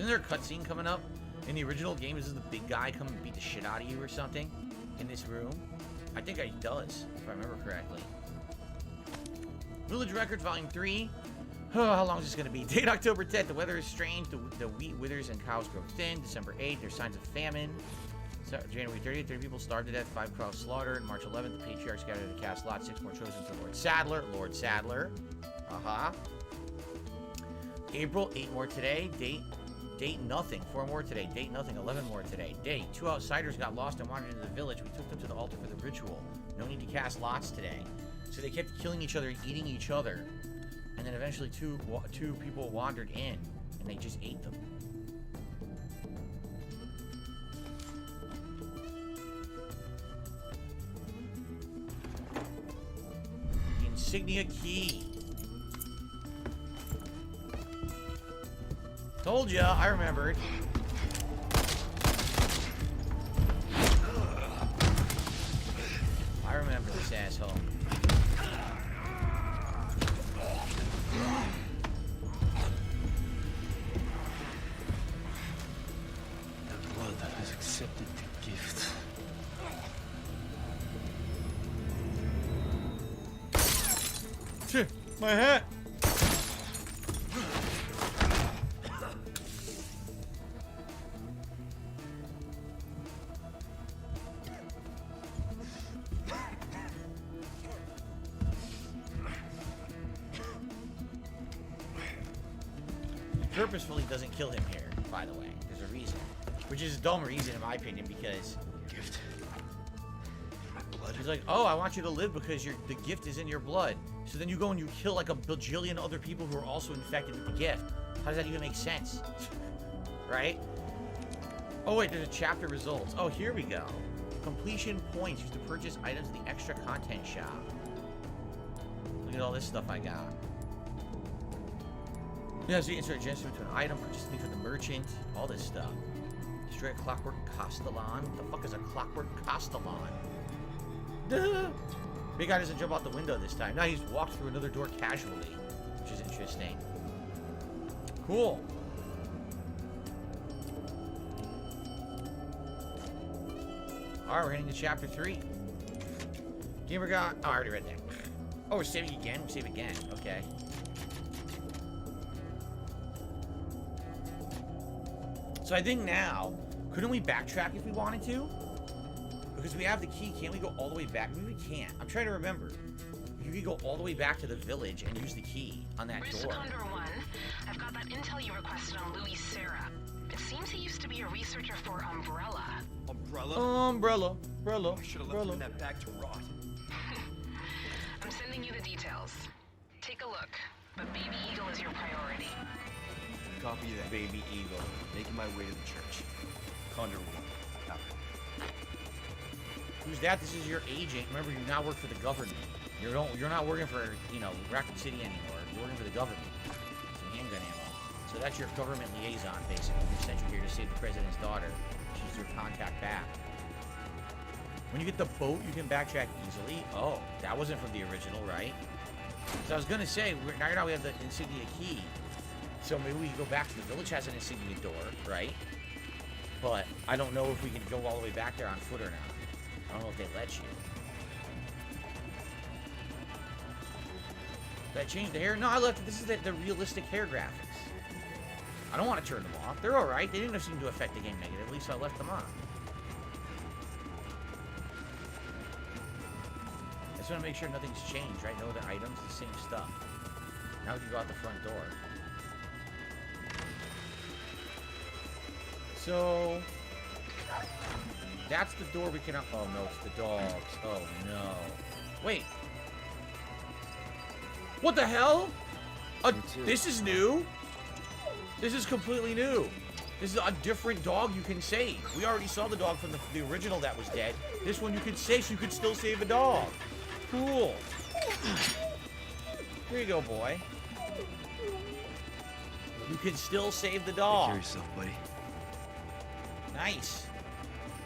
there a cutscene coming up? In the original game, is this the big guy come and beat the shit out of you or something? In this room? I think he does, if I remember correctly. Village Records, Volume 3. Oh, how long is this going to be? Date October 10th. The weather is strange. The wheat withers and cows grow thin. December 8th. There's signs of famine. So, January 30th. 30 people starved to death. 5 crows slaughtered. March 11th. The patriarchs gathered to cast lots. 6 more chosen to Lord Sadler. Lord Sadler. April. 8 more today. Date nothing. 4 more today. Date nothing. 11 more today. Date. 2 outsiders got lost and wandered into the village. We took them to the altar for the ritual. No need to cast lots today. So they kept killing each other and eating each other. And then eventually two people wandered in, and they just ate them. The insignia key. Told ya, I remembered. I remember this asshole. The blood has accepted the gift. My hat! Purposefully doesn't kill him here, by the way. There's a reason. Which is a dumb reason, in my opinion, because... Gift. My blood. He's like, oh, I want you to live because the gift is in your blood. So then you go and you kill like a bajillion other people who are also infected with the gift. How does that even make sense? Right? Oh, wait, there's a chapter results. Oh, here we go. Completion points used to purchase items in the extra content shop. Look at all this stuff I got. Yeah, so you insert a gesture to an item, purchase something from the merchant, all this stuff. Destroy a clockwork Castellan. What the fuck is a clockwork Castellan? Duh! Big guy doesn't jump out the window this time. Now he's walked through another door casually, which is interesting. Cool. Alright, we're heading to chapter 3. Gamer got... Oh, I already read that. Oh, we're saving again? We save again. Okay. So I think now, couldn't we backtrack if we wanted to? Because we have the key, can't we go all the way back? Maybe we can't. I'm trying to remember. You could go all the way back to the village and use the key on that door. Condor 1, I've got that intel you requested on Louis Serra. It seems he used to be a researcher for Umbrella. Umbrella. I should have left him in that bag to rot. I'm sending you the details. Take a look, but Baby Eagle is your priority. Copy that. Baby Eagle. Making my way to the church. Condor 1. Out. Who's that? This is your agent. Remember, you now work for the government. You're not working for, you know, Raccoon City anymore. You're working for the government. Some handgun ammo. So that's your government liaison, basically. We sent you here to save the president's daughter. She's your contact back. When you get the boat, you can backtrack easily. Oh, that wasn't from the original, right? So I was gonna say, now we have the insignia key. So maybe we can go back to the village. Has an insignia door, right? But I don't know if we can go all the way back there on foot or not. I don't know if they let you. Did I change the hair? No, I left it. This is the realistic hair graphics. I don't want to turn them off. They're alright. They didn't seem to affect the game negatively, so I left them on. I just want to make sure nothing's changed, right? No other items, the same stuff. Now we can go out the front door. So... that's the door we can... Oh, no, it's the dogs. Oh, no. Wait. What the hell? This is new? This is completely new. This is a different dog you can save. We already saw the dog from the original that was dead. This one you could save, so you could still save a dog. Cool. Here you go, boy. You can still save the dog. Take care of yourself, buddy. Nice.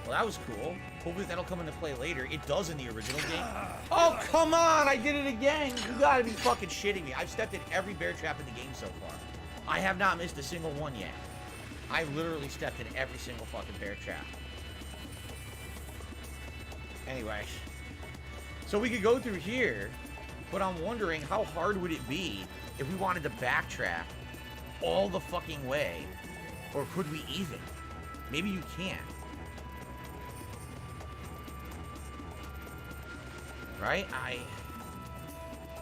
Well, that was cool. Hopefully that'll come into play later. It does in the original game. Oh, come on! I did it again! You gotta be fucking shitting me. I've stepped in every bear trap in the game so far. I have not missed a single one yet. I literally stepped in every single fucking bear trap. Anyway. So we could go through here, but I'm wondering how hard would it be if we wanted to backtrack all the fucking way? Or could we even? Maybe you can't. Right?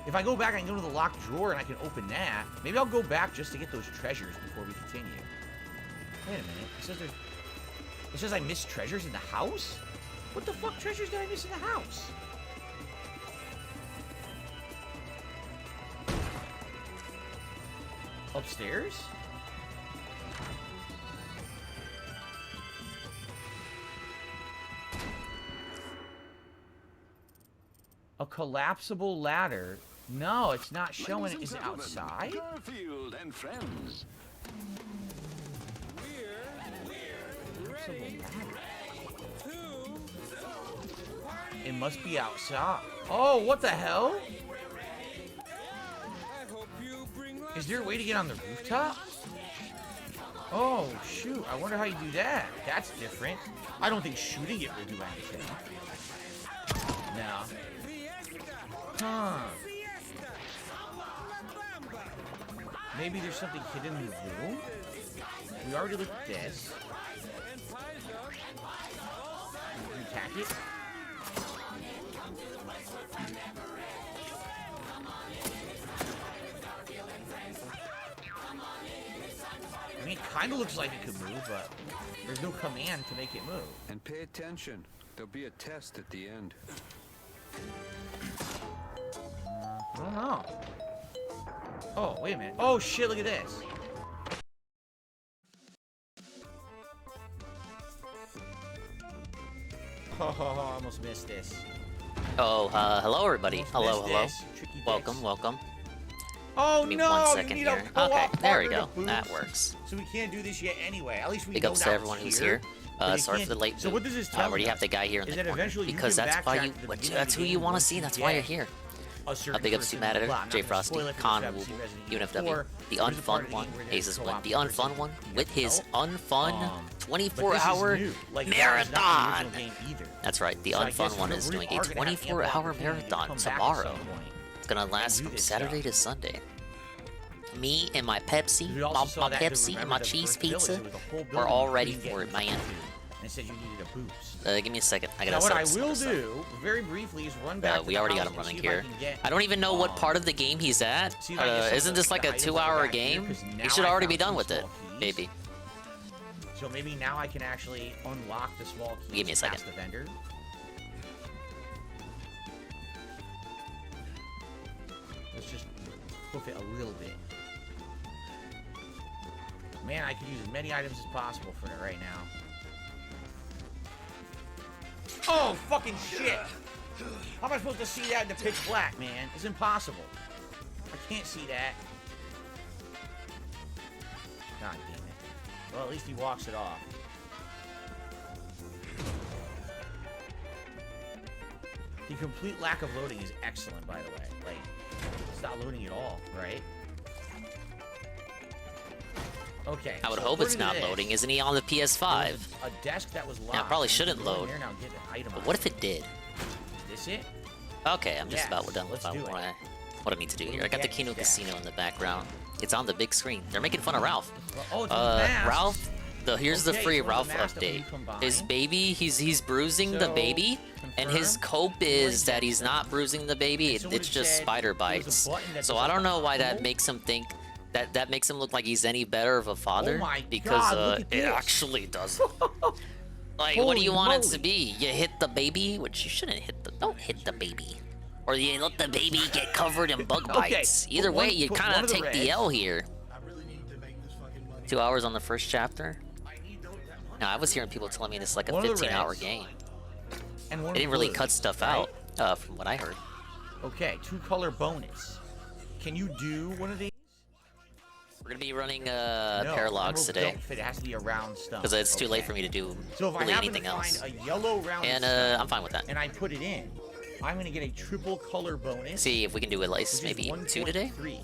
If I go back, I can go to the locked drawer and I can open that. Maybe I'll go back just to get those treasures before we continue. Wait a minute. It says I missed treasures in the house? What the fuck treasures did I miss in the house? Upstairs? A collapsible ladder? No, it's not showing it. Is it outside? Garfield and friends. It must be outside. Oh, what the hell? Is there a way to get on the rooftop? Oh, shoot. I wonder how you do that. That's different. I don't think shooting it will do anything. No. Huh. Maybe there's something hidden in the room? We already looked at this. Attack it. I mean, it kind of looks like it could move, but there's no command to make it move. And pay attention. There'll be a test at the end. I don't know. Oh, wait a minute. Oh, shit, look at this. Oh, I almost missed this. Oh, hello everybody. Almost Hello, missed hello. this. Tricky Welcome, bits. welcome. Oh, Give me no! 1 second you need here. a co-op Okay, there we partner go. to boost. That works. So we can't do this yet anyway. At least we Big know ups to now everyone it's who's here. but you Sorry for can't- the late So what does this tell already us? have the guy here in Is the that corner. eventually you Because can that's why backtrack you. to the What, beginning that's of who the you game want to once see. you That's why you're get here. a certain Big ups to person, Matt blah, Editor, blah, blah. Jay I'm not gonna spoil Frosty, it for Con, those who Woo, haven't seen Resident Evil UNFW, 4. the There's a part of unfun the one, game where there's Aces a one, co-op the person unfun one you with have to his help. unfun But this is 24-hour new. Like, that is not the marathon. original game either. That's right, the So I guess unfun one we is are doing a gonna have ample 24-hour opportunity to marathon come back at tomorrow. some point It's gonna last do from this Saturday stuff. to Sunday. Me and my Pepsi, We also saw my that Pepsi, and remember my the cheese first village, pizza. there was a whole We're building all you ready couldn't for get it, man. into, And it said you needed a boost. Give me a second. I gotta Now what set I up some will other stuff. do, very briefly, is run back to We the already house got him and running see if here. can get, I don't even know what part of the game he's at. see if I can get some Isn't of this the like a items 2-hour back here, game? 'cause now He should I already be found done some with it, small keys. maybe. So maybe now I can actually unlock the small keys Give me a second. past the vendor. Let's just hoof it a little bit. Man, I could use as many items as possible for it right now. Oh, fucking shit! How am I supposed to see that in the pitch black, man? It's impossible. I can't see that. God damn it. Well, at least he walks it off. The complete lack of loading is excellent, by the way. Like, it's not loading at all, right? Okay. I would so hope it's according to not this, loading. Isn't he on the there PS5? was a desk that was locked. Yeah, it probably You can shouldn't go in load. there now, get an item But out what of if it did? it. Is this it? Okay, I'm just Yes, about done with let's do it. what I need to do What do here. we I got the get Kino instead? Casino in the background. It's on the big screen. They're making fun of Ralph. Oh, it's on the mask. Ralph. Here's the Okay, free so the Ralph mask that when update. you combine- His baby, he's bruising the So, baby, and his confirm. cope is that he's not bruising the baby. Okay, so what It's it just said, spider there was a bites. button that So was I like don't a know why that toggle. makes him think that makes him look like he's any better of a father. Oh my because God, look at it this. actually doesn't. Like, what do Holy you want it to moly. be? You hit the baby, which you shouldn't hit the. Don't hit the baby. Or you let the baby get covered in bug Okay, bites. put Either way, one- you put kind one of of the take the reds. L here. 2 hours on the first chapter. No, I was hearing people telling me it's like a One of the 15-hour reds. game. And one They of didn't really blue, cut stuff right? out, from what I heard. Okay, 2-color bonus. Can you do one of these? We're gonna be running No, Paralogs emeralds today don't fit. It has to be a round stone. because it's too late Okay. for me to do So if I really happen anything to else. find a yellow round And stone I'm fine with that. and I put it in, I'm gonna get a triple color bonus. See if we can do at least which is maybe 2 today. 1.3.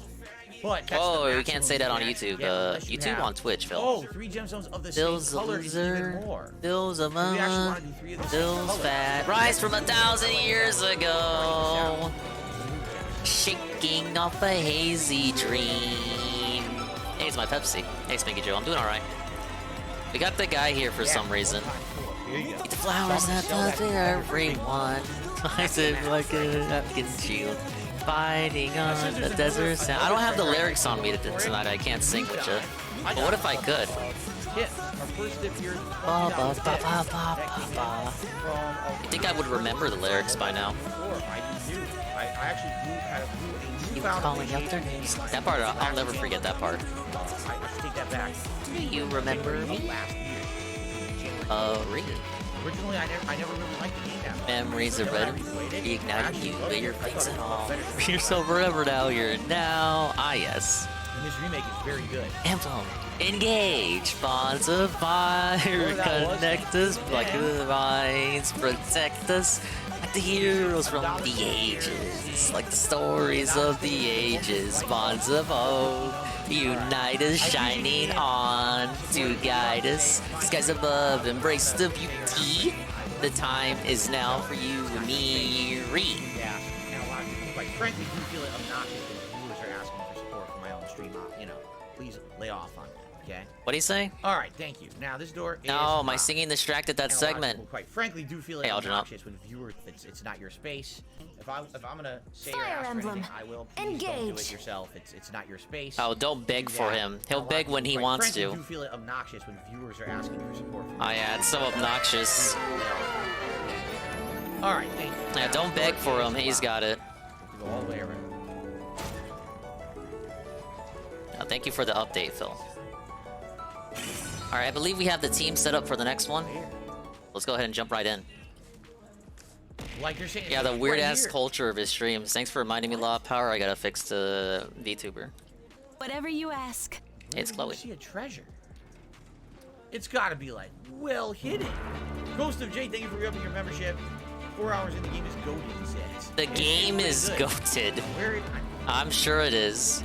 But that's Oh, the we can't say that on maximum you YouTube. can get unless you YouTube have- on Twitch, Phil. Oh, 3 gemstones of the Bill's same a color is even loser. more. Bill's a We actually mama. want to do 3 of the same Bill's color. fat. Rise from 1,000 years ago. Shaking off a hazy dream. Hey, it's my Pepsi. Hey, Spanky Joe, I'm doing alright. We got the guy here for some reason. Here you go. Eat the flowers that love everyone. I said like a napkin shield. Fighting on the desert sand. I don't have the lyrics on me tonight. I can't sing with you. But what if I could? Hit. Our first dip here. Ba, ba, ba, ba, ba, ba. I think I would remember the lyrics by now. I actually had a You newfound calling out their names. That part, I'll never forget that part. I should take that back. Do you remember me? Last year. Really? Originally, I never really liked the game that much. Memories of red reigniting you, but your face and all. You're so forever now, you're now. Ah, yes. And this remake is very good. Emblem. Engage. Bonds of fire. Connect us. Like the vines. Protect us. Like the heroes from the ages. Like the stories of the ages. Bonds of hope. Unite us, shining on to guide us. Skies above, embrace the beauty. The time is now for you and me. Read. Yeah, and a lot of people, quite frankly, do feel it obnoxious when viewers are asking for support for my own stream. You know, please lay off on that, okay? What do you say? All right, thank you. Now this door is. No, my singing distracted that and a lot of segment. people, quite frankly, do feel it Hey, Algernon. obnoxious when viewers. It's not your space. If I'm gonna say or Fire ask for Emblem. anything, I will. Please don't do it Engage. yourself. It's not your space. Oh, don't beg for Yeah, him. and a He'll lot beg of when he people, quite wants frankly, to. do feel it obnoxious when viewers are asking for support. From Oh yeah, it's so obnoxious. All right, thank you. Yeah, Now, don't beg door for is him. He's locked. got it. We have to go all the way around. Thank you for the update, Phil. Alright, I believe we have the team set up for the next one. Let's go ahead and jump right in. Like you're saying. Yeah, the right weird ass here. culture of his streams. Thanks for reminding me, Law of Power. I gotta fix the VTuber. Whatever you ask. Hey, it's Where do Chloe. you see a treasure. It's got to be like well hidden. Ghost of Jade, thank you for re-upping your membership. 4 hours in the game is goated, he says. The game It's is pretty good. goated. Where? I'm sure it is.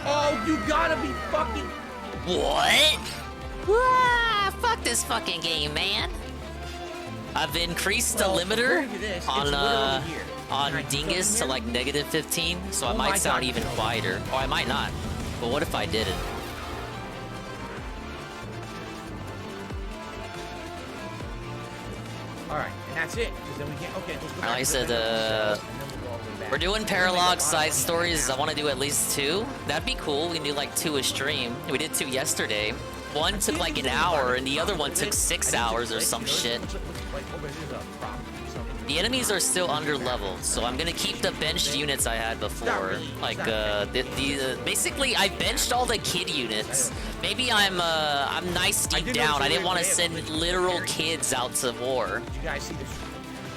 Oh, you gotta be fucking. What? Ah, fuck this fucking game, man. I've increased the Well, limiter according to this, on it's literally here. on Can I keep Dingus to going like -15, so I Oh might my sound God, even no. quieter. Or I might not. But what if I didn't? All right, and that's it. Because then we can't. Okay, let's go back Like I to the said, vendor cells, and then we'll go all the way back. We're doing We're gonna make a lot Paralogue of side money stories. I now. want to do at least 2. That'd be cool. We can do like 2 a stream. We did 2 yesterday. One took like an hour, and the other one took 6 hours or some shit. The enemies are still under leveled, so I'm gonna keep the benched units I had before. Like basically I benched all the kid units. Maybe I'm nice deep down. I didn't want to send literal kids out to war. Did you guys see this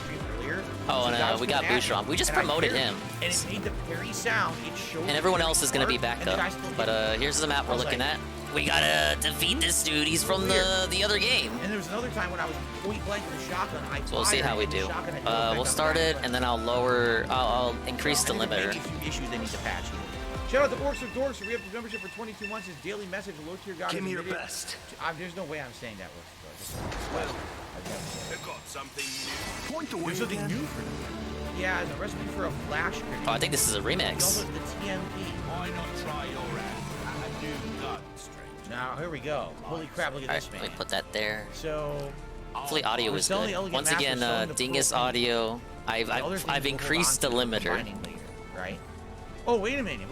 stream earlier? Oh, So that no, was we going got at me, Bouchon. We just and I promoted parried, him. And it made the parry sound. It showed. And everyone the else is gonna be mark, back and the up. guy still But hit me. here's the map I we're was looking like- at. We gotta defeat this dude. He's from the other game. And there was another time when I was point blank with a shotgun. So we'll see how we do. We'll start it, and then I'll increase the limiter. Maybe a few issues they need to patch. Shout out to Orcs of Dorks who re-upped his membership for 22 months. His daily message, low tier god. Give me your admitted- best. There's no way I'm saying that, Orcs of Dorks. Well, I've got something new. Point away There's something again. new for me. Yeah, it's a recipe for a flash grenade. Oh, I think this is a He remix. also has the TMP. Why not try your hand at a new gun straight? Now, here we go. Holy crap, look at Alright, this, let man. me put that there. So, Hopefully audio We're is selling good. the Elegant Once Master, again, selling the Dingus Pro audio. the other I've thing I've we'll increased the hold on to limiter. combining later, right? Oh, wait a minute.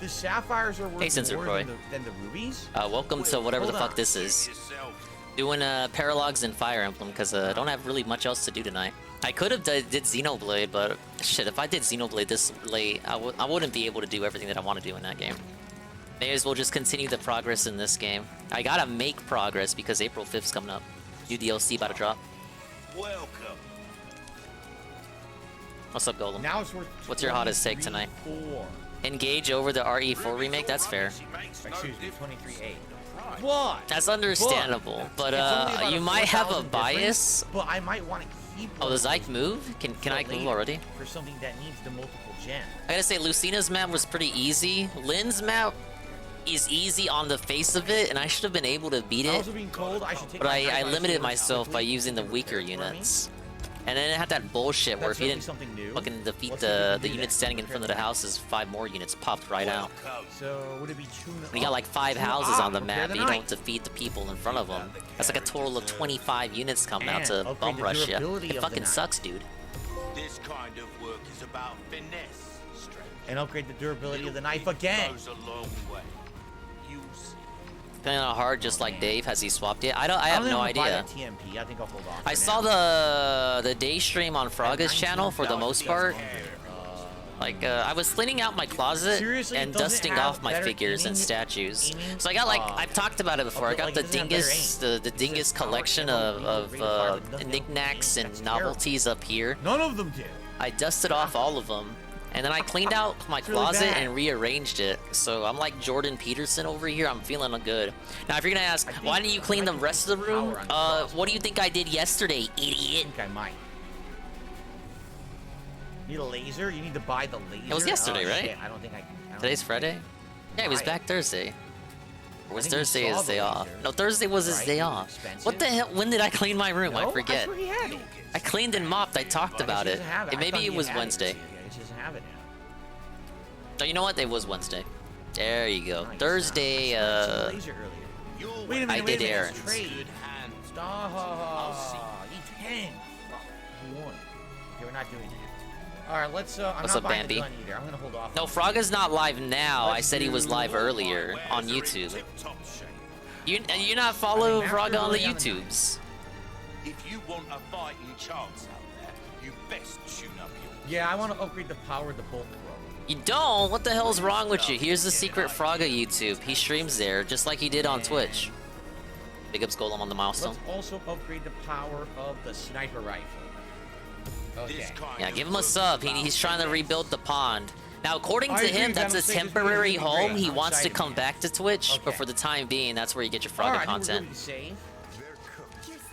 The sapphires are worth Sensor more Croy. than the rubies? Welcome to whatever the Hold fuck on. this is. Yourself. Doing Paralogs and Fire Emblem because I don't have really much else to do tonight. I could have did Xenoblade, but shit, if I did Xenoblade this late, I wouldn't be able to do everything that I want to do in that game. May as well just continue the progress in this game. I gotta make progress because April 5th's coming up. New DLC about to drop. Welcome. What's up, Golem? Now it's worth. What's your hottest take tonight? 23.4. Engage over the RE4 remake? That's fair. Excuse me, 23.8. What? That's understandable, but It's only about you a might have a 4,000 bias. difference, but I might want to keep. Oh, does Ike move? Can I move already? For something that needs the multiple gen. I gotta say, Lucina's map was pretty easy. Lynn's map is easy on the face of it, and I should have been able to beat it. Also being cold, I should take But my I knife limited swords myself by quickly using the to weaker prepare for me. units. And then it had that bullshit where That's if you certainly didn't something new. fucking defeat Let's see if we can the do units that. standing in front of the houses, 5 more units popped right out. So would it be tune? We got like 5 houses on the map, but you knife. don't defeat the people in front of them. That's like a total of 25 units coming out And to upgrade bum the rush you. durability It of the fucking knife. sucks, dude. This kind of work is about finesse, stranger. And upgrade the durability of the knife again. Goes a long way. You see. Depending on how hard, just like Dave, has he swapped it? I have no idea. TMP. I think I'll hold off. I for saw now. the day stream on Fraga's channel for the most part. Like, I was cleaning out my closet Seriously, and it doesn't dusting have off my better figures and aiming- statues. aiming, So I got like, I've talked about it before. I okay, got like, the it doesn't have better dingus, aim. the dingus collection of knickknacks and novelties up here. None of them do. I dusted off all of them, and then I cleaned out my It's really closet bad. and rearranged it. So I'm like Jordan Peterson over here. I'm feeling good. Now, if you're gonna ask, think why didn't you clean I the might rest of the put room? power on the crossbow. What do you think I did yesterday, I idiot? think I might. Need a laser? You need to buy the laser? It was yesterday, Oh, right? shit, I don't think I can. I don't Today's think- Friday? Yeah, he was Why? back Thursday. Or was think we Thursday saw his the day off? laser. No, Thursday was his Right, day it was off. expensive. What the hell? When did I clean my room? No, I forget. I swear he had it. I cleaned and mopped. I talked about He it. doesn't have And I maybe thought it he was had Wednesday. Yeah, he doesn't have it now. No, you know what? It was Wednesday. There you go. Nice. Thursday, I saw the laser earlier. Wait a minute, I wait a did minute. errands. It's trade. Good hand. Stop. Eat 10. Fuck. Who won? Okay, we're not doing that. Alright, let's, I'm What's not up, buying Bambi? the gun either. I'm gonna hold off. No, on Fraga's not live now. I Let's said he was do- live earlier on Wares are in YouTube. tip-top shape. You not follow I mean, Fraga on the after really YouTubes. If you want a fighting chance out there, you best tune up your. Yeah, I want to upgrade the power of the bolt throw. You don't? What the hell's wrong with you? Here's the secret Fraga YouTube. He streams there, just like he did on Twitch. Big ups Golem on the milestone. Let's also upgrade the power of the sniper rifle. Okay. This kind Yeah, of give him a work sub. is about He's trying to finesse. rebuild the pond. Now, according I to agree, him, I that's don't his think this temporary video is gonna be home. great. He I'm wants to excited, come man. back to Twitch, but Okay. for the time being, that's where you get your Fraga Alright, content. I think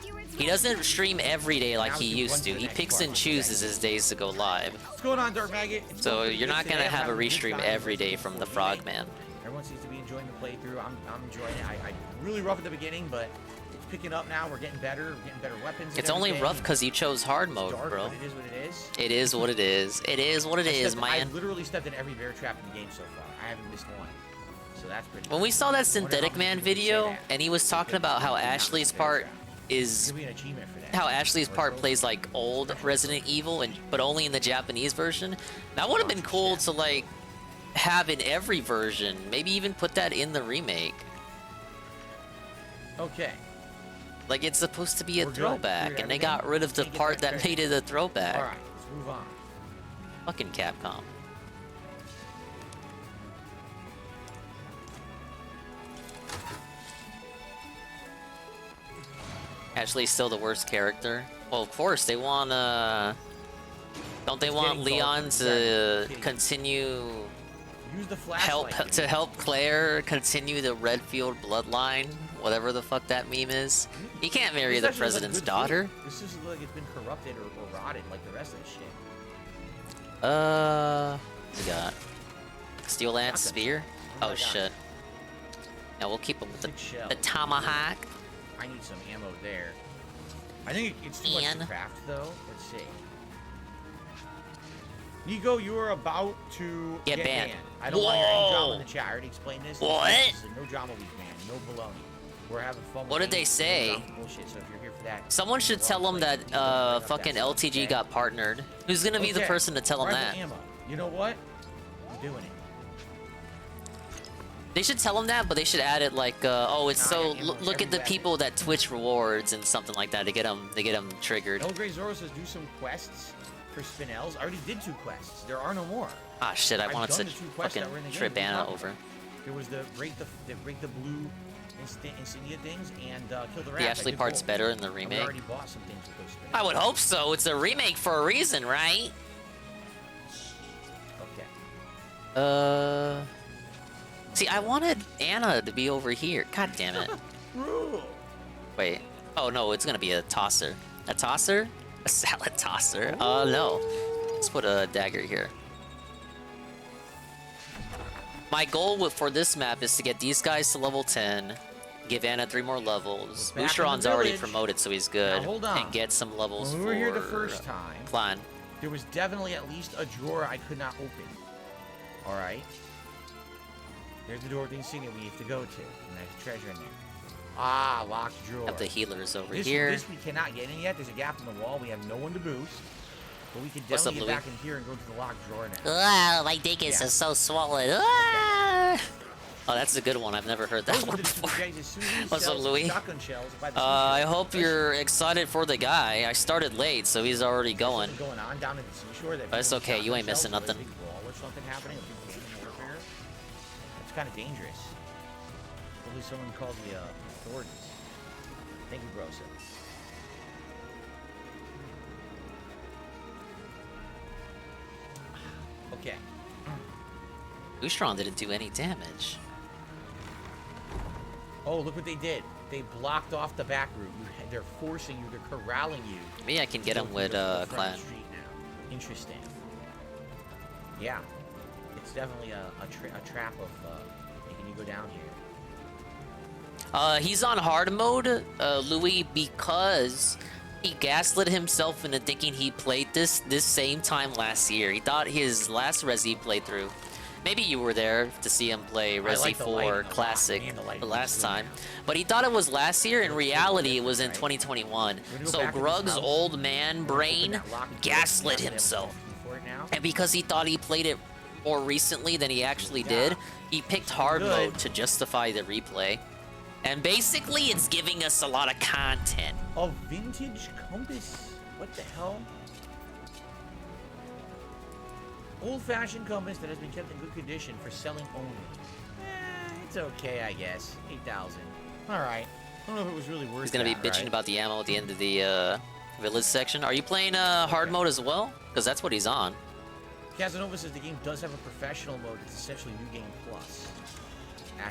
we're ready to save. He doesn't stream every day like Now he we do used one to. to the He next picks part. and chooses his days to go live. What's going on, Dark Maggot? It's So going pretty you're good not today. gonna I'm have a having good restream time. every day from the Frogman. Everyone seems to be enjoying the playthrough. I'm enjoying it. I really rough at the beginning, but it's picking up now. We're getting better. We're getting better weapons. and It's only everything. rough because you chose hard It's mode, dark, bro. but it is what it is. It is what it is. It is what it is, I man. literally stepped in every bear trap in the game so far. I haven't missed one. So that's pretty When we saw that Synthetic Man video, and he was talking about how Ashley's part is Give me an achievement for that. how Ashley's Or a part trophy. plays like old Resident Evil, and but only in the Japanese version. That would have been cool to like have in every version. Maybe even put that in the remake. Okay. Like it's supposed to be a We're good. throwback, Cleared and they everything. got rid of the Can't get part that that credit. made it a throwback. Alright, let's move on. Fucking Capcom. Ashley's still the worst character. Well, of course they want don't they It's want getting Leon dark. to Kidding. continue Use the flashlight. help Claire continue the Redfield bloodline, whatever the fuck that meme is. He can't marry This the actually looks like president's good daughter. food. This is like it's been corrupted or rotted like the rest of the shit. We got Steel Lance Shotgun. Spear. What do I Oh got? shit. Now we'll keep him with Big shell. the Tomahawk. I need some ammo there. I think it's too much And- to craft though. Let's see. Nico, you are about to Get banned. I don't want to hear any drama Whoa. in the chat. I already explained this. What? This is a no drama week, man. No baloney. We're having fun. What with did they games, say? no drama bullshit. So if you're here for that, Someone should you're tell wrong him place. that You need to bring up that fucking stuff, LTG okay? got partnered. Who's gonna be the Okay. person to tell him Rifle that? ammo. You know what? I'm doing it. They should tell him that, but they should add it like, oh, it's Nah, so I got ammo in look every at the weapon. people that Twitch rewards and something like that to get them triggered. El Grey Zoro says do some quests for Spinels. I already did 2 quests. There are no more. Ah shit, I I've wanted done to the 2 quests fucking that were in the game. trip What are you Anna talking over. about? There was the break the blue insignia things and kill the rat. The Ashley part's better in the We remake. already bought some things with those Spinels. I would hope so. It's a remake for a reason, right? Okay. See, I wanted Anna to be over here. God damn it. Rule. Wait. Oh no, it's gonna be a tosser. A tosser? A salad tosser? No. Let's put a dagger here. My goal for this map is to get these guys to level 10, give Anna 3 more levels. Boucheron's already promoted, so he's good. Now, hold on. And get some levels when we were here the first time, Klein. There was definitely at least a drawer I could not open. Alright? There's the door with the insignia we have to go to. And there's treasure in there. Ah, locked drawer. Have the healers over this, here. This we cannot get in yet. There's a gap in the wall. We have no one to boost. But we can What's definitely up, get back in here and go to the locked drawer now. Ah, my dick is so swollen. Ah! Oh, that's a good one. I've never heard that one before. What's up, Louis? I hope you're excited for the guy. I started late, so he's already going. Going on down in the seashore. But it's okay. You ain't missing nothing. Something happening. It's kind of dangerous. Hopefully someone calls the authorities. Thank you, Brosa. Okay. Boucheron didn't do any damage. Oh, look what they did. They blocked off the back route. They're forcing you. They're corralling you. Maybe I can get him with Clan. Interesting. Yeah. It's definitely a trap of making you go down here. He's on hard mode, Louis, because he gaslit himself into thinking he played this same time last year. He thought his last Resi playthrough. Maybe you were there to see him play Resi 4 Classic the last time. But he thought it was last year. In reality, it was in 2021. So Grug's old man brain gaslit himself. And because he thought he played it more recently than he actually did, he picked hard mode to justify the replay. And basically, it's giving us a lot of content. A vintage compass? What the hell? Old-fashioned compass that has been kept in good condition for selling only. It's okay, I guess. 8,000. Alright. I don't know if it was really worth it. He's gonna be bitching about the ammo at the end of the village section. Are you playing hard mode as well? Because that's what he's on. Casanova says the game does have a professional mode. It's essentially New Game Plus.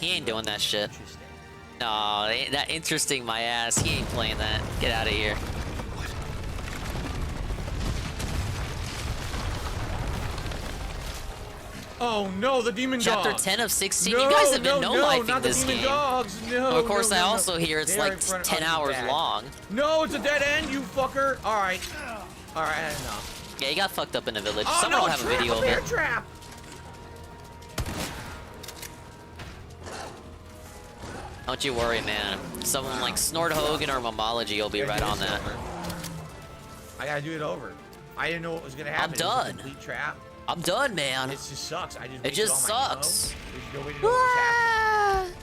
He ain't doing that shit. Interesting. No, that interesting my ass. He ain't playing that. Get out of here. Oh no, the demon Chapter dogs. 10 of 16. You guys have been no-lifing this game. Dogs. No, of course, I also hear it's like 10 hours long. No, it's a dead end, you fucker. All right. All right, enough. Yeah, he got fucked up in the village. Oh, Someone no, will have a video of it. Trap. Don't you worry, man. Someone like Snort Hogan or Momology will be right on that. I gotta do it over. I didn't know what was gonna happen. I'm done. It was a complete trap. I'm done, man. It just sucks. It just sucks. There's no way to know what's happening.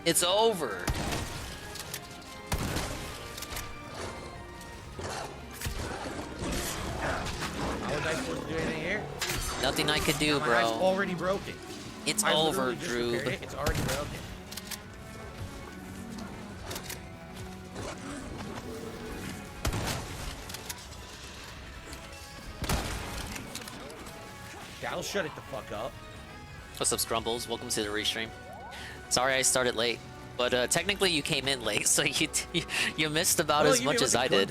It's over. How was I supposed to do anything here? Nothing I could do, My bro. knive's already broken. It's over, Drew. It's already broken. That'll shut it the fuck up. What's up, Scrumbles? Welcome to the restream. Sorry I started late, but technically you came in late, so you missed about as much as I did.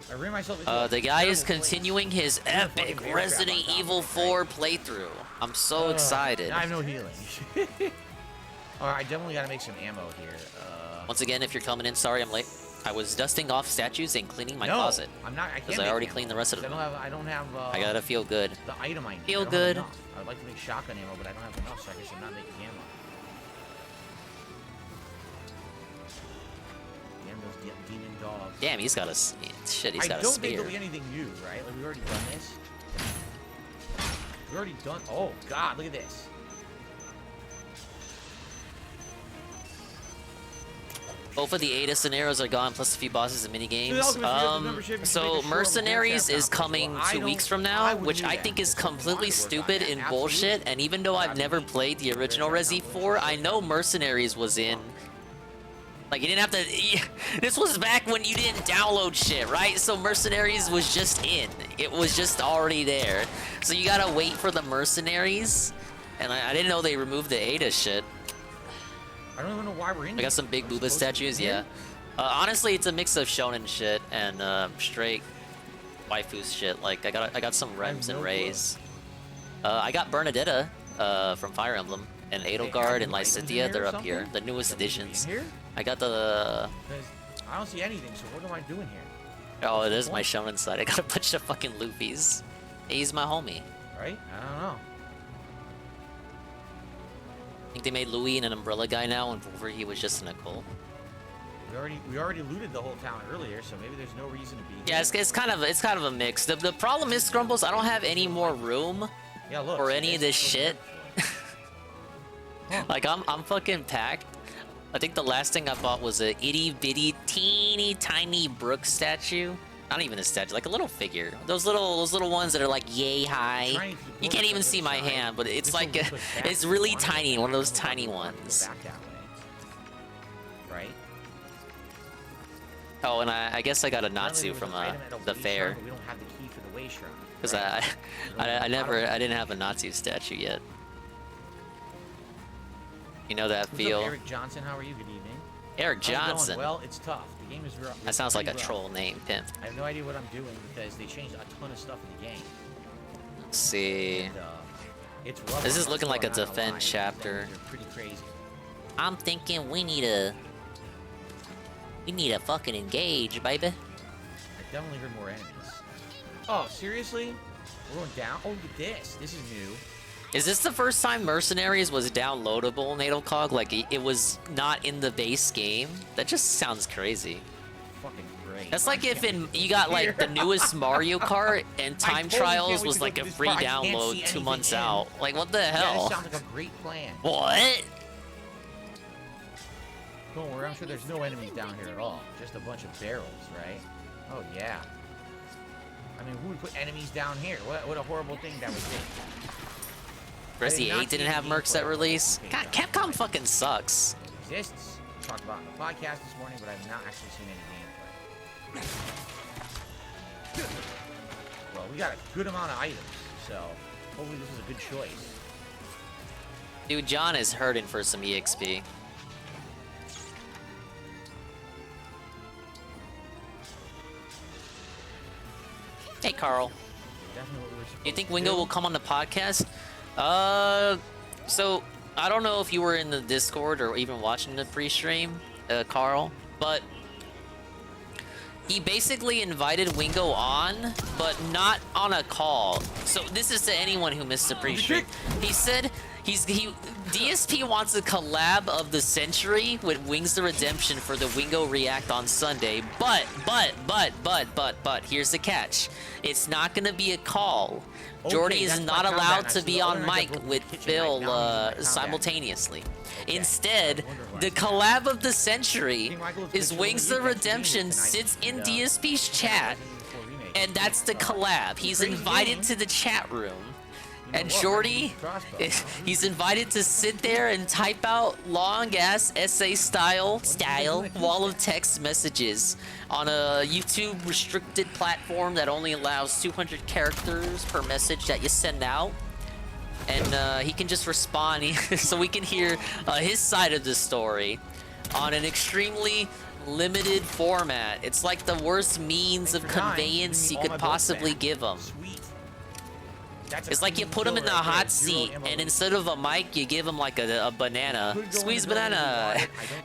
I ran myself the guy is continuing his epic Resident Evil 4 playthrough. I'm so excited. I have no healing. Alright, I definitely gotta make some ammo here. Once again, if you're coming in, sorry I'm late. I was dusting off statues and cleaning my closet. I'm not. I can't. Because I already cleaned the rest of them. I don't have. I gotta feel good. The item I need. Feel good. I'd like to make shotgun ammo, but I don't have enough, so I guess I'm not making ammo. Damn those demon dogs. Damn, he's got a shit. He's got a I don't spear. think there'll be anything new, right? Like we've already done this. We've already done. Oh God, look at this. Both of the Ada scenarios are gone, plus a few bosses and mini games. So Mercenaries is coming 2 weeks from now, which I think is completely stupid and bullshit. And even though I've never played the original Resi 4, I know Mercenaries was in. Like, you didn't have to. This was back when you didn't download shit, right? So Mercenaries was just in. It was just already there. So you gotta wait for the Mercenaries. And I didn't know they removed the Ada shit. I don't even know why we're in. I got some big Booba statues, yeah. Honestly, it's a mix of shonen shit and straight waifu shit. Like I got some Rems and Rays. I got Bernadetta from Fire Emblem and Edelgard and Lysithea. They're up here, the newest additions. I got the. I don't see anything. So what am I doing here? Oh, it is my shonen side. I got a bunch of fucking Luffys. He's my homie. Right? I don't know. I think they made Louis an umbrella guy now, and before he was just Nicole. We already looted the whole town earlier, so maybe there's no reason to be. Yeah, it's kind of a mix. The problem is, Scrumbles, I don't have any more room for any of this shit. Like I'm fucking packed. I think the last thing I bought was a itty bitty teeny tiny Brook statue. Not even a statue, like a little figure. Those little ones that are like yay high. You can't even see my hand, but it's like it's really tiny, one of those tiny ones. Right? Oh, and I guess I got a Natsu from the fair. We don't have the key for the way shrine. Because I didn't have a Natsu statue yet. You know that feel? Eric Johnson, how are you? Good evening. Eric Johnson. Well, it's tough. The game is rough. That sounds like a troll name, pimp. I have no idea what I'm doing because they changed a ton of stuff in the game. Let's see. And, it's rough. This is looking like a defend chapter. They're pretty crazy. I'm thinking we need a fucking engage, baby. I definitely heard more enemies. Oh, seriously? We're going down? Oh, look at this. This is new. Is this the first time Mercenaries was downloadable in Nadelcog? Like, it was not in the base game? That just sounds crazy. Fucking great. That's like if you got, like, the newest Mario Kart and Time Trials was, like, a free download 2 months out. Like, what the hell? Yeah, this sounds like a great plan. What? Don't worry, I'm sure there's no enemies down here at all. Just a bunch of barrels, right? Oh, yeah. I mean, who would put enemies down here? What a horrible thing that would be. Resi 8 didn't have mercs at release. God, Capcom fucking sucks. It exists. We talked about it in the podcast this morning, but I've not actually seen any gameplay. Well, we got a good amount of items, so hopefully this is a good choice. Dude, John is hurting for some EXP. Hey, Carl. You think Wingo will come on the podcast? So I don't know if you were in the Discord or even watching the pre-stream, Carl, but he basically invited Wingo on, but not on a call. So this is to anyone who missed the pre-stream. He said DSP wants a collab of the century with Wings the Redemption for the Wingo React on Sunday, but here's the catch. It's not gonna be a call. Jordy is not allowed to be on mic with Phil simultaneously. Instead, the collab of the century is Wings the Redemption sits in DSP's chat, and that's the collab. He's invited to the chat room. And Jordy, he's invited to sit there and type out long-ass essay-style wall of text messages on a YouTube-restricted platform that only allows 200 characters per message that you send out. And he can just respond so we can hear his side of the story on an extremely limited format. It's like the worst means of conveyance you could possibly give him. It's like you put him in the hot seat, and instead of a mic, you give him like a banana. Squeeze banana!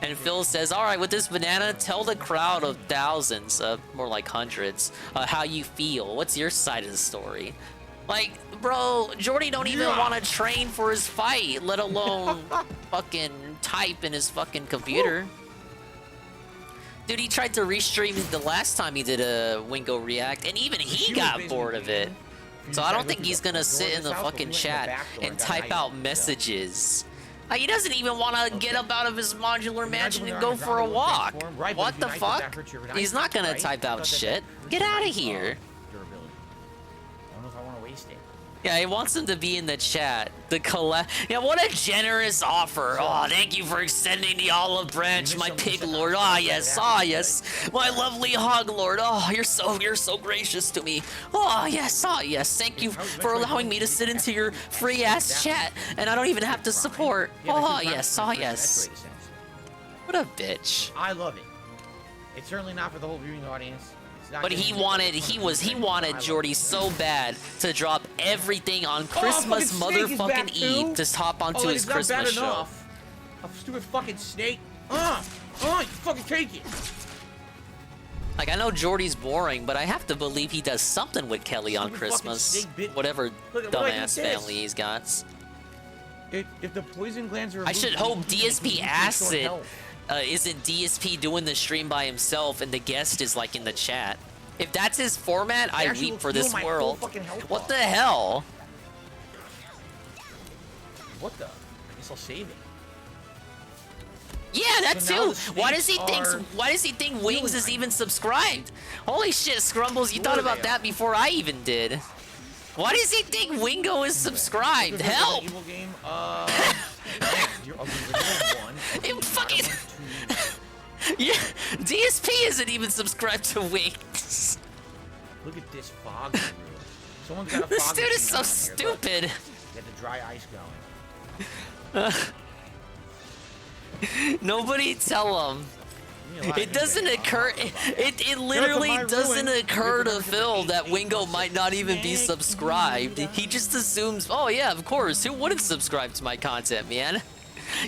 And Phil says, alright, with this banana, tell the crowd of thousands, more like hundreds, how you feel. What's your side of the story? Like, bro, Jordy don't even want to train for his fight, let alone fucking type in his fucking computer. Dude, he tried to restream the last time he did a Wingo React, and even he got bored of it. So I don't think he's gonna sit in the fucking chat and type out messages. Like, he doesn't even want to get up out of his modular mansion and go for a walk. What the fuck? He's not gonna type out shit. Get out of here. I don't know if I want to waste it. Yeah, he wants him to be in the chat. The collab. Yeah, what a generous offer. Oh, thank you for extending the olive branch, my pig lord. Ah, yes, my lovely hog lord. Oh, you're so gracious to me. Oh, yes, Thank you for allowing me to sit into your free ass chat, and I don't even have to support. Oh, yes. What a bitch. I love it. It's certainly not for the whole viewing audience. But he wanted Jordy so bad to drop everything on Christmas motherfucking Eve to hop onto his Christmas show. A stupid fucking snake. You fucking take it. Like, I know Jordy's boring, but I have to believe he does something with Kelly on Christmas. Whatever dumbass family he's got. If the poison glands are I should hope DSP Acid isn't DSP doing the stream by himself and the guest is like in the chat. If that's his format, I weep for this world. What the hell? What the? I guess I'll save it. Yeah, that too. Why does he think Wings is even subscribed? Holy shit, Scrumbles, you thought about that before I even did. Why does he think Wingo is subscribed? Help! Fucking yeah, DSP isn't even subscribed to Wings. Look at this fog. Someone's got a fog. This dude is so stupid. Get the dry ice going. Nobody tell him. It doesn't occur. It literally doesn't occur to Phil that Wingo might not even be subscribed. He just assumes, oh yeah, of course. Who wouldn't subscribe to my content, man?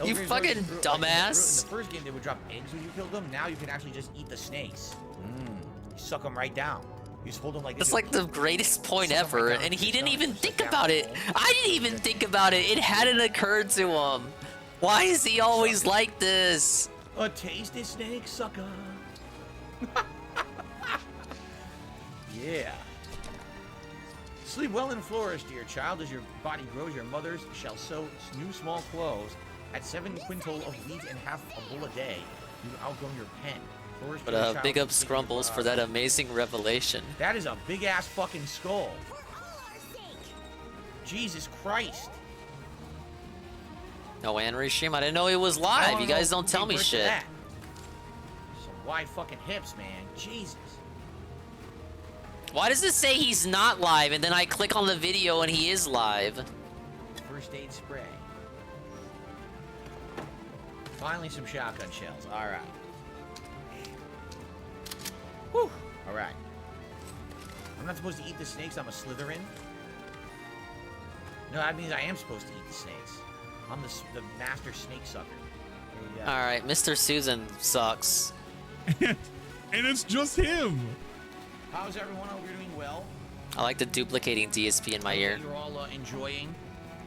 You fucking dumbass. In the first game, they would drop eggs when you killed them. Now you can actually just eat the snakes. You suck them right down. You just hold them like this. That's like the greatest point ever, and he didn't even think about it. I didn't even think about it. It hadn't occurred to him. Why is he always like this? A tasty snake sucker. Yeah. Sleep well and flourish, dear child, as your body grows. Your mothers shall sew new small clothes. At 7 quintal of wheat and half a bull a day, you've outgrown your pen. Flourish, but big up Scrumbles for that amazing revelation. That is a big ass fucking skull. Jesus Christ. No Anne stream? I didn't know it was live. You guys don't tell me shit. Some wide fucking hips, man. Jesus. Why does it say he's not live and then I click on the video and he is live? First aid spray. Finally some shotgun shells. Alright. Whew. Alright. I'm not supposed to eat the snakes. I'm a Slytherin. No, that means I am supposed to eat the snakes. I'm the master snake sucker. Alright, Mr. Susan sucks. And it's just him. How's everyone? I hope you're doing well. I like the duplicating DSP in my ear. You're all enjoying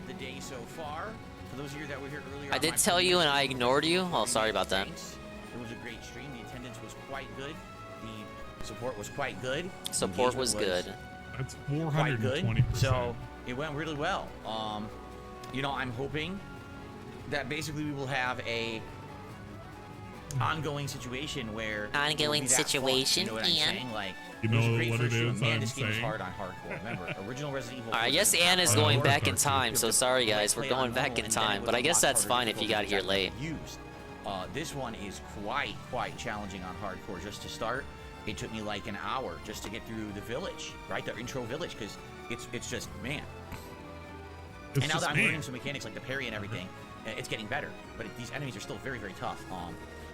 the day so far. For those of you that were here earlier, I did tell you and I ignored you. Oh, sorry about that. It was a great stream. The attendance was quite good. The support was quite good. Support was good. That's 420%. So it went really well. You know, I'm hoping that basically we will have a ongoing situation where situation, you know what I'm saying? Like, you know what it is. Man, this game is hard on hardcore. Remember, original Resident Evil. I guess Anne is going back in time, so sorry guys, we're going back in time. But I guess that's fine if you got here late. This one is quite challenging on hardcore. Just to start, it took me like an hour just to get through the village, right? The intro village, because it's just man. And now that I'm learning some mechanics like the parry and everything, it's getting better. But these enemies are still very tough.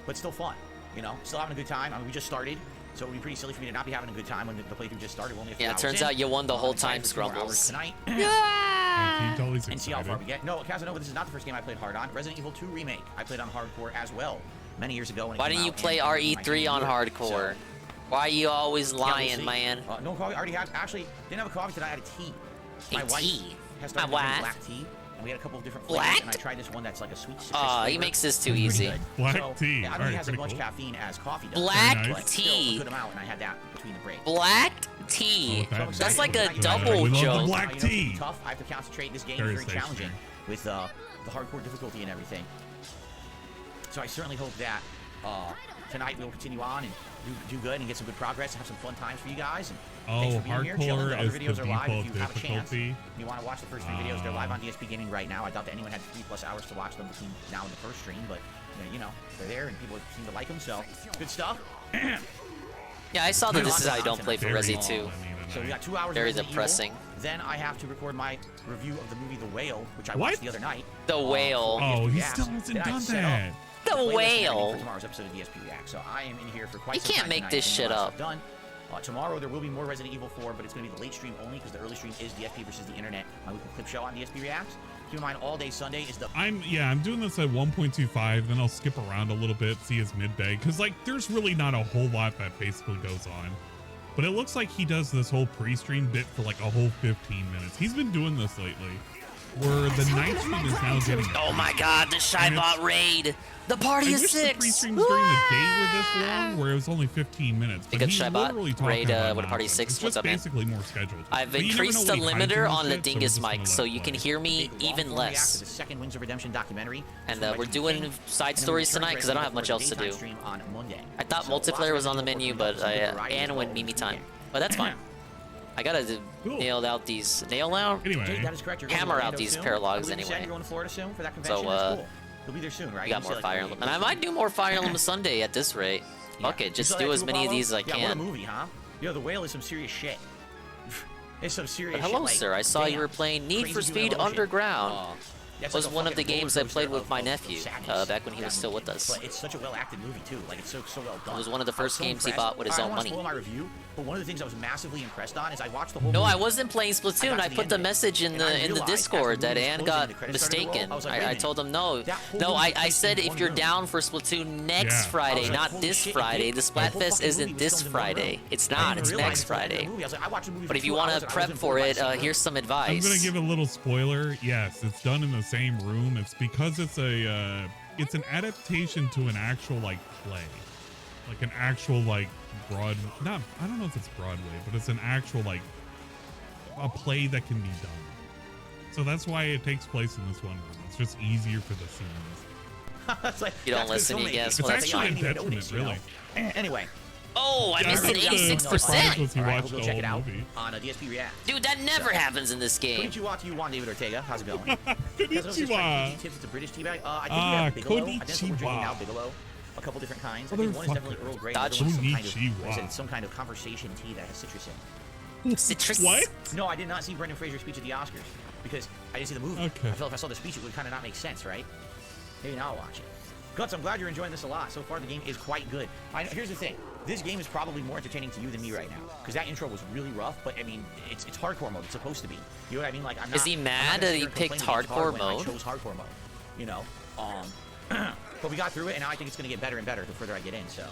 But still fun. You know, still having a good time. I mean, we just started, so it would be pretty silly for me to not be having a good time when the playthrough just started. We're only a few hours turns out you won the whole time, Scrumbles. Tonight. And see how far we get. No, Casanova, this is not the first game I played hard on. Resident Evil 2 Remake, I played on hardcore as well, many years ago. Why didn't you play RE3 on hardcore? Why are you always lying, man? No coffee. I already had. Actually, didn't have a coffee today. I had a tea. My wife has started making black tea. And we had a couple of different flavors, and I tried this one that's like a sweet citrus he makes this too easy. Black tea. I don't think it has as much caffeine as coffee does. Black tea. A good amount, and I had that between the breaks. Black tea. That's like a double joke. Black tea. Tough. I have to concentrate. This game is very challenging with the hardcore difficulty and everything. So I certainly hope that tonight we'll continue on and do good and get some good progress and have some fun times for you guys. And thanks for being here. Chilling. The other videos are live if you have a chance. If you want to watch the first 3 videos, they're live on DSP Gaming right now. I doubt that anyone had 3+ hours to watch them between now and the first stream, but you know, they're there and people seem to like them, so good stuff. Yeah, I saw that this is how you don't play for Resi 2. So we got 2 hours. Very depressing. Then I have to record my review of the movie The Whale, which I watched the other night. The Whale. Oh, he still hasn't done that. The playlist whale. for tomorrow's episode of DSP React. So I am in here for quite You some time can't make tonight this getting shit a lot of up. stuff done. Tomorrow there will be more Resident Evil 4, but it's going to be the late stream only because the early stream is DSP versus the internet, my weekly clip show on DSP Reacts. Keep in mind, all day Sunday is the. I'm doing this at 1.25, then I'll skip around a little bit, see his midday, because like there's really not a whole lot that basically goes on. But it looks like he does this whole pre-stream bit for like a whole 15 minutes. He's been doing this lately, where the night stream is now getting. Oh my god, the Shybot raid! The party I is wish 6! the pre-streams during the day were this long, where it was only 15 minutes. But Because he's Shybot literally talking raid, about what a party nonsense. 6? It's What's just up, man? basically more scheduled. I've But you never increased know the what he hides limiter in on the shit, so we're Dingus just gonna mic, let so it you can play. hear me big even long-form react to less. the second Wings of Redemption documentary. And It's we're by doing King. side And then stories we return tonight because I don't to have much the else to daytime do. stream on Monday. I thought So lots of multiplayer was on the Resident menu, Evil but some good variety as and well when over Mimi the time. weekend. But that's fine. I gotta Cool. nail out these Anyway, Jake, that is correct. You're going to hammer out Orlando these soon. Paralogues I believe you said anyway. You're going to Florida soon for that convention. So, That's cool. You'll be there soon, right? We got You more said, Fire like, Emblem, and I might do more Fire Emblem Sunday at this rate. Fuck Yeah. it, You just saw do that as too, many of Apollo? these as I Yeah, what a can. movie, huh? The whale is some serious shit. It's some serious But hello, shit. Like, sir. I saw you damn, were playing Need crazy for human Speed emotion. Underground. That's Was like a one of fucking the games I roller played coaster with my of nephew sadness. back when he was still with us. But it's such a well-acted movie too. Like it's so well done. It was one of the I was first so games he impressed. bought with his I own don't money. wanna spoil my review, but one of the things I was massively impressed on is I watched the whole No, movie. I wasn't playing Splatoon. I put the message in the Discord that Ann got mistaken. I told him no. No, I said if you're down for Splatoon next Yeah. Friday, not this Friday. The Splatfest isn't this Friday. It's not. It's next Friday. But if you want to prep for it, here's some I'm advice. gonna give a little spoiler. Yes, it's done in the same room. It's because it's it's an adaptation to an actual like play, like an actual like I don't know if it's Broadway, but it's an actual like a play that can be done. So that's why it takes place in this one room. It's just easier for the scenes. Like, You don't listen, you guess. It's Well, that's actually a fine. detriment, really. Anyway. Oh, I Yeah, missed an that's the 86%. Was he All right, watched we'll the go check it whole out movie. on DSP React. Dude, that never happens in this game. Konnichiwa to you, Juan David Ortega. How's it going? Konnichiwa. Tips, it's a British tea bag. I think we have Bigelow. I think that's what we're drinking konnichiwa. now, Bigelow. A couple different kinds. I think one is definitely Earl Grey. The other Dodge. one's Konnichiwa. some kind of conversation tea that has citrus in. Citrus. What? No, I did not see Brendan Fraser's speech at the Oscars because I didn't see the movie. Okay. I felt if I saw the speech, it would kind of not make sense, right? Maybe now I'll watch it. Guts, I'm glad you're enjoying this a lot. So far, the game is quite good. Here's the thing. This game is probably more entertaining to you than me right now because that intro was really rough, but I mean, it's hardcore mode. It's supposed to be. You know what I mean? Like, I'm not, Is he I'm mad not that gonna he sit here and picked complain the game's hard hardcore when mode? I chose hardcore mode, you know? But we got through it, and now I think it's going to get better and better the further I get in, so.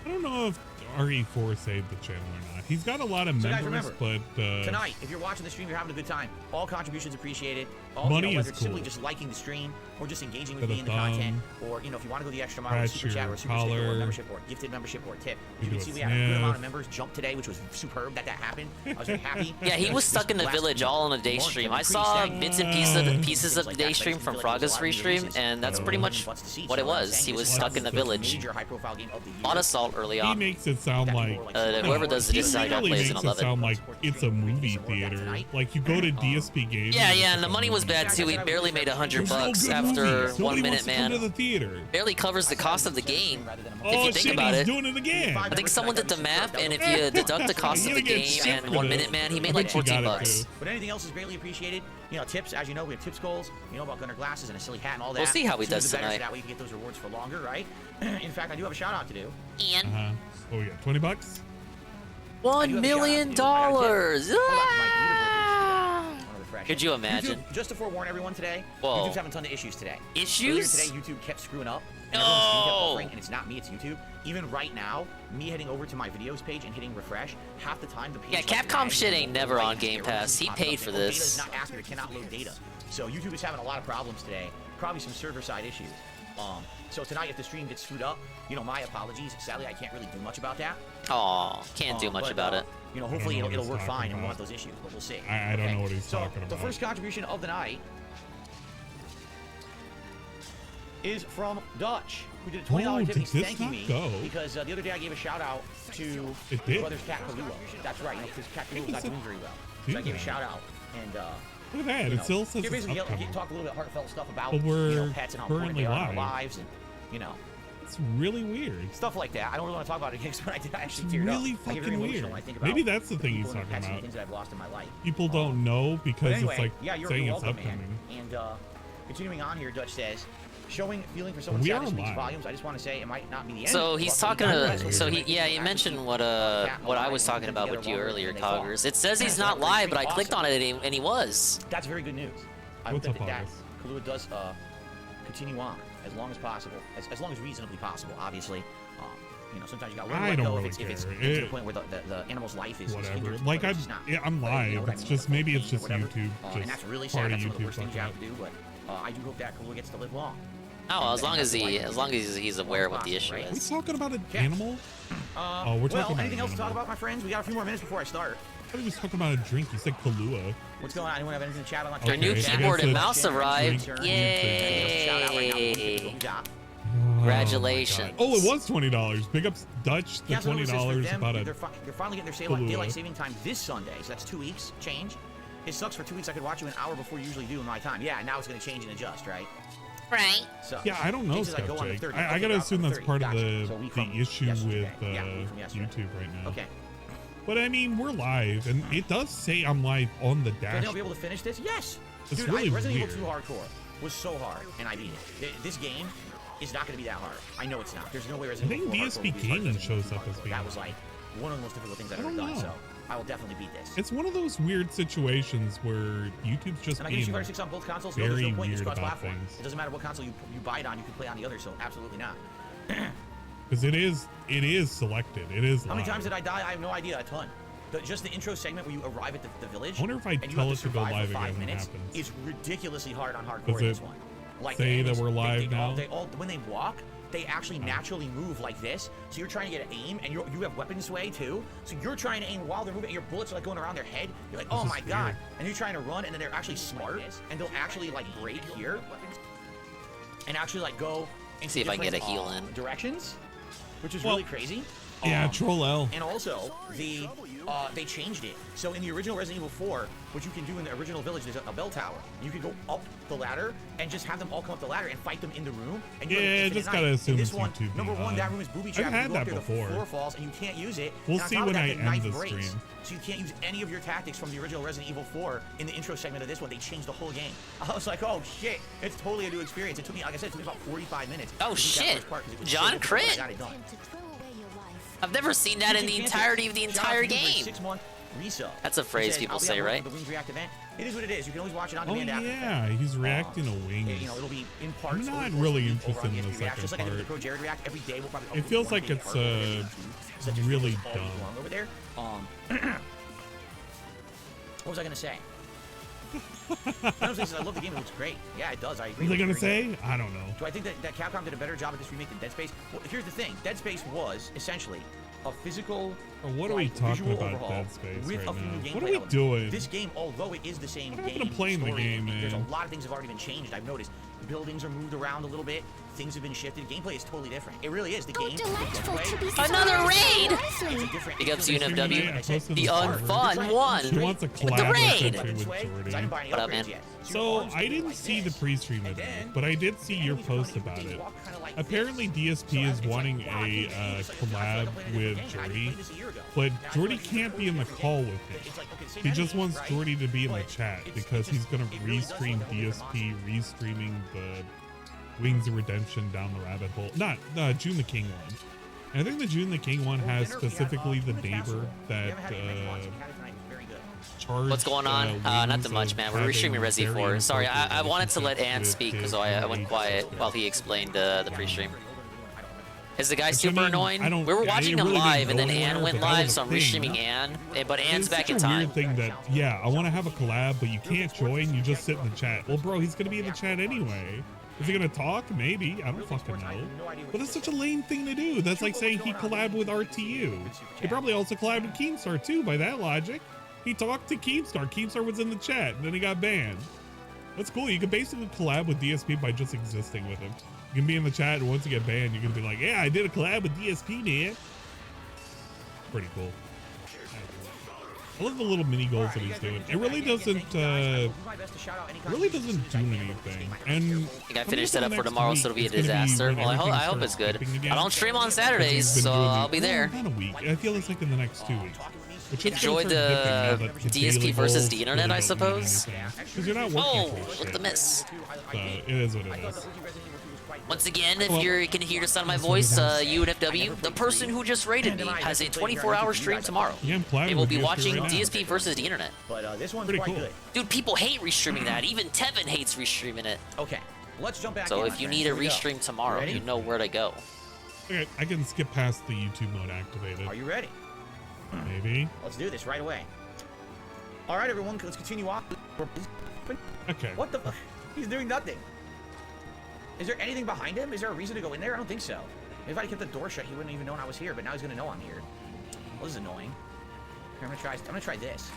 I don't know if RE4 saved the channel or not. He's got a lot of So guys, members, remember, but tonight, if you're watching the stream, you're having a good time. All contributions appreciated. All, Money whether is it's simply cool. just liking the stream or just engaging with Bit me of in the content, thumb. or if you want to go the extra mile, Scratch super chat your or super sticker or collar. membership or gifted membership or tip. You You can do see a we had a good amount sniff. of members jump today, which was superb that happened. I was very happy. Yeah, he was stuck in the Last village all on a day month, stream. they've I been saw pretty bits stagnant. and pieces of the Like day that, stream but I from feel like there's a Frogger's lot of restream, releases. and that's pretty much Butts to see, what so it what I'm was. saying He is was this stuck is in the the village. major high-profile game of the year. On assault early he on. makes it sound like whoever does the he Decide literally plays makes in it 11. sound like it's a movie theater. Like you go to DSP Games. Yeah, it's yeah, and the a money was movie. bad too. He barely made $100 There's no bucks good after movies. 1 Nobody Minute wants to come to Man. the theater. Barely covers the cost of the game. Oh If you think shit, about he's it. doing it again. I think someone did the math, and if you deduct the cost of the game and 1 Minute Man, he made like 14 bucks. But anything else is greatly appreciated. You know, tips, as you know, we have tips goals. You know about Gunner glasses and a silly hat and all that. We'll see how he Sooner does the better, so tonight. that way you can get those rewards for longer, right? In fact, I do have a shout out to do. And Oh yeah, $20. $1 million. Ah! Could you imagine? YouTube, just to forewarn everyone today, Whoa. YouTube's having a ton of issues today. Issues? Earlier today, YouTube kept screwing up. And No. everyone's screen kept buffering, and it's not me, it's YouTube. Even right now, me heading over to my videos page and hitting refresh, half the time the page... Yeah, like, Capcom lags shit and ain't won't never load on right. Game Everyone Pass. He pops up paid saying, for "Oh, this." Data is not accurate, it cannot load data. So YouTube is having a lot of problems today. Probably some server-side issues. So tonight, if the stream gets screwed up, you know, my apologies. Sadly, I can't really do much about that. Aw, can't do much But, about it. You know, hopefully I don't know it'll what work he's fine talking and we won't about. have those issues, but we'll see. I don't know what he's talking The about. first contribution of the night is from Dutch, who did a $20 Oh, tip. did He's this thanking not me go? because the other day I gave a shout out to It his did? brother's cat Kalua. That's right, you know, because cat Kalua was not doing very well. So I gave a shout out and Look at that. you It know, still says it's basically upcoming. talk a little bit heartfelt stuff about But we're you know, pets and how important currently they are in our live. lives and you know. It's really weird. Stuff like that. I don't really want to talk about it because when I did, I actually It's teared really up. I get very fucking emotional weird. when I think about Maybe that's the thing he's people and talking pets and about. things that I've lost in my life. People don't know But because anyway, it's like yeah, you're saying it's welcome, man. upcoming. And continuing on here, Dutch says, feeling for someone We sad are this week's live. volumes. I just want to say it might not be the end. So he's but talking we- to, he mentioned what I was talking about with you earlier, Coggers. It says he's not live, but I clicked on it and he was. That's very good news. I What's hope up, that August? Kahlua does continue on as long as possible, as long as reasonably possible. Obviously, you know, sometimes you got to I let don't go really if it's care. to the point where the animal's life is Whatever. injured, Like but it's just not. I'm But, you know live. what I It's mean? just maybe it's pain, just whatever. YouTube. And Just that's really part sad. of That's one of the YouTube worst things you have fucking to do. But I do hope that Kahlua gets to live long. Oh, as long as he's aware what the issue Are we is. talking about an Yeah. animal? Oh, we're talking Well, about anything else to talk animal. about, my friends? We got a few more minutes before I start. I thought he was talking about a drink. You said Kahlua. What's going on? Anyone have anything to chat on? Your new Okay, I keyboard guess and it's mouse arrived. drink. Yay! Oh, Congratulations. my God. Oh, it was $20. Big ups Dutch. The Yeah, so this is for $20 them. about a. They're finally getting their Kahlua. daylight saving time this Sunday, so that's 2 weeks change. It sucks for 2 weeks. I could watch you an hour before you usually do in my time. Yeah, now it's going to change and adjust, right? Right. So Yeah, I don't know, changes, I Scout go on the Jake. 30. I Okay, gotta on assume that's 30. part of Gotcha. the So a week the from issue yesterday. with Yeah, a week from yesterday. YouTube right now. Okay. But I mean, we're live, and it does say I'm live on the So dash. they'll be able to finish this? Yes! It's Dude, really Resident weird. Evil 2 Hardcore was so hard, and I beat it. This game is not going to be that hard. I know it's not. There's no way Resident Evil 4 I Hardcore think will be DSP as hard as Gaming Resident Evil shows up as Hardcore. being That was like one of the most difficult things I've I ever don't done, know. so I will definitely beat this. It's one of those weird situations where YouTube's just And I can use being Fighter 6 on both consoles. No, there's very no point in weird cross about platform. things. It doesn't matter what console you buy it on, you can play on the other, so absolutely not. Because it is selected. It is How many live. times did I die? I have no idea. A ton. Just the intro segment where you arrive at the village. I wonder if I and you tell have it to go survive live for 5 again when it minutes happens. is ridiculously hard on hardcore Does in this it one. Like say the that enemies, we're live now? when they walk, they actually naturally move like this. So you're trying to get an aim, and you have weapon sway too. So you're trying to aim while they're moving, and your bullets are like going around their head. You're like, oh This my is god! weird. And you're trying to run, and then they're actually smart, and they'll actually like break here, and actually like go into See if I can get a different, heal in. directions, which is Well, really crazy. Yeah, Troll L. And also, they changed it. So in the original Resident Evil 4, what you can do in the original village, there's a bell tower. You can go up the ladder and just have them all come up the ladder and fight them in the room. And you have an Yeah, infinite just night. gotta In assume this it's one, YouTube number being one, on. that room is booby I've trapped. had You go that up there, the before. floor falls and you can't use it. We'll And on see top of when that, I the end knife the breaks. stream. So you can't use any of your tactics from the original Resident Evil 4 in the intro segment of this one. They changed the whole game. I was like, oh shit, it's totally a new experience. It took me, like I said, it took me about 45 minutes. Oh, to beat that shit. first part 'cause it was John so difficult, but Crit. I got it done. I've never seen that in the entirety of the entire game. 6-month resub. That's a phrase It says, people "I'll be say, on board right? for the Wings React event." It is what it is. You can always watch it on Oh demand after. yeah, he's reacting to Wings. You know, it'll be in parts. I'm not over the course really of the week over interested on in the ESP React, just like I did with the second Pro Jared React. Every day we'll probably It upload feels one like big it's, part over there on YouTube. So that just really feels all week dumb. long over there. What was I gonna say? I love the game. It looks great. Yeah, it does. I agree. What are they It gonna looks very say? I don't know. do I think that Capcom did a better job at this remake than Dead Space? Well, here's the thing. Dead Space was essentially a physical, What are we talking visual about overhaul Dead Space with right a few now? new gameplay What are we elements. doing? This game, although it is the same What game, happened to playing the story, game, there's a man? lot of things have already been changed. I've noticed buildings are moved around a little bit. Things have been shifted. Gameplay is totally different. It really is. The game. Another raid! It's a different. Big ups it's a different UNFW. game, like I said. The unfun one. She wants a The collab raid! essentially with Because I Jordan. didn't buy any What up, upgrades man? yet. So I didn't see the pre-stream of it, but I did see your post about it. Apparently DSP is wanting a collab with Jordy, but Jordy can't be in the call with it. He just wants Jordy to be in the chat because he's gonna restream DSP, restreaming the Wings of Redemption down the rabbit hole. Not the June the King one. And I think the June the King one has specifically the neighbor that charged. What's going on? Not Wings too much, of man. We're having restreaming Resi very 4. Sorry, I inappropriate wanted to let Ann relationships speak, with so I went his quiet sister. while he explained the pre-stream. Is the guy Which, I super mean, annoying? I don't- We were I watching him really didn't live, and go then Ann anywhere, went but that live, was so a I'm thing. restreaming Ann. But Ann's It's back such in a time. weird thing that, yeah, I want to have a collab, but you can't join. You just sit in the chat. Well, bro, he's gonna be in the chat anyway. Is he gonna talk? Maybe. I don't fucking know. But it's such a lame thing to do. That's like saying he collabed with RTU. He probably also collabed with Keemstar too, by that logic. He talked to Keemstar. Keemstar was in the chat, and then he got banned. That's cool. You can basically collab with DSP by just existing with him. You can be in the chat, and once you get banned, you can be like, yeah, I did a collab with DSP, man. Pretty cool. I love the little mini goals that he's doing. It really doesn't do anything. And I think I finished it up for tomorrow, so it'll be a disaster. Well, I hope it's good. I don't stream on Saturdays, so I'll be there. Not a week. I feel it's like in the next 2 weeks. Which is Enjoy gonna start dipping now that the DSP daily versus goals the internet, really I don't mean suppose. anything. 'Cause you're not working Oh, for with shit. the miss. So it is what it is. Once again, if Well, you can hear the sound of my voice, UNFW, the person who just rated me has a 24-hour stream tomorrow. Yeah, I'm playing They will with be DSP watching right now. DSP versus the internet. But this one's Pretty quite cool. good. Dude, people hate restreaming that. Even Tevin hates restreaming it. Okay, let's jump back So in, if my you friends. need a Here we go. restream tomorrow, Ready? you know where to go. Okay, I can skip past the YouTube mode activated. Are you ready? Maybe. Let's do this right away. All right, everyone, let's continue on. Okay. What the fuck? He's doing nothing. Is there anything behind him? Is there a reason to go in there? I don't think so. If I kept the door shut, he wouldn't even know I was here, but now he's gonna know I'm here. Well, this is annoying. Here, I'm gonna try this.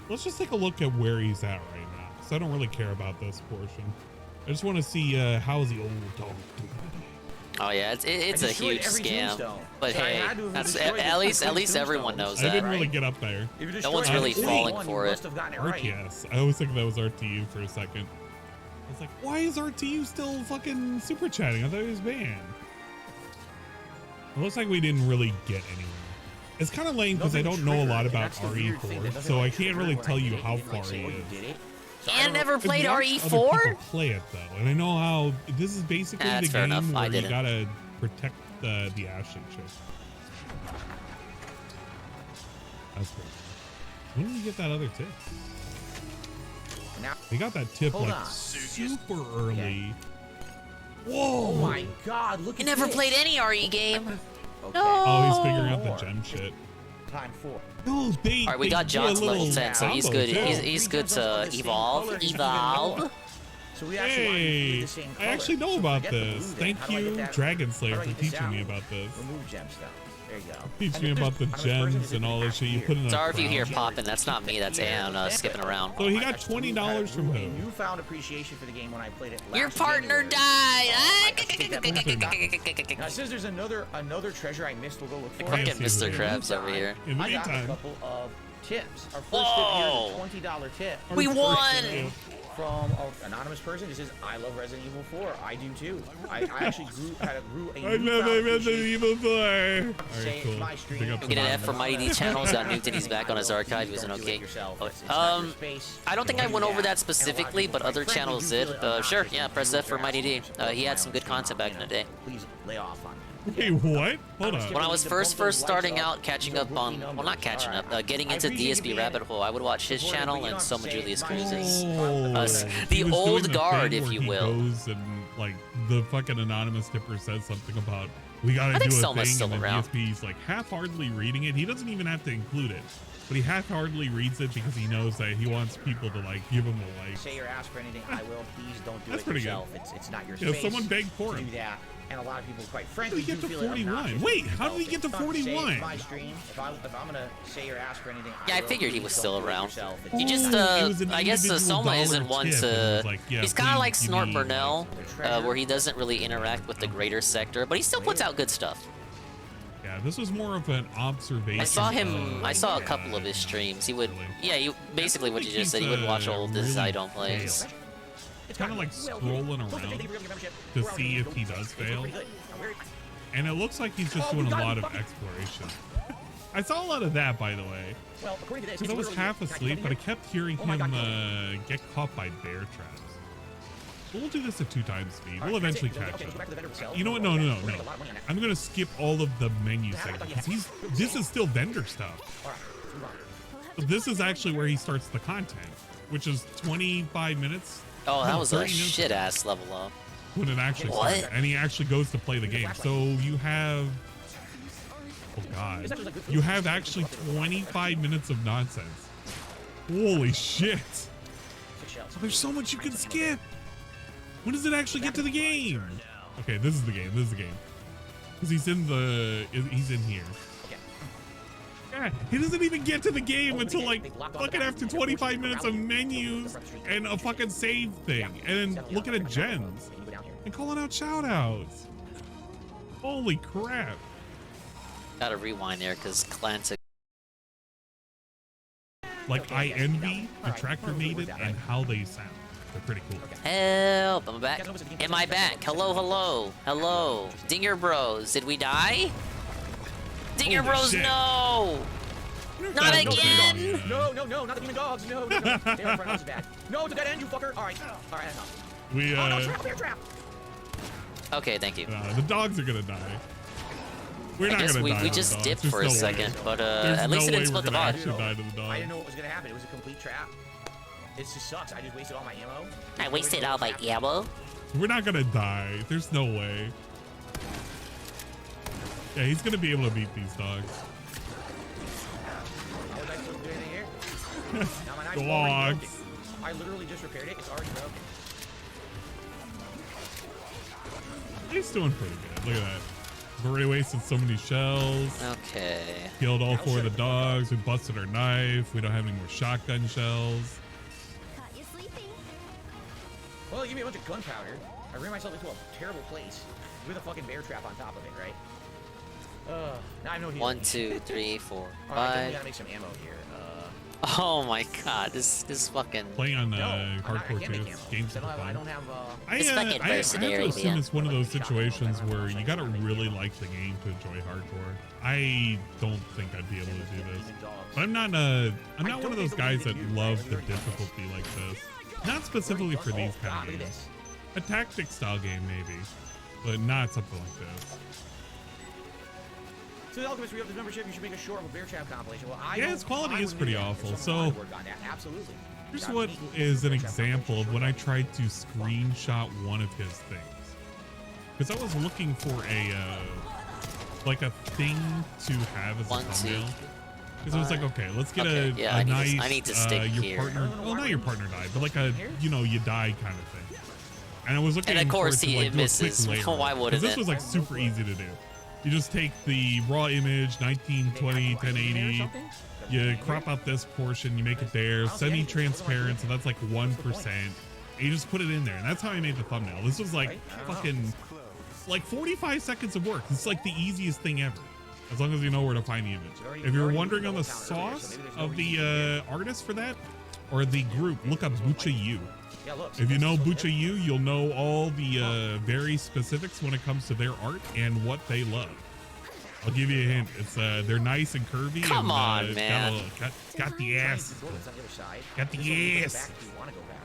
Let's just take a look at where he's at right now. Because I don't really care about this portion. I just want to see how's the old dog doing. Oh yeah, it's a destroyed huge every scam. tombstone. But So I hey, had to have that's destroyed at least the everyone tombstones. knows I that. didn't really right? get up there. If you No destroyed one's really every falling one, for you it. must have gotten it right. RTS. I always think that was RTU for a second. I was like, why is RTU still fucking super chatting? I thought he was banned. It looks like we didn't really get anywhere. It's kind of lame because I don't know a lot about RE4, so I can't really tell you how far he is. And never played Other RE4? people play it though, and I know how this is basically That's the fair game enough. I where you didn't. gotta protect the Ashley chick. That's great. When did you get that other tip? Now, We got that tip Hold like on. super early. oh Whoa! my god, look You at never this. played any RE game. Okay. Oh, he's figuring out More. the gem shit. Time 4. No, they. All right, we they got do a John's level little 10, so he's combo, good. too. He's good to evolve. Evolve. So we actually want to be Hey, the same I color. actually know So about forget the this. blue then. Thank How do I get you, that? Dragon How Slayer, do I for get this teaching me out? about this. Remove gemstone. There you go. Teach And me if about the there's- on this person, gems is and it all this shit. You here? put in a Sorry if you hear crown. popping. That's not me. That's Ann skipping around. So he I got just grew- $20 from had a who? newfound appreciation for the game when I played it last Your partner January. died. I take that back. Now, since there's another treasure I missed, we'll go look for I'm it. getting Mr. Krabs over here. In the I got a meantime, couple of tips. Our first Whoa. tip here is a $20 tip. We our first won. video. From an anonymous person. This is I love Resident Evil 4. I do too. I actually grew a I love newfound Resident appreciation. Evil 4. Say Alright, it's cool. my stream. Big up We to get an Bob. F for Mighty D channels. Got nuked and he's back on his archive using OK. I don't think I went over that specifically, but other channels did. Sure, yeah, press F for Mighty D. He had some good content back in the day. Please lay off on me. Wait, what? Hold on. When I was first starting out, catching up on, well, not catching up, getting into DSP rabbit hole, I would watch his channel and Soma Julius Cruz's. He The was old doing the guard, thing if where you he will. Goes and like the fucking anonymous tipper says something about we gotta I think do a Soma's thing, still and then around. DSP's like half-heartedly reading it. He doesn't even have to include it, but he half-heartedly reads it because he knows that he wants people to like give him a like. Say or ask for anything, I will. Please don't do That's it pretty good. yourself. It's not your Yeah, space. someone begged for to him. do that. And a lot of people, quite How frankly, did he do get to feel it 41? obnoxious Wait, to how did he yourself. get to It's not to say 41? it's my stream. If I'm gonna say or ask for anything, Yeah, I will. figured he Please was don't still do it around. yourself. It's You not just, your It was an I guess the individual Soma isn't dollar one tip, and it to. was like, yeah, He's kind of please like give Snort me, Burnell, like, where he doesn't really interact with the greater sector, but he still puts out good stuff. Yeah, this was more of an observation. I saw him. I saw a of, couple of his streams. He would. really. Yeah, you basically what you just said. He would watch old Really This I Don't Plays. fail. It's kind of like scrolling around to see if he does fail. And it looks like he's just doing a lot of exploration. I saw a lot of that, by the way. Well, according to this, Because I was half asleep, but I kept hearing him get caught by bear traps. But we'll do this at 2x speed. We'll eventually catch up. You know what? No. I'm going to skip all of the menu segments. This is still vendor stuff. This is actually where he starts the content, which is 25 minutes. Oh, that was a 30 minutes shit ass level up. when it actually What? starts. And he actually goes to play the game. So you have... Oh, God. You have actually 25 minutes of nonsense. Holy shit. There's so much you can skip. When does it actually get to the game? Okay, this is the game. Because he's in here. Yeah, he doesn't even get to the game until like fucking after 25 minutes of menus and a fucking save thing. And then looking at gens and calling out shout outs. Holy crap. Gotta rewind there because Clantic. Like, I envy the tractor made it and how they sound. They're pretty cool. Help! I'm back. Am I back? Hello. Dinger Bros, did we die? Dinger Holy Bros, shit. no! Not No, again! No, not the demon dogs. No. They are front bad. No, it's a dead end, you fucker. All right, enough. We Oh, no, trap, bear trap. Okay, thank you. The dogs are gonna die. We're not gonna die. We just to the dipped dogs. for There's a no way. second, but There's at least no it way didn't we're split the gonna bot. actually die to the I dogs. didn't know what was gonna happen. It was a complete trap. It just sucks. I just wasted all my ammo. I wasted all my ammo. We're not gonna die. There's no way. Yeah, he's gonna be able to beat these dogs. How was I supposed to do anything here? Now my knife's already Dogs. broken. I literally just repaired it. It's already broken. He's doing pretty good. Look at that. We've already wasted so many shells. Okay. Killed all 4 of the dogs. We busted our knife. We don't have any more shotgun shells. Caught you sleeping. Well, they gave me a bunch of gunpowder. I ran myself into a terrible place with a fucking bear trap on top of it, right? Now I know he's 1, 2, 3, 4, Alright, then we 5. gotta make some ammo here. Oh my god, this fucking. Playing on No, hardcore I can't too. make ammo. Games I don't have, It's fucking I have mercenary, to assume man. it's one of those situations where you gotta really like the game to enjoy hardcore. I don't think I'd be able to do this. But I'm not one of those guys that love the difficulty like this. Not specifically for these kind of games. A tactic style game maybe, but not something like this. So the Alchemist, re-up this membership, you should make a short bear trap compilation. Well, Yeah, its quality is pretty awful. So absolutely. here's what is an example of when I tried to screenshot one of his things. Because I was looking for a like a thing to have as a 1, 2. thumbnail. Because I was like, okay, let's get Okay, a yeah, nice I need to stick your here. partner. Well, not your partner died, but like a you die kind of thing. And I was looking. And of course for it to, like, it do a quick misses. layer. Why wouldn't This it? was like super easy to do. You just take the raw image, 1920, 1080. You crop out this portion, you make it there, semi-transparent, so that's like 1%. And you just put it in there, and that's how I made the thumbnail. This was like fucking like 45 seconds of work. It's like the easiest thing ever, as long as you know where to find the image. If you're wondering on the sauce of the artist for that, or the group, look up Bucha U. If you know Bucha U, you'll know all the very specifics when it comes to their art and what they love. I'll give you a hint. It's they're nice and curvy. Come on, got man. Got the ass. Got the ass.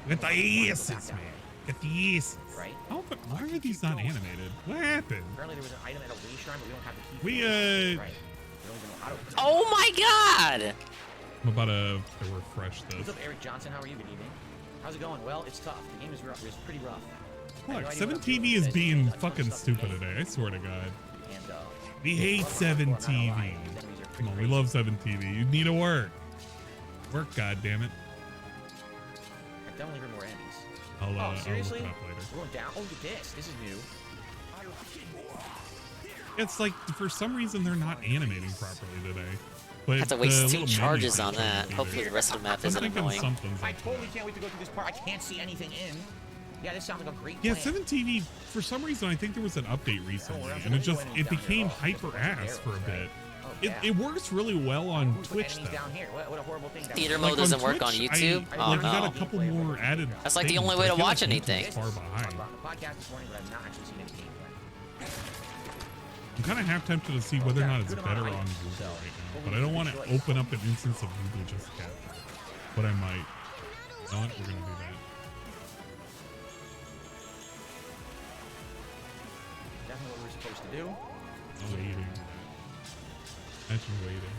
Got the asses, man. Got the asses. Right? Oh, but why are these not animated? What happened? Apparently there was an item at a way shrine, but we don't have the key. We Right. We don't even know how to. Oh my god! I'm about to refresh What's this. up, Eric Johnson? How are you? Good evening. How's it going? Well, it's tough. The game is rough. It's pretty rough. Look, 7TV is being fucking stupid today. I swear to God. We hate 7TV. Come on, we love 7TV. You need to work. Work, goddammit. I've definitely heard more enemies. I'll look Seriously? it up later. We're going down. Oh, look at this. This is new. It's like, for some reason, they're not animating properly today. But Have to waste the 2 little charges menu on feature that. is Hopefully the rest of the map I'm isn't thinking annoying. something's I up totally there. can't wait to go through this part. I can't see anything in. Yeah, this sounds like a great Yeah, plan. 7TV, for some reason, I think there was an update recently, and it became hyper ass for a bit. It works really well on Twitch, though. Down here. What a horrible thing. Theater Like mode doesn't work on Twitch, YouTube? I, Oh like, got no. a couple more added. That's like the things, only but way I to feel watch like anything. YouTube's far behind. Podcast this morning, but I've not actually seen any gameplay. I'm kind of half tempted to see whether or not it's better on Google right now, but I don't want to open up an instance of Google just yet. But I might. You know what? We're gonna do that. Definitely what we're supposed to do. I'm waiting. Imagine waiting.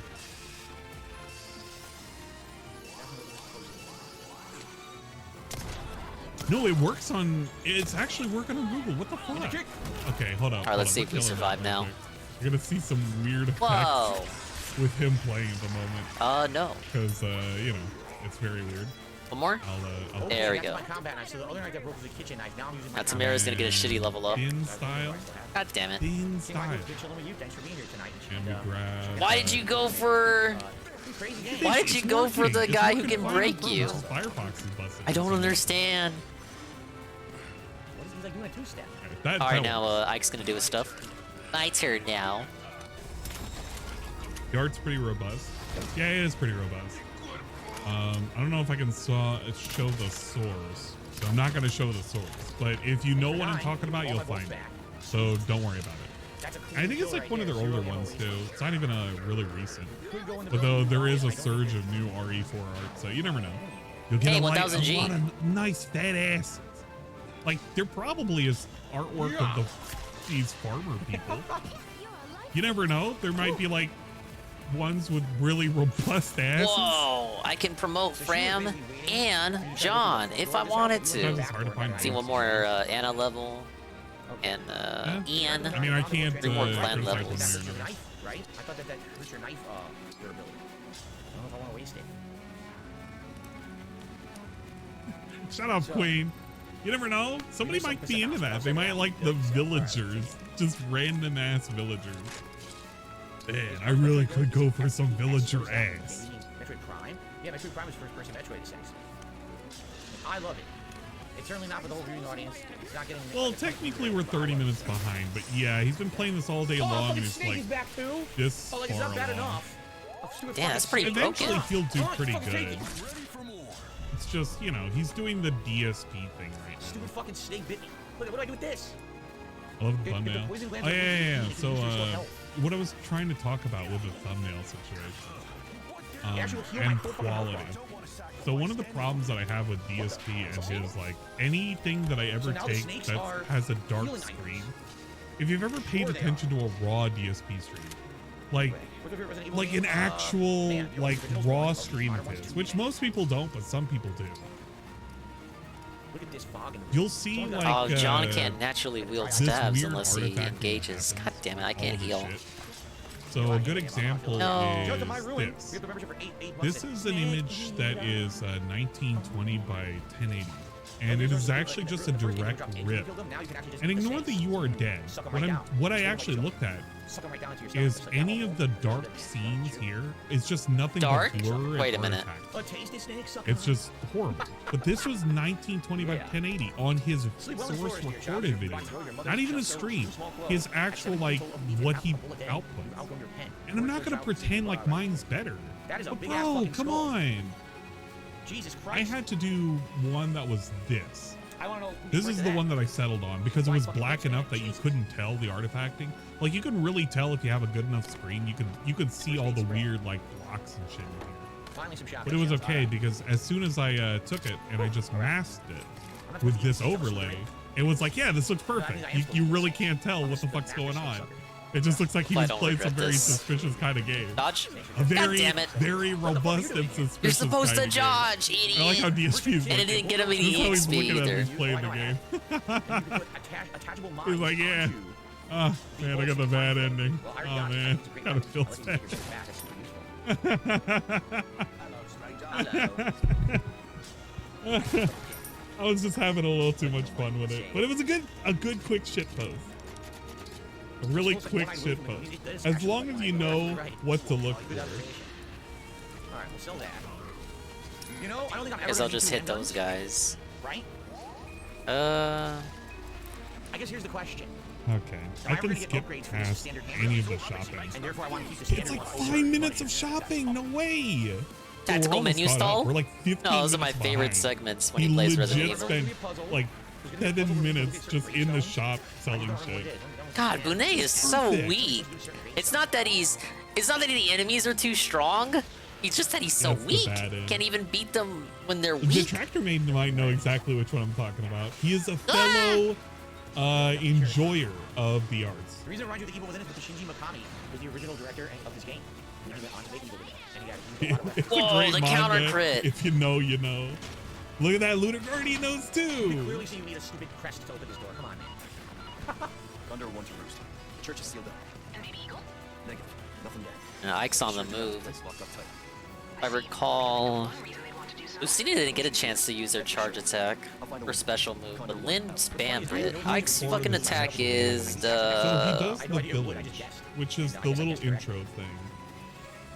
No, it works on. It's actually working on Google. What the fuck? Okay, hold up. Alright, let's see if we survive now. You're gonna see some weird effects Whoa. with him playing at the moment. No. Because you know, it's very weird. One more? I'll There we That's go. my combat knife. So the other knife that broke was a kitchen knife. Now I'm using my That combat Tamara's gonna get a shitty level up. In style. God damn it. In knife. Hey, Michael, style. good chilling with you. Thanks for being here tonight. And we grab. Why did you go for... Crazy game. Why did you go for the It's guy who working can fine break with you? purpose. Firefox is busted. I don't understand. What is he like doing a two-step? That Alright, that now works. Ike's gonna do his stuff. My turn now. The art's pretty robust. Yeah, it is pretty robust. I don't know if I can show the source, so I'm not gonna show the source. But if you know what I'm talking about, you'll find it. So don't worry about it. I think it's like one of their older ones too. It's not even a really recent. Although there is a surge of new RE4 art, so you never know. You'll get Hey, a 1000 G. lot of nice fat asses. Like, there probably is artwork of these farmer people. You never know. There might be like ones with really robust asses. Whoa! I can promote Fram and John if I wanted Sometimes to. it's hard to find See one more Anna level and Ian. I mean, I can't. 3 more clan criticize levels. one here, no. Right? I thought that hurts your knife durability. I don't know if I want to waste it. Shut up, Queen. You never know. Somebody might be into that. They might like the villagers. Just random ass villagers. Man, I really could go for some villager ass. Metroid Prime? Yeah, Metroid Prime is first person Metroid essentially. I love it. It's certainly not for the whole viewing audience. It's not getting. Well, technically we're 30 minutes behind, but yeah, he's been playing this all day long, and it's like this far along. Damn, that's pretty Eventually broken. he'll do pretty good. It's just, you know, he's doing the DSP thing right now. Stupid fucking snake bit me. Look, what do I do with this? I love the thumbnail. Oh, yeah. So, what I was trying to talk about with the thumbnail situation and quality. So one of the problems that I have with DSP and his, like, anything that I ever take that has a dark screen, if you've ever paid attention to a raw DSP stream, like an actual, like, raw stream of his, which most people don't, but some people do. Look at this fog. You'll see, like, Oh, John can't naturally wield stabs weird unless he artifact engages. God damn it, I can't all this heal. shit. So a good example No. is this. This is an image that is 1920 by 1080. And it is actually just a direct rip. And ignore the "you are dead." What I actually looked at is any of the dark scenes here is just nothing Dark? but blur Wait a and minute. artifacts. It's just horrible. But this was 1920 by 1080 on his source recorded video. Not even a stream. His actual, like, what he outputs. And I'm not gonna pretend like mine's better. But bro, come on. Jesus I Christ. had to do one that was this. I want to know. This is the one that I settled on because it was black enough that you couldn't tell the artifacting. Like, you can really tell if you have a good enough screen. You could see all the weird, like, blocks and shit in here. Finally some shopping. But it was okay because as soon as I took it and I just masked it with this overlay, it was like, yeah, this looks perfect. You really can't tell what the fuck's going on. It just looks like he I was don't playing some regret very this. suspicious kind of game. Dodge? A God very, damn it. very robust and suspicious. You're supposed to kind of game. dodge, idiot. I like how DSP is And it didn't get him this is how any he's XP looking at either. us playing the game. He's like, yeah. Oh, man, I got the bad ending. Oh, man. Kind of feels bad. I was just having a little too much fun with it. But it was a good quick shit post. A really quick shit post. As long as you know what to look for. Alright, we'll sell that. You know, I don't think I'm ever Guess I'll gonna just do hit those handguns, guys. Right? Uh, I guess here's the question. Okay. I can skip past any of the shopping. And therefore I want to keep the It's standard like one 5 minutes of shopping. No way. tactical almost menu caught up. stall? We're like 15 No, those are my minutes favorite behind. segments when He he plays legit Resident Evil. spent like 7 minutes just in the shop selling shit. God, Bonet is so Perfect. weak. It's not that the enemies are too strong. It's just that he's so That's the weak. bad end. Can't even beat them when they're The weak. Tractor Maiden might know exactly which one I'm talking about. He is a fellow enjoyer of the arts. The reason I remind you of the evil within is because Shinji Mikami was the original director of this game. And he went on to make Evil Within. And he got a lot of It's a Whoa, great the mod, counter man. crit. If you know, you know. Look at that, Ludigardi knows You too. clearly see you need a stupid crest to open this door. Come on, man. Thunder one to roost. The church is sealed up. And Baby Eagle? Negative. Nothing yet. Ike's on the move. It's locked up tight. I recall One reason they'd want to do so. Lucina didn't get a chance to use their charge attack or special move, but Lynn spammed it. Ike's fucking attack is So he the does the village, which is the little intro thing.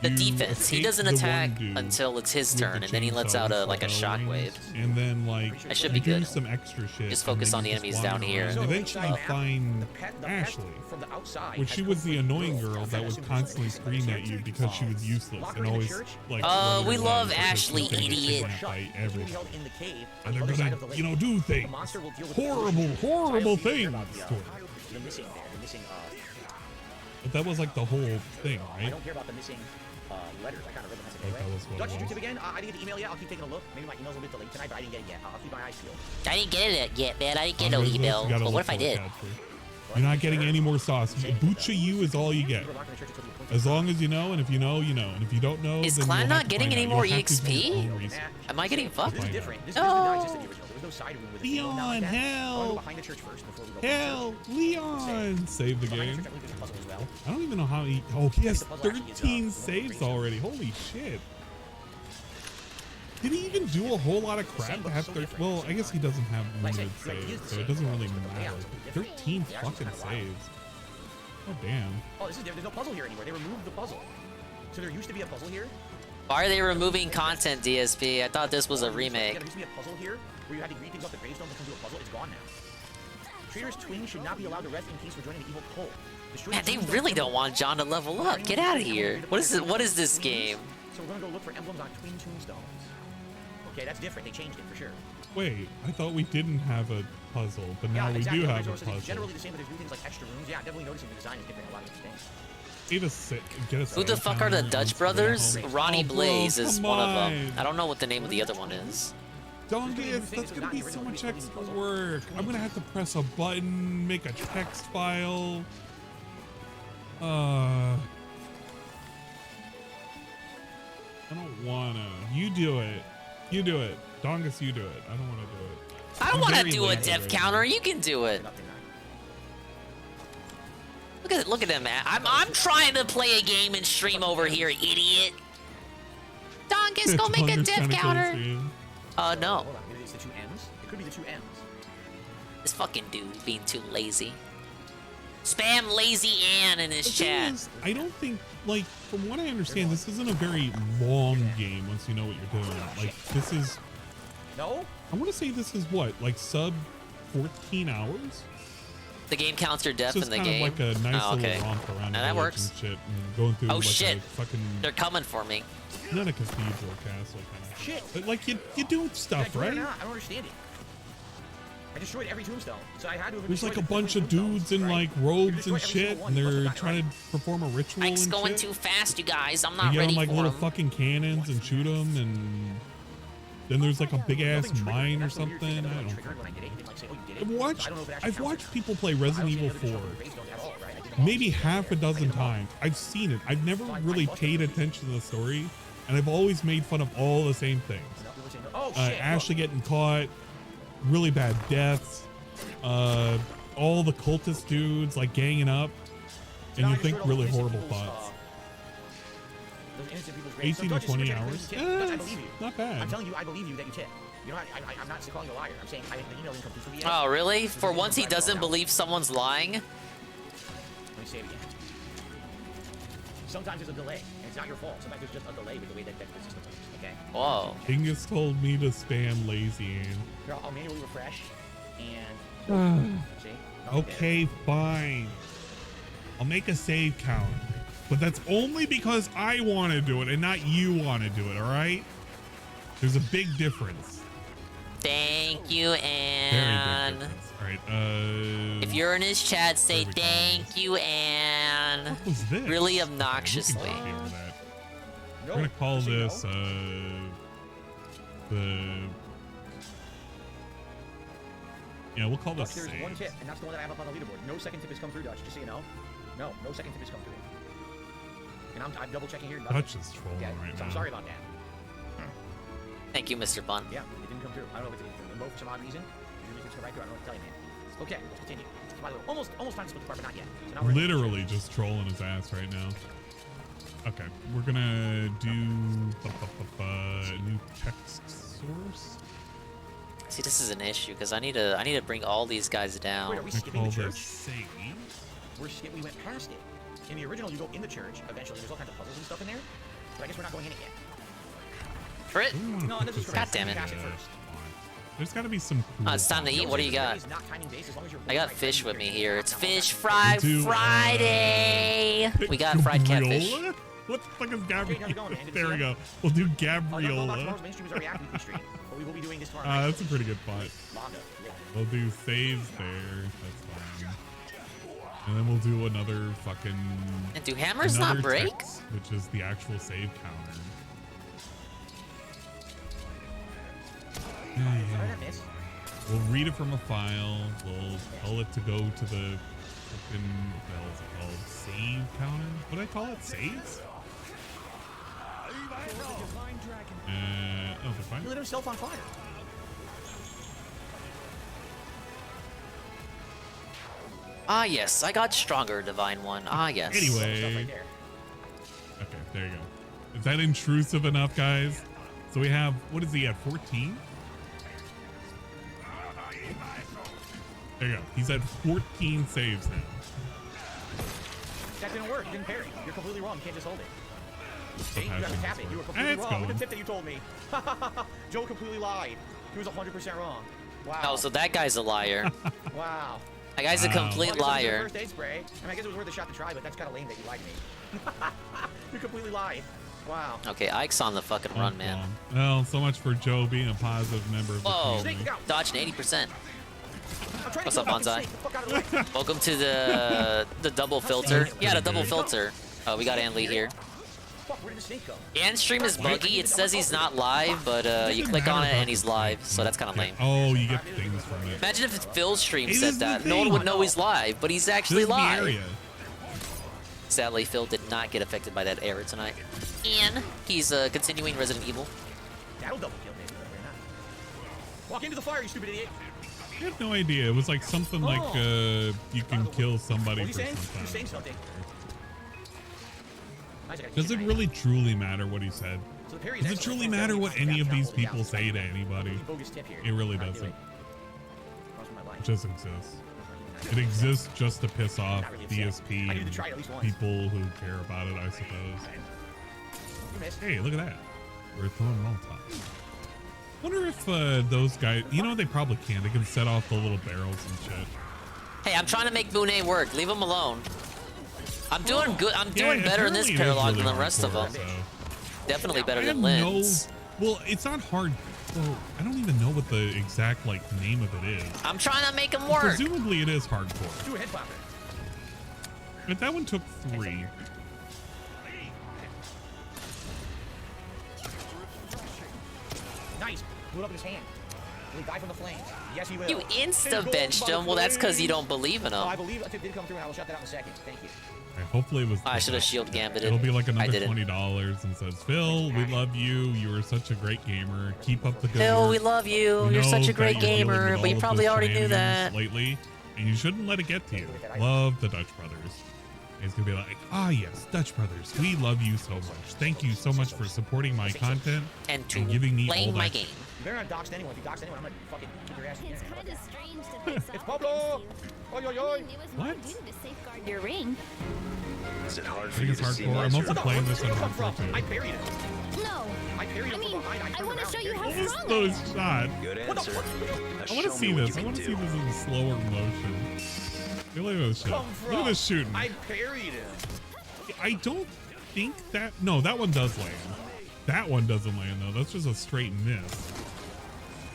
You defense. He escape doesn't the one attack dude until it's his with turn, the and then he lets out chainsaw a like a with the bell shockwave. rings, and then like That should you be do good. some extra shit. Just and focus then on the you just enemies down wander here. around. Eventually you find Ashley, which she was the annoying girl that would constantly scream at you because she was useless and always like. running we around love because Ashley, she's gonna get idiot. kidnapped by everything. And And they're gonna, you know, do things. Horrible things to her. The missing, But that was like the whole thing, I right? don't care about the missing. letters. I kind of read the message That anyway. was what it Dutch, did you was. tip again? I didn't get the email yet. I'll keep taking a look. Maybe my email's a bit delayed tonight, but I didn't get it yet. I'll keep my eyes peeled. I didn't get it yet, man. I didn't get no There's this, email. you gotta But what look if I for it, did? Godfrey. You're not getting any more sauce. Bucha you is all you get. As long as you know, and if you know, you know. And if you don't know, Is then Clan you'll not have to getting find any out. more You'll have to do your EXP? own research. Am I getting fucked? This is different. This did No. not exist in the original. There was no side room with a field down like Leon, that. I wanna go hell! behind the church first before we go. Hell, Leon! Save the Behind game. the church, I believe there's a puzzle as well. I don't even know how he. Oh, he has The puzzle actually is, 13 the saves one already. Holy shit. Did he even do a whole lot of crap to have 13? Well, I guess he doesn't have limited saves, so it doesn't really matter. 13 fucking saves. Oh, damn. Oh, there's no puzzle here anymore. They removed the puzzle. So there used to be a puzzle here. Why are they removing content, DSP? I thought this was a Yeah, remake. there used to be a puzzle here where you had to read things off the gravestone to come to a puzzle. It's gone now. Traitor's twin should not be allowed to rest in peace for joining the evil cult. Destroy Man, the they tombstone really symbol. don't want John to level up. Get out of here. What is it? What is this game? So we're gonna go look for emblems on twin tombstones. Okay, that's different. They changed it for sure. Wait, I thought we didn't have a puzzle, but now we exactly. do The have a original is puzzle. generally the same, but there's new things like extra rooms. Yeah, definitely noticing the design is different in a lot of these things. Get a Who the save fuck are the counter Dutch on brothers? Instagram. Ronnie Oh, bro, Blaze is come one of them. on. I don't know what the name of the other one is. Dongus, that's gonna be so much extra work. I'm gonna have to press a button, make a text file. I don't wanna. You do it. You do it. Dongus, you do it. I don't wanna do it. I don't I'm want to very do a lazy death right counter. now. You can do it. Nothing. Look at him, man. I'm trying to play a game and stream over here, idiot. Donkus, go make a Dongus death trying to kill counter. stream. No. Hold on, maybe it's the two M's. It could be the two M's. This fucking dude being too lazy. Spam lazy Ann in his The thing chat. is, I don't think, like, from what I understand, this isn't a very long game once you know what you're doing. Like, this is, No? I want to say this is what, like sub 14 hours? The game counts your death So in it's the kind game. of like a nice Oh, okay. little romp around Now the that village works. and shit, and going through Oh, like shit. a fucking, They're coming for me. not a cathedral castle kind of Shit. But like you do stuff, Did I do it or right? not? I don't understand it. I destroyed every tombstone, so I had to have There's like a destroyed the bunch of tombstones, dudes in right? like You robes destroy and every shit, single one, and you must they're have gotten it trying to perform a ritual Mike's and going shit. too fast, you guys. I'm You not get ready them like for little him. fucking cannons and shoot them, and then there's like a big ass Nothing triggered. mine or That's the weird something. thing, I nothing don't triggered know. when I did it. It didn't, like, say, oh, you did it. I've So watched I don't know if it actually I've counts watched or people not. play I don't Resident see Evil any 4 other gravestones at all, right? I did them all. maybe half a dozen times. I've seen it. I've never really paid attention to the story, and I've always made fun of all the same things. No, people saying, oh, shit. Ashley getting caught, really bad deaths, all the cultist dudes like ganging up, and you think really horrible thoughts. Those innocent people's graves. 18 So to Dutch, is 20 your hours? tip. Dutch, I It's believe you. not bad. I'm telling you, I believe you that you tip. You know, I'm not calling you a liar. I'm saying the email didn't come through for me yet. Oh, really? For once he doesn't believe someone's lying? Let me say it again. Sometimes there's a delay, and it's not your fault. Sometimes there's just a delay with the way that the system works, okay? Whoa. Dingus told me to spam lazy and Here, I'll manually refresh, and... see? okay, fine. I'll make a save count. But that's only because I want to do it and not you want to do it, all right? There's a big difference. Thank you, Very Ann. big difference. All right, If you're in his chat, say Where we going with thank you, Ann. what was this? Really Okay, we can obnoxiously. copy over that. No, We're gonna call say this no. we'll call Dutch, this there's one saves. tip, and that's the one that I have up on the leaderboard. No second tip has come through, Dutch, just so you know. No second tip has come through. And I'm double checking here. nothing. Dutch is trolling Okay, right so I'm now. sorry about that. Thank you, Mr. Bun. Yeah, it didn't come through. I don't know if it's in both for some odd reason. Maybe it's right through. I don't know what to tell you, man. Okay, let's continue. So, by the way, almost time to split the part, but not yet. So now we're Literally just trolling his ass right now. Okay, we're gonna do new text source. See, this is an issue because I need to bring all these guys Wait, down. are we I skipping call the this church? save. We went past it. In the original, you go in the church. Eventually, there's all kinds of puzzles and stuff in there. But I guess we're not going in it yet. Crit? We wanna No, put this is this correct. God damn it. Pass it first. There's got to be some cool. It's time to eat. What do you got? It's not timing based, as long as you're I got right fish there, with me you're here. not It's all Fish that. Fry Do, Friday. We got fried catfish. Gabriola? What the fuck is Hey, how's it going, Gabriola? man? Good to There see we ya. go. We'll do Oh, no, Gabriola. tomorrow's main stream is our React Weekly stream. But we will be doing this tomorrow night. That's a pretty good fight. Manga. Yeah. We'll do saves there. That's fine. And then we'll do another fucking. And do hammers another not break? text. which is the actual save counter. We'll read it from a file. We'll tell it to go to the fucking, what the hell is it called? Save counter? What do I call it? Saves? Oh, define. He lit himself on fire. Ah, yes, I got stronger, Divine One. Ah, yes. Anyway. Okay, there you go. Is that intrusive enough, guys? So we have, what is he at, 14? There you go. He's at 14 saves now. That didn't work. You didn't parry. You're completely wrong. You can't just hold it. See? You have to tap it. You were completely wrong with the tip that you told me. Joe completely lied. He was 100% wrong. Wow. Oh, so that guy's a liar. Wow. That guy's a complete liar. First aid spray. I mean, I guess it was worth a shot to try, but that's kind of lame that you lied to me. You completely lied. Wow. Okay, Ike's on the fucking run, man. Well, so much for Joe being a positive member of the community. Dodged 80%. What's up, to Bonsai? Welcome to the double filter. Yeah, the double filter. Oh, we got Anli here. Fuck, where did the snake go? An's stream is buggy. It says he's not live, but you click on it and he's live, so that's kind of lame. Oh, you get things from it. Imagine if Phil's stream said that. No one would know he's live, but he's actually live. Sadly, Phil did not get affected by that error tonight. And he's continuing Resident Evil. That'll double kill, maybe. Walk into the fire, you stupid idiot. I have no idea. It was like something like you can kill somebody for some time. He's saying something. Does it really truly matter what he said? Does it truly matter what any of these people say to anybody? It really doesn't. It just exists. It exists just to piss off DSP and people who care about it, I suppose. Hey, look at that. We're throwing Molotovs. Wonder if those guys, you know, they probably can. They can set off the little barrels and shit. Hey, I'm trying to make Boone work. Leave him alone. I'm doing good. I'm doing better in this Paralogue than the rest of them. So. Definitely better than Lynn's. Well, it's not hard. Well, I don't even know what the exact like name of it is. I'm trying to make him work. Presumably it is hardcore. Do a head flapper. But that one took 3. Nice. Blew it up in his hand. Will he die from the flames? Yes, he will. You insta-benched him. Well, that's because you don't believe in him. Oh, I believe it did come through, and I will shut that out in a second. Thank you. Right, hopefully it was. I should have shield gambited. It'll be like another $20 and says, Phil, we love you. You are such a great gamer. Keep up the good Phil, work. we love you. You're such a great gamer, but you probably already knew that. Lately, and you shouldn't let it get to you. Love the Dutch Brothers. It's gonna be like, ah, yes, Dutch Brothers, we love you so much. Thank you so much for supporting my content and giving me all my that. game. You better not dox anyone. If you dox anyone, I'm gonna fucking kick your ass. It's kind of strange to piss It's off Pablo! Oi, oi, oi! What? To safeguard your ring. Is it hard I for think you it's to see hardcore. I'm also playing this on Where did it come hardcore from? too. I parried him. No. I parried him from behind. I want to show you how What was strong I those am. shot? Good answer. I want to see this. I want to see this in slower motion. Hey, look at this shit. Look at this shooting. I parried him. I don't think that. No, that one does land. That one doesn't land though. That's just a straight miss.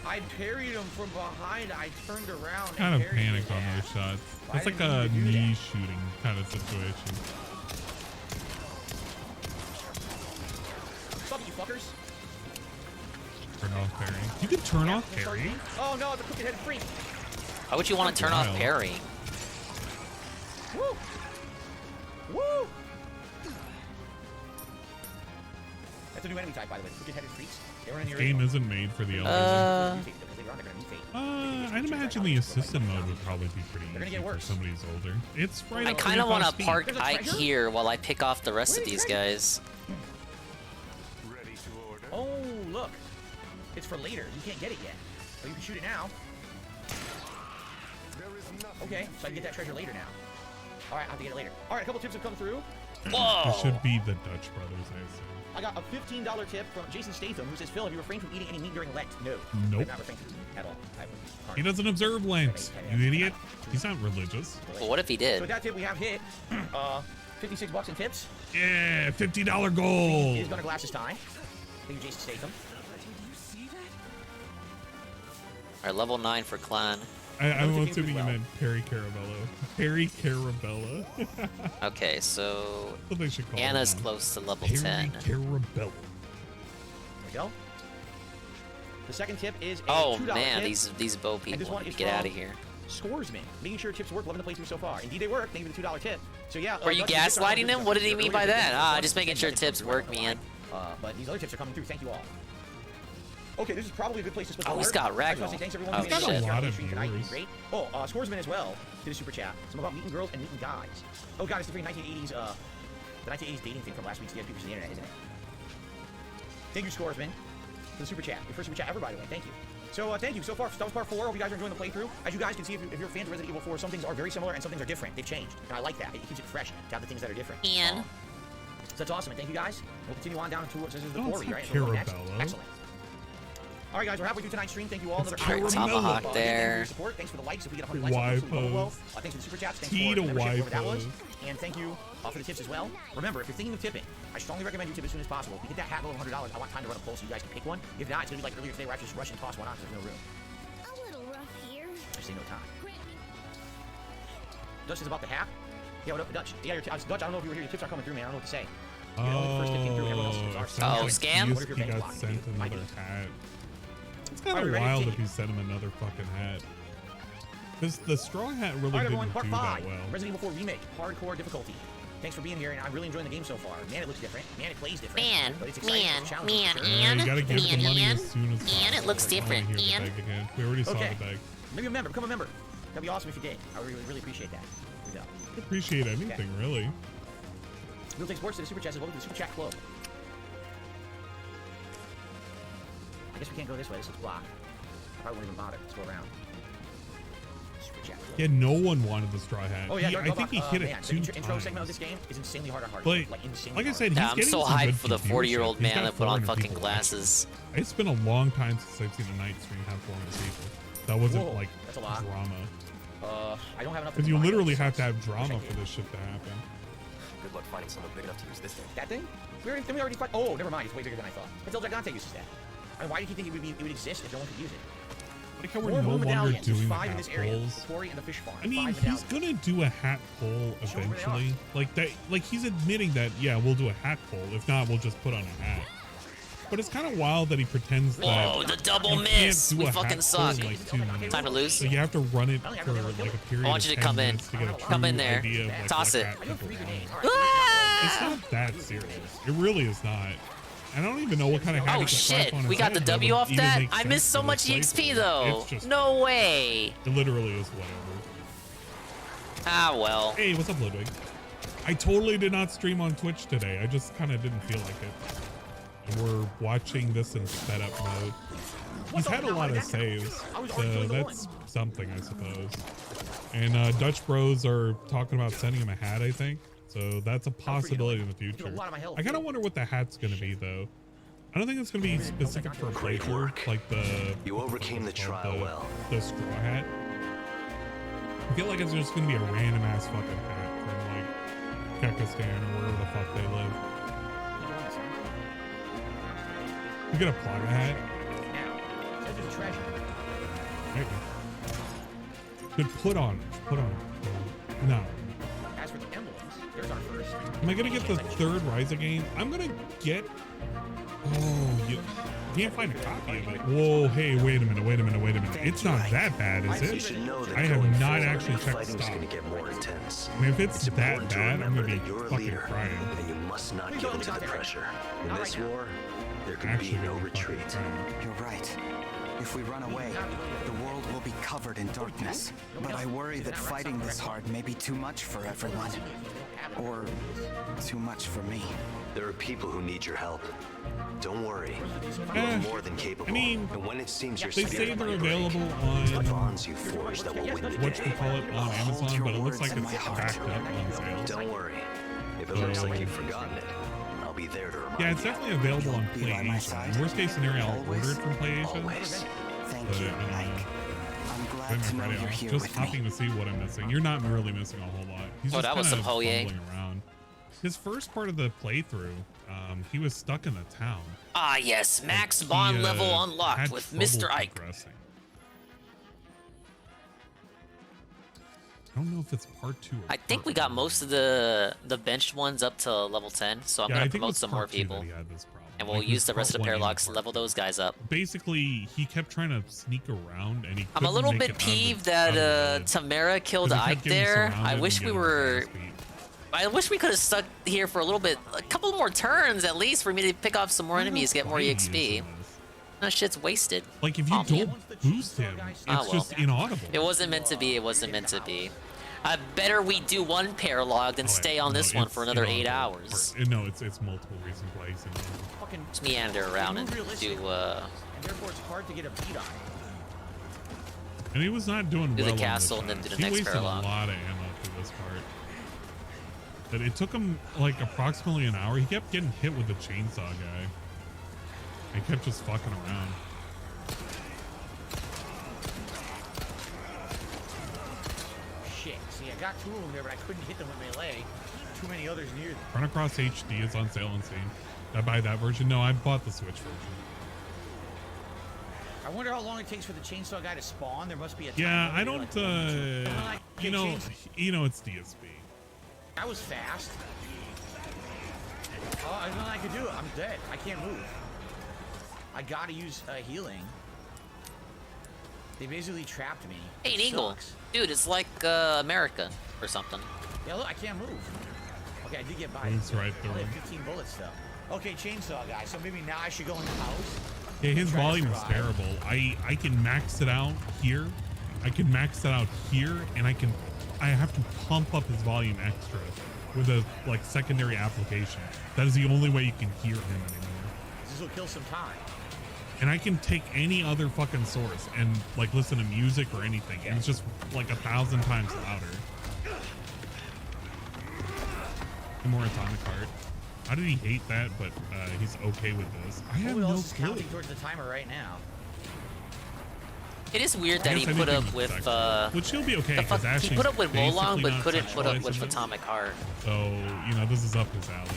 I parried him from behind. I turned around. Kind and of parried panicked his on ass. those shots. Why It's like didn't a you do knee that? shooting kind of situation. Stop it, you fuckers. Turn off parry. You can turn off Sorry. parry. Oh no, the crooked headed freak. Why would you want to turn off Wild. parry? Woo! Woo! That's a new enemy type, by the way. The crooked headed freaks. They were in the This game original. isn't made for the elderly. I'd imagine the assistant mode would probably be pretty They're gonna easy get for worse. somebody who's older. It's right. I up kind of your want to speed. park There's a Ike treasure? here while I pick off the rest of Where is these the guys. Ready to order. Oh, look. It's for later. You can't get it yet. But you can shoot it now. Okay, so I can get that treasure later now. Alright, I'll have to get it later. Alright, a couple tips have come through. Whoa! It should be the Dutch Brothers, I assume. I got a $15 tip from Jason Statham, who says, Phil, have you refrained from eating any meat during Lent? No. Nope. I've not refrained at all. He doesn't observe Lent, you idiot. He's not religious. Well, what if he So did? with that tip, we have hit 56 bucks in tips. Yeah, $50 gold. He's gonna glasses time. Thank you, Jason Statham. Alright, level 9 for Clan. I'm assuming you meant Perry Carabello. Perry Carabella. Okay, so What they should call Anna's it now. close to level Perry 10. Carabella. There we go. The second tip is a Oh $2 man, tip. these bow And this people one need to is get out from of here. Scoresman, making sure tips work, loving the playthrough so far. Indeed, they work. Thank you for the $2 tip. So yeah. Were you gaslighting him? What did he mean by that? Ah, just making sure tips work, man. But these other tips are coming through. Thank you all. Okay, this is probably a good place to split the Oh, he's alert. got I Ragdoll. just wanna say thanks everyone Oh, who made it shit. here A lot on the of stream tonight. viewers. Great. Oh, Scoresman as well. Did a super chat. Some about meeting girls and meeting guys. Oh god, it's the 1980s the 1980s dating thing from last week's Pictures of the Internet, isn't it? Thank you, Scoresman, for the super chat. Your first super chat ever, by the way. Thank you. So thank you. So far, that was part 4. Hope you guys are enjoying the playthrough. As you guys can see, if you're fans of Resident Evil 4, some things are very similar and some things are different. They've changed, and I like that. It keeps it fresh to have the things that are different. And So that's awesome, and thank you guys. We'll continue on down towards this is the Oh, quarry, it's right? not So we're going next. Carabello. Excellent. All right, guys, we're halfway through tonight's stream. Thank you all. It's Another Carabello. Tomahawk Thank you for there. your support. Thanks for the likes. If we get 100 likes, Y absolutely bubble pose. blow. Thanks for the super chats. Thanks T for to the membership, Y whoever that was. pose. And thank you for the tips as well. Remember, if you're thinking of tipping, I strongly recommend you tip as soon as possible. If you get that hat over $100, I want time to run a poll so you guys can pick one. If not, it's gonna be like earlier today where I have to just rush and toss one on because there's no room. A little rough here. I just say no time. Grant me. Dutch is about the hat. Yeah, what up, Dutch? Yeah, Dutch, I don't know if you were here. Your tips are coming through, man. I don't know what to say. You know, the first tip came through, everyone else's tips are. it sounds Oh, like scam? He, What if your he bank got blocked? sent Might another be. hat. It's All kind right, of we ready to wild if continue? he sent him another fucking hat. Because the straw hat really All right, didn't everyone, part do 5. that well. Resident Evil 4 Remake, hardcore difficulty. Thanks for being here, and I'm really enjoying the game so far. Man, it looks different. Man, it plays different. Man, but it's exciting. man, It's challenging man, for sure. and- You gotta give the and- money and- as soon as possible. and it looks I don't wanna different, hear the and- beg again. We already saw Okay. the beg. Maybe a member. Become a member. That'd be awesome if you did. I really, really appreciate that. Here we go. Appreciate anything, really. We'll take sports to the super chat. Welcome to the super chat club. I guess we can't go this way. This looks blocked. I probably won't even bother. Let's go around. Super chat club. Yeah, no one wanted the straw hat. Oh yeah, He- Dark I think he Robot, hit man, it the 2 intro times. segment of this game is insanely hard on hard. But, like insanely like I hard. said, he's Yeah, I'm getting so some hyped good for the viewership. 40-year-old He's man got that put on 400 fucking people watching. glasses. It's been a long time since I've seen a night stream have 400 people. That wasn't Whoa, like that's a lot. drama. I don't have enough. Because you combine literally those. have to have Wish I drama did. for this shit to happen. Good luck finding someone big enough to use this thing. That thing? Didn't we already fight? Oh, never mind. It's way bigger than I thought. But El Gigante uses that. I mean, why do you think it would exist if no one could use it? Like how we're More no longer medallions. There's doing the 5 in hat this area. polls. The quarry and the fish farm. I mean, 5 he's medallions. gonna do a hat poll Sure, where they eventually. Like that. Like he's admitting that, yeah, we'll do a hat poll. If not, we'll just put on a hat. But it's kind of wild that he pretends that. Whoa, the double you can't miss. do We a fucking hat poll suck. in, like 2 minutes. Time to lose. So you have to run it for like a period. I want you of to 10 come in. minutes to get a Come in true there. idea of, like, Toss what it. hat I know people 3 want. grenades. All right, It's Ah! not that serious. It really is not. I don't even know what kind of hat Oh he can slap shit, on his we got the head W that would off even that? make I sense missed so for much this EXP playthrough. though. It's just, No way. it literally is whatever. Ah well. Hey, what's up, Ludwig? I totally did not stream on Twitch today. I just kind of didn't feel like it. And we're watching this in sped up mode. He's had a lot of saves, so that's something, I suppose. And Dutch Bros are talking about sending him a hat, I think. So that's a possibility in the future. I kind of wonder what the hat's going to be, though. I don't think it's going to be specific for a playthrough, like the... You overcame the trial well. The straw hat. I feel like it's just going to be a random-ass fucking hat from, like, Kekistan or wherever the fuck they live. You get a plaga hat? Now, there's treasure. Maybe. Good, put on. Put on. No. As for the emblems, there's our first. Am I gonna get the 3rd Ryza game? I'm gonna get... Oh, you can't find a copy of it. Whoa, hey, wait a minute. It's not that bad, is You it? should know that I have going not forward, actually the checked fighting's stock. going to get more intense. I mean, if it's that important to bad, I'm remember gonna be that you're a fucking leader, crying. and you must not give in to the pressure. In Not this right now. war, there can Actually, be no gonna be fucking retreat. crying. You're right. If we run away, the world will be covered in darkness. But I worry that fighting this hard may be too much for everyone. Or too much for me. There are people who need your help. Don't worry. Eh, You're more than capable. I mean, and when it seems your they spirit say they're might break, available it's the on... bonds you forge that will win the day. whatchamacallit on Amazon, but it looks like in it's my heart. backed up on sale. Don't worry. If it looks like you've forgotten it, I'll be there to remind Yeah, it's you. definitely available on Be by my PlayStation. side. Worst case scenario, I'll Always. order it from PlayStation. Always. Thank But, you, Mike. I'm Then glad to know Friday you're off. here Just with me. hopping to see what I'm missing. You're not really missing a whole lot. He's Oh, just that was kinda some Hoye. fumbling around. His first part of the playthrough, he was stuck in the town. Ah yes, max He, bond level had unlocked with trouble Mr. Ike. progressing. I don't know if it's part 2 or I think part we got 1. most of the benched ones up to level 10, so I'm Yeah, I gonna think it promote was some more part 2 that people. he had this problem. And we'll Like, use it the was rest of the part 1 and Paralogs to part level 2. those guys up. Basically, he kept trying to sneak around, and he I'm a couldn't little make bit it out of the- peeved out of the that village. Tamara killed 'Cause he kept Ike getting there. surrounded I and wish we getting were. his ass beat. I wish we could have stuck here for a little bit, a couple more turns at least, for me to pick off some more enemies, get more Why he is EXP. in this. That shit's wasted. Like, if you Oh, man. don't boost him, it's Ah, well. just inaudible. It wasn't meant to be. It wasn't meant to be. Better we do one Paralogue than stay on this one for another 8 hours. No, it's multiple reasons why he's in there. Fucking Just meander around and do. and therefore it's hard to get a beat on. And he was not doing Do well the castle on and this then do the he next wasted Paralogue. a lot of ammo through this part. But it took him like approximately an hour. He kept getting hit with the chainsaw guy. He kept just fucking around. Shit. See, I got 2 of them there, but I couldn't hit them with melee. Too many others near them. Chrono Cross HD is on sale on Steam. Did I buy that version? No, I bought the Switch version. I wonder how long it takes for the chainsaw guy to spawn. There must be a time Yeah, limit, I don't. like 1 or 2. You know, it's DSP. That was fast. Oh, there's nothing I could do. I'm dead. I can't move. I gotta use healing. They basically trapped me. Hey, an It eagle. sucks. Dude, it's like America or something. Yeah, look, I can't move. Okay, I did get by. He's right I only there. have 15 bullets though. Okay, chainsaw guy. So maybe now I should go in the house. Yeah, his Try to volume is survive. terrible. I can max it out here. I can max it out here, and I have to pump up his volume extra with a like secondary application. That is the only way you can hear him anymore. This will kill some time. And I can take any other fucking source and like listen to music or anything, and it's just like 1,000 times louder. And more Atomic Heart. How did he hate that? But he's okay with this. I have Who no else is clue. counting towards the timer right now? It is weird that I he guess put anything up with which he'll be okay the because fuck, he Ashley's put up with Wolong, basically but not couldn't put up sexualized with in this. Atomic Heart. So, you know, this is up his alley.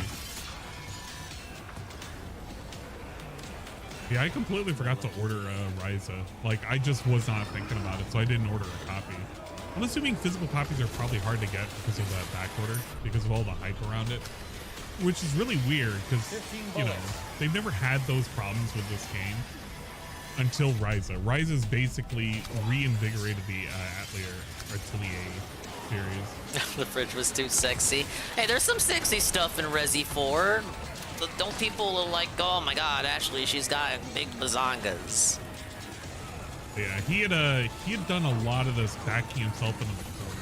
Yeah, I completely forgot to order Ryza. Like, I just was not thinking about it, so I didn't order a copy. I'm assuming physical copies are probably hard to get because of that back order, because of all the hype around it. Which is really weird, because, you know, they've never had those problems with this game until Ryza. Ryza's basically reinvigorated the Atelier series. The fridge was too sexy. Hey, there's some sexy stuff in Resi 4. Don't people like, oh my god, Ashley, she's got big bazongas. Yeah, he had done a lot of this backing himself into the corner.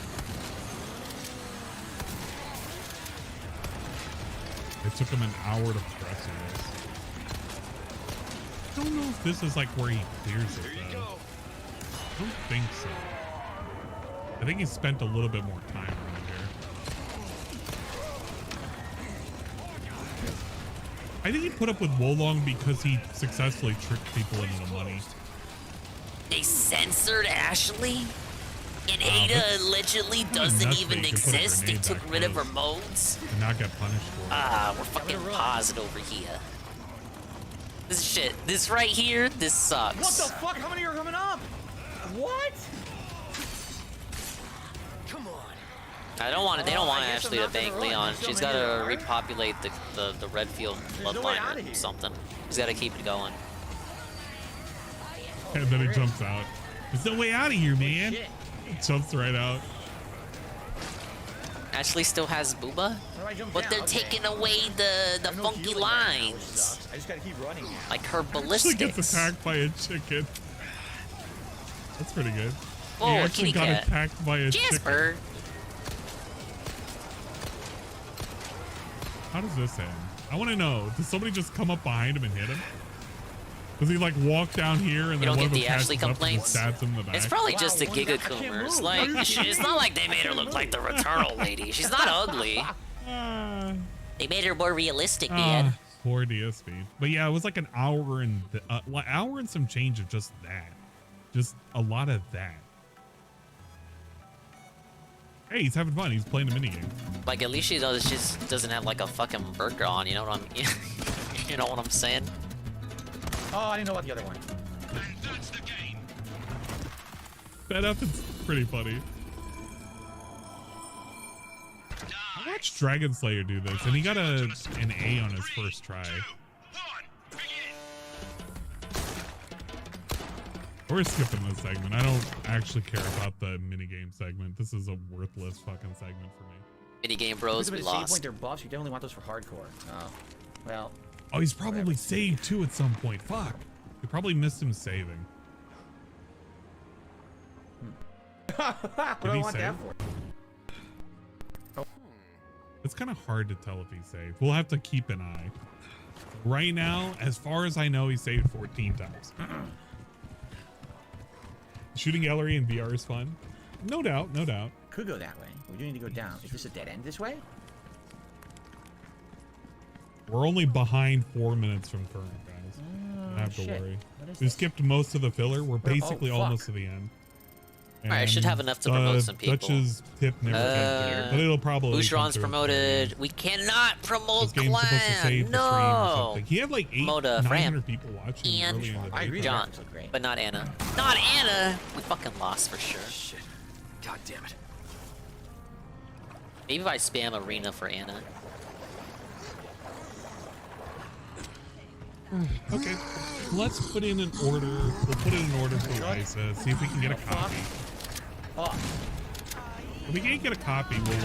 It took him an hour to progress through this. I don't know if this is like where he clears it though. I don't think so. I think he spent a little bit more time around here. I think he put up with Wolong because he successfully tricked people into the money. They censored Ashley? And Wow, Ada that's allegedly kinda doesn't nuts even that you can put a exist. They grenade took that rid of her close modes. and not get punished for it. Ah, we're fucking paused over here. This shit, this right here, this sucks. What the fuck? How many are coming up? What? I don't want it. They don't want I guess Ashley I'm to not gonna bank run. Leon. There's so She's many got to there, right? repopulate the Redfield no way bloodline outta or here. something. She's got to keep it going. And then he jumps out. There's no way out of here, man. Shit. He jumps right out. Ashley still has Booba, How do I jump but down? they're Okay. taking away the I have no funky healing right now, which lines, sucks. I just gotta keep running now. like her Actually ballistics. gets attacked by a chicken. That's pretty good. Whoa, he a actually kitty got cat. attacked by a Jasper. chicken. How does this end? I want to know. Does somebody just come up behind him and hit him? Does he like walk down here and You then don't one get of them the Ashley catches up and complaints? stabs him in the back? It's probably just the Wow, Giga I can't Coomers. move. Like, Are you it's not like they made her look like the Returnal lady. She's not ugly. Ah. They made her more realistic, man. Poor DSP. But yeah, it was like an hour and hour and some change of just that. Just a lot of that. Hey, he's having fun. He's playing the minigame. Like, at least she doesn't have like a fucking burger on. You know what I'm? You know what I'm saying? Oh, I didn't know about the other one. That happens pretty funny. watched Dragon Slayer do this, and he got an A on his first try. We're skipping this segment. I don't actually care about the minigame segment. This is a worthless fucking segment for me. Minigame bros, we lost. Point their buffs. You definitely want those for hardcore. Oh, well. Oh, he's probably saved too at some point. Fuck. We probably missed him saving. What do I want that for? Oh. It's kind of hard to tell if he saved. We'll have to keep an eye. Right now, as far as I know, he saved 14 times. Shooting Ellery in VR is fun. No doubt, no doubt. Could go that way. We do need to go down. Is this a dead end this way? We're only behind 4 minutes from current, guys. Don't have to worry. We skipped most of the filler. We're basically almost to the end. Alright, I should have enough to promote some people. Dutch's tip never came through, but it'll probably Boucheron's promoted. We cannot promote Clan. No. He had like 900 people watching early in the day. I agree. John, but not Anna. Not Anna. We fucking lost for sure. Shit. God damn it. Maybe if I spam arena for Anna. Okay, let's put in an order. We'll put in an order for Lysa. See if we can get a copy. Oh. If we can't get a copy, we'll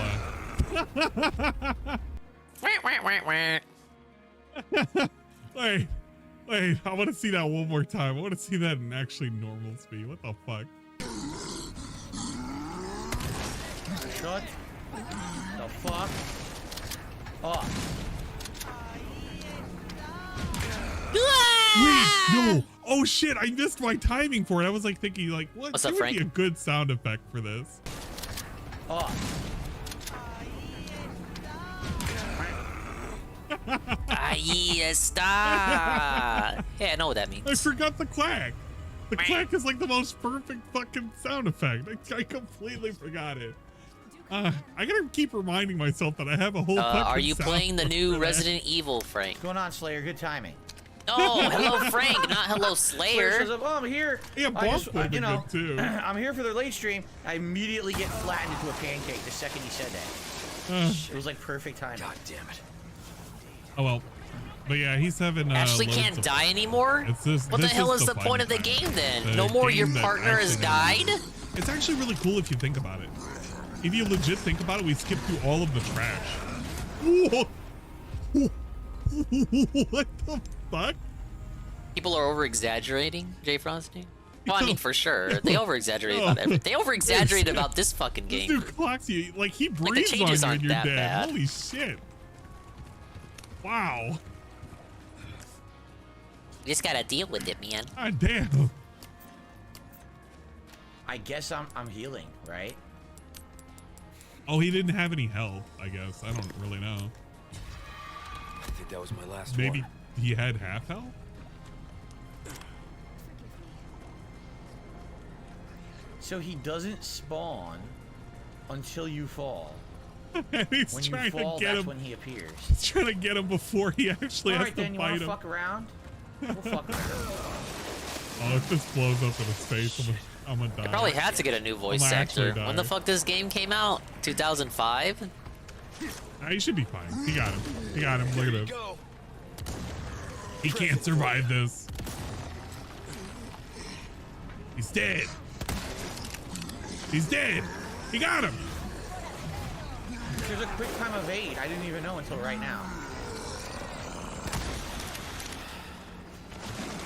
wait, I want to see that one more time. I want to see that in actually normal speed. What the fuck? Shut the fuck up. Wait, no. Oh shit, I missed my timing for it. I was like thinking like, what What's would up, Frank? be a good sound effect for this? Oh. Yeah, stop. Yeah, I know what that means. I forgot the clack. The clack is like the most perfect fucking sound effect. I completely forgot it. I gotta keep reminding myself that I have a whole fucking are you sound playing the for new that. Resident Evil, Frank? What's going on, Slayer? Good timing. Oh, hello, Frank, not hello, Slayer Slayer. says, oh, I'm here. Yeah, boss played you know, good too. I'm here for the late stream. I immediately get flattened into a pancake the second he said that. It was like perfect timing. God damn it. Oh well. But yeah, he's having Ashley loads can't of- die anymore? It's this, What the this hell is the fun point of the part. game then? The No more game your that partner has actually- died? It's actually really cool if you think about it. If you legit think about it, we skipped through all of the trash. What the fuck? People are over-exaggerating, Jay Frosty? Well, I mean, for sure. They over-exaggerate about everything. They over-exaggerate about this fucking This game. dude clocks you. Like, he the breathes changes on you aren't and you're that dead. bad. Holy shit. Wow. You just gotta deal with it, man. God damn. I guess I'm healing, right? Oh, he didn't have any health, I guess. I don't really know. I think that was my last Maybe one. he had half health? So he doesn't spawn until you fall. And he's When trying you fall, to get that's him. when he appears. He's trying to get him before he actually All has right, to then you fight want to him. fuck around? We'll fuck around. Oh, if this blows up in his face, I'm gonna die. I probably had to get a new voice I'm actually actor. When the dying. fuck this game came out? 2005? Nah, he should be fine. He got him. He got him. Look at him. He can't survive this. He's dead. He's dead. He got him. There's a quick time evade. I didn't even know until right now.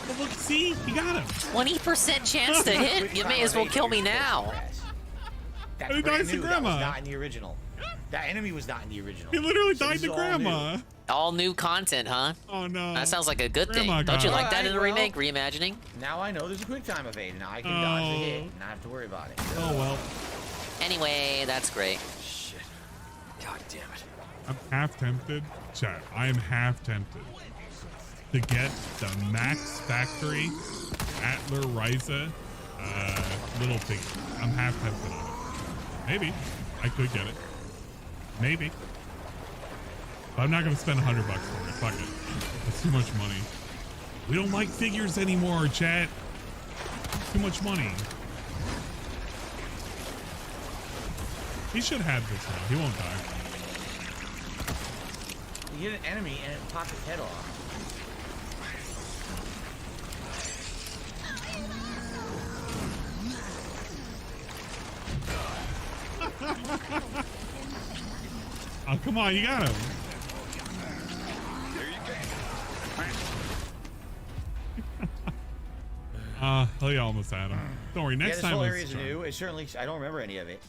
Oh, look, see? He got him. 20% chance to hit? Quick You time may as well evade kill is me quick now. press. That's And he brand dies to new. That grandma. was not in the original. That enemy was not in the original. He literally So died this to is all grandma. new. All new content, huh? Oh, no. That sounds like a good Grandma thing. Don't you got like him. that in a Alright, remake? Reimagining? Now I know there's a quick time evade. Now I can dodge the hit and not have to worry about it. Oh, well. Anyway, that's great. Shit. God damn it. I'm half tempted. Chat, I am half tempted to get the Max Factory Atler Ryza little piggy. I'm half tempted on it. Maybe. I could get it. Maybe. But I'm not going to spend $100 for it. Fuck it. That's too much money. We don't like figures anymore, chat. Too much money. He should have this one. He won't die. You hit an enemy and it pops its head off. Oh, come on, you got him. Oh, you almost had him. Don't worry, next this time. whole area is new. It certainly, I don't remember any of it.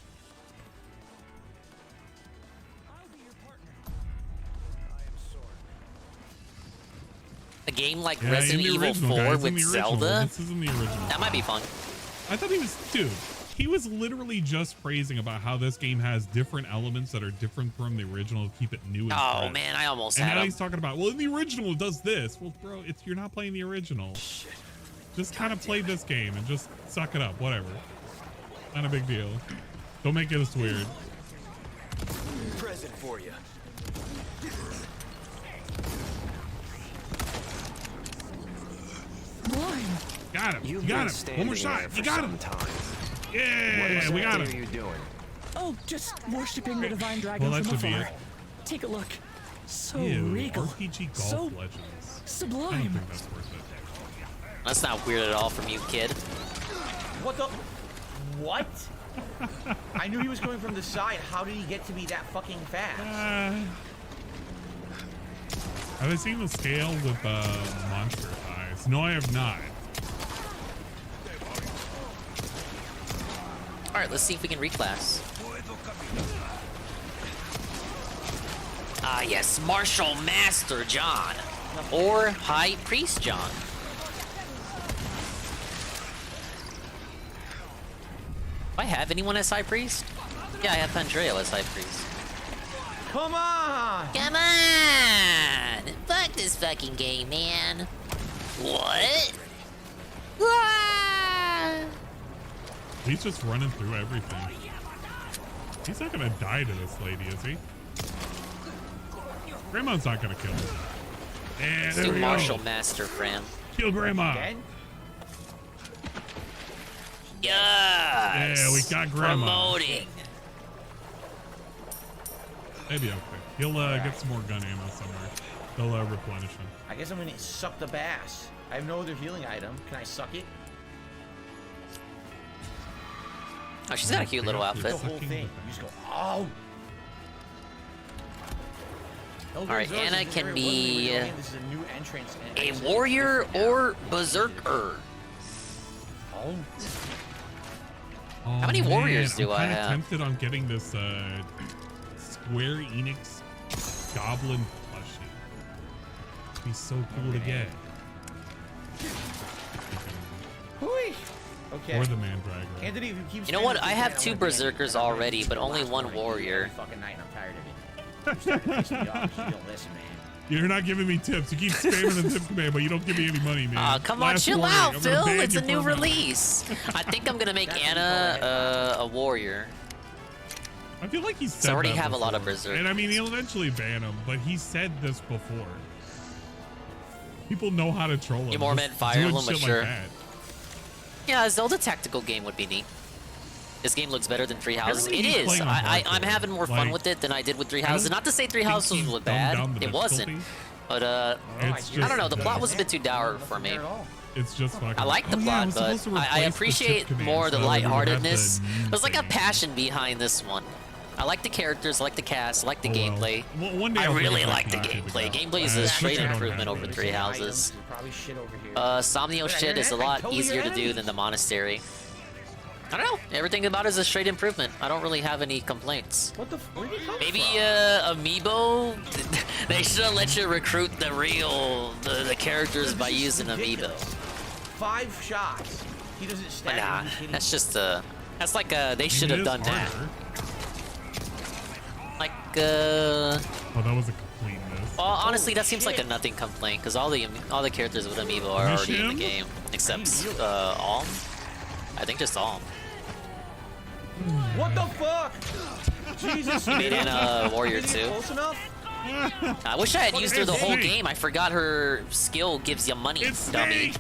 A game like Resident Evil 4 with Zelda? This isn't the original. That might be fun. I thought he was, dude, he was literally just praising about how this game has different elements that are different from the original to keep it new and Oh fresh. man, I almost and had now him. he's talking about, well, in the original it does this. Well, bro, you're not playing the original. Just kind of play this game and just suck it up, whatever. Not a big deal. Don't make it as weird. Present for you. Got him. You got him. One more shot. You got him. Yeah, we got him. What are you doing? Oh, just worshiping the divine dragon Well, that from should be afar. it. Take a look. So Ew, regal. RPG Golf So Legends. I don't sublime. think that's worth it. That's not weird at all from you, kid. What the? What? I knew he was going from the side. How did he get to be that fucking fast? Have I seen the scale with monster eyes? No, I have not. All right, let's see if we can reclass. Ah, yes, Martial Master John, or High Priest John. Do I have anyone as High Priest? Yeah, I have Pandreo as High Priest. Come on! Come on! Fuck this fucking game, man. What? Ah! He's just running through everything. He's not gonna die to this lady, is he? Grandma's not gonna kill him. Yeah, Let's there do we Martial go. Master, Fram. Kill Grandma. Again? Yes! Yeah, we got Grandma. Promoting. Maybe okay. He'll get some more gun ammo somewhere. They'll replenish him. I guess I'm gonna suck the bass. I have no other healing item. Can I suck it? Oh, she's got a cute little outfit. The whole thing. You just go, oh! Alright, Anna can be This is a new entrance. a warrior or berserker. Oh. How many warriors do I I'm have? tempted on getting this Square Enix Goblin plushie. It'd be so cool to get. Hooey! Okay. Or the Mandragora. Anthony, if you keep You know what? spamming I this have man, 2 I'm gonna berserkers ban it. already, but only 1 warrior. Every fucking night, and I'm tired of it. You're starting to piss me off 'cause you don't listen, man. You're not giving me tips. You keep spamming the tip command, but you don't give me any money, man. Aw, come on, Last chill warning, out, I'm gonna Phil. ban It's you a new for a month. release. I think I'm gonna make Anna a warrior. I feel like he said I already that have a lot of before. berserkers. And I mean, he'll eventually ban him, but he said this before. People know how to troll him. You more Just meant Fire doing Emblem, but shit sure. like that. Yeah, a Zelda tactical game would be neat. This game looks better than Three Houses. It Everybody's is. playing on I'm hardcore. having more fun Like, with it than I did with Three I Houses. don't Not to say Three think Houses he's was dumbed bad. down the It wasn't. difficulty. But It's I don't know. just, The plot was a bit too dour for me. It's just fucking. I like the Oh, yeah, plot, it was but supposed to I replace the appreciate tip command, more the so we would have lightheartedness. the meme There's like a thing. passion behind this one. I like the characters, I like the cast, I like the Oh, well. gameplay. Well, one day I I'll bring really it back like the to you, gameplay. Gabriel. Gameplay is a straight I don't improvement have over it. Three Houses. Probably shit over here. Somnio shit is a lot easier to do than the monastery. I don't know. Everything about it is a straight improvement. I don't really have any complaints. What the? Where did it come Maybe from? Amiibo. They should have let you recruit the characters by using Amiibo. 5 shots. He doesn't But stab nah, you. He's hitting that's you. just that's like they should Maybe have it is done that. harder. Like Oh, that was a complete miss. well, honestly, that seems like a nothing complaint because all the characters with Amiibo are already in the Mission? game except Alm. I think just Alm. What the fuck? Jesus. He made in Warrior Is he 2. close enough? I wish I had used her the It's whole Snake. game. I forgot her skill gives you money, It's dummy. Snake.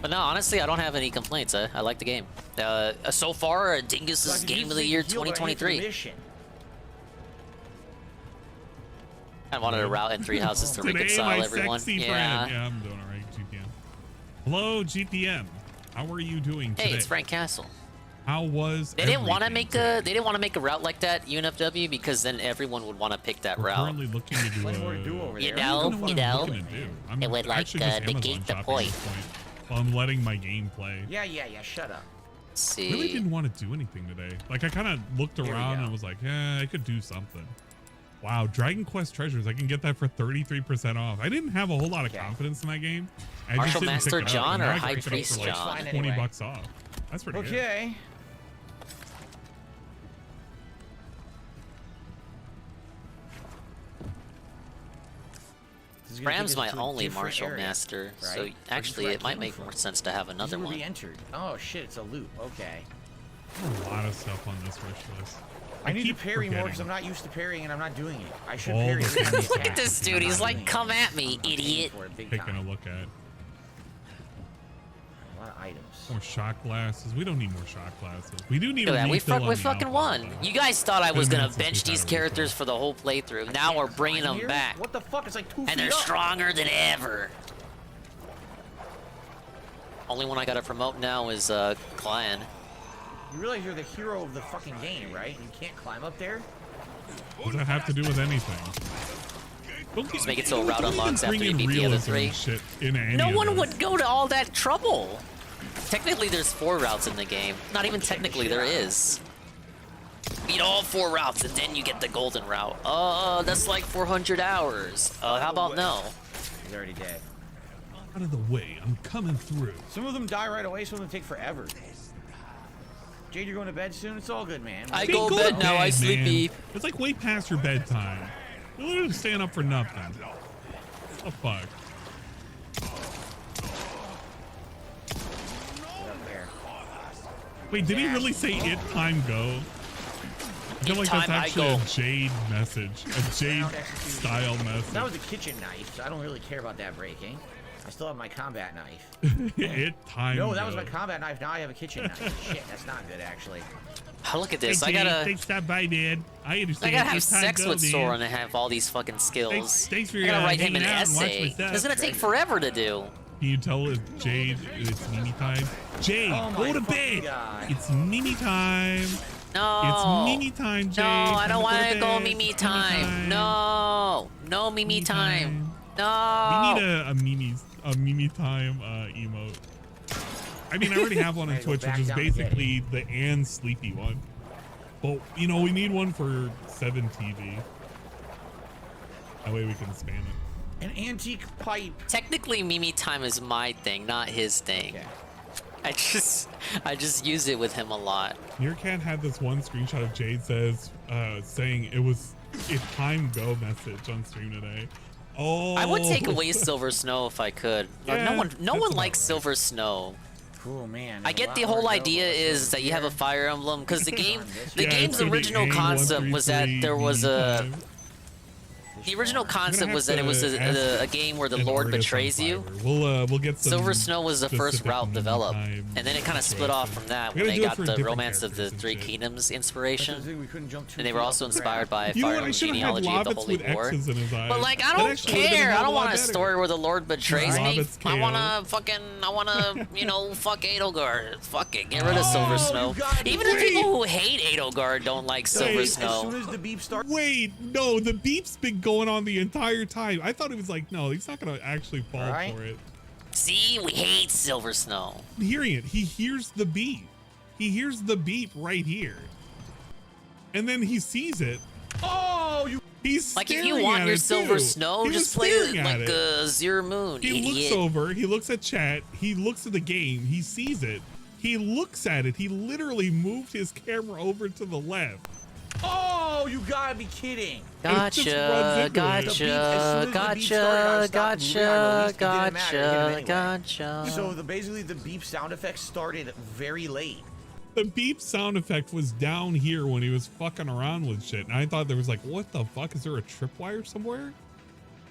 But no, honestly, I don't have any complaints. I like the game. So far, Dingus's Like, you game of the say year heal, but I hate the 2023. mission. I wanted a route in 3 houses to Today, reconcile my everyone. sexy Yeah. friend. Yeah, I'm doing all right, GPM. Hello, GPM. How are you doing today? Hey, it's Frank Castle. How was They didn't want to everything make today? they didn't want to make a route like that, UNFW, because then everyone would want to pick that We're route. currently looking to do Plenty more to do a... over You there. know, I don't what you I'm know, looking to do. I'm it would, like, actually just Amazon negate the shopping point. at this point. Well, I'm letting my game play. Yeah, shut up. Let's see. Really didn't want to do anything today. Like, I kind of looked we around go. and was like, yeah, I could do something. Wow, Dragon Quest Treasures. I can get that for 33% off. I didn't have a whole lot of confidence in that game. I just Martial didn't Master pick it up, John and now or I can High pick it up Priest for like John? Fine 20 anyway. bucks off. That's pretty good. Okay. This is gonna take Bram's us my to a only different martial area, master, right? so Or just actually where I it might came make from. more sense to have This is another where one. we entered. Oh shit, it's a loop. Okay. A lot of stuff on this wish list. I need to keep parry more because forgetting. I'm not used to parrying and I'm not doing it. I should All parry. the every time I things. Look attack. at this dude, I'm he's not like, doing come it. at me, I'm paying idiot. for it big Taking time. a look at A lot of items. more shot glasses. We don't need more shot glasses. We do need Look a at that, refill on we the fucking alcohol, won. though. You guys thought I was 10 gonna minutes since bench we've had these a characters refill. for the whole playthrough. I Now can't we're bringing climb them here? back. What the fuck? It's like 2 feet And they're up. stronger than ever. Only one I gotta promote now is Clan. You realize you're the hero of the fucking game, right? You can't climb up there. What does that have to do with anything? Don't Just make it so a route don't unlocks even after bring you in beat the other realism 3. Shit in any No of one this. would go to all that trouble. Technically, there's 4 routes in the game. Not even technically, there is. Beat all 4 routes, and then you get the golden route. Oh, that's like 400 hours. How about no? He's already dead. Out of the way, I'm coming through. Some of them die right away. Some of them take forever. Jade, you're going to bed soon. It's all good, man. I Hey, go to bed now, I man. sleepy. It's like way past your bedtime. You're literally staying up for nothing. Oh fuck. Get up there. Wait, did he really say it time go? I feel It like that's time I actually go. a Jade message. A Jade style message. That was a kitchen knife, so I don't really care about that breaking. I still have my combat knife. it time No, go. that was my combat knife. Now I have a kitchen knife. Shit, that's not good, actually. Oh, look at this. Hey, I Jade, gotta thanks for stopping by, man. I understand. have It's time sex go, with man. Soren and have all these fucking skills. Thanks for I gotta write him an hanging out and watching essay. my stuff. It's gonna take forever to do. Can you tell if Jade it's Mimi time? Jade, Oh my go to fucking bed. God. It's Mimi time. No. It's Mimi time, Jade. No, I Time don't to want to to go bed. Mimi It's time. No. No Mimi time. No. We need a Mimi time emote. I mean, I already have one on Hey, go Twitch, which back is down and get basically the and sleepy one. But you know, we need one for 7 TV. That way we can spam it. An antique pipe. Technically, Mimi time is my thing, not his thing. Okay. I just use it with him a lot. Meerkat had this one screenshot of Jade saying it was a time go message on stream today. Oh, I would take away Silver Snow if I could. Yeah, no one that's likes about right. Silver Snow. Cool, man. I get the whole idea is that you have a Fire Emblem because the game, the Yeah, game's it's gonna be original A133 concept was that there was a. Mimi time. The original concept have was that it was to ask a game where the an Lord artist on betrays you. Fiverr. We'll get some Silver Snow was the first specific route Mimi developed, time and then it kind of split off from that We when gotta they do it got for the different Romance of the characters and Three shit. Kingdoms inspiration. We couldn't jump too And they were feet also off the inspired by You know Fire what? I Emblem should have had genealogy of the Lobbits Holy with War. X's in his eyes. But like, I That don't actually would've been care. hell I of don't lot want a better. story where the Lord betrays me. Lobbits I KO. wanna, fuck Edelgard. Fuck it, get rid of Silver Snow. you got me. Even the Wait. people who hate Edelgard don't like Silver Wait. As Snow. soon as the beep starts. Wait, no, the beep's been going on the entire time. I thought it was like, no, he's not gonna actually fall Right. for it. See, we hate Silver Snow. Hearing it, he hears the beep. He hears the beep right here, and then he sees it. Oh, you. He's Like, if staring you want at your it, Silver too. Snow, He was just play staring it at like it. a Zero Moon, He idiot. looks over, he looks at chat, he looks at the game, he sees it, he looks at it, he literally moved his camera over to the left. Oh, you gotta be kidding. And it just runs Gotcha, into it. The beep- as soon gotcha, as the beep started, I gotcha, stopped moving, I released, it didn't matter, it hit him anyway. gotcha. So basically the beep sound effect started very late. The beep sound effect was down here when he was fucking around with shit. And I thought there was like, what the fuck? Is there a tripwire somewhere?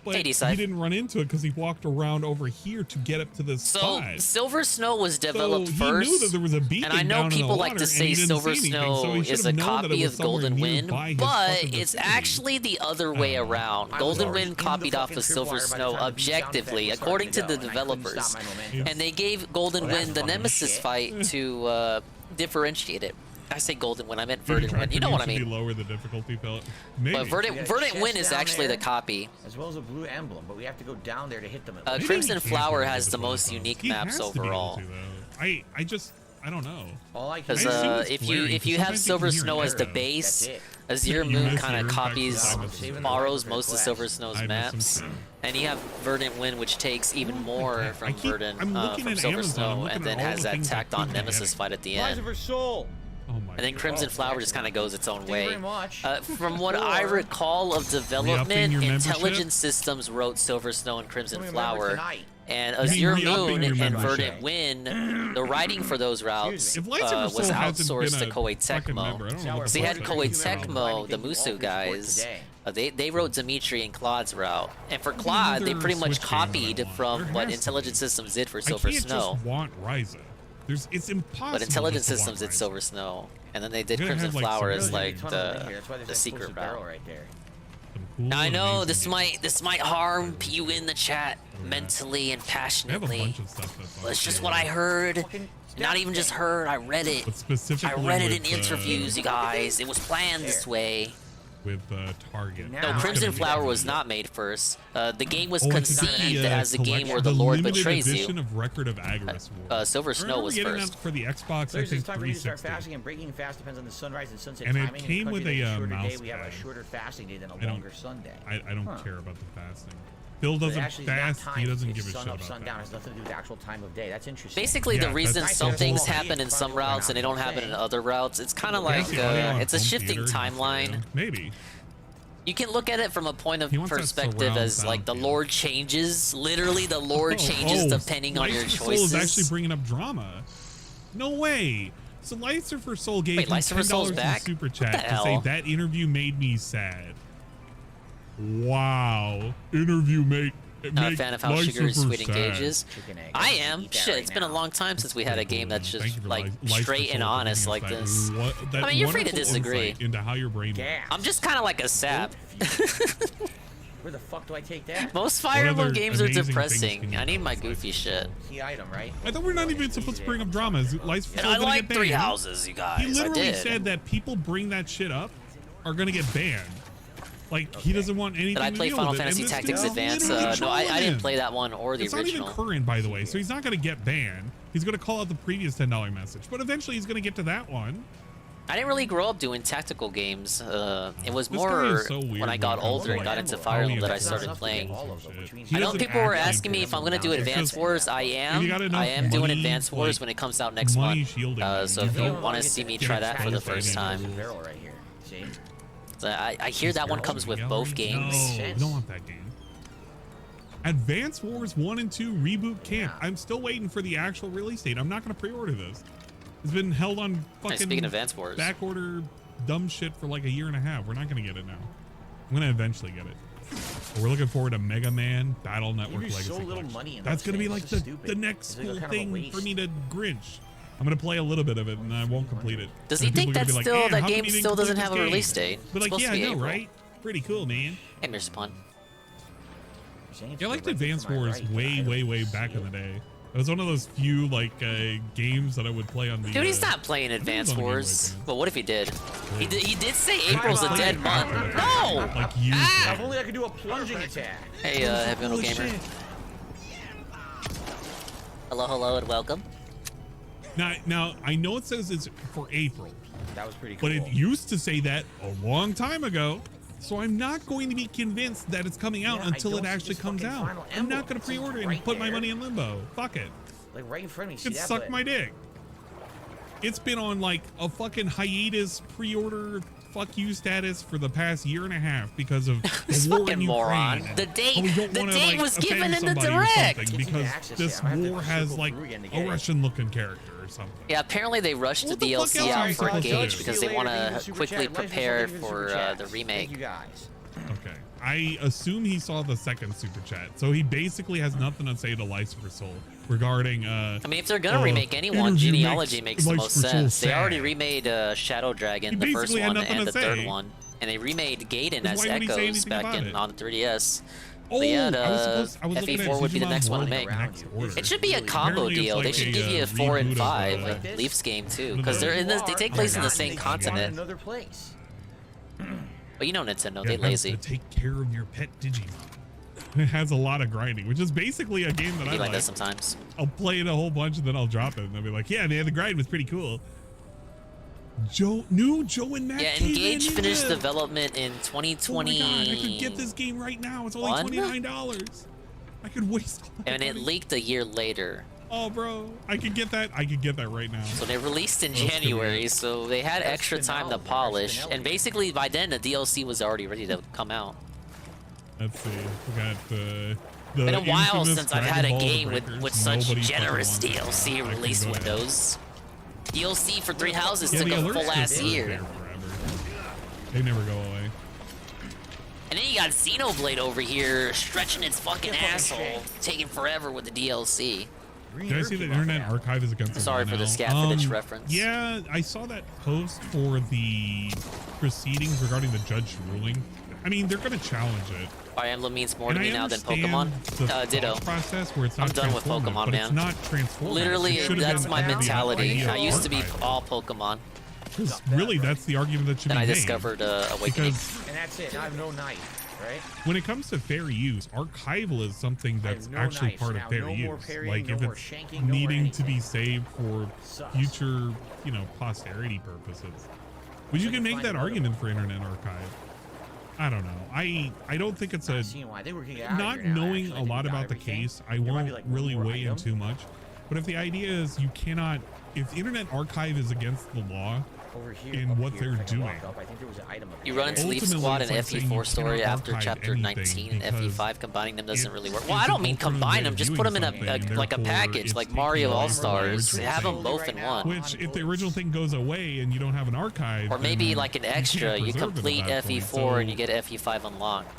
but Hey, he didn't run into it because he walked around over here to get up to this spot. Silver Snow was developed so first. He knew that there was a beacon and I know down people in the like water, to say Silver Snow is a copy of Golden Wind, but it's actually the other way around. Golden Wind copied off of Silver Snow objectively, according to the developers. And they gave Golden Wind the Nemesis fight to differentiate it. I say Golden Wind, I meant Verdant Wind. You know what I mean. Lower the difficulty, maybe. But Verdant Wind is actually the copy. As well as a blue emblem, but we have to go down there to hit them. Crimson Flower has the most unique maps overall. I don't know. Because if you have Silver Snow as the base, Azure Moon kind of borrows most of Silver Snow's maps, and you have Verdant Wind, which takes even more from Silver Snow, and then has that tacked on Nemesis fight at the end. And then Crimson Flower just kind of goes its own way. From what I recall of development, Intelligent Systems wrote Silver Snow and Crimson Flower. And Azure Moon and Verdant Wind, the writing for those routes was outsourced to Koei Tecmo. So they had Koei Tecmo, the Musu guys. They wrote Dimitri and Claude's route. And for Claude, they pretty much copied from what Intelligent Systems did for Silver Snow. It's impossible. But Intelligent Systems did Silver Snow, and then they did Crimson Flower as like the secret route. Now I know this might harm you in the chat mentally and passionately. But it's just what I heard. Not even just heard, I read it. I read it in interviews, you guys. It was planned this way. With Target. No, Crimson Flower was not made first. The game was conceived as a game where the Lord betrays you. Of Record of Agris War. Silver Snow was first. For the Xbox, I think 360. Fasting and breaking fast depends on the sunrise and sunset and timing. It came with a mouse day, we have a shorter fasting day than a longer Sunday. I don't care about the fasting. Bill doesn't fast, he doesn't give a shit about sundown has nothing to do with the actual time of day. That's interesting. Basically, the reason some things happen in some routes and they don't happen in other routes, it's kind of like, it's a shifting timeline. Maybe. You can look at it from a point of perspective as like the Lord changes. Literally, the Lord changes depending on your choices. Soul is actually bringing up drama. No way. So Lycifer Soul gave me $10 in super chat to say that interview made me sad. Wow. Interview Not a fan of how sugary sweet engages. I am. Shit, it's been a long time since we had a game that's just like straight and honest like this. I mean, you're free to disagree. Into how your brain works. I'm just kind of like a sap. Where the fuck do I take that? Most Fire Emblem games are depressing. I need my goofy shit. Key item, right? I thought we're not even supposed to bring up dramas. And I like Three Houses, you guys. He literally said that people bring that shit up are gonna get banned. Like, he doesn't want anything to Did I play Final Fantasy Tactics Advance? No, I didn't play that one or the original. It's not even current, by the way, so he's not going to get banned. He's going to call out the previous $10 message, but eventually he's going to get to that one. I didn't really grow up doing tactical games. It was more when I got older and got into Fire Emblem that I started playing. I know people were asking me if I'm going to do Advance Wars. I am doing Advance Wars when it comes out next month. So if you want to see me try that for the first time. I hear that one comes with both games. No, we don't want that game. Advance Wars 1 and 2 Reboot Camp. I'm still waiting for the actual release date. I'm not going to pre-order this. It's been held on fucking speaking of Advance Wars, back order dumb shit for like a year and a half. We're not going to get it now. I'm going to eventually get it. But we're looking forward to Mega Man Battle Network Legacy. That's going to be like the next cool thing for me to Grinch. I'm gonna play a little bit of it and I won't complete it. Does he think that still that game still doesn't have a release date? But like, yeah, I know, right? Pretty cool, man. And there's Spawn. Yeah, I liked Advance Wars way back in the day. It was one of those few like games that I would play on the. Dude, he's not playing Advance Wars. But what if he did? He did say April's a dead month. No! Like you. If only I could do a plunging attack. Hey, Heavy Metal Gamer. Hello, and welcome. Now I know it says it's for April. That was pretty cool. But it used to say that a long time ago. So I'm not going to be convinced that it's coming out until it actually comes out. I'm not going to pre-order it and put my money in limbo. Fuck it. Like right in front of me. See it sucked my dick. It's been on like a fucking hiatus pre-order fuck you status for the past year and a half because of the war in moron. Ukraine. The date was given in the direct. Because this war has like a Russian-looking character or something. Yeah, apparently they rushed the DLC out for Engage because they want to quickly prepare for the remake. Okay. I assume he saw the second super chat, so he basically has nothing to say to Life for Soul regarding. I mean, if they're gonna remake anyone, Genealogy makes the most sense. They already remade Shadow Dragon, the first one, and the third one, and they remade Gaiden as Echoes back on the 3DS. Oh, But yeah, I was looking at FE4 would be the Digimon next one to World make. It should be a combo Apparently it's deal. like They should give you 4 and 5, like Leaf's game too, because they're in this. They take place in the same continent. Another place. But you know Nintendo, Yeah, they lazy. to take care of your pet Digimon. It has a lot of grinding, which is basically a game that I like like. that sometimes. I'll play it a whole bunch and then I'll drop it, and I'll be like, yeah, man, the grind was pretty cool. Joe and Matt. Yeah, Engage finished development in 2020. Oh my God, I could get this game right now. It's only $29. I could waste all that And it money. leaked a year later. Oh, bro, I could get that. I could get that right now. So they released in That's gonna be January, it. so they had extra time to polish. And basically by then the DLC was already ready to come out. Let's see. We got the Been a while infamous since I've had a Dragon Ball game Breakers. with such Nobody fucking generous wants it. DLC I can release go ahead. windows. DLC for 3 houses Yeah, took the a alerts full just ass aren't year. there forever. They never go away. And then you got Xenoblade over here stretching its fucking asshole, taking forever with the DLC. Did I see that Internet Archive is against the Sorry law for the now? Scatfidage reference. Yeah, I saw that post for the proceedings regarding the judge ruling. I mean, they're going to challenge it. Fire Emblem means more to And me I now than understand Pokemon. the Ditto. thought process where it's not I'm done with transformative, Pokemon, but man. It's not transformative. Literally, It should've that's been my the mentality. idea I used to be archive. all Pokemon. 'Cause really, that's the argument that should Then be I made. discovered Awakening. Because And that's it. I have no knife, right? when it comes to fair use, archival is something that's no actually knife. part of Now, fair no use. more parrying, Like no if more it's shanking, no more needing to be anything. saved for Sucks. future, posterity purposes. But you can make that argument for Internet Archive. I don't know. I don't think it's a. Seeing why they were getting out of Not here now, knowing actually. a They lot got about the everything. case, I There might won't be, like, one really more weigh in item. too much. But if the idea is you cannot, if Internet Archive is against the law Over here, in up what here, they're if I can doing, walk up, I think there was an item up You there. run into Leaf Ultimately, Squad it's and like saying you FE4 story cannot after archive chapter anything 19 and because FE5 combining them doesn't it really work. is Well, I don't an mean alternative combine way them, of just doing put them in something, and like a therefore package, it's like taking Mario away All from the Stars. original Have them thing. both in one. Which, if the original thing goes away and you don't have an archive, Or maybe then like an you can't extra, you preserve it at complete that point. FE4 and you So get FE5 unlocked.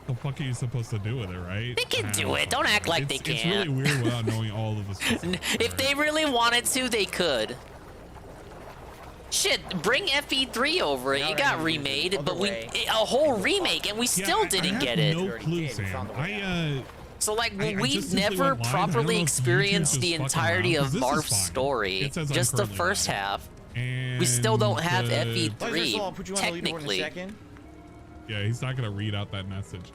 the fuck are you supposed to do with it, right? They can I do know. it. Don't act like they It's can't. really weird without knowing all of the specifics. If they really wanted to, they could. Shit, bring FE3 over it. It got remade, but a whole remake, and we still didn't get it. No clue, Sam. So like I we've just simply never went blind. I don't know properly if YouTube experienced just the fucking entirety around, of 'cause this is Marv's fine. story, It says I'm just the currently first live. half. We still don't have And, FE3 I'll put you on the leaderboard in a technically. second. Yeah, he's not gonna read out that message.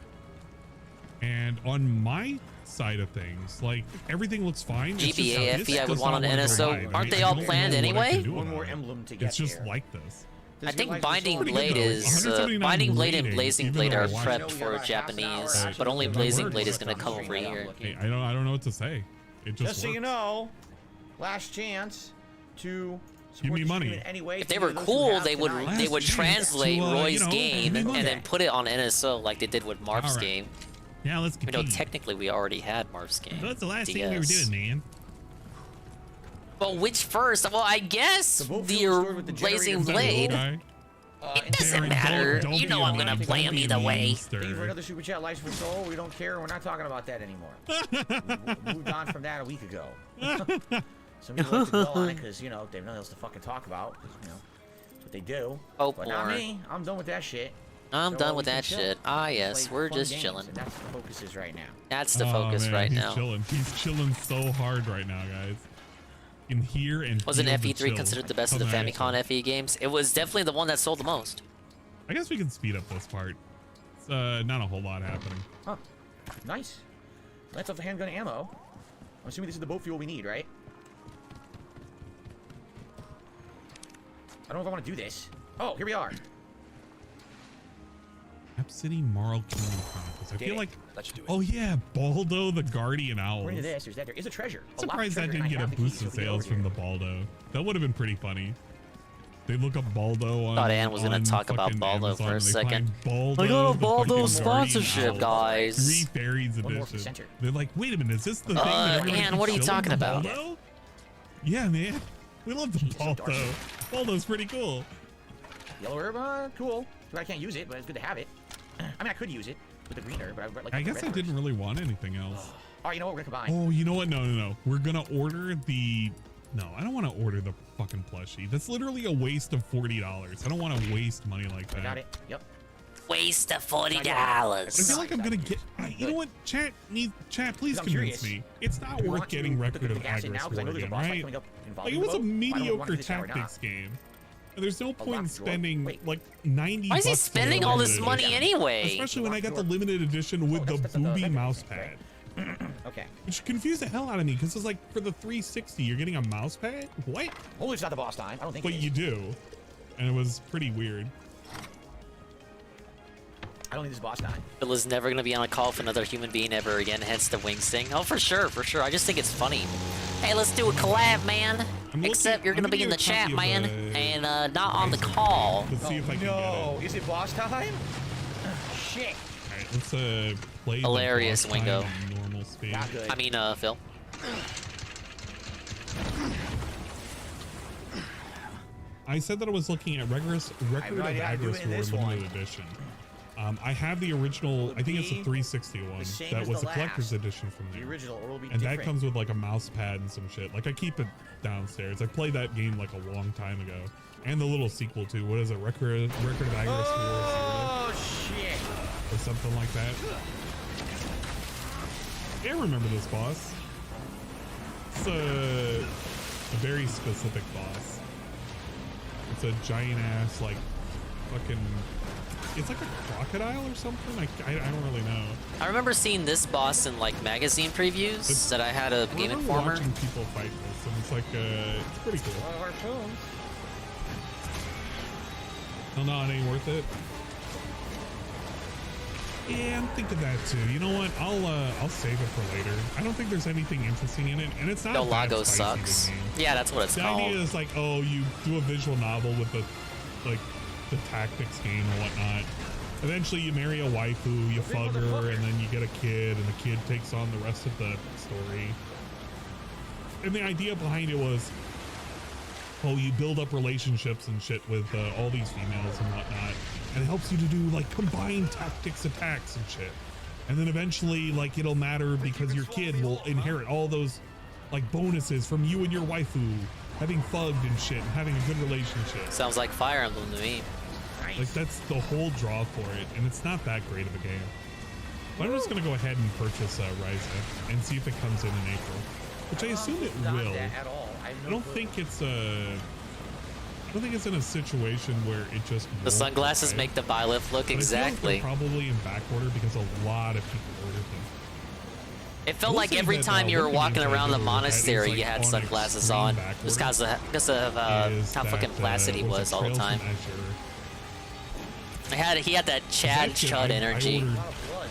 And on my side of things, like everything looks fine. It's just GBA, this FE, I would does want not on wanna go NSO. live. Aren't they I all don't planned know what I anyway? can do One about more it. emblem to get It's just there. like this. I think Binding Pretty Blade good, though. is 179 Binding Blade and rating, Blazing even Blade though are I watched prepped it. for Japanese, Hey, but only my Blazing word. Blade is gonna come over here. Hey, I don't know what to say. It just Just so you works. know, last chance to Give me support the money. stream in any way. If to they were those who cool, have they would tonight. translate Roy's give game me and money. then put it on NSO like they did with Marv's All right. game. Yeah, let's You know, continue. technically we already had Marv's game. That's the last thing we were DS. doing, man. But which first? Well, I guess both the fields stored with the Blazing generator Blade. Okay. It doesn't matter. don't You be know a I'm gonna monster. play Don't him be a either way. monster. Thank you for another super chat, Life for Soul. We don't care. We're not talking about that anymore. We moved on from that a week ago. Some people like to dwell on it because, they have nothing else to fucking talk about. That's what they do. Oh, But not boy. me. I'm done with that shit. I'm So done we with can that chill. shit. Ah, yes, Play we're fun just games, chilling. And that's the focus is right now. That's the Oh, focus man, right he's now. chilling. He's chilling so hard right now, guys. You can hear and Wasn't feel the FE3 chill considered the best of the coming at Famicom you. FE games? It was definitely the one that sold the most. I guess we can speed up this part. It's not a whole lot happening. Huh. Nice. That's off the handgun ammo. I'm assuming this is the boat fuel we need, right? I don't know if I want to do this. Oh, here we are. App City Marl Kingdom Chronicles. I Did feel it. like. Let's do it. Oh yeah, Baldo the Guardian Owl. According to this, there's a treasure. I'm surprised that didn't get a boost in sales from the Baldo. That would have been pretty funny. They look up Baldo on. Thought Ann was gonna on talk about fucking Baldo Amazon, for a and they second. find Baldo, I got a the Baldo fucking sponsorship, Guardian Owl. guys. 3 Fairies One more for the edition. center. They're like, wait a minute, is this the thing that everybody Ann, keeps what are you showing, talking the about? Baldo? Yeah, man. We love the Baldo. Baldo's pretty cool. Yellow herb, cool. But I can't use it, but it's good to have it. I mean, I could use it. with the greener, but I guess I didn't really want anything else. All right, you know what? We're gonna combine. Oh, you know what? No. We're gonna order the. No, I don't want to order the fucking plushie. That's literally a waste of $40. I don't want to waste money like that. I got it. Yep. Waste of $40. I feel like I'm gonna get. You know what? Chat, please convince me. It's not worth getting Record of Agris for again, right? Like, it was a mediocre tactics game. And there's no point in spending like 90 Why is he spending all this money anyway? Especially when I got the limited edition with the booby mouse pad. Okay. Which confused the hell out of me because it's like for the 360 you're getting a mouse pad? What? Oh, it's not the boss time. I don't think. But you do. And it was pretty weird. I don't think this is boss time. Billa's never gonna be on a call with another human being ever again, hence the wing sting. Oh, for sure. I just think it's funny. Hey, let's do a collab, man. Except you're gonna be in the chat, man, and not on the call. Let's see if I can get it. Is it boss time? Shit. Alright, let's play hilarious the boss Wingo. time on normal speed. Not good. I mean, Phil. I said that I was looking at Record of Agris War limited edition. I have the original, I think it's a 360 one that was a collector's edition from there. The original, or will be and different. that comes with like a mouse pad and some shit. Like I keep it downstairs. I played that game like a long time ago. And the little sequel to, what is it, Record of Agris War? Oh shit. Or something like that. I remember this boss. It's a very specific boss. It's a giant ass like fucking. It's like a crocodile or something. I don't really know. I remember seeing this boss in like magazine previews that I had a Game Informer. Watching people fight this, and it's like it's pretty cool. Oh no, it ain't worth it. Yeah, I'm thinking that too. You know what? I'll save it for later. I don't think there's anything interesting in it, and it's not. No, Lago sucks. Yeah, that's what it's called. The idea is like, oh, you do a visual novel with the tactics game and whatnot. Eventually, you marry a waifu, you fuck her, and then you get a kid, and the kid takes on the rest of the story. And the idea behind it was, oh, you build up relationships and shit with all these females and whatnot. And it helps you to do like combined tactics attacks and shit. And then eventually like it'll matter because your kid will inherit all those like bonuses from you and your waifu having fugged and shit and having a good relationship. Sounds like Fire Emblem to me. Like that's the whole draw for it, and it's not that great of a game. But I'm just gonna go ahead and purchase Ryza and see if it comes in April, which I assume it will. I don't think it's in a situation where it just the sunglasses make the Byleth look exactly. Probably in back order because a lot of people ordered them. It felt like every time you were walking around the monastery, you had sunglasses on, just because of how fucking placid he was all the time. He had that Chad Chud energy.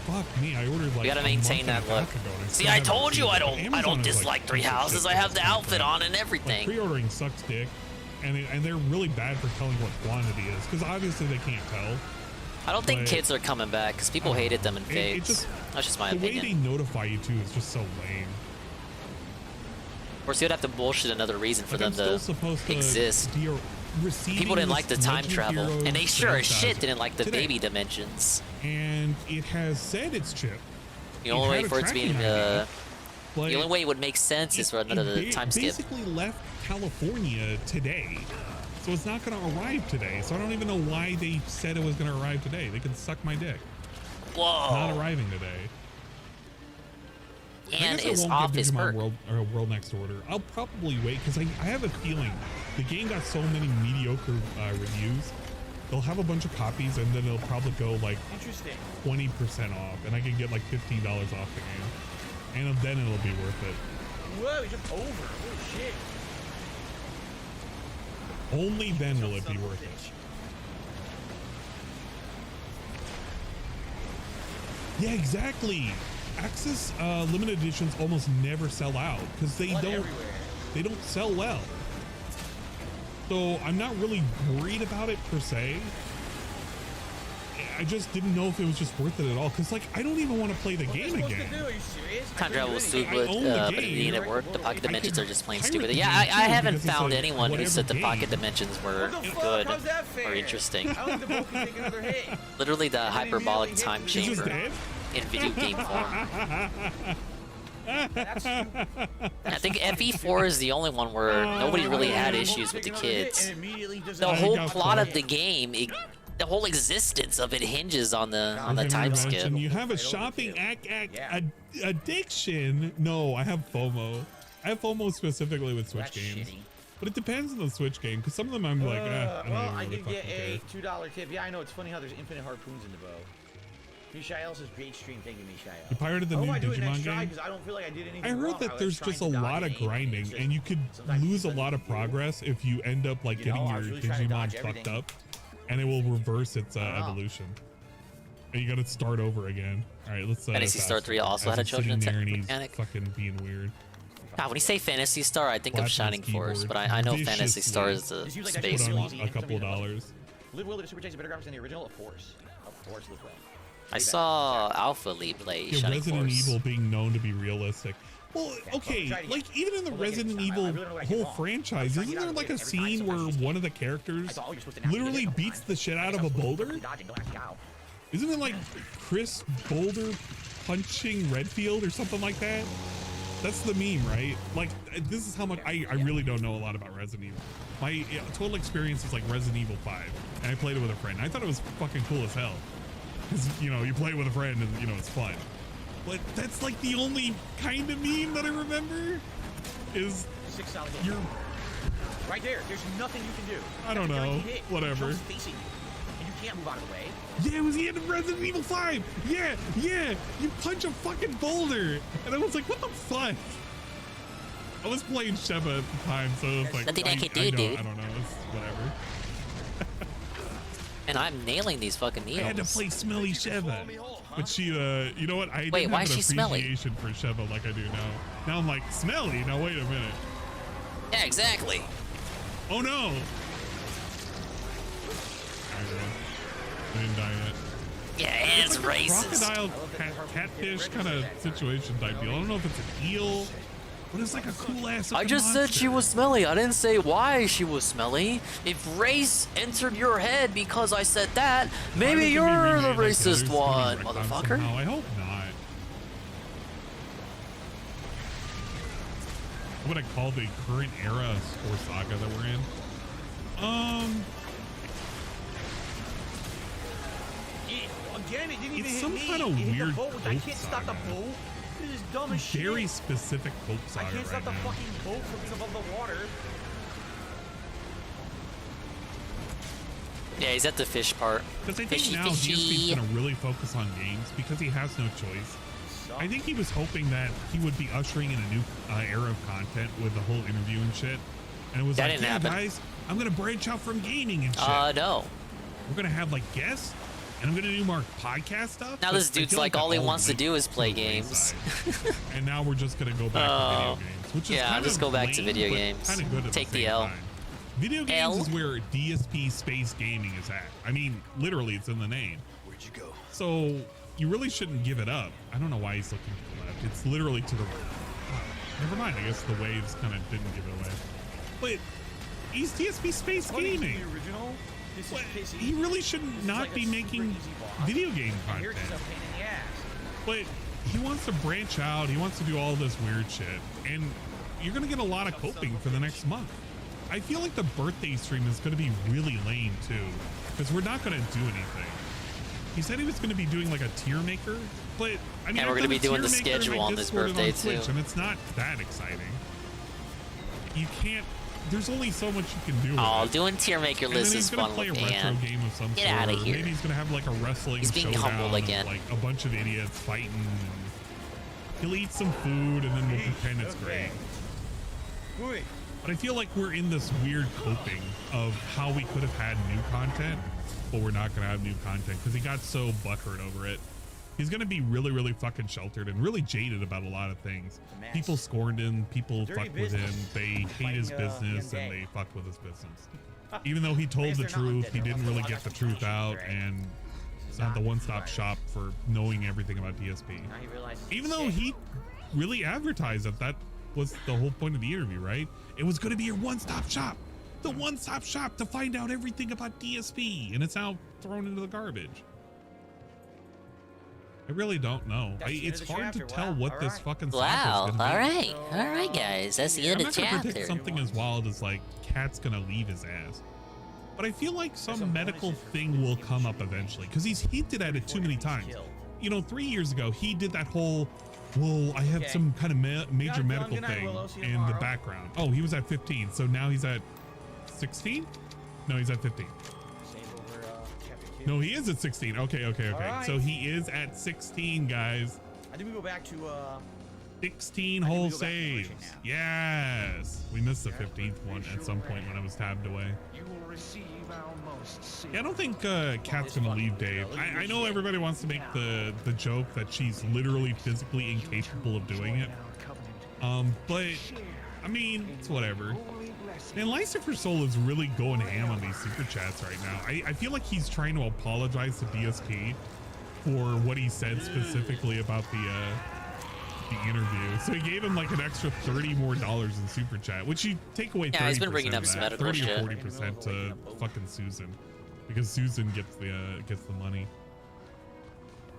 Fuck me, I ordered like. You gotta maintain that look. See, I told you I don't dislike Three Houses. I have the outfit on and everything. Pre-ordering sucks dick. And they're really bad for telling what quantity is, because obviously they can't tell. I don't think kids are coming back, because people hated them in Fates. That's just my opinion. The way they notify you too is just so lame. Of course, you'd have to bullshit another reason for them to exist. People didn't like the time travel, and they sure as shit didn't like the baby dimensions. And it has said it's chipped. The only way for it to be, the only way it would make sense is for another time skip. Basically left California today, so it's not going to arrive today. So I don't even know why they said it was going to arrive today. They can suck my dick. Whoa! Not arriving today. And it's off his perk. World Next Order. I'll probably wait because I have a feeling the game got so many mediocre reviews. They'll have a bunch of copies and then it'll probably go like 20% off, and I can get like $15 off the game, and then it'll be worth it. Whoa, just over. Oh shit. Only then will it be worth it. Yeah, exactly. Axis limited editions almost never sell out because they don't sell well. So I'm not really worried about it per se. I just didn't know if it was just worth it at all. Cause like, I don't even want to play the game again. Time travel was stupid, but it didn't work. The pocket dimensions are just plain stupid. Yeah, I too, haven't because it's found like anyone who said the whatever pocket game. dimensions were good or interesting. Literally the hyperbolic time chamber in video game form. I think FE4 is the only one where nobody really had issues with the kids. The whole plot of the game, the whole existence of it hinges on the time skip. You have a shopping addiction. No, I have FOMO. I have FOMO specifically with Switch games. But it depends on the Switch game, because some of them I'm like, I don't well, I really did get a fucking care. $2 tip. Yeah, I know, it's funny how there's infinite harpoons in the bow. Mishael says great stream, thank you, Mishael. You pirated the new Digimon game? I don't feel like I did anything I heard wrong. that there's just a lot of grinding, and you could lose a lot of progress if you end up like getting your Digimon fucked up, and it will reverse its evolution. And you gotta start over again. All right, let's. Fantasy Star 3 also had a children's mechanic. mechanic. Fucking being weird. God, when you say Fantasy Star, I think of Shining Force, but I know Fantasy Star is the space Put on one. a couple dollars. Live Will, the Super Chase better graphics than the original, of course. Of course, Live Will. I saw Alpha Lee play Yeah, Shining Resident Force. Evil being known to be realistic. Well, okay, like even in the Resident Evil whole franchise, isn't there like a scene where one of the characters literally beats the shit out of a boulder? Isn't it like Chris Boulder punching Redfield or something like that? That's the meme, right? Like, this is how much I really don't know a lot about Resident Evil. My total experience is like Resident Evil 5, and I played it with a friend. I thought it was fucking cool as hell. Because, you know, you play with a friend and, you know, it's fun. But that's like the only kind of meme that I remember is you're right there. There's nothing you can do. I don't know. Whatever. And you can't move out of the way. Yeah, it was the end of Resident Evil 5. Yeah. You punch a fucking boulder. And I was like, what the fuck? I was playing Sheva at the time, so it was like, Nothing I can do, dude. I don't know. It's whatever. And I'm nailing these fucking meals. I had to play Smelly Sheva. But she, you know what? I Wait, didn't why have is an she smelly? appreciation for Sheva like I do now. Now I'm like, smelly? Now wait a minute. Yeah, exactly. Oh no! I didn't die yet. Yeah, it's like racist. Crocodile catfish kind of situation type deal. I don't know if it's an eel, but it's like a cool ass. I just said she was smelly. I didn't say why she was smelly. If race entered your head because I said that, maybe you're the racist one, motherfucker. I hope not. What would I call the current era or saga that we're in? Again, it didn't even It's hit some me. kind of It hit the weird boat. I boat can't stop the saga. boat. This is dumb as shit. Very specific boat saga I can't stop right the now. fucking boat from being above the water. Yeah, he's at the fish part. Because I think Fishy, now DSP's fishy. going to really focus on games because he has no choice. I think he was hoping that he would be ushering in a new era of content with the whole interview and shit. And it was That like, didn't yeah, happen. guys, I'm going to branch out from gaming and shit. No. We're going to have like guests, and I'm going to do more podcast stuff. Now but this I dude's feel like that all he all wants to went do is play to the games. wayside. And now we're just going to go back to video games, which is Yeah, kind just of go back to lame, video but games. Kind of good at Take the the same L. time. Video games L? is where DSP Space Gaming is at. I mean, literally, it's in the name. Where'd you go? So you really shouldn't give it up. I don't know why he's looking to the left. It's literally to the right. Never mind. I guess the waves kind of didn't give it away. But he's DSP Space Gaming. The original. This What? is pissy. He really should This is not like a be super making easy boss. video game And here's content. just a pain in the ass. But he wants to branch out. He wants to do all this weird shit. And you're going to get a lot of coping for the next month. I feel like the birthday stream is going to be really lame too, because we're not going to do anything. He said he was going to be doing like a tier maker, but I mean, And we're I've gonna be done a doing the tier maker schedule my on this Discord and birthday, on Twitch, too. and it's not that exciting. You can't. There's only so much you can do. Oh, with it. doing tier maker And then list he's is gonna fun play with a retro Ann. game of some Get sort. outta or here. Maybe he's gonna have like a wrestling He's being showdown humble of, again. like a bunch of idiots fighting. And he'll eat some food, and then we'll pretend it's great. But I feel like we're in this weird coping of how we could have had new content, but we're not gonna have new content because he got so butthurt over it. He's gonna be really, really fucking sheltered and really jaded about a lot of things. People scorned him, people Dirty fucked with him, business. they hate his Fighting, business, young and gay. they fucked with his business. Even though he told the they're not truth, undead, he they're didn't also really all get the got truth some out, right? and It's not the one-stop shop for knowing everything about DSP. Now he realizes Even he's though sick. he really advertised that was the whole point of the interview, right? It was going to be your one-stop shop. The one-stop shop to find out everything about DSP, and it's now thrown into the garbage. I really don't know. It's hard to tell what this fucking Wow. is gonna All be. right. All right, guys. That's the end I'm of not gonna chapter. predict something as wild as like Cat's gonna leave his ass, but I feel like some medical thing will come up eventually because he's hinted at it too many times. You know, 3 years ago he did that whole, well, I have some kind of major medical thing in the background. Oh, he was at 15, so now he's at 16? No, he's at 15. No, he is at 16. Okay. Right. So he is at 16, guys. I think we go back to 16 whole saves. Yes. We missed the 15th one at some point when I was tabbed away. Yeah, I don't think Kat's gonna leave Dave. I know everybody wants to make the joke that she's literally physically incapable of doing it. But I mean, it's whatever. And Lycifer Soul is really going ham on these super chats right now. I feel like he's trying to apologize to DSP for what he said specifically about the interview. So he gave him like an extra $30 more in super chat, which you take away 30%. Yeah, he's been bringing up some medical 30 shit. or 40% to fucking Susan, because Susan gets the money.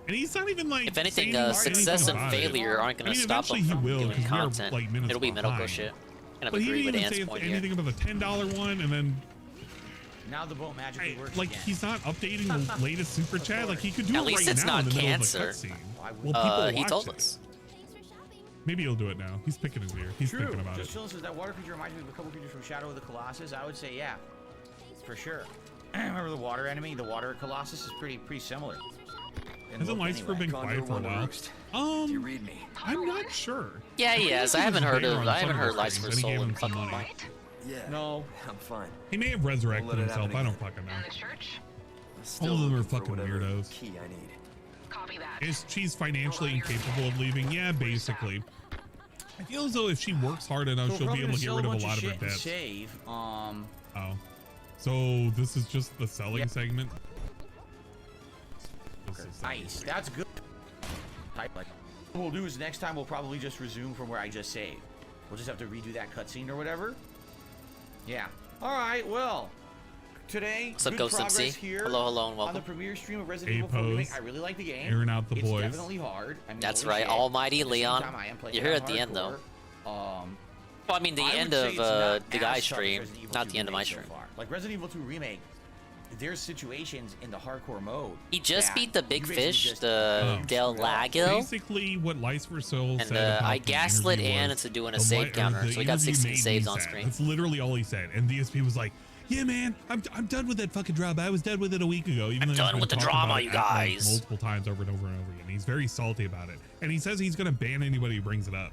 And he's not even like. If anything, saying success anything and about it. failure aren't going I to mean, stop him eventually from he will, doing 'cause we are, content. like, minutes It'll be medical behind. shit. Kind of But he agree didn't with even Dan's say point here. anything about the $10 one, and then now the boat magically works like again. he's not updating the latest super chat. Like he could do At it least right it's now not in the middle cancer. of a cutscene. Well, people He watch told it. us. Maybe he'll do it now. He's picking his ear. He's thinking about Just it. Chillin says that water creature reminds me of a couple creatures from Shadow of the Colossus. I would say yeah, for sure. Remember the water enemy? The water Colossus is pretty similar. Hasn't Lycifer been quiet for a while? You read me. I'm not sure. Yeah, he has. I haven't heard Lycifer Soul in him some fucking money. month. Yeah. No. I'm fine. He may have resurrected Won't let it himself. happen I don't again. fucking know. And the church? All of them are fucking weirdos. Key I need. Copy that. Is she's financially incapable of leaving? Yeah, basically. I feel as though if she works hard enough, she'll be able to get rid of a lot of her debts. Save. Oh. So this is just the selling segment? Nice. That's good. What we'll do is next time we'll probably just resume from where I just saved. We'll just have to redo that cutscene or whatever. Yeah. All right. Well, today What's up, good Ghost progress MC? here Hello, and on welcome. the premiere stream of Resident Evil 4 Remake. I really like the game. Airing out the it's boys. definitely hard. I mean, That's holy right, shit. Almighty At the same Leon. time, I am playing You're it here on at the end, though. hardcore. Well, I mean, the I end would say of it's not the as guy's tough as stream, Resident Evil not 2 the end of my Remake so stream. far. Like Resident Evil 2 Remake, there's situations in the hardcore mode. He just that beat the big you basically fish, just the Del Lago, Basically, what Lycifer Soul and said about I the gaslit interview Ann was, into doing a the save counter, the so we got interview 16 made me saves on sad. screen. That's literally all he said. And DSP was like, yeah, man, I'm done with that fucking drama. I was done with it a week ago. Even I'm though he's done been with the talking drama, about you it at, like, guys. multiple times over and over and over again. He's very salty about it. And he says he's going to ban anybody who brings it up.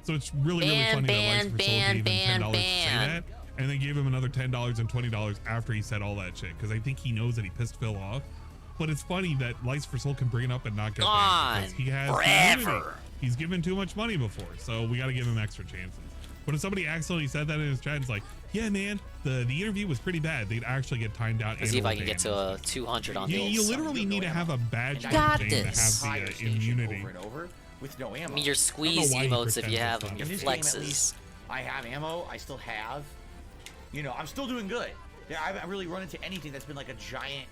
So it's really funny that Lycifer Soul gave him $10 to say that. And then gave him another $10 and $20 after he said all that shit. Because I think he knows that he pissed Phil off. But it's funny that Lycifer Soul can bring it up and not get banned. Because he has forever. He's given too much money before. So we got to give him extra chances. But if somebody accidentally said that in his chat, it's like, yeah, man, the interview was pretty bad. They'd actually get timed out. Let's see if I can get to a 200 on You those. literally need to have a badge got thing this. to have the immunity. Over and over with no ammo. I mean, your squeeze why he emotes if pretends you have it's them, not. your In this game, at flexes. least, I have ammo. I still have. You know, I'm still doing good. Yeah, I haven't really run into anything that's been like a giant,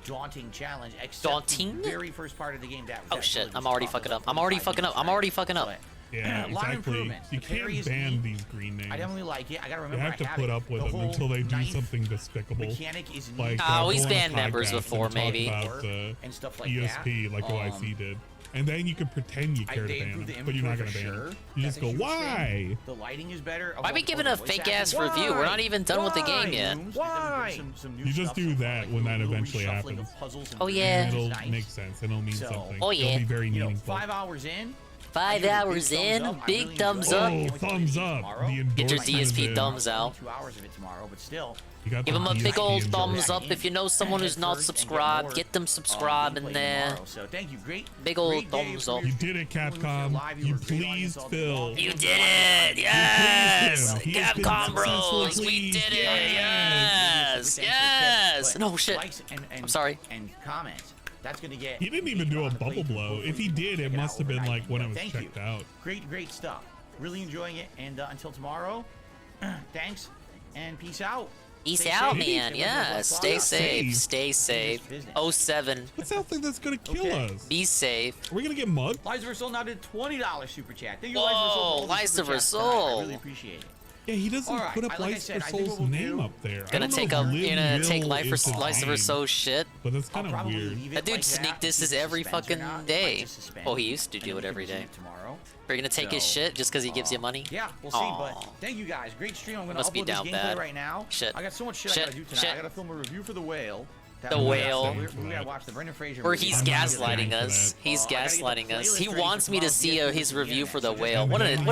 daunting challenge. Except Daunting? The very first part of the game. Oh shit, I'm already fucking up. I'm already fucking up. I'm already fucking up. Yeah, A lot of exactly. improvements. You The parry can't is ban neat. these green names. I definitely like it. I gotta You remember have to I have put it. up with The them whole until they do knife something despicable. mechanic is neat. Like, Oh, he's go on a banned members podcast before, and talk maybe. about, And stuff like ESP, that. like OIC did. And then you can pretend you care to They ban improved them, the but you're not going inventory to for ban sure. them. You just go, That's a huge why? thing. The lighting is better. Why we giving a fake ass review? We're not even done with the game yet. Why? You just do that when that eventually happens. Oh, yeah. And it'll make sense. It'll mean something. Oh, yeah. It'll be very You know, meaningful. 5 hours in. 5 hours in, big thumbs up. Oh, thumbs up. The Get your endorsement DSP is in. thumbs out. 2 hours of it tomorrow, but still. You got Give the them a big DSP old endorsement. thumbs up if you know someone who's not subscribed. Get them subscribed in there. So thank you. Great. Big old great day thumbs for up. your You did it, Capcom. You pleased Phil. You did it! Yes! He has been Capcom Bros! successfully We did it! pleased. Yes! Yes! No shit. Likes and I'm sorry. And comments. That's gonna get. He didn't even do a bubble blow. If he did, it must have been like when it was checked out. Great stuff. Really enjoying it. And until tomorrow, thanks and peace out. Peace out, man. Yeah, stay safe. Stay safe. 07. What's that thing that's gonna kill us? Be safe. Are we gonna get mugged? Liza Versol now did $20 super chat. Thank you, Whoa, Liza Versol. Versol. I really appreciate it. Yeah, he doesn't put up Liza Versol's name up there. Gonna take Liza Versol's shit. But that's kind of weird. That dude sneak disses every fucking day. Oh, he used to do it every day. Are you gonna take his shit just because he gives you money? Yeah, we'll see. But thank you guys. Great stream. I'm gonna upload this gameplay right now. Shit. I got so much shit I gotta do tonight. I gotta film a review for The Whale. The Whale. We gotta watch the Brendan Fraser Or movie. he's gaslighting us. He's gaslighting us. He wants me to see his review for The Whale. What a dick.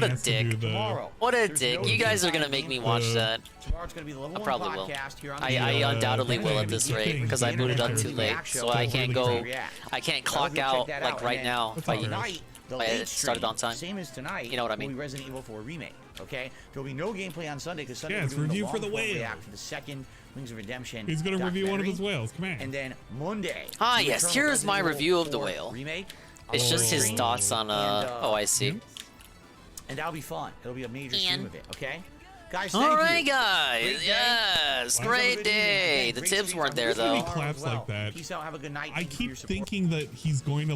What a dick. You guys are gonna make me watch that. Tomorrow's gonna be the Level 1 probably will. podcast here on I undoubtedly will at this rate because I booted up too late, so I can't go. I can't clock out like right now if I started on time. Same as tonight. You know what I mean? Will be Resident Evil 4 remake. Okay, there'll be no gameplay on Sunday because Sunday Yeah, we're it's doing review the for The long-form Whale. react to the second Wings of Redemption. He's gonna review one of his documentary. whales. Come on. And then Monday. Ah, we yes. return Here's with my Resident review Evil of The 4 Whale. remake. It's just his Stream. thoughts on oh, I see. And that'll be fun. It'll be a major stream of it. Okay. Guys, All thank right, you. guys. Great day. Yes, great day. The tips weren't there though. He claps like that. Peace out. Have a good night. I Thank you for your keep support. thinking that he's going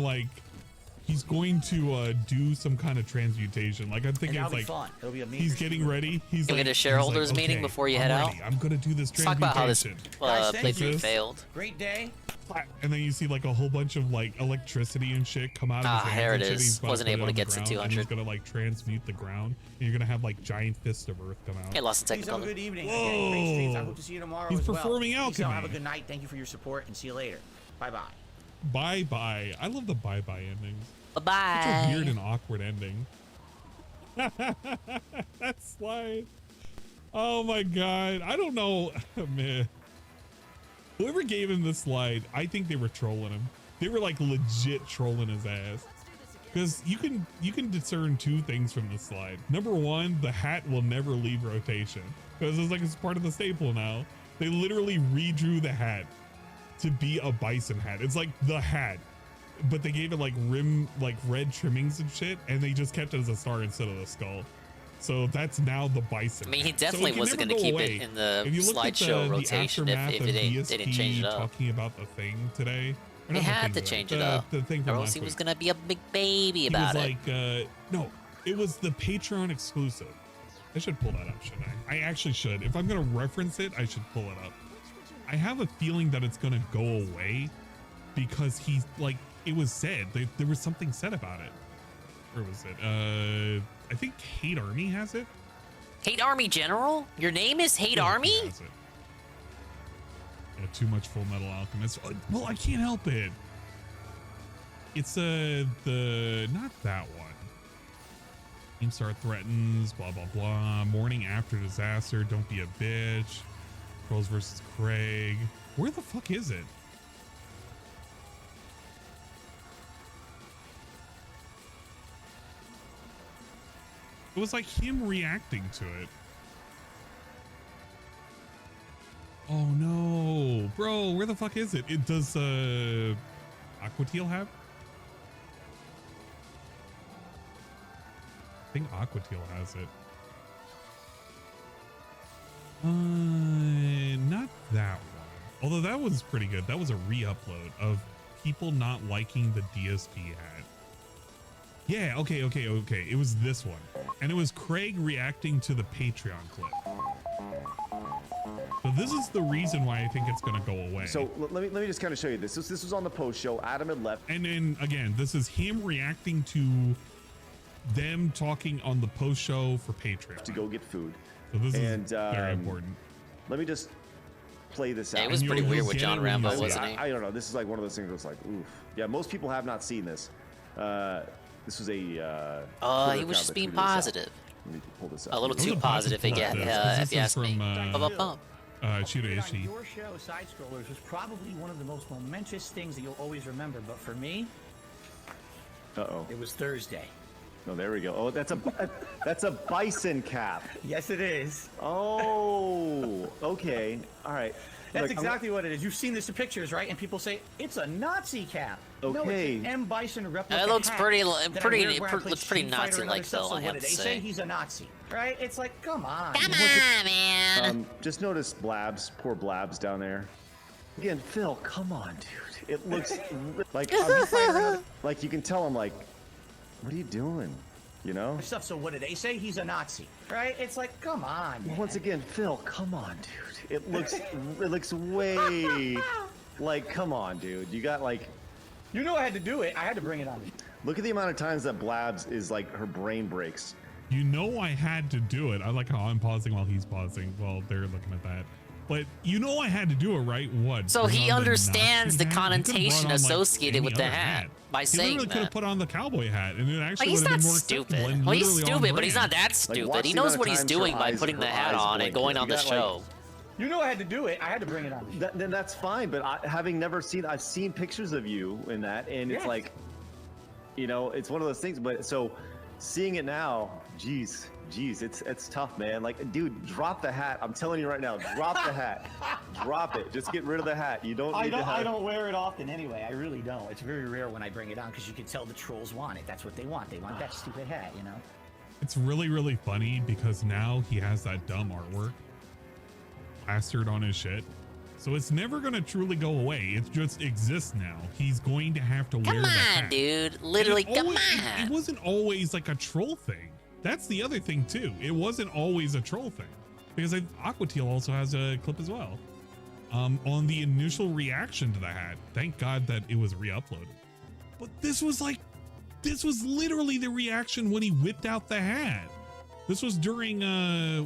to do some kind of transmutation. Like I'm thinking And it's that'll be like fun. It'll be a major he's getting ready. He's You'll like get a shareholders he's like, meeting okay, before you I'm head out. ready. I'm gonna do this Let's talk about how this transmutation. Guys, thank playthrough you. failed. Great day. And then you see like a whole bunch of like electricity and shit come out of his hands. Here it and shit. is. He's about Wasn't put it able to on the get to ground, and 200. He's gonna like transmute the ground, and you're gonna have like giant fists of earth come out. Hey, lost a Please have a technicolor. good evening. Whoa. Again, great streams. I hope to see you tomorrow He's as well. performing Peace out. alchemy. Have a good night. Thank you for your support, and see you later. Bye-bye. Bye bye. I love the bye bye endings. Bye-bye. Such a weird and awkward ending. That slide. Oh my god. I don't know. Man. Whoever gave him this slide, I think they were trolling him. They were like legit trolling his ass. Because you can discern two things from this slide. Number one, the hat will never leave rotation. Because it's like it's part of the staple now. They literally redrew the hat to be a bison hat. It's like the hat. But they gave it like red trimmings and shit, and they just kept it as a star instead of the skull. So that's now the bison. I mean, he hat. definitely So it wasn't can going to never keep go it away. in the If you look at slideshow the rotation if aftermath they of didn't change it up. talking about the thing today. Or They not the had thing to today, change it up. The thing from Or else last he was week. going to be a big baby He about was it. like, no, it was the Patreon exclusive. I should pull that up, shouldn't I? I actually should. If I'm going to reference it, I should pull it up. I have a feeling that it's going to go away because he's like, it was said, there was something said about it. Where was it? I think Hate Army has it. Hate Army General? Your name is Hate Army? Has it. Yeah, too much Full Metal Alchemist. Well, I can't help it. It's not that one. Keemstar threatens, blah blah blah. Morning after disaster, don't be a bitch. Trolls versus Craig. Where the fuck is it? It was like him reacting to it. Oh no, bro, where the fuck is it? It does Aquateal have? I think Aquateal has it. Not that one. Although that was pretty good. That was a re-upload of people not liking the DSP hat. Yeah, okay. It was this one. And it was Craig reacting to the Patreon clip. So this is the reason why I think it's going to go away. So let me just kind of show you this. This was on the post show. Adam had left. And then again, this is him reacting to them talking on the post show for Patreon. To go get food. So this is very important. Let me just play this out. Yeah, it was pretty weird with John Rambo, wasn't he? I don't know. This is like one of those things that's like, oof. Yeah, most people have not seen this. This was a. He was just being positive. Let me pull this up. A little too positive, if you ask me. Shooter Ishi. Your show, Side Scrollers, was probably one of the most momentous things that you'll always remember. But for me, it was Thursday. Oh, there we go. Oh, that's a bison cap. Yes, it is. Oh, okay. All right. That's exactly what it is. You've seen this in pictures, right? And people say it's a Nazi cap. Okay. No, it's an M. Bison replica. It looks hat pretty that I wear when I play pretty Street Fighter and other Nazi-like, stuff. though, So I what have did to they say. say? He's a Nazi, right? It's like, come on. Come on, man. Just notice Blabs, poor Blabs down there. Again, Phil, come on, dude. It looks like like you can tell him like, what are you doing? You know? Stuff. So what did they say? He's a Nazi, right? It's like, come on. Man. Once again, Phil, come on, dude. It looks way like, come on, dude. You got like, you know, I had to do it. I had to bring it on. Look at the amount of times that Blabs is like her brain breaks. You know I had to do it. I like how I'm pausing while he's pausing while they're looking at that. But you know I had to do it, right? What? So he understands the hat? connotation associated with the hat by He saying literally could have put on the cowboy hat, and it actually he's would have not been more stupid. acceptable and Well, he's literally on stupid, but he's not brand. that stupid. watch He the knows amount what of he's times doing her by eyes- putting the her hat eyes on and blink. going You on the got, show. You know I had to do it. I had to bring it on. Then that's fine. But having never seen, I've seen pictures of you in that, and it's like, you know, it's one of those things. But so seeing it now, geez, it's tough, man. Like, dude, drop the hat. I'm telling you right now, drop the hat. Drop it. Just get rid of the hat. You don't need to have... I don't wear it often anyway. I really don't. It's very rare when I bring it on because you can tell the trolls want it. That's what they want. They want that stupid hat, you know? It's really, really funny because now he has that dumb artwork plastered on his shit. So it's never going to truly go away. It just exists now. He's going to have to wear the hat. Come on, dude. Literally, come on. It wasn't always like a troll thing. That's the other thing too. It wasn't always a troll thing, because Aqua Teal also has a clip as well. On the initial reaction to the hat. Thank God that it was re-uploaded. But this was literally the reaction when he whipped out the hat. This was during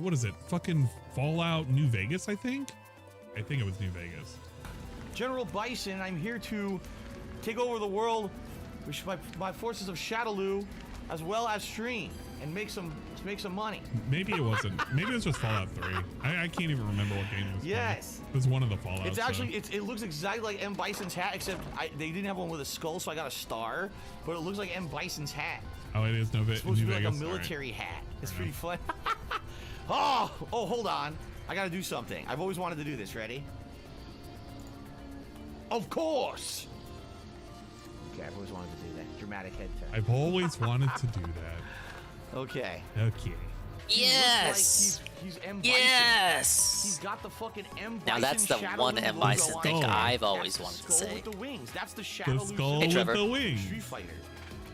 what is it? Fucking Fallout New Vegas, I think. I think it was New Vegas. General Bison, I'm here to take over the world with my forces of Shadaloo, as well as stream and make some money. Maybe it wasn't. Maybe it was just Fallout 3. I can't even remember what game it was. Yes. It was one of the Fallouts. It's actually it looks exactly like M. Bison's hat, except they didn't have one with a skull, so I got a star. But it looks like M. Bison's hat. Oh, it is It's supposed to be like a Vegas. military hat. It's pretty fun. oh, hold on. I gotta do something. I've always wanted to do this. Ready? Of course. Okay, I've always wanted to do that. Dramatic head turn. I've always wanted to do that. Okay. Okay. Yes. Like he's M. Bison. Yes. He's got the fucking M. Bison. Now that's the Shadaloo one M. logo Bison on thing it. I've That's always the wanted to skull say. with the wings. That's the The Shadaloo skull symbol with the of wings. Street Fighter.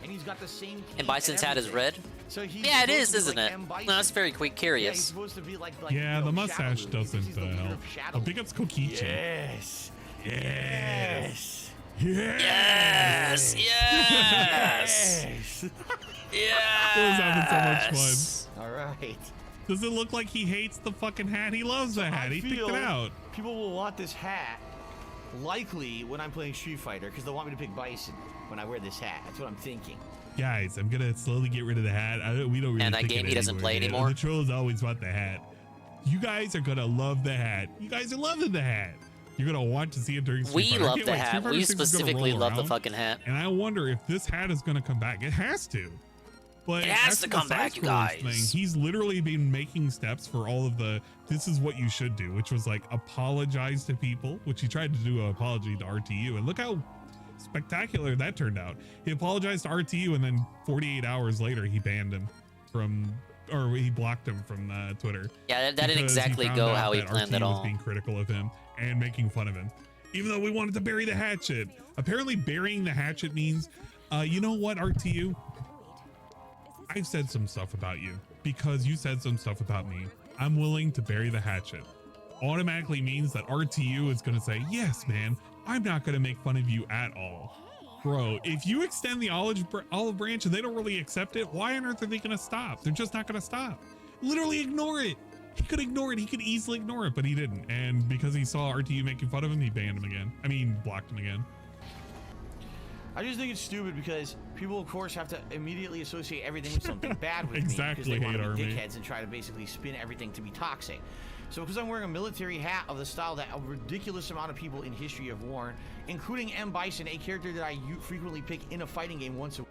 And he's got the same cape And Bison's hat is everything. red? So he's Yeah, it supposed is, to be isn't like it? M. Bison. No, that's very quick Yeah, he's curious. supposed to be like Yeah, you know, the mustache Shadaloo, doesn't because he's the leader help. of I Shadaloo. think it's Kokichi. Yes. Yes. Yes. Yes. Yes. It was having so much fun. All right. Does it look like he hates the fucking hat? He loves the hat. He picked feel it out. People will want this hat likely when I'm playing Street Fighter because they'll want me to pick Bison when I wear this hat. That's what I'm thinking. Guys, I'm gonna slowly get rid of the hat. We don't really And that pick game it he doesn't anymore, play man. anymore? The trolls always want the hat. You guys are gonna love the hat. You guys are loving the hat. You're gonna want to see it during Street We Fighter. I love can't the wait. Street hat. Fighter We 6 is gonna specifically roll love the around, fucking hat. And I wonder if this hat is gonna come back. It has to. But It has as to for the come back, you side-scrollers guys. he's literally been making steps for all of the this is what you should do, which was like apologize to people, which he tried to do an apology to RTU, and look how spectacular that turned out. He apologized to RTU, and then 48 hours later he banned him from, or he blocked him from Twitter. Yeah, that didn't because exactly found go out how he that planned RTU at was all. being critical of him and making fun of him, even though we wanted to bury the hatchet. Apparently burying the hatchet means, you know what, RTU? I've said some stuff about you because you said some stuff about me. I'm willing to bury the hatchet. Automatically means that RTU is going to say, yes, man, I'm not going to make fun of you at all. Bro, if you extend the olive branch and they don't really accept it, why on earth are they going to stop? They're just not going to stop. Literally ignore it. He could ignore it. He could easily ignore it, but he didn't. And because he saw RTU making fun of him, he banned him again. I mean, blocked him again. I just think it's stupid because people, of course, have to immediately associate everything with something bad with Exactly, me because they want to Hate be Army. dickheads and try to basically spin everything to be toxic. So because I'm wearing a military hat of the style that a ridiculous amount of people in history have worn, including M. Bison, a character that I frequently pick in a fighting game once a week.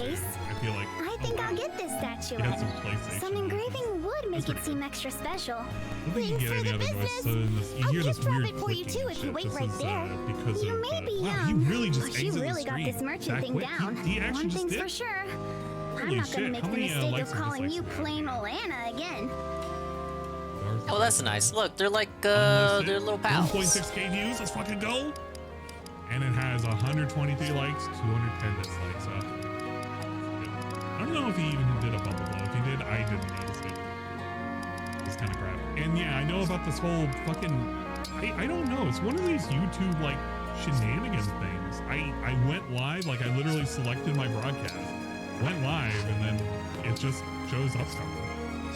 case, I feel like I'd think I'll get this statue. He had some PlayStation. Some engraving would make it seem extra special. I don't think you get any other voice other than this. You hear this weird clicking and shit. This is because You of may be wow, young, he really just but you exited really the got stream this merchant that thing quick. down. He actually One just thing's did. for sure. I'm Holy not gonna shit, make how the many, mistake likes of and calling you dislikes do plain old Anna again. Oh, that's nice. Look, they're like, they're little pals. 1.6k views, let's fucking go. And it has 123 likes, 210 dislikes. I don't know if he even did a bubble blow. If he did, I didn't notice it. It's kind of crap. And yeah, I know about this whole fucking, I don't know. It's one of these YouTube like shenanigans things. I went live, like I literally selected my broadcast, went live, and then it just shows up somewhere.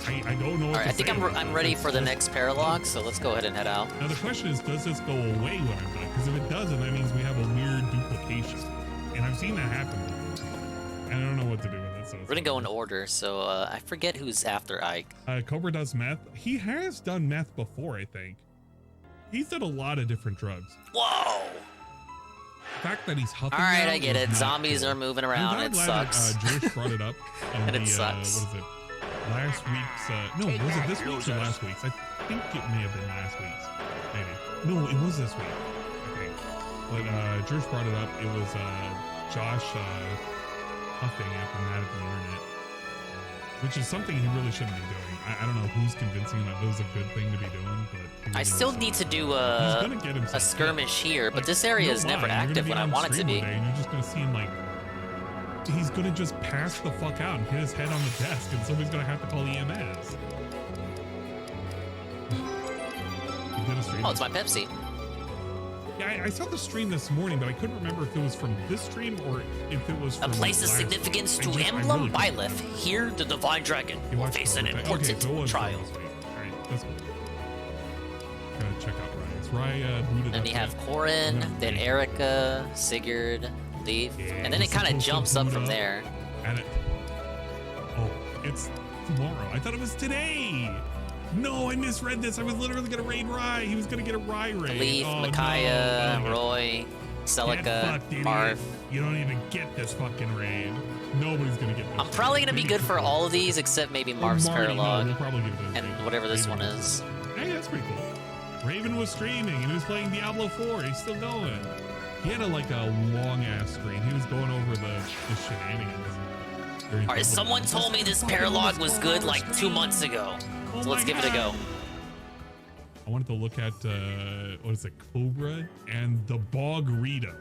I don't know what Alright, I think I'm ready for the next Paralogue, so let's go ahead and head out. Now the question is, does this go away when I'm done? Because if it doesn't, that means we have a weird duplication. And I've seen that happen before. And I don't know what to do with it. So We're gonna go in order, so I forget who's after Ike. Cobra does meth. He has done meth before, I think. He's done a lot of different drugs. Whoa! The fact that he's huffing. Alright, I get it. Zombies are moving around. It sucks. Josh brought it up. And it sucks. What is it? Last week's, no, was it this week's or last week's? I think it may have been last week's, maybe. No, it was this week, I think. But George brought it up. It was Josh huffing after mad at the internet, which is something he really shouldn't be doing. I don't know who's convincing him that this is a good thing to be doing, but I still need to do a skirmish here, but this area is never active when I want it to be. And you're just gonna see him like. He's gonna just pass the fuck out and hit his head on the desk, and somebody's gonna have to call EMS. Oh, it's my Pepsi. Yeah, I saw the stream this morning, but I couldn't remember if it was from this stream or if it was from A place of last significance week. to Emblem Byleth. Here, the Divine Dragon will face an important trial. Alright, that's cool. Gotta check out Rye. It's Rye booted up. And you have Corin, then Erica, Sigurd, Leaf, and then it kind of jumps up from there. And oh, it's tomorrow. I thought it was today. No, I misread this. I was literally gonna raid Rye. He was gonna get a Rye raid. Leaf, oh, Micaiah, no. Roy, Celica, Marv. You don't even get this fucking raid. Nobody's gonna get this. I'm probably gonna be good for all of these except maybe Marv's Paralogue. We'll probably give it and whatever this one is. Hey, that's pretty cool. Raven was streaming and he was playing Diablo 4. He's still going. He had a long ass screen. He was going over the shenanigans. Alright, someone told me this Paralogue was good like 2 months ago. So let's give it a go. I wanted to look at what is it, Cobra and the Bogrito.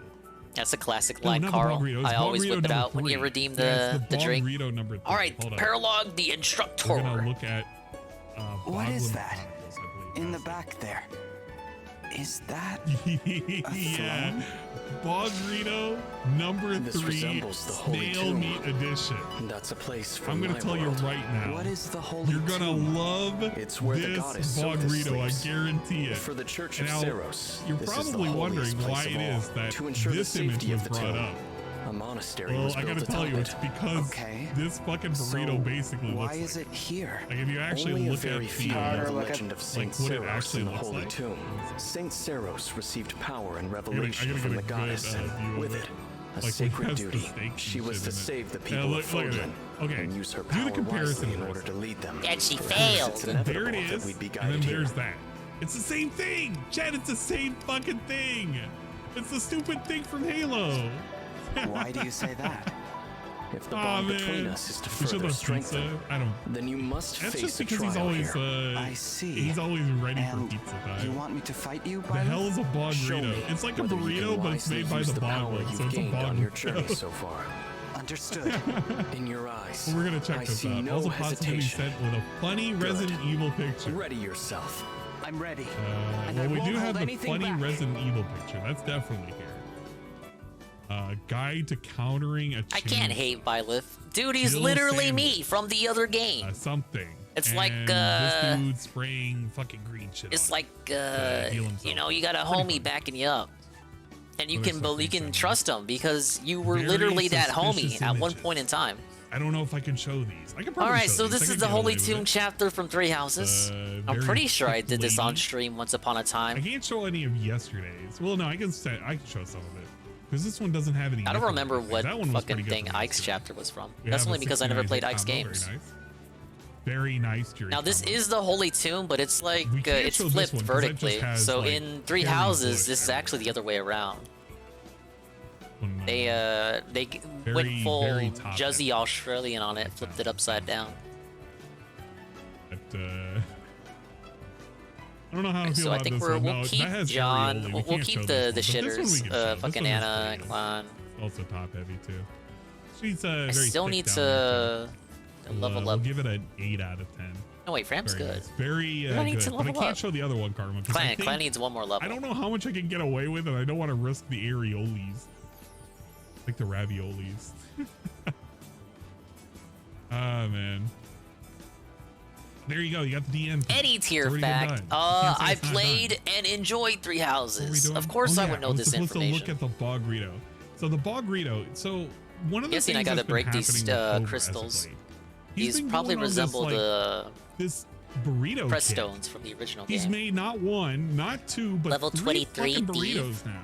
That's a classic line, Carl. I always whip it out when you redeem the drink. Alright, Paralogue, the instructor. We're gonna look at what is that in the back there? Is that yeah, Bogrito number 3 snail meat edition. That's a place I'm gonna tell you right now. What is the holy You're gonna love it's where this the goddess Bogrito, I guarantee it. For the Church of now, Ceros, you're this probably is the wondering holiest why place it of all. is that To ensure this the image safety was of the brought tomb, up. a monastery Well, was I built gotta tell you, atop it's because this fucking burrito basically Why looks is like it here? Like if you actually Only look a very at few know the legend of Saint what it Ceros actually in the looks Holy like. Tomb. Saint Ceros received power and I revelation gotta from get the a good, goddess, view and of with it. it, a Like, sacred has the duty. steak She and was shit to in it. save the Yeah, people look of at it. Fodlan Okay, and use her do power the comparison wisely in of order this. to lead them. And she It's failed. inevitable There it that is, we'd be and guided then here. there's that. It's the same thing, Chad. It's the same fucking thing. It's the stupid thing from Halo. Why do you say that? If the bond between us is to further strengthen, I don't. then you must That's face just a because trial he's always. here. I see. He's always ready And for pizza time. You want me to fight you, The hell is a bog Show me burrito? It's like a whether you burrito, can but it's wisely made by use the the power bog, you've so it's a gained bog on your journey burrito. so far. Understood. In your eyes, Well, we're gonna check I this see out. no Also positively hesitation. sent with a funny Good. Resident Evil picture. Ready yourself. I'm ready. Well, we do have the funny Resident Evil picture. That's definitely here. Guide to countering a I can't hate Byleth. Dude, he's Jill literally Sandwich. me from the other game. Something. It's And like, this dude spraying fucking green shit. It's on like, heal himself. you know, you got a homie backing you up. And you can trust him because you were Very literally that homie suspicious at one images. point in time. I don't know if I can show these. I can probably Alright, show so these. this I is can the get Holy away with Tomb it. chapter from Three Houses. I'm very pretty sure I did this on lady. stream once upon a I time. can't show any of yesterday's. Well, no, I can show some of it. Because this one doesn't have any. I don't remember what that one was fucking thing Ike's chapter was from. That's only because I never played Ike's games. Very nice, Jerry. Now this is the Holy Tomb, but it's like it's show this flipped one, 'cause that vertically. just has, So like, in Three fairy Houses, bush. this is actually the other way around. They Very, went full very top Juzzy Australian on it, flipped it upside down. But, I don't know how to feel So I about think this one. we'll No, keep that has John. aerial. We'll can't keep show the this one, but this one we shitters. can show. This Fucking one is Anna, pretty good. Klein. Also top heavy too. She's I very still thick need down there, to too. level We'll up. give it an 8 out of 10. No wait, Fram's Very good. nice. Very I need good. to But I level can't up. show the other one, Karma. 'Cause I think- Clan needs one more level. I don't know how much I can get away with, and I don't want to risk the areolis. Like the raviolis. Ah, man. There you go. You got the DM. Eddie It's tier already been fact. done. You can't say I it's not played done. and enjoyed Three What are we Houses. doing? Of course, Oh, I yeah, would know this supposed information. to look at the Bogrito. So the Bogrito. So one of the Guessing I things gotta that's been break these happening with Cobra as of crystals. late, he's These been probably going on this, resemble like, the this burrito press kit. stones from the original He's game. made not one, not two, but Level 3 23 fucking thief. burritos now.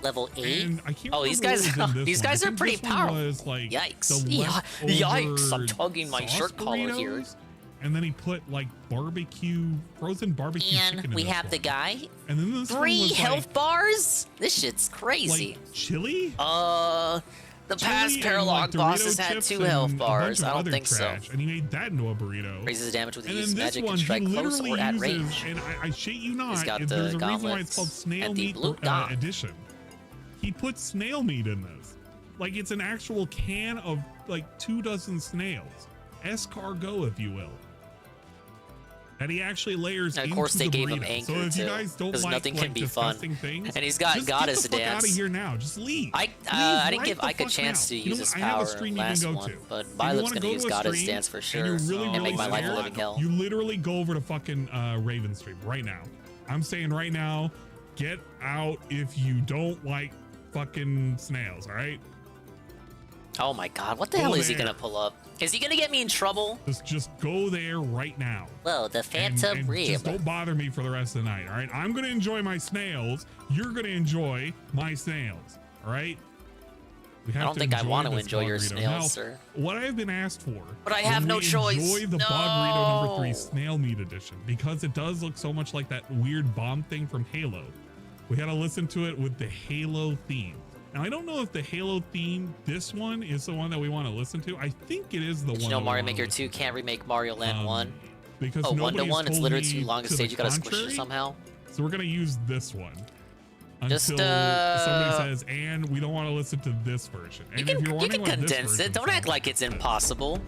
Level 8? And I can't Oh, these remember guys, what was in this these one. guys I are think pretty this one powerful. was, like, Yikes. the Yikes, I'm leftover tugging my sauce shirt collar here. burritos, And then he put like frozen barbecue chicken And in we this have one. the guy. And then this 3 one was health like, bars? This shit's crazy. like chili. The past Chili and, Paralogue like, Dorito bosses had chips 2 and health a bunch bars. of I don't other think trash, so. And he made that into a burrito. Raises damage with the And use of then this magic one, and strike he close literally or at uses, range. and I shit you He's not, got if the there's a reason why it's gauntlets called snail and the meat blue dot. edition. He put snail meat in this. Like it's an actual can of like 24 snails. Escargot, if you will. That he actually layers And of into course, they the gave him burrito. anchor So if too, you guys don't because like, nothing like can be fun. disgusting things, And he's got just goddess get the fuck out dance. of here now. Just leave. I Leave didn't right give the Ike a fuck chance now. to You know use what? his I have a power stream you last can go one, to. but If you Violet's wanna gonna go use to a goddess stream dance for and sure, you're really, and really make my life a scared, living hell. You literally go over to fucking Raven stream right now. I'm saying right now, get out if you don't like fucking snails. All right. Oh my god, what the Go hell is he there. gonna pull up? Is he gonna get me in trouble? Just go there right now. Well, the Phantom and Rib. just don't bother me for the rest of the night. All right. I'm gonna enjoy my snails. You're gonna enjoy my snails. All right. We I have don't to think I enjoy want to this enjoy your Bogrito. snails, Now, sir. What I've been asked for. But I have when no we choice. Enjoy the No. Bogrito number 3 snail meat edition because it does look so much like that weird bomb thing from Halo. We had to listen to it with the Halo theme. Now I don't know if the Halo theme, this one is the one that we want to listen to. I think it is the Did one. you know that we Mario wanna Maker listen 2 can't remake Mario Land 1? because Oh, 1 to nobody's 1, it's told literally me too long a to stage, the you gotta squish it contrary. somehow. So we're gonna use this one until Just, somebody says, and we don't want to listen to this version. And if you're You wondering can what this condense it. version Don't act like it's impossible.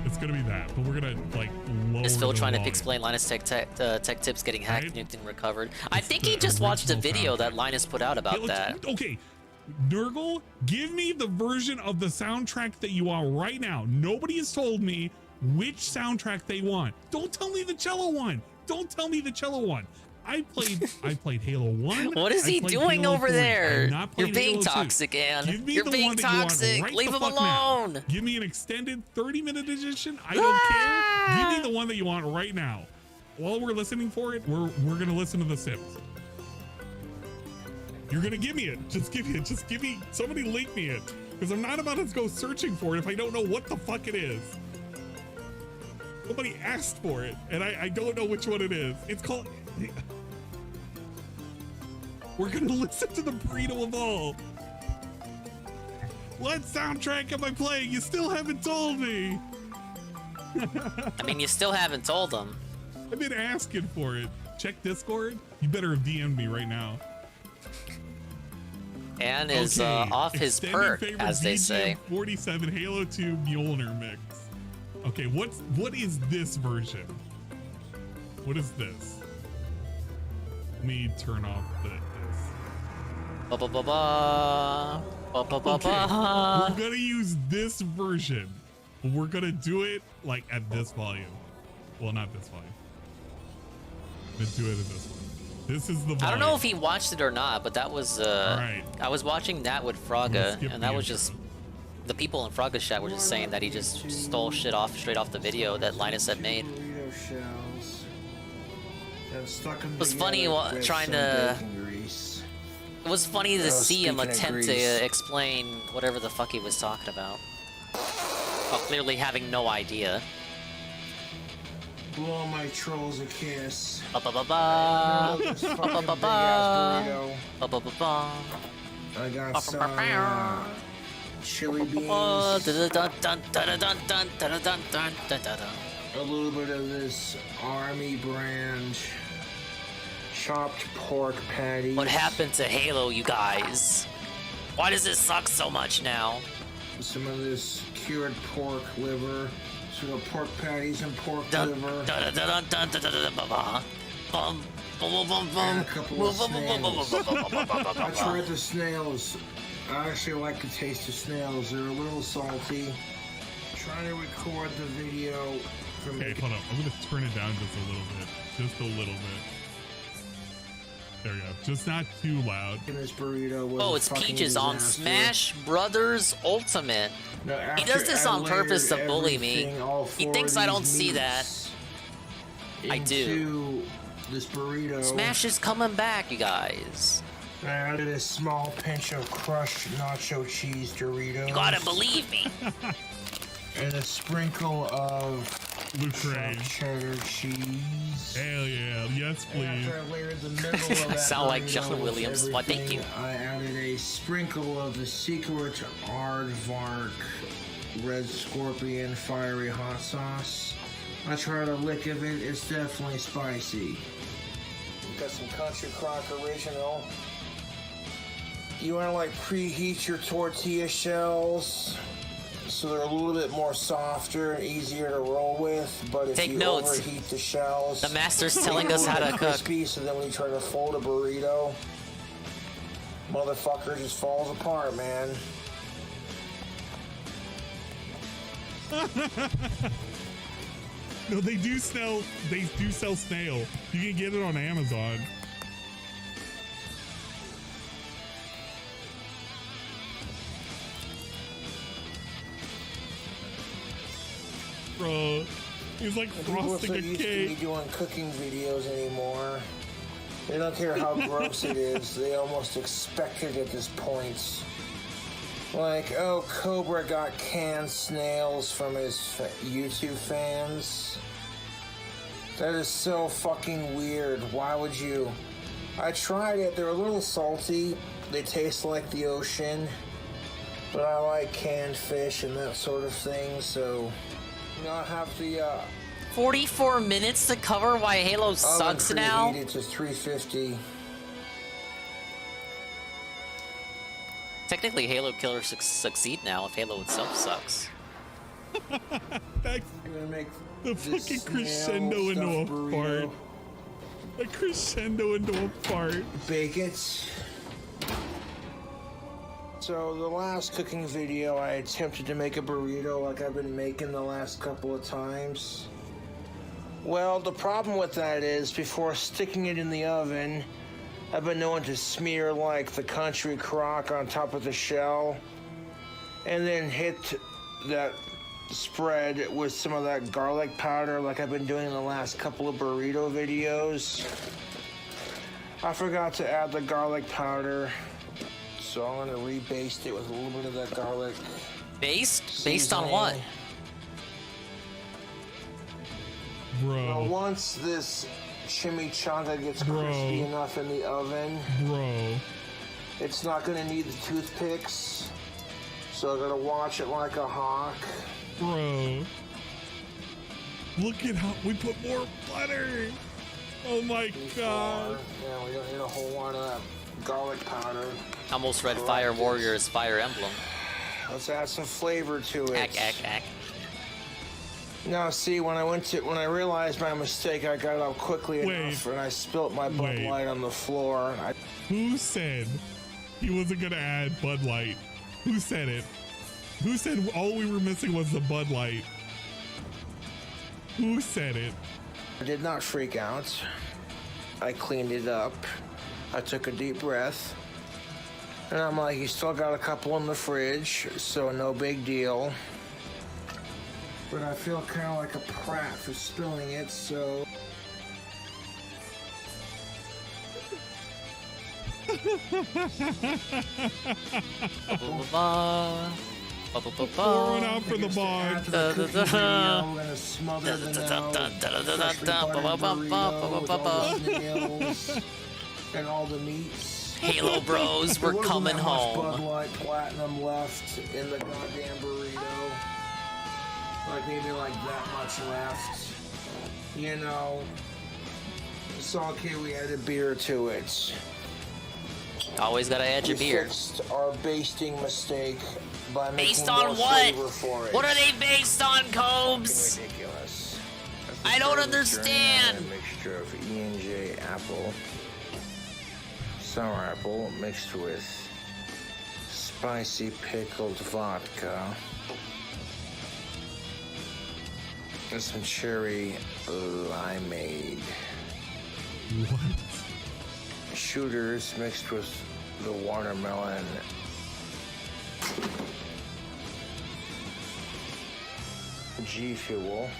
it's gonna be that, but we're gonna like lower Is Phil the trying to volume. explain Linus Tech Tips getting hacked, Right? nuked, and recovered? I think he the just watched a original video soundtrack. that Linus put out about Yeah, that. Okay, Nurgle, give me the version of the soundtrack that you want right now. Nobody has told me which soundtrack they want. Don't tell me the cello one. Don't tell me the cello one. I played Halo 1. What is I he played doing Halo over 3. I there? have not You're played being Halo 2. toxic, Ann. Give me You're the being one that you want toxic. right Leave the him fuck now. alone. Give me an extended 30-minute edition. I don't care. Give me the one that you want right now. While we're listening for it, we're gonna listen to The Sims. You're gonna give me it. Just give me it. Just give me. Somebody link me it, because I'm not about to go searching for it if I don't know what the fuck it is. Somebody asked for it, and I don't know which one it is. It's called. We're gonna listen to the Burrito of all. What soundtrack am I playing? You still haven't told me. I mean, you still haven't told him. I've been asking for it. Check Discord. You better have DM'd me right now. Ann is Okay, off his extended perk, favorite as they BGM say. 47 Halo 2 Mjolnir mix. Okay, what is this version? What is this? Let me turn off this. Ba ba ba ba. Ba ba ba Okay, ba. we're gonna use this version. But we're gonna do it like at this volume. Well, not this volume. Let's do it at this one. This is the volume. I don't know if he watched it or not, but that was Alright. I was watching that with Let's Fraga, skip and the that was intro. just the people in Fraga's chat were just saying that he just stole shit straight off the video that Linus had made. Burrito shells. Stuck them It was funny together with trying some to bacon grease. It was funny to see him attempt to explain whatever the fuck he was talking about, while clearly having no idea. Blow my trolls a kiss. Ba ba ba ba. Ba ba ba ba. Ba ba ba ba. I got some chili beans. A little bit of this army brand chopped pork patties. What happened to Halo, you guys? Why does it suck so much now? Some of this cured pork liver. So pork patties and pork liver. And a couple of snails. I tried the snails. I actually like the taste of snails. They're a little salty. Trying to record the video from... Okay, hold up. I'm gonna turn it down just a little bit. Just a little bit. There we go. Just not too loud. This burrito was oh, it's Peaches on Smash Brothers Ultimate. No, he does this on purpose to bully me. He thinks I don't see that. I do. This burrito. Smash is coming back, you guys. I added a small pinch of crushed nacho cheese Doritos. You gotta believe me. And a sprinkle of Lucraine cheddar cheese. Hell yeah, yes please. And after I layered the middle of that sound like John Williams. Why, thank you. I added a sprinkle of the secret Aardvark Red Scorpion Fiery Hot Sauce. I tried a lick of it, it's definitely spicy. Got some Country Crock Original. You want to like preheat your tortilla shells so they're a little bit more softer and easier to roll with, but if you overheat the shells, the master's telling us how to cook. Crispy, so then when you try to fold a burrito, motherfucker just falls apart, man. No, they do sell snail. You can get it on Amazon. Bro, he's like frosting a cake. People are so used to be doing cooking videos anymore. They don't care how gross it is. They almost expect it at this point. Like, oh, Cobra got canned snails from his YouTube fans. That is so fucking weird. Why would you? I tried it. They're a little salty. They taste like the ocean. But I like canned fish and that sort of thing, so... You know, I have the, 44 minutes to cover why Halo sucks now? It's just 350. Technically, Halo Killer succeed now if Halo itself sucks. That's gonna make the fucking crescendo into a fart. A crescendo into a fart. Bake it. So the last cooking video, I attempted to make a burrito like I've been making the last couple of times. Well, the problem with that is before sticking it in the oven, I've been known to smear like the Country Crock on top of the shell and then hit that spread with some of that garlic powder like I've been doing in the last couple of burrito videos. I forgot to add the garlic powder, so I'm gonna rebaste it with a little bit of that garlic. Based? Based on what? Bro. Well, once this chimichanga gets crispy enough in the oven, it's not gonna need the toothpicks, so I gotta watch it like a hawk. Bro, look at how we put more butter. Oh my god. Yeah, we don't need a whole lot of that garlic powder. Almost read Fire Warrior's Fire Emblem. Let's add some flavor to it. Ack. Now, see, when I realized my mistake, I got it out quickly enough, and I spilt my Bud Light on the floor. Who said he wasn't gonna add Bud Light? Who said it? Who said all we were missing was the Bud Light? Who said it? I did not freak out. I cleaned it up. I took a deep breath. And I'm like, you still got a couple in the fridge, so no big deal. But I feel kind of like a prat for spilling it, so... Pouring out for the bond. We're gonna smother the nails and all the meats. Halo bros, we're coming home. Bud Light Platinum left in the goddamn burrito. Like maybe like that much left. You know, it's okay. We added beer to it. Always gotta add your beer. Fixed our basting mistake by based making on more what? flavor for it. What are they based on, Cobes? Ridiculous. I don't understand. A mixture of E&J apple, sour apple mixed with spicy pickled vodka, and some cherry limeade. What? Shooters mixed with the watermelon. G Fuel.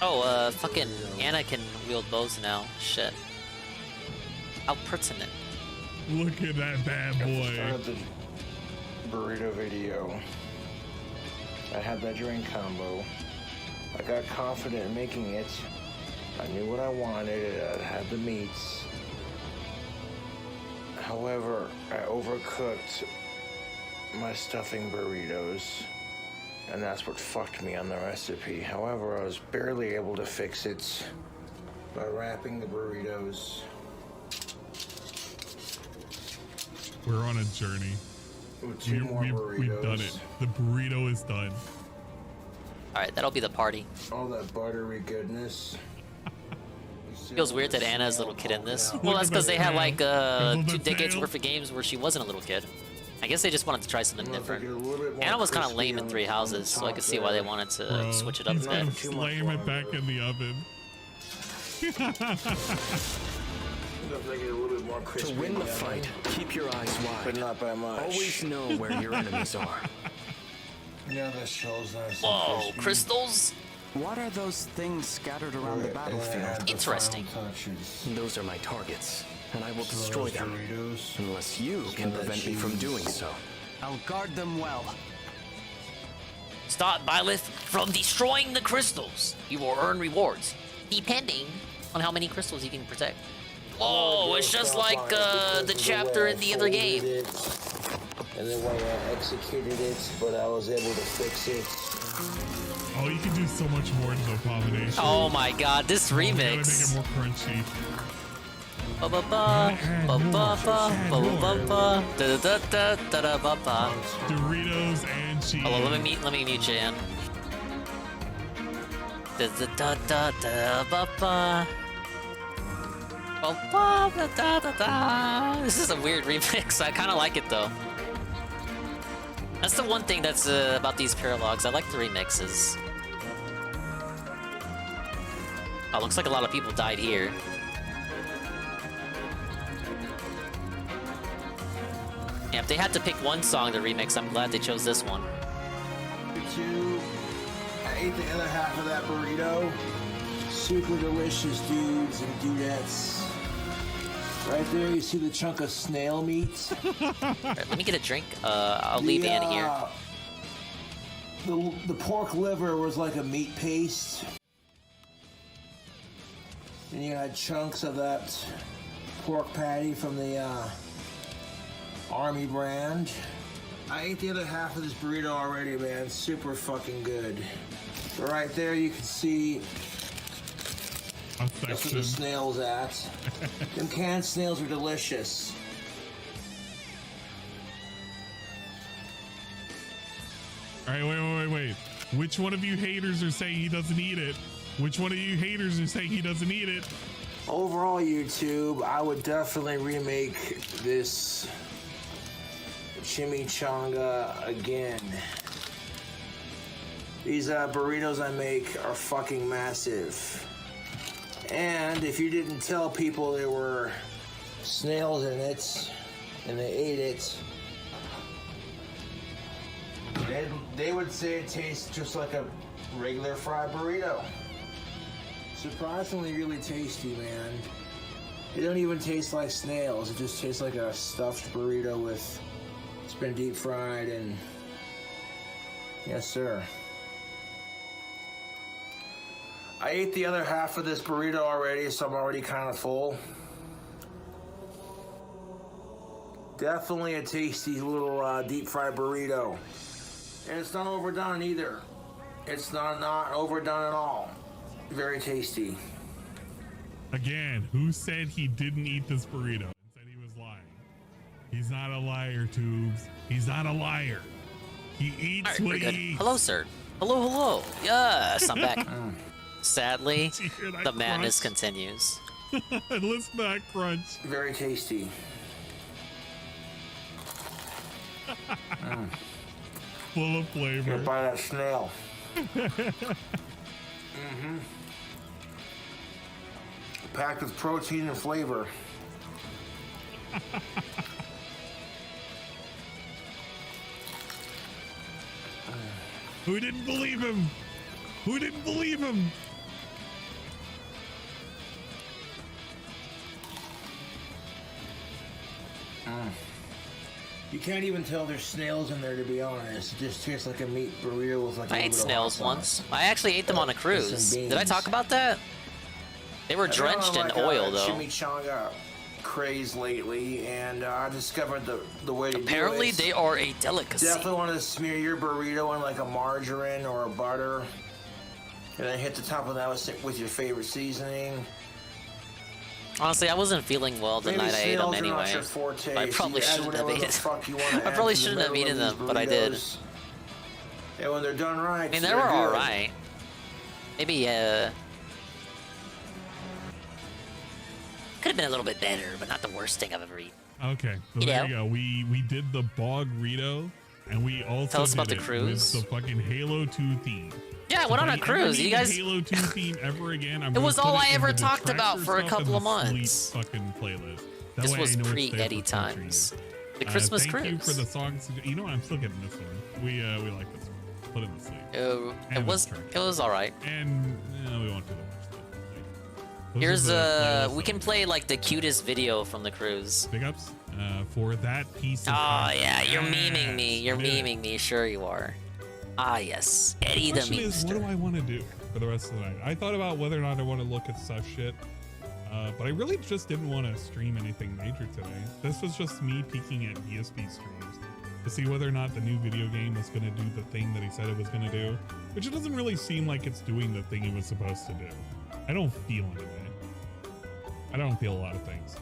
Oh, fucking Anna can wield bows now. Shit. How pertinent. Look at that bad boy. Started the burrito video. I had that drink combo. I got confident in making it. I knew what I wanted. I had the meats. However, I overcooked my stuffing burritos, and that's what fucked me on the recipe. However, I was barely able to fix it by wrapping the burritos. We're on a journey. We've done it. The burrito is done. Alright, that'll be the party. All that buttery goodness. Feels weird that Anna's a little kid in this. Well, that's because they had like 2 decades worth of games where she wasn't a little kid. I guess they just wanted to try something different. Anna was kind of lame in 3 Houses, so I could see why they wanted to switch it up a He's bit. gonna slam it back in the oven. To win the fight, keep your eyes wide. But not by much. Always know where your enemies are. Yeah, that show's nice. Whoa, crystals? What are those things scattered around the battlefield? Interesting. Those are my targets, and I will destroy them. Unless you can prevent me from doing so. I'll guard them well. Stop Byleth from destroying the crystals. You will earn rewards, depending on how many crystals you can protect. Oh, it's just like the chapter in the other game. And the way I executed it, but I was able to fix it. Oh, you can do so much more in the Abomination. Oh my god, this remix. Gotta make it more crunchy. Doritos and cheese. Oh, let me mute you, Ann. This is a weird remix. I kind of like it though. That's the one thing that's about these paralogs. I like the remixes. Oh, looks like a lot of people died here. Yeah, if they had to pick one song to remix, I'm glad they chose this one. I ate the other half of that burrito. Super delicious, dudes and dudettes. Right there, you see the chunk of snail meat. Right, let me get a drink. I'll leave Ann here. The pork liver was like a meat paste. And you had chunks of that pork patty from the Army brand. I ate the other half of this burrito already, man. Super fucking good. So right there, you can see that's where the snail's at. Them canned snails are delicious. All right, wait. Which one of you haters are saying he doesn't eat it? Which one of you haters are saying he doesn't eat it? Overall, YouTube, I would definitely remake this chimichanga again. These burritos I make are fucking massive. And if you didn't tell people there were snails in it and they ate it, they would say it tastes just like a regular fried burrito. Surprisingly really tasty, man. It don't even taste like snails. It just tastes like a stuffed burrito with it's been deep fried and yes, sir. I ate the other half of this burrito already, so I'm already kind of full. Definitely a tasty little deep fried burrito. And it's not overdone either. It's not overdone at all. Very tasty. Again, who said he didn't eat this burrito and said he was lying? He's not a liar, Tubes. He's not a liar. He eats what he eats. Hello, sir. Hello. Yes, I'm back. Sadly, the madness continues. Listen to that crunch. Very tasty. Full of flavor. Right by that snail. Packed with protein and flavor. Who didn't believe him? Who didn't believe him? You can't even tell there's snails in there, to be honest. It just tastes like a meat burrito with like. I ate snails once. I actually ate them on a cruise. Did I talk about that? They were drenched in oil, though. Chimichanga craze lately, and I discovered the way to do it. Apparently, they are a delicacy. Definitely want to smear your burrito in like a margarine or a butter, and then hit the top of that with your favorite seasoning. Honestly, I wasn't feeling well the night I ate them anyway. I probably shouldn't have eaten them. I probably shouldn't have eaten them, but I did. And when they're done right, I mean, they were alright. Maybe, could have been a little bit better, but not the worst thing I've ever eaten. Okay, so there you go. We did the Bog-rito, and we also Tell us about did the it cruise. with the fucking Halo 2 theme. Yeah, I went on a cruise. You guys. Halo 2 theme ever again? It was all I ever talked about for a couple of months. Fucking playlist. This was pre-Eddie times. The Christmas cruise. Thank you for the songs. You know what? I'm still getting this one. We like this one. Put it in the sleep. It was all right. And we won't do the worst. Here's we can play like the cutest video from the cruise. Big ups for that piece of content. Yeah, you're memeing me. You're memeing me. Sure you are. Ah, yes. Eddie the memester. What do I want to do for the rest of the night? I thought about whether or not I want to look at sus shit, but I really just didn't want to stream anything major today. This was just me peeking at BSB streams to see whether or not the new video game was going to do the thing that he said it was going to do, which it doesn't really seem like it's doing the thing it was supposed to do. I don't feel anyway. I don't feel a lot of things.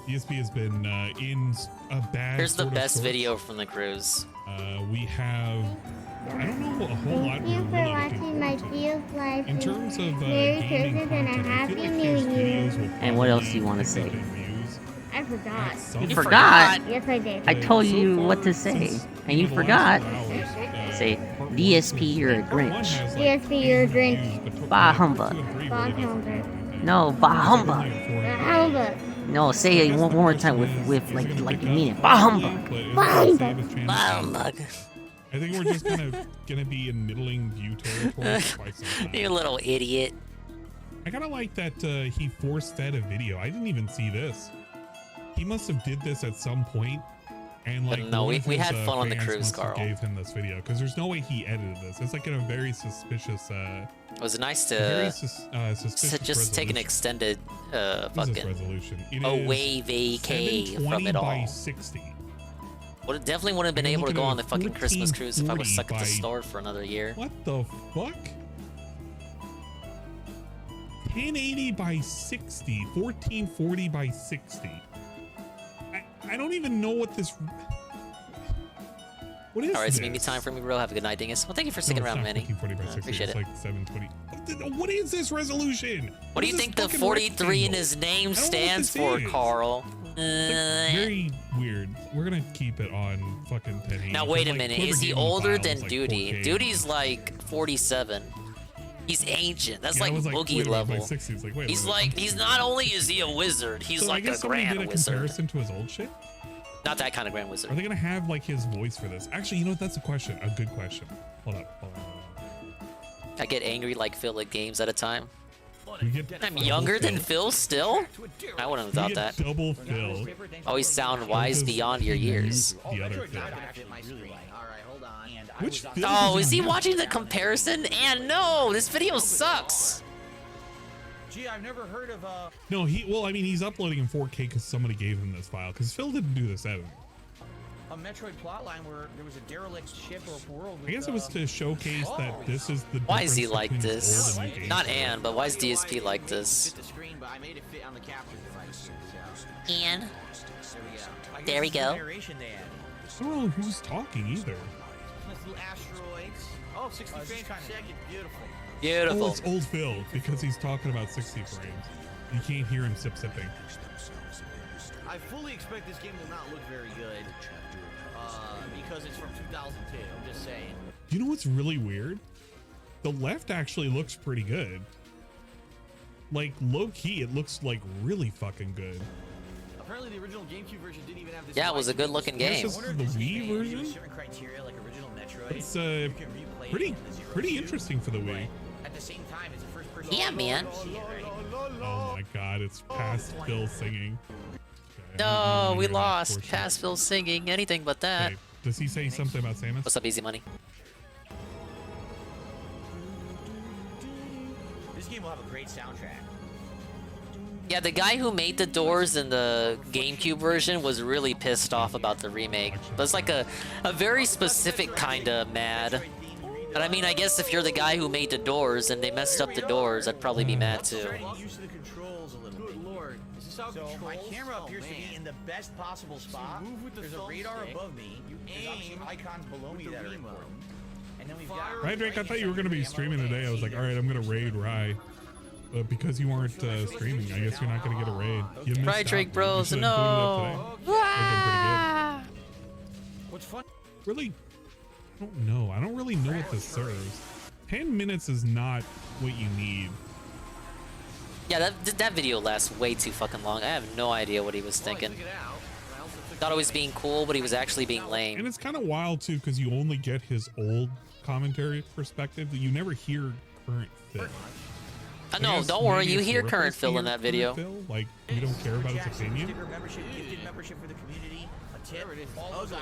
BSB has been in a bad. Here's the best video from the cruise. We have. I don't know a whole lot. Thank you for watching my Geo's live. In terms of Merry Christmas and a Happy New Year. And what else do you want to say? I forgot. You forgot? Yes, I did. I told you what to say, and you forgot. Say, DSP, you're a Grinch. DSP, you're a Grinch. Bah humbug. Bah humbug. No, bah humbug. Bah humbug. No, say it one more time with like you mean it. Bah humbug. Bah humbug. Bah humbug. I think we're just gonna be in middling view territory for quite some time. You little idiot. I kind of like that he force fed a video. I didn't even see this. He must have did this at some point, and like no, we had fun on the cruise, Carl. Gave him this video because there's no way he edited this. It's like in a very suspicious. It was nice to just take an extended fucking resolution. away vacay from it all. By 60. Would definitely wouldn't have been able to go on the fucking Christmas cruise if I was stuck at the store for another year. What the fuck? 1080 by 60, 1440 by 60. I don't even know what this. What is all right, it's this? maybe time for me, bro. Have a good night, Dingus. Well, thank you for sticking around, Manny. 1440 by 60. Appreciate it's it. like 720. What is this resolution? What do you think the 43 in his name stands for, Carl? Very weird. We're gonna keep it on fucking 1080. Now wait a minute. Is he older than Duty? Like Duty's like 47. He's ancient. That's like boogie level. He's not only is he a wizard, he's like a grand wizard. Comparison to his old shit? Not that kind of grand wizard. Are they gonna have like his voice for this? Actually, you know what? That's a question. A good question. Hold up. I get angry like Phil at games at a time. I'm younger than Phil still? I wouldn't have thought that. Double Phil. Always sound wise beyond your years. The other Phil. Which Phil Oh, does is he know? watching the comparison? And no, this video sucks. Gee, I've never heard of No, well, I mean, he's uploading in 4K because somebody gave him this file. Because Phil didn't do this ever. a Metroid plotline where there was a derelict ship or world. I guess it was to showcase that this is the. Why is he difference like between this? old and new Not games. Ann, but why is DSP like this? The screen, but I made it fit on the capture device. So. Ann. There we go. There we go. I don't know who's talking either. Nice little asteroids. Oh, 60 frames per second. Beautiful. Beautiful. Oh, it's old Phil because he's talking about 60 frames. You can't hear him sipping. I fully expect this game will not look very good because it's from 2002. I'm just saying. You know what's really weird? The left actually looks pretty good. Like low key, it looks like really fucking good. Apparently, the original GameCube version didn't even have this. Yeah, it was a good looking game. This is the Wii version. Certain criteria, like original Metroid. It's pretty interesting for the Wii. At the same time, it's a first-person. Yeah, man. Oh my god, it's past Phil singing. No, we lost. Past Phil singing. Anything but that. Okay. Does he say something about Samus? What's up, Easy Money? This game will have a great soundtrack. Yeah, the guy who made the doors in the GameCube version was really pissed off about the remake. But it's like a very specific kind of mad. But I mean, I guess if you're the guy who made the doors and they messed up the doors, I'd probably be mad too. Used to the controls a little bit. Good lord. Is this how so my camera appears to be in the best possible spot. There's a radar above me. There's obviously icons below me that are important. And then we've got Right, Drake, I thought you were going to be streaming today. I was like, all right, I'm going to raid Rye. But because you weren't streaming, I guess you're not going to get a raid. You missed Right, out. Drake You Bros, should've booted up no. today. Would've been pretty good. What's fun? Really, I don't know. I don't really know what this serves. 10 minutes is not what you need. Yeah, that video lasts way too fucking long. I have no idea what he was thinking. Thought it was being cool, but he was actually being lame. And it's kind of wild too, because you only get his old commentary perspective. You never hear current Phil. No, don't worry. You hear current Phil in that video. Phil? Like, you don't care about his opinion? Membership for the community. A tip.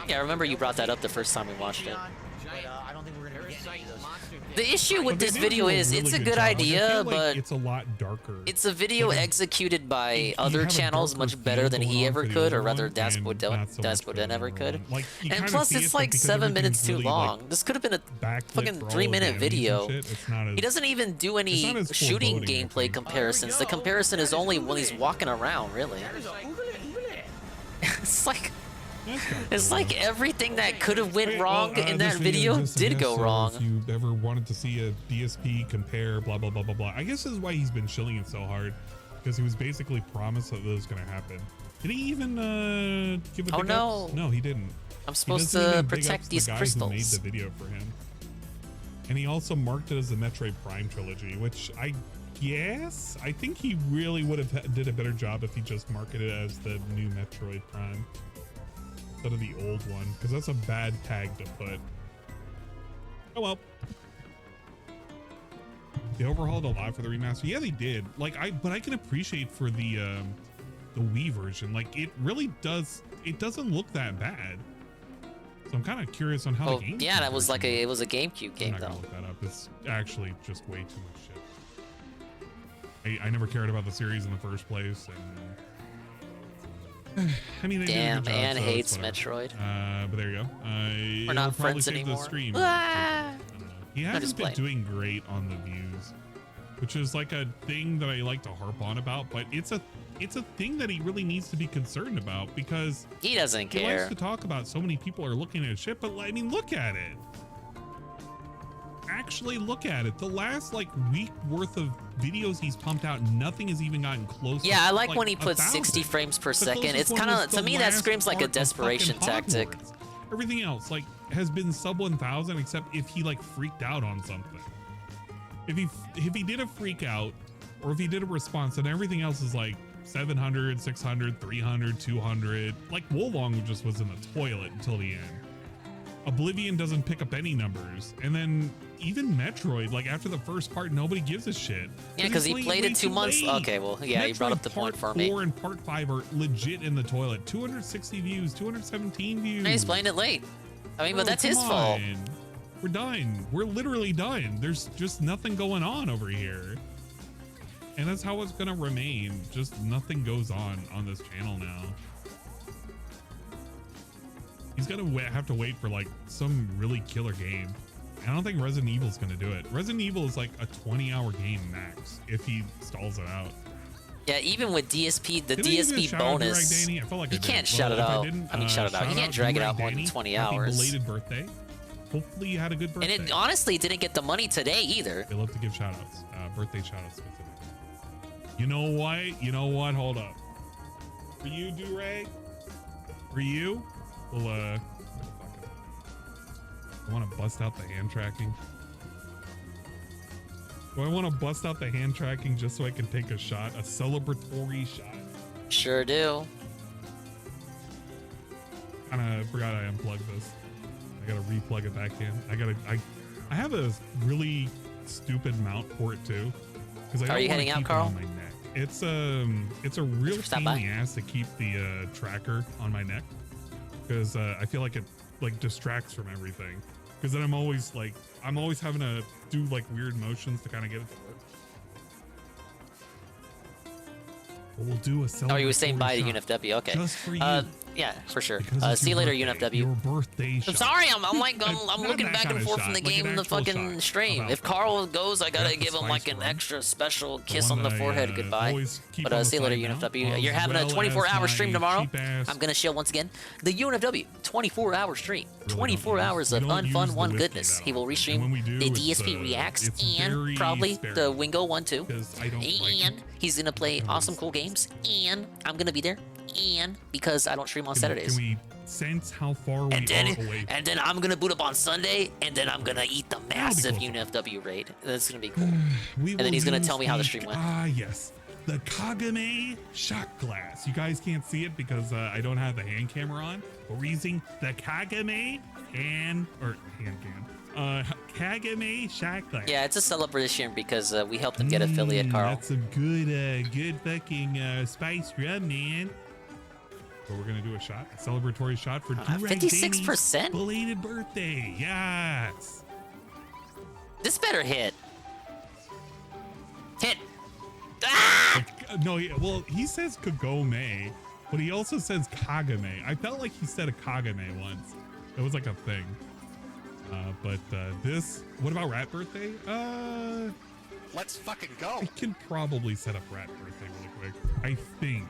Yeah, I remember you brought that up the first time we watched it. I don't think we're gonna get any of those. The issue with But they this did video do a is really it's a good job. Like, I idea, feel like but it's a lot darker. it's a video executed by other have a channels darker much better feel than going he on ever for the could, older or rather one, and not so much for the Despoden ever newer could. one. Like, you And kinda plus, see it's it, but like because 7 minutes too everything's really, long. like, This could have been a backlit fucking for all 3-minute the enemies and video. shit. It's not as, He doesn't even do it's not any as shooting foreboding, I gameplay think. comparisons. The comparison is only when he's walking around, really. It's like it's like everything that could have went wrong in that this video just did go suggests, wrong. If you ever wanted to see a DSP compare, blah blah blah blah blah. I guess this is why he's been shilling it so hard, because he was basically promised that this was going to happen. Did he even give a Oh, big no. ups? No, he didn't. I'm He supposed doesn't to even big protect ups these the guy crystals. Who made the video for him. And he also marked it as the Metroid Prime trilogy, which I guess I think he really would have did a better job if he just marketed it as the new Metroid Prime instead of the old one, because that's a bad tag to put. Oh well. They overhauled a lot for the remaster. Yeah, they did. Like but I can appreciate for the Wii version. Like it really does. It doesn't look that bad. So I'm kind of curious on how Oh the game. yeah, that was like it was a GameCube game I'm not though. gonna look that up. It's actually just way too much shit. I never cared about the series in the first place, and I mean, they Damn, did a good job, Ann so it's hates whatever. Metroid. But there you go. We're not it'll probably friends save the anymore. stream. Ah! He I'm hasn't just been playing. doing great on the views, which is like a thing that I like to harp on about. But it's a thing that he really needs to be concerned about, because He doesn't he likes care. to talk about so many people are looking at shit. But I mean, look at it. Actually look at it. The last like week worth of videos he's pumped out, nothing has even gotten close. Yeah, I like like when he puts 1,000. 60 frames per The second. closest It's one kind was of, to the me, that last screams like a part of desperation fucking tactic. Hogwarts. Everything else like has been sub 1,000, except if he like freaked out on something. If he did a freak out, or if he did a response, then everything else is like 700, 600, 300, 200. Like Wolong just was in the toilet until the end. Oblivion doesn't pick up any numbers, and then even Metroid, like after the first part, nobody gives a shit. Yeah, because he played it 2 months. Late. Okay, well, yeah, Metroid he brought up the point for me. Part 4 and Part 5 are legit in the toilet. 260 views, 217 views. He's playing it late. I mean, but that's his come fault. on. We're done. We're literally done. There's just nothing going on over here. And that's how it's gonna remain. Just nothing goes on this channel now. He's gonna have to wait for like some really killer game. I don't think Resident Evil's gonna do it. Resident Evil is like a 20-hour game max if he stalls it out. Yeah, even with DSP, the Did I give you a DSP shout out to bonus, Drag Danny? I felt like you I did. can't shout it Well, if out. didn't, I mean, shout it out. You shout can't drag it Drag out more than Danny. 20 Happy hours. belated birthday. Hopefully you had a good birthday. And it honestly didn't get the money today either. They love to give shout outs. Birthday shout outs specifically. You know what? You know what? Hold up. For you, Durag? For you? Well, I want to bust out the hand tracking. Do I want to bust out the hand tracking just so I can take a shot? A celebratory shot? Sure do. Kinda forgot I unplugged this. I gotta replug it back in. I have a really stupid mount for it too. Because I Are you heading out, Carl? on my neck. It's a real pain in the ass to keep the tracker on my neck because I feel like it like distracts from everything. Because then I'm always having to do like weird motions to kind of get it to work. But we'll do a celebratory. Oh, you were saying bye to shot UNFW. Okay. just for you. Yeah, for sure. Because See you it's later, your birthday, UNFW. Your birthday I'm shot. sorry. I'm looking Not back that and kind forth of from the shot, like game an and the actual fucking shot stream. about If that. Carl goes, I gotta That's the give him like spice an one. extra special The kiss one on the that I, forehead goodbye. always keep on But the see you later, side now, UNFW. You're having a as 24-hour my stream tomorrow. cheap-ass- I'm gonna show once again the UNFW 24-hour stream. Really 24 hours of we don't unfun use the one whiskey goodness. that He will often. restream And when we do, the it's, DSP Reacts it's and very probably sparing. the Wingo 1 too. Because I don't And he's gonna play awesome cool games. And I'm gonna be there. And because I don't stream on Saturdays. Can we sense how far we And then, are away? and then I'm gonna boot up on Sunday, and then I'm gonna eat the massive UNFW raid. That's gonna be cool. And then he's gonna tell me how the stream went. Ah, yes. The Kagame shot glass. You guys can't see it because I don't have the hand camera on, but we're using the Kagame hand cam. Kagame shot glass. Yeah, it's a celebration because we helped him get affiliate, Carl. That's a good fucking spice rum, man. But we're gonna do a shot, a celebratory shot for Durag 56%? Danny's belated birthday. Yes. This better hit. Hit. No, well, he says Kagome, but he also says Kagame. I felt like he said a Kagame once. It was like a thing. But this, what about Rat Birthday? Let's fucking go. I can probably set up Rat Birthday really quick. I think.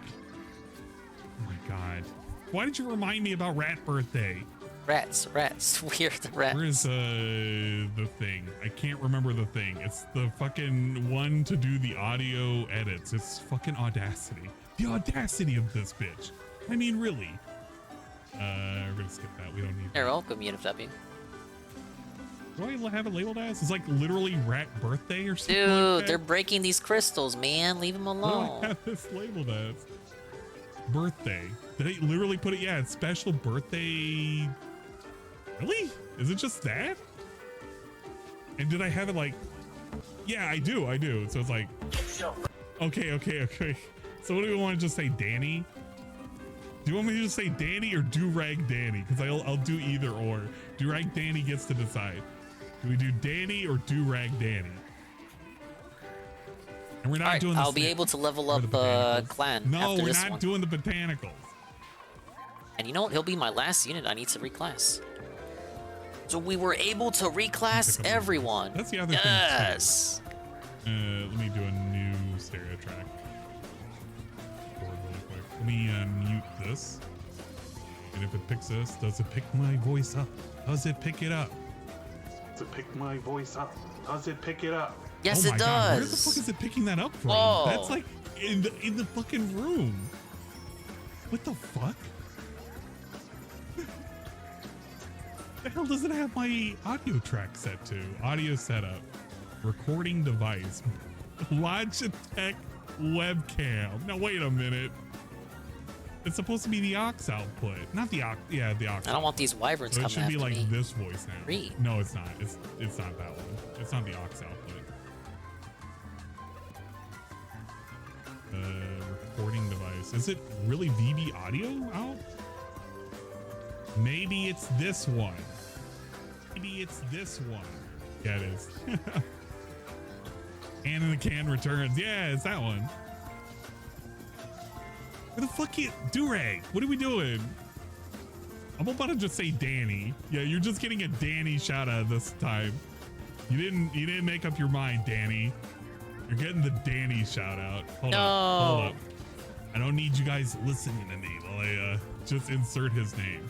Oh my God. Why did you remind me about Rat Birthday? Rats. Weird rats. Where is the thing? I can't remember the thing. It's the fucking one to do the audio edits. It's fucking Audacity. The audacity of this bitch. I mean, really. We're gonna skip that. We don't need You're welcome, UNFW. Do I have it labeled as? It's like literally Rat Birthday or something. Dude, like that? they're breaking these crystals, man. Leave them What do alone. I have this labeled as? Birthday. Did I literally put it? Yeah, it's special birthday. Really? Is it just that? And did I have it like? Yeah, I do. So it's like. Okay. So what do we want to just say, Danny? Do you want me to just say Danny or Durag Danny? Because I'll do either or. Durag Danny gets to decide. Do we do Danny or Durag Danny? And we're not doing this. I'll be able to level up clan No, after we're this not one. doing the botanicals. And you know what? He'll be my last unit I need to reclass. So we were able to reclass everyone. That's the other thing. Yes. Let me do a new stereo track. Really quick. Let me mute this. And if it picks this, does it pick my voice up? Does it pick it up? Does it pick my voice up? Does it pick it up? Yes, oh it my does. God, where the fuck is it picking that up from? Oh. That's like in the fucking room. What the fuck? The hell does it have my audio track set to? Audio setup, recording device, Logitech webcam. Now wait a minute. It's supposed to be the aux output, not the aux. Yeah, the aux. I don't want these wyverns so coming it should be after like me. this voice now. Read. No, it's not. It's not that one. It's not the aux output. Recording device. Is it really VB audio out? Maybe it's this one. Maybe it's this one. Yeah, it is. And in the can returns. Yeah, it's that one. Where the fuck you, Durag? What are we doing? I'm about to just say Danny. Yeah, you're just getting a Danny shout out this time. You didn't make up your mind, Danny. You're getting the Danny shout out. Hold up. I don't need you guys listening to me while I just insert his name.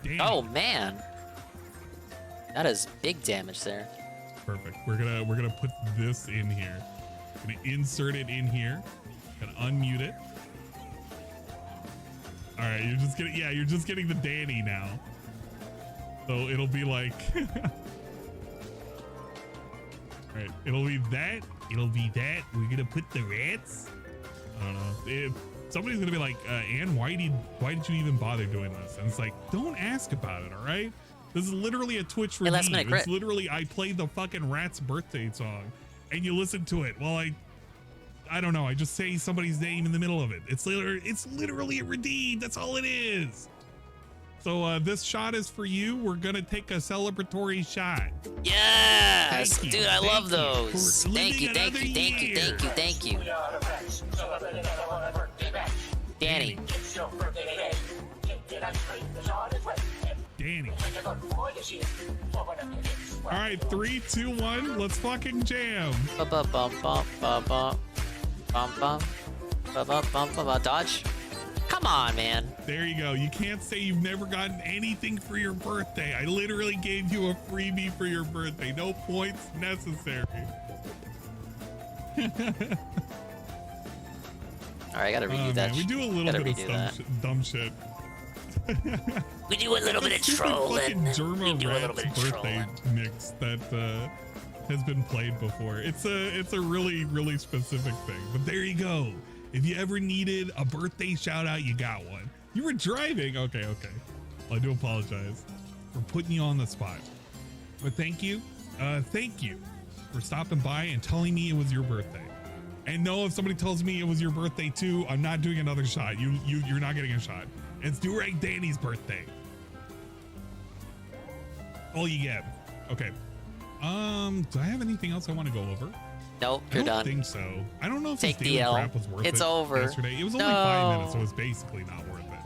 Danny. Oh man, that is big damage there. Perfect. We're gonna put this in here. Gonna insert it in here. Gonna unmute it. All right, you're just getting the Danny now. So it'll be like, all right, it'll be that. We're gonna put the rats. I don't know. Somebody's gonna be like, Ann, why did you even bother doing this? And it's like, don't ask about it, all right? This is literally a Twitch review. It's literally, I played the fucking Rat's birthday song, and you listen to it while I don't know. I just say somebody's name in the middle of it. It's literally a redeem. That's all it is. So this shot is for you. We're gonna take a celebratory shot. Yes, Thank you. dude, I love Thank you those. for Thank you, living thank you, another thank you, year. thank you, thank you. Danny. Danny. All right, 3, 2, 1. Let's fucking jam. Dodge. Come on, man. There you go. You can't say you've never gotten anything for your birthday. I literally gave you a freebie for your birthday. No points necessary. All right, I gotta redo that. Man, we do a little bit of dumb shit. We do a little bit of trolling. We do a little bit of birthday mix that has been played before. It's a really, really specific thing. But there you go. If you ever needed a birthday shout out, you got one. You were driving. Okay. Well, I do apologize for putting you on the spot. But thank you for stopping by and telling me it was your birthday. And no, if somebody tells me it was your birthday too, I'm not doing another shot. You're not getting a shot. It's Durag Danny's birthday. All you get. Okay. Do I have anything else I want to go over? Nope, you're done. I don't think so. I don't know if Take this the daily L. crap was worth It's it over. yesterday. It was only 5 minutes, so it's basically not worth it.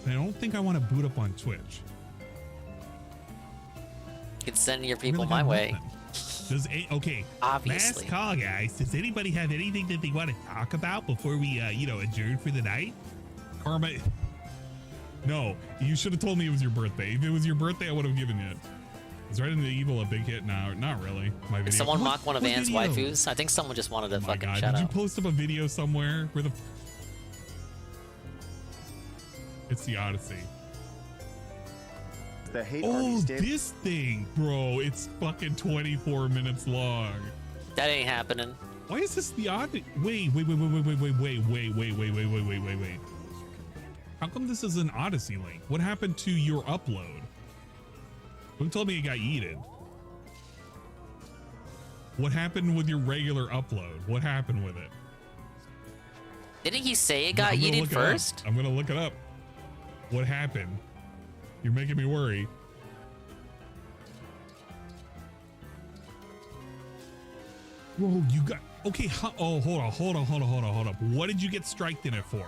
And I don't think I want to boot up on Twitch. You can send your people my way. Okay. Obviously. Last call, guys. Does anybody have anything that they want to talk about before we, adjourn for the night? Karma. No, you should have told me it was your birthday. If it was your birthday, I would have given it. Is Resident Evil a big hit now? Not really. My video. Did someone mock one of What Ann's video? waifus? I think someone just wanted to fucking God, shout did you out. post up a video somewhere where the? It's the Odyssey. The hate Oh, this thing, bro! It's fucking 24 minutes long. That ain't happening. Why is this the Odyssey? Wait. How come this is an Odyssey link? What happened to your upload? Who told me it got yeeted? What happened with your regular upload? What happened with it? Didn't he say it got I'm gonna yeeted look it up. first? I'm gonna look it up. What happened? You're making me worry. Whoa, you got okay. Oh, hold on. What did you get striked in it for?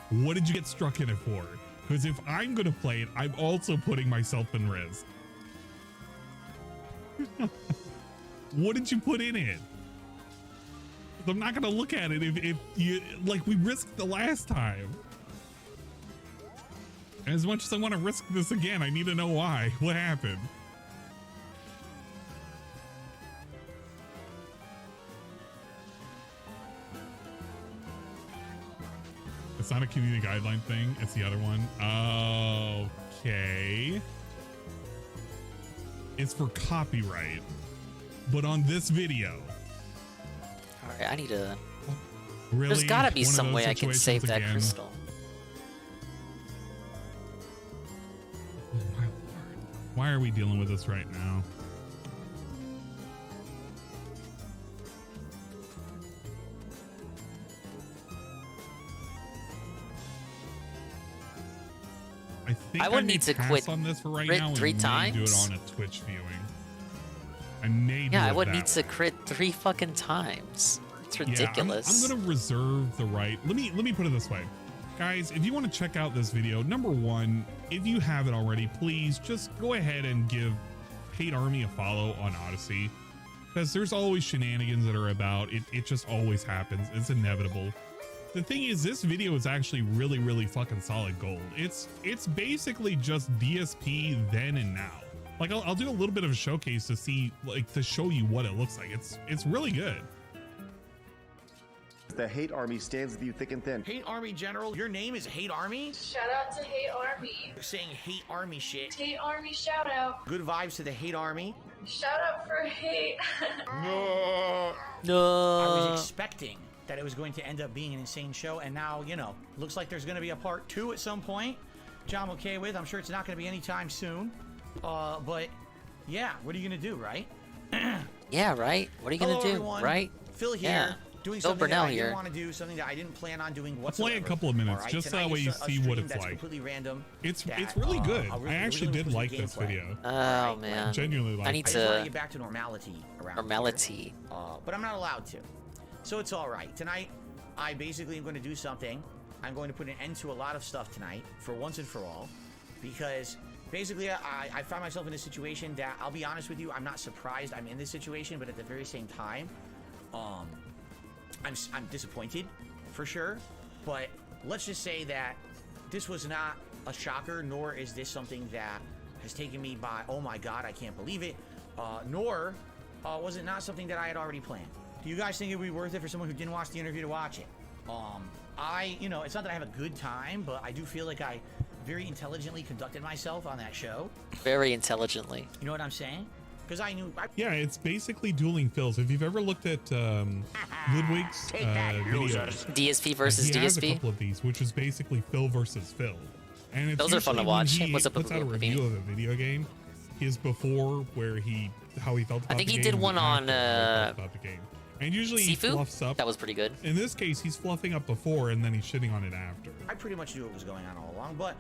What did you get struck in it for? Because if I'm gonna play it, I'm also putting myself in risk. What did you put in it? I'm not gonna look at it if you like we risked the last time. As much as I want to risk this again, I need to know why. What happened? It's not a community guideline thing. It's the other one. Okay. It's for copyright. but on this video. All right, I need to. Really? There's gotta be One of some those way I can save that situations again. crystal. Why are we dealing with this right now? I think I would may need to pass quit on this for right crit now and 3 may times. do it on a Twitch viewing. I may do Yeah, I it would that need to way. crit 3 fucking times. It's Yeah, ridiculous. I'm gonna reserve the right. Let me put it this way, guys. If you want to check out this video, number one, if you haven't already, please just go ahead and give Hate Army a follow on Odyssey, because there's always shenanigans that are about. It just always happens. It's inevitable. The thing is, this video is actually really fucking solid gold. It's basically just DSP then and now. Like I'll do a little bit of a showcase to see, like, to show you what it looks like. It's really good. The Hate Army stands with you thick and thin. Hate Army General, your name is Hate Army? Shout out to Hate Army. You're saying Hate Army shit. Hate Army shout out. Good vibes to the Hate Army. Shout out for hate. No. No. I was expecting that it was going to end up being an insane show, and now, you know, looks like there's going to be a part 2 at some point, which I'm okay with. I'm sure it's not going to be anytime soon. But yeah, what are you going to do, right? Yeah, right. What are you gonna Hello, do, everyone. right? Phil here. Yeah. Doing Phil something Burnell that I here. didn't want to do, something that I didn't plan on doing Play whatsoever. a couple of minutes, All right, just so tonight that way is you a see stream what it's that's like. Completely random. It's that, really good. I originally actually was did with like the this gameplay. video. Oh man. Genuinely like I need I just want to to. get back to normality around Normality. here. But I'm not allowed to. So it's all right. Tonight, I basically am going to do something. I'm going to put an end to a lot of stuff tonight, for once and for all, because basically I find myself in a situation that, I'll be honest with you, I'm not surprised I'm in this situation, but at the very same time, I'm disappointed, for sure. But let's just say that this was not a shocker, nor is this something that has taken me by, oh my god, I can't believe it, nor was it not something that I had already planned. Do you guys think it would be worth it for someone who didn't watch the interview to watch it? You know, it's not that I have a good time, but I do feel like I very intelligently conducted myself on that show. Very intelligently. You know what I'm saying? Because I knew. Yeah, it's basically dueling Phils. If you've ever looked at Ludwig's videos, DSP versus he has a DSP. couple of these, which is basically Phil versus Phil. And it's Those are fun to usually when watch. He What's up, puts out a review of a video game. His before, where how he felt about I think the he game, did one and on after how he felt about the game. And usually he Sifu? fluffs up. That was pretty good. In this case, he's fluffing up before and then he's shitting on it after. I pretty much knew what was going on all along, but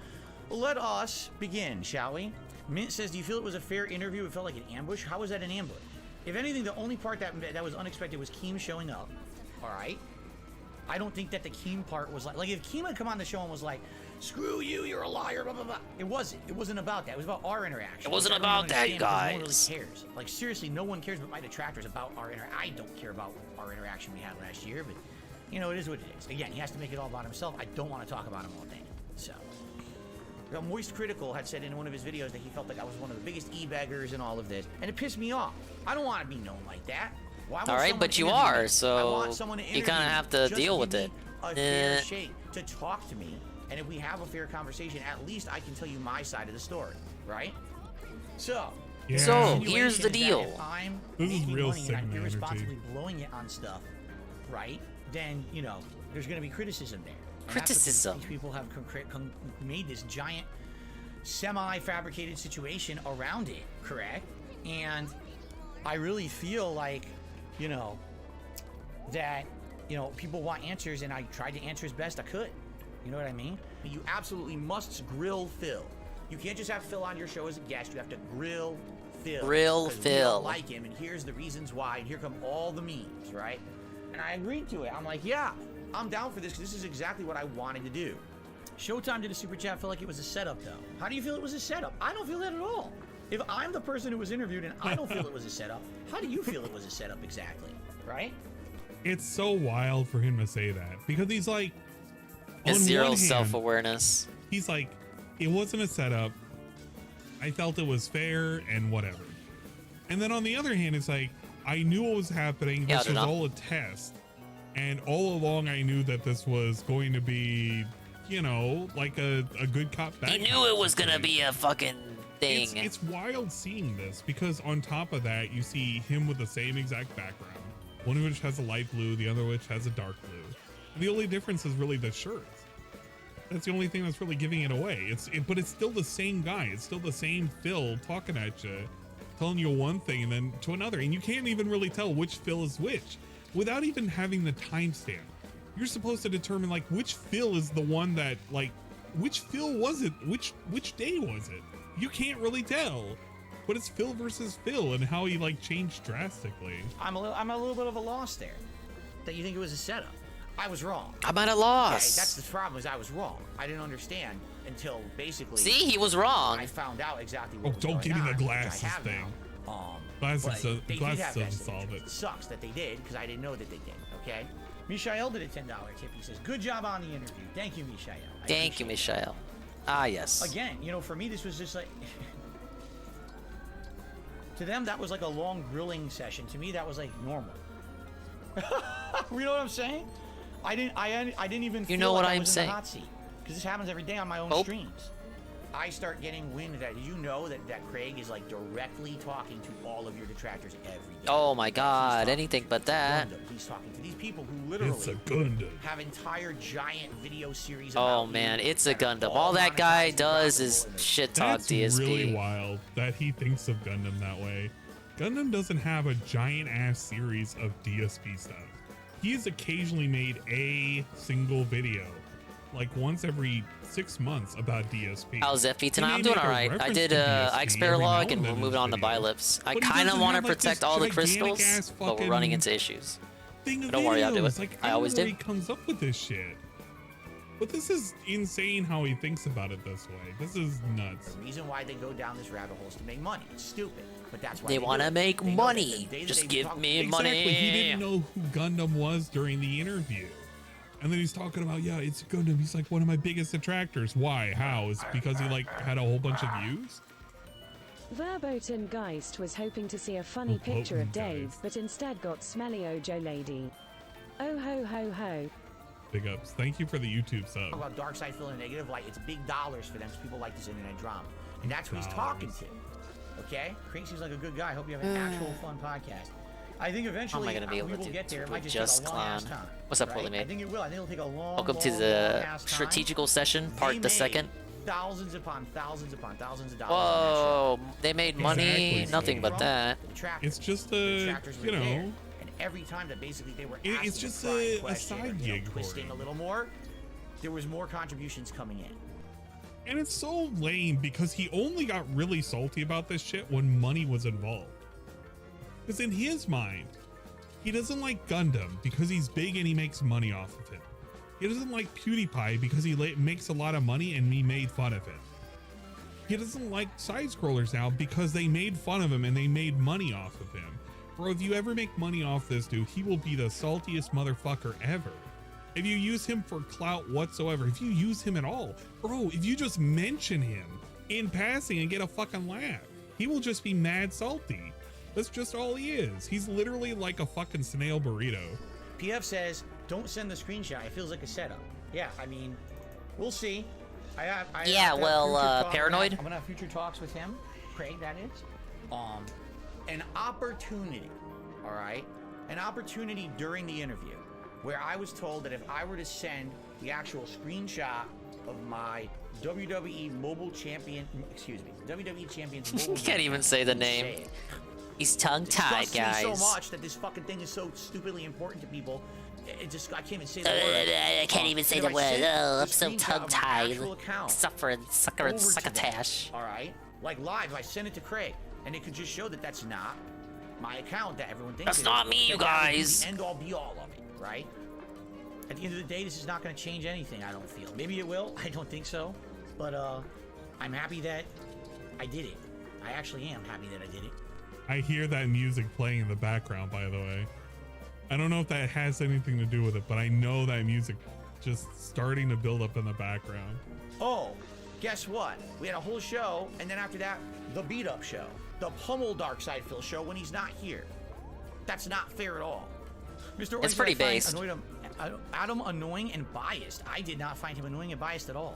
let us begin, shall we? Mint says, do you feel it was a fair interview? It felt like an ambush. How was that an ambush? If anything, the only part that was unexpected was Keem showing up. All right. I don't think that the Keem part was like if Keem had come on the show and was like, screw you, you're a liar, blah, blah, blah. It wasn't about that. It was about our interaction. It wasn't I don't about that, understand because guys. No one really cares. Like, seriously, no one cares but my detractors about our interaction. I don't care about our interaction we had last year, but, you know, it is what it is. Again, he has to make it all about himself. I don't want to talk about him all day. So, Moist Critical had said in one of his videos that he felt like I was one of the biggest e-beggars in all of this, and it pissed me off. I don't want to be known like that. Why All right, but you are, so you kind of have to deal with it. A fair shake to talk to me, and if we have a fair conversation, at least I can tell you my side of the story, right? So, Yeah. So the here's the insinuation is that deal. if I'm This is making real money and I'm Sigma irresponsibly energy. blowing it on stuff, right? Then, you know, there's going to be criticism there. And Criticism. That's what these people have made this giant semi-fabricated situation around it, correct? And I really feel like, you know, that, you know, people want answers, and I tried to answer as best I could. You know what I mean? You absolutely must grill Phil. You can't just have Phil on your show as a guest. You have to grill Phil. Grill 'cause we all Phil. like him, and here's the reasons why, and here come all the memes, right? And I agreed to it. I'm like, yeah, I'm down for this, because this is exactly what I wanted to do. Showtime did a super chat. Felt like it was a setup, though. How do you feel it was a setup? I don't feel that at all. If I'm the person who was interviewed and I don't feel it was a setup, how do you feel it was a setup exactly? Right? It's so wild for him to say that, because he's like, It's on zero one hand, self-awareness. He's like, it wasn't a setup. I felt it was fair and whatever. And then on the other hand, it's like, I knew what was happening. Yeah, This was all a test. And all along, I knew that this was going to be, you know, like a good cop, bad He cop knew it was gonna situation. be a fucking thing. It's wild seeing this because on top of that, you see him with the same exact background. One of which has a light blue, the other which has a dark blue. And the only difference is really the shirts. That's the only thing that's really giving it away. But it's still the same guy. It's still the same Phil talking at you, telling you one thing and then to another. And you can't even really tell which Phil is which without even having the timestamp. You're supposed to determine like which Phil is the one that like, which Phil was it? Which day was it? You can't really tell. But it's Phil versus Phil and how he like changed drastically. I'm a little bit of a loss there. That you think it was a setup. I was wrong. I'm at a loss. Okay, that's the problem, is I was wrong. I didn't understand until basically. See, he was wrong. I found out exactly what was don't going give me on, the which I glasses have thing. now. Glasses But doesn't solve it. It sucks that they did because I didn't know that they did. Okay. Mishael did a $10 tip. He says, "Good job on the interview. Thank you, Mishael." Thank you, Mishael. Ah, yes. Again, you know, for me, this was just like. To them, that was like a long grilling session. To me, that was like normal. You know what I'm saying? I didn't even. You know what I I'm was saying? In the hot seat because this happens every day on my own streams. I start getting wind that. Did you know that Craig is like directly talking to all of your detractors every day? Oh my God! Anything but that. Gundam. He's talking to these people who literally It's a Gundam. have entire giant video series. Oh man, it's a Gundam. All that guy does is shit talk That's DSP. really wild that he thinks of Gundam that way. Gundam doesn't have a giant ass series of DSP stuff. He has occasionally made a single video, like once every 6 months about DSP. How's FP He tonight? may I'm doing make a alright. I reference did to DSP Ike's every now Paralogue and then we're in moving on to his videos. Bilips. I But he kind of doesn't want to have, like, protect this all the gigantic-ass crystals, but we're fucking running into issues. thing of Don't worry, I'll do videos. it. Like, I don't always know where do. he comes up with this shit. But this is insane how he thinks about it this way. This is nuts. The reason why they go down this rabbit hole is to make money. It's stupid, but that's why They do want to it. make They know that money. the day that Just they give talk- me Exactly. money. He didn't know who Gundam was during the interview. And then he's talking about, yeah, it's Gundam. He's like one of my biggest detractors. Why? How? Is it because he like had a whole bunch of views? Verboten Geist was hoping to see a funny picture of Dave, but instead got smelly Ojo lady. Oh ho ho ho. Big ups. Thank you for the YouTube sub. Talk about dark side feeling negative, like it's big dollars for them because people like this internet drama, and that's who he's talking to. Okay, Craig seems like a good guy. I hope you have an actual fun podcast. I think eventually How am I gonna be able we to will do get there. It with might just just take a long ass clown? time. What's up, right? Poorly Made? I think it will. I think it'll take a long. Welcome to long the ass time. strategical session, part the second. Thousands upon thousands upon thousands of dollars. Whoa, they made money, Exactly. nothing but that. It's just a, you know, And every time that basically they were asking it's just the prying a question side or, gig for twisting him. a little more, there was more contributions coming in. And it's so lame because he only got really salty about this shit when money was involved. Because in his mind, he doesn't like Gundam because he's big and he makes money off of it. He doesn't like PewDiePie because he makes a lot of money and we made fun of it. He doesn't like side-scrollers now because they made fun of him and they made money off of him. Bro, if you ever make money off this dude, he will be the saltiest motherfucker ever. If you use him for clout whatsoever, if you use him at all, bro, if you just mention him in passing and get a fucking laugh, he will just be mad salty. That's just all he is. He's literally like a fucking snail burrito. PF says, don't send the screenshot. It feels like a setup. Yeah, I mean, we'll see. Paranoid? I'm gonna have future talks with him. Craig, that is. An opportunity, all right? An opportunity during the interview where I was told that if I were to send the actual screenshot of my WWE Mobile Champion, WWE Champions Mobile Can't even say the name. He's tongue-tied, guys. So much that this fucking thing is so stupidly important to people. I can't even say the word. I can't even say the word. Oh, I'm so tongue-tied. Suffering, succotash. All right, like live, if I send it to Craig, and it could just show that that's not my account that everyone thinks. That's not me, you guys. The end all, be all of it, right? At the end of the day, this is not going to change anything. I don't feel. Maybe it will. I don't think so. But I'm happy that I did it. I actually am happy that I did it. I hear that music playing in the background, by the way. I don't know if that has anything to do with it, but I know that music just starting to build up in the background. Oh, guess what? We had a whole show, and then after that, the beat-up show. The pummel Dark Side Phil show when he's not here. That's not fair at all. Mr. It's pretty based. Adam annoying and biased. I did not find him annoying and biased at all.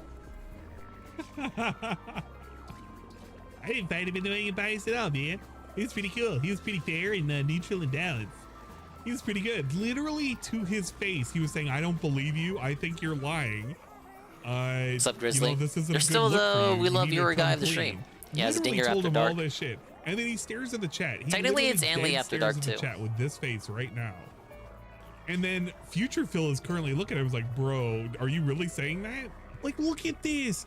I didn't fight him in the way you biased at all, man. He was pretty cool. He was pretty fair and neutral and balanced. He was pretty good. Literally to his face, he was saying, I don't believe you. I think you're lying. What's up, Grizzly? You know, this isn't You're a good still look for the you. we love You you need to guy come of the clean. stream. Yeah, it's Literally Dinger told After him Dark. all this shit. And then he stares at the chat. He Technically, it's literally Anley dead After stares Dark, at the too. chat with this face right now. And then Future Phil is currently looking at him like, bro, are you really saying that? Like, look at this.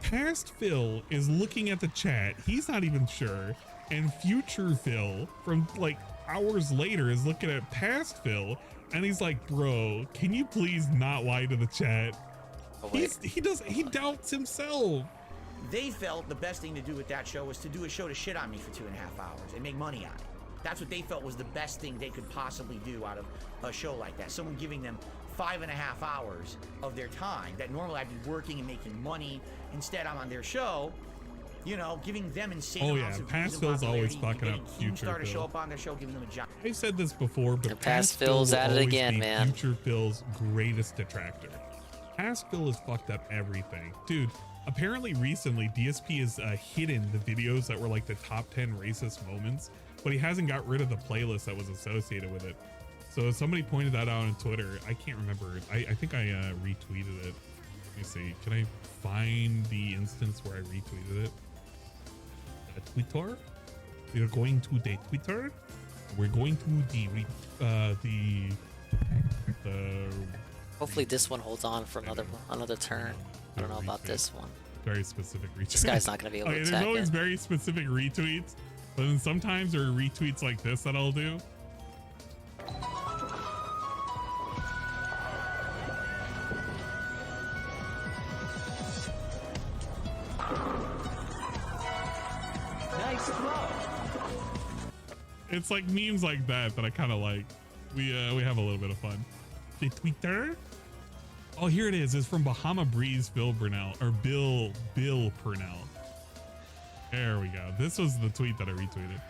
Past Phil is looking at the chat. He's not even sure. And Future Phil from like hours later is looking at Past Phil. And he's like, bro, can you please not lie to the chat? Oh, He doubts himself. They felt the best thing to do with that show was to do a show to shit on me for 2.5 hours and make money on it. That's what they felt was the best thing they could possibly do out of a show like that. Someone giving them 5.5 hours of their time that normally I'd be working and making money. Instead, I'm on their show, you know, giving them insane amounts of views Past and Phil's always popularity, fucking getting up huge Future star to show Phil. up on their show, giving them a job. I've said this before, but Past Phil Phil's will at it always again, be man. Future Phil's greatest detractor. Past Phil has fucked up everything. Dude, apparently recently DSP has hidden the videos that were like the top 10 racist moments, but he hasn't got rid of the playlist that was associated with it. So somebody pointed that out on Twitter. I can't remember. I think I retweeted it. Let me see. Can I find the instance where I retweeted it? Twitter? We're going to the Twitter. We're going to the Hopefully this one holds on for another turn. I don't know about this one. Very specific retweets. This guy's not gonna be able to There's attack always it. very specific retweets, but then sometimes there are retweets like this that I'll do. Nice throw. It's like memes like that I kind of like. We have a little bit of fun. The Twitter. Oh, here it is. It's from Bahama Breeze Bill Purnell. There we go. This was the tweet that I retweeted.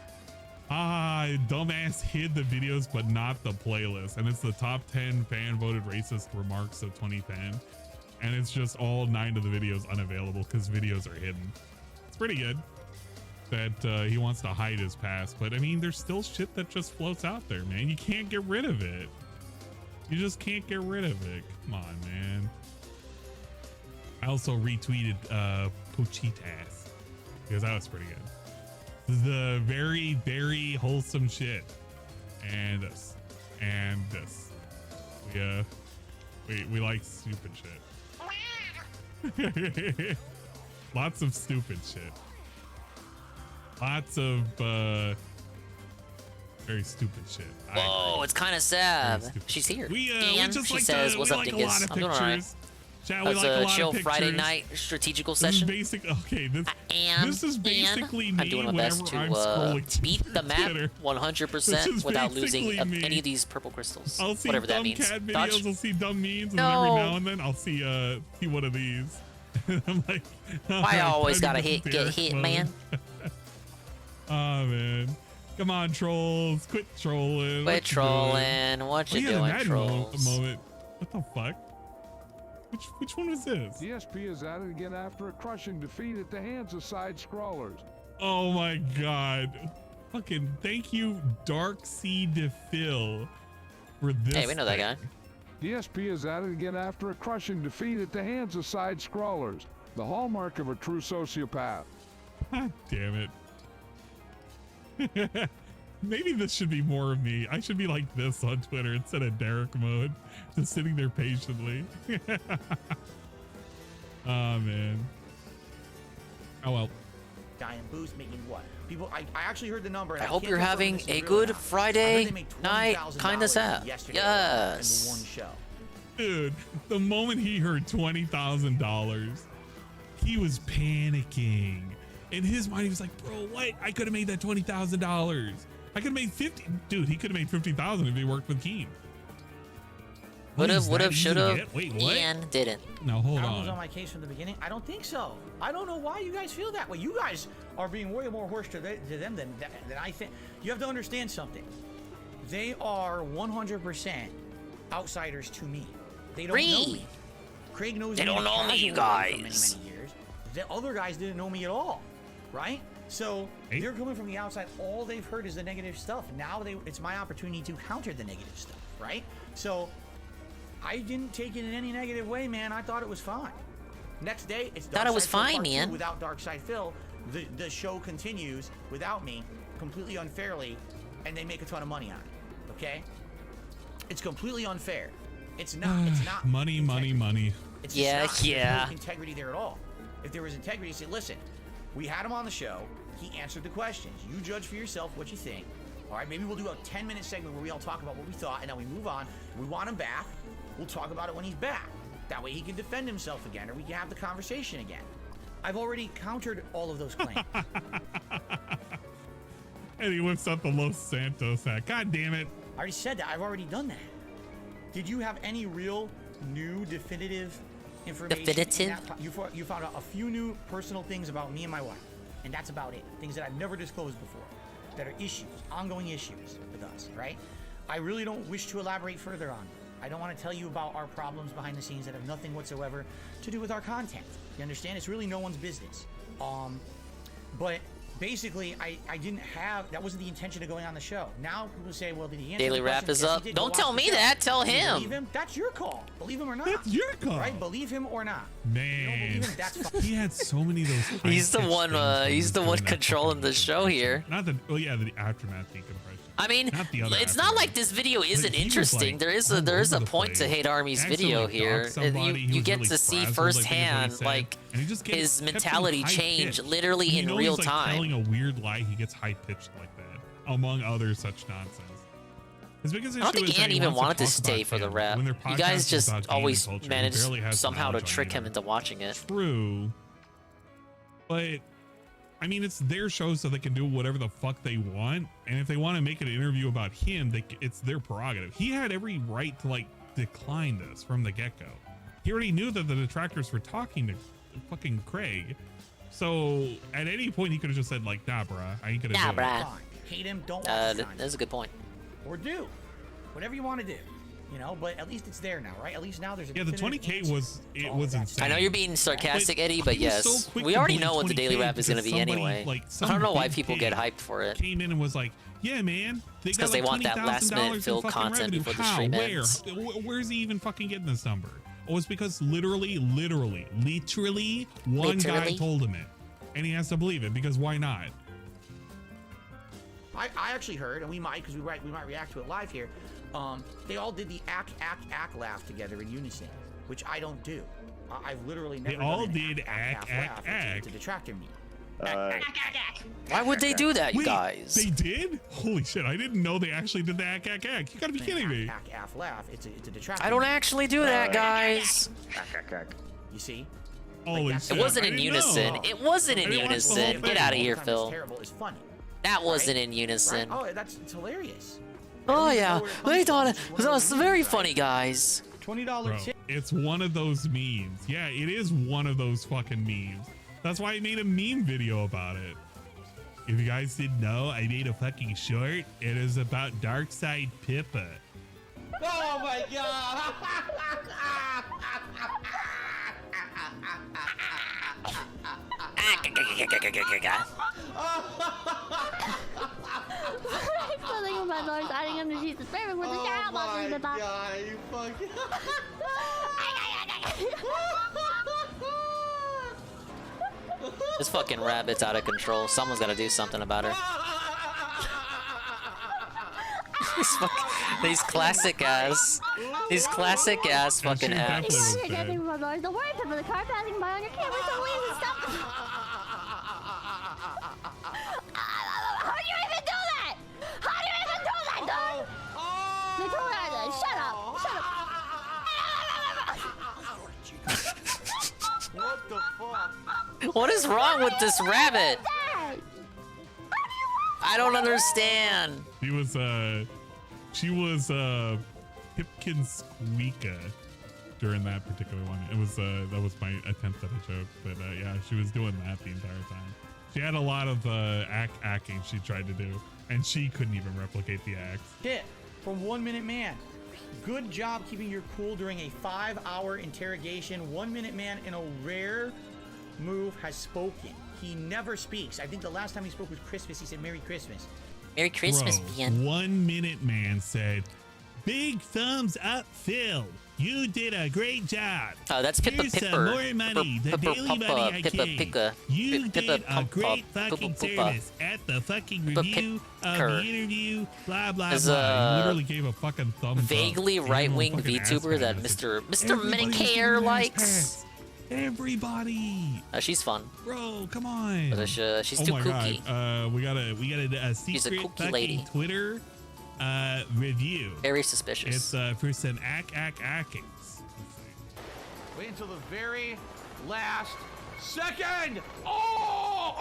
Dumbass hid the videos but not the playlist, and it's the top 10 fan voted racist remarks of 2010, and it's just all 9 of the videos unavailable because videos are hidden. It's pretty good that he wants to hide his past, but I mean, there's still shit that just floats out there, man. You can't get rid of it. You just can't get rid of it. Come on, man. I also retweeted Pochitas because that was pretty good. The very, very wholesome shit. And this. We like stupid shit. Lots of stupid shit. Lots of very stupid shit. Whoa, it's kind of sad. She's here. And just she like says, "What's up, like Dingus? I'm doing all right." Chat, That's like a a lot chill of Friday pictures. night strategical This session. is basic. Okay, this is basically I'm me doing my best to whenever I'm scrolling beat the map Twitter. 100% without losing basically me. any of these purple crystals. I'll see Whatever that dumb means. cat videos. Dodge. I'll see dumb memes, and No. every now and then I'll see one of these. I'm like, Why always gotta get get hit, man? Oh man, come on, trolls, quit trolling. Quit What you doing? trolling. What you Oh, yeah, the doing, Madden trolls? moment. What the fuck? Which one was this? DSP is at it again after a crushing defeat at the hands of side-scrollers. Oh my god. Fucking thank you, Dark Sea DePhil, for this. Hey, we know that guy. DSP is at it again after a crushing defeat at the hands of side-scrollers, the hallmark of a true sociopath. God damn it. Maybe this should be more of me. I should be like this on Twitter instead of Derek mode, just sitting there patiently. Oh man. Oh well. Giant boost making what? People, I actually heard the number. And I hope can't you're confirm having this is a real or good not. Friday I heard they made night, $20,000 kinda sad. yesterday Yes. In the one show. Dude, the moment he heard $20,000, he was panicking. In his mind, he was like, bro, what? I could have made that $20,000. I could have made 50. Dude, he could have made 50,000 if he worked with Keen. Would've, Wait, should've, wait, what? and didn't. No, hold I was on. on my case from the beginning. I don't think so. I don't know why you guys feel that way. You guys are being way more worse to them than I think. You have to understand something. They are 100% outsiders to me. They don't know me. Craig knows They me don't know me, casually you for guys. many, many years. The other guys didn't know me at all. right? So they're coming from the outside. All they've heard is the negative stuff. Now it's my opportunity to counter the negative stuff, right? So I didn't take it in any negative way, man. I thought it was fine. Next day, it's thought it was fine, man. Without Darkside Phil, the show continues without me, completely unfairly, and they make a ton of money on it. Okay? It's completely unfair. It's not. It's not money. It's yeah. There's no integrity there at all. If there was integrity, say, listen, we had him on the show. He answered the questions. You judge for yourself what you think. All right, maybe we'll do a 10-minute segment where we all talk about what we thought, and then we move on. We want him back. We'll talk about it when he's back. That way he can defend himself again, or we can have the conversation again. I've already countered all of those claims. And he whips out the Los Santos hat. God damn it. I already said that. I've already done that. Did you have any real new definitive information? Definitive? You found out a few new personal things about me and my wife. And that's about it. Things that I've never disclosed before. That are issues, ongoing issues with us, right? I really don't wish to elaborate further on. I don't want to tell you about our problems behind the scenes that have nothing whatsoever to do with our content. You understand? It's really no one's business. But basically, I didn't have, that wasn't the intention of going on the show. Now people say, well, did he answer Daily the Wrap questions? is Yes, up. he did. Don't Go tell watch me the show. that. Tell him. Believe him? That's your call. Believe him or not. That's your call. Right? Believe him or not. Man, That's fine. he had so many of those. He's the one. He's the one controlling the show here. Not the. Oh yeah, the aftermath decompression. I mean, it's not like this video isn't interesting. There is a point to Hate Army's video here. You get to see firsthand like his mentality change literally in real time. Telling a weird lie, he gets high pitched like that, among other such nonsense. I don't think Ann even wanted to stay for the rap. You guys just always managed somehow to trick him into watching it. True, but I mean, it's their show, so they can do whatever the fuck they want. And if they want to make an interview about him, it's their prerogative. He had every right to like decline this from the get-go. He already knew that the detractors were talking to fucking Craig. So at any point, he could have just said like, "Nah, bruh, I ain't gonna do it." Hate him, don't watch the That's a good point. Or do whatever you want to do, you know. But at least it's there now, right? At least now there's a the 20K was insane. I know you're being sarcastic, Eddie, but yes, we already know what the Daily Wrap is going to be anyway. I don't know why people get hyped for it. Came in and was like, "Yeah, man, it's because they want that last-minute filled content before the stream ends." Where's he even fucking getting this number? Oh, it's because literally, one guy told him it, and he has to believe it because why not? I actually heard, and we might, because we might react to it live here. They all did the ack laugh together in unison, which I don't do. I've literally never. They all did ack. It's a detractor me. Why would they do that, you guys? They did? Holy shit! I didn't know they actually did the ack. You gotta be kidding me. Ack laugh. It's a detractor. I don't actually do that, guys. You see? Holy shit! It wasn't in unison. It wasn't in unison. Get out of here, Phil. Terrible is funny. That wasn't in unison. Right? Oh, it's hilarious. Oh yeah, they thought it was very funny, guys. $20 tip. It's one of those memes. Yeah, it is one of those fucking memes. That's why I made a meme video about it. If you guys didn't know, I made a fucking short. It is about Darkside Pippa. Oh my god! Something about Lord's adding him to Jesus' favorite with the shout box in the box. God, you fucking. This fucking rabbit's out of control. Someone's got to do something about her. These classic ass fucking apps. The words of the car passing by on your camera, so please stop. How do you even do that? How do you even do that, dude? You do that, shut up. What the fuck? What is wrong with this rabbit? I don't understand. She was Pipkin Squeaka during that particular one. It was that was my attempt at a joke, but yeah, she was doing that the entire time. She had a lot of acting she tried to do, and she couldn't even replicate the acts. Hit from 1 Minute Man. Good job keeping your cool during a 5-hour interrogation. 1 Minute Man, in a rare move, has spoken. He never speaks. I think the last time he spoke was Christmas. He said Merry Christmas. Merry Christmas, Bro, man. 1 Minute Man said, "Big thumbs up, Phil. You did a great job. Oh, that's Pippa Here's Pipper. some more money, the daily money I gave. You did a great fucking service at the fucking review of the interview, blah, blah, Is, blah." He literally gave a fucking thumbs up. Vaguely right-wing VTuber that Mr. Medicare likes. Everybody. She's fun. Bro, come on. But she's Oh too my kooky. God. We got a She's a secret kooky fucking lady. Twitter review. Very suspicious. It's for some ackings. Wait until the very last second. Oh!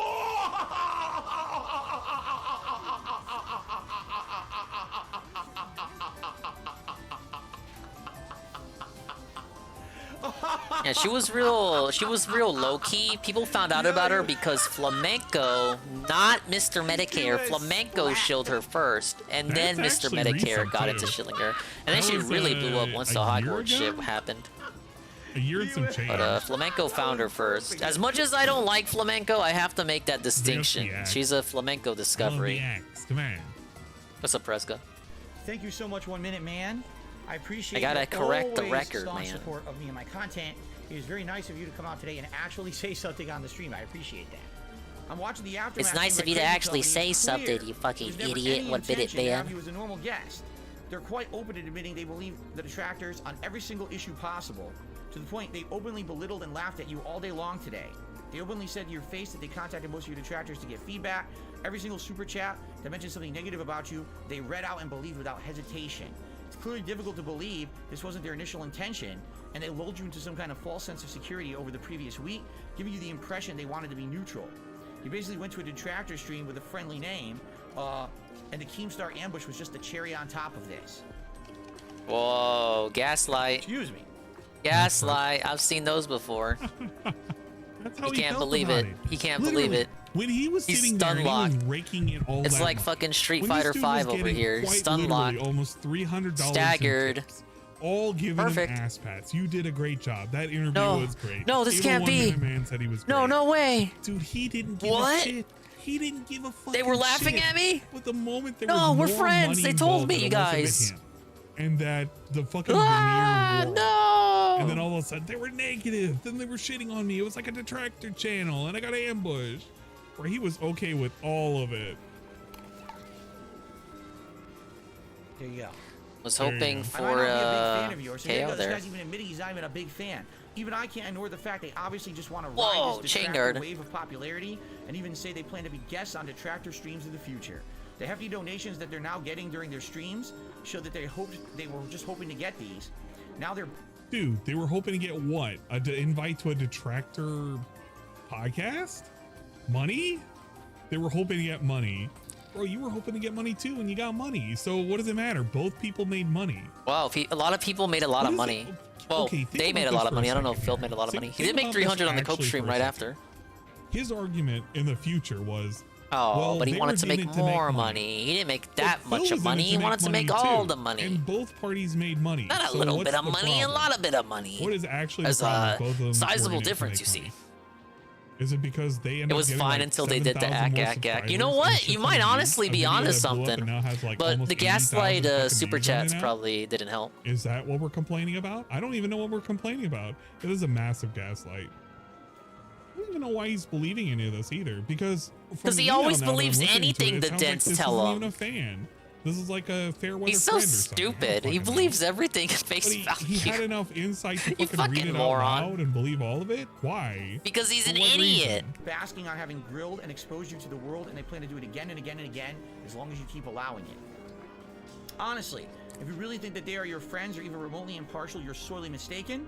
Yeah, she was real low-key. People found out about her because Flamenco, not Mr. Medicare, Flamenco shilled her first, and then Mr. Medicare got into shilling her. And then she really blew up once the Hogwarts shit happened. A year and some change. But Flamenco found her first. As much as I don't like Flamenco, I have to make that distinction. She's a Flamenco discovery. Come on. What's up, Preska? Thank you so much, 1 Minute Man. I appreciate I gotta your correct the always record, staunch man. support of me and my content. It was very nice of you to come out today and actually say something on the stream. I appreciate that. I'm watching the aftermath. It's nice of you to actually say something, you fucking idiot. What bit it, man? He was a normal guest. They're quite open to admitting they believe the detractors on every single issue possible, to the point they openly belittled and laughed at you all day long today. They openly said to your face that they contacted most of your detractors to get feedback. Every single super chat that mentioned something negative about you, they read out and believed without hesitation. It's clearly difficult to believe this wasn't their initial intention, and they lulled you into some kind of false sense of security over the previous week, giving you the impression they wanted to be neutral. You basically went to a detractor stream with a friendly name, and the Keemstar ambush was just the cherry on top of this. Whoa, gaslight. Excuse me. Gaslight. I've seen those before. That's how He he can't felt believe about it. He can't believe it. When he was He's sitting there and he stun-locked. was raking in all It's that like money, fucking Street when Fighter this dude was 5 over getting here. quite Stun literally lock. almost $300 Staggered. in tips, all given Perfect. him ass pats. You did a great job. That interview No. was great. No, this Even can't 1 be. Minute Man said he was great. No, no way. Dude, he didn't give What? a shit. He didn't give a fucking They were laughing shit. at me? But the moment there No, was we're more friends. money They told involved, me, it you wasn't to guys. him. And that the fucking Ah, veneer wore. no. And then all of a sudden they were negative. Then they were shitting on me. It was like a detractor channel, and I got ambushed. Where he was okay with all of it. There you go. Was There you hoping go. I might for not be a big fan of yours. So there you KO go. This there. guy's even admitting he's not even a big fan. Even I can't ignore the fact they obviously just want to Whoa, ride this chain detractor guard. wave of popularity, and even say they plan to be guests on detractor streams in the future. The hefty donations that they're now getting during their streams show that they were just hoping to get these. Now they're Dude, they were hoping to get what? An invite to a detractor podcast? Money? They were hoping to get money. Bro, you were hoping to get money too, and you got money. So what does it matter? Both people made money. Wow, a lot of people made a lot of money. Well, okay, think they made a about lot this of for a money. I don't know if second Phil here. made a lot of Think- money. He think did make about 300 this on the coach actually stream for a right second. after. His argument in the future was, Oh, well, but he they wanted were to in make it more money. He didn't make that Phil much was of in it money. to He make wanted to make money, all too. the money. And both parties made money. Not a So little what's bit of the money, a problem? lot of bit of money. What is actually the There's problem a with both of them were sizable in it to difference, make you money? see. Is it because they ended It up was getting, fine like, until they did the 7,000 more ack. You know subscribers what? and shit You from might views? honestly A be video onto that blew up something. and now has, like, But almost the 80,000 gaslight fucking super views on it chats now? probably didn't help. Is that what we're complaining about? I don't even know what we're complaining about. It is a massive gaslight. I don't even know why he's believing any of this either, because from the he email always now that I'm believes listening to anything it, it the sounds like dents this tell isn't him. even a fan. This is like a fair weather He's so friend or something. I don't stupid. He fucking know. believes everything at face But he value. had enough insight to You fucking read fucking it moron. out loud and believe all of it? Why? Because he's For an what idiot. reason? basking on having grilled and exposed you to the world, and they plan to do it again and again and again as long as you keep allowing it. Honestly, if you really think that they are your friends or even remotely impartial, you're sorely mistaken.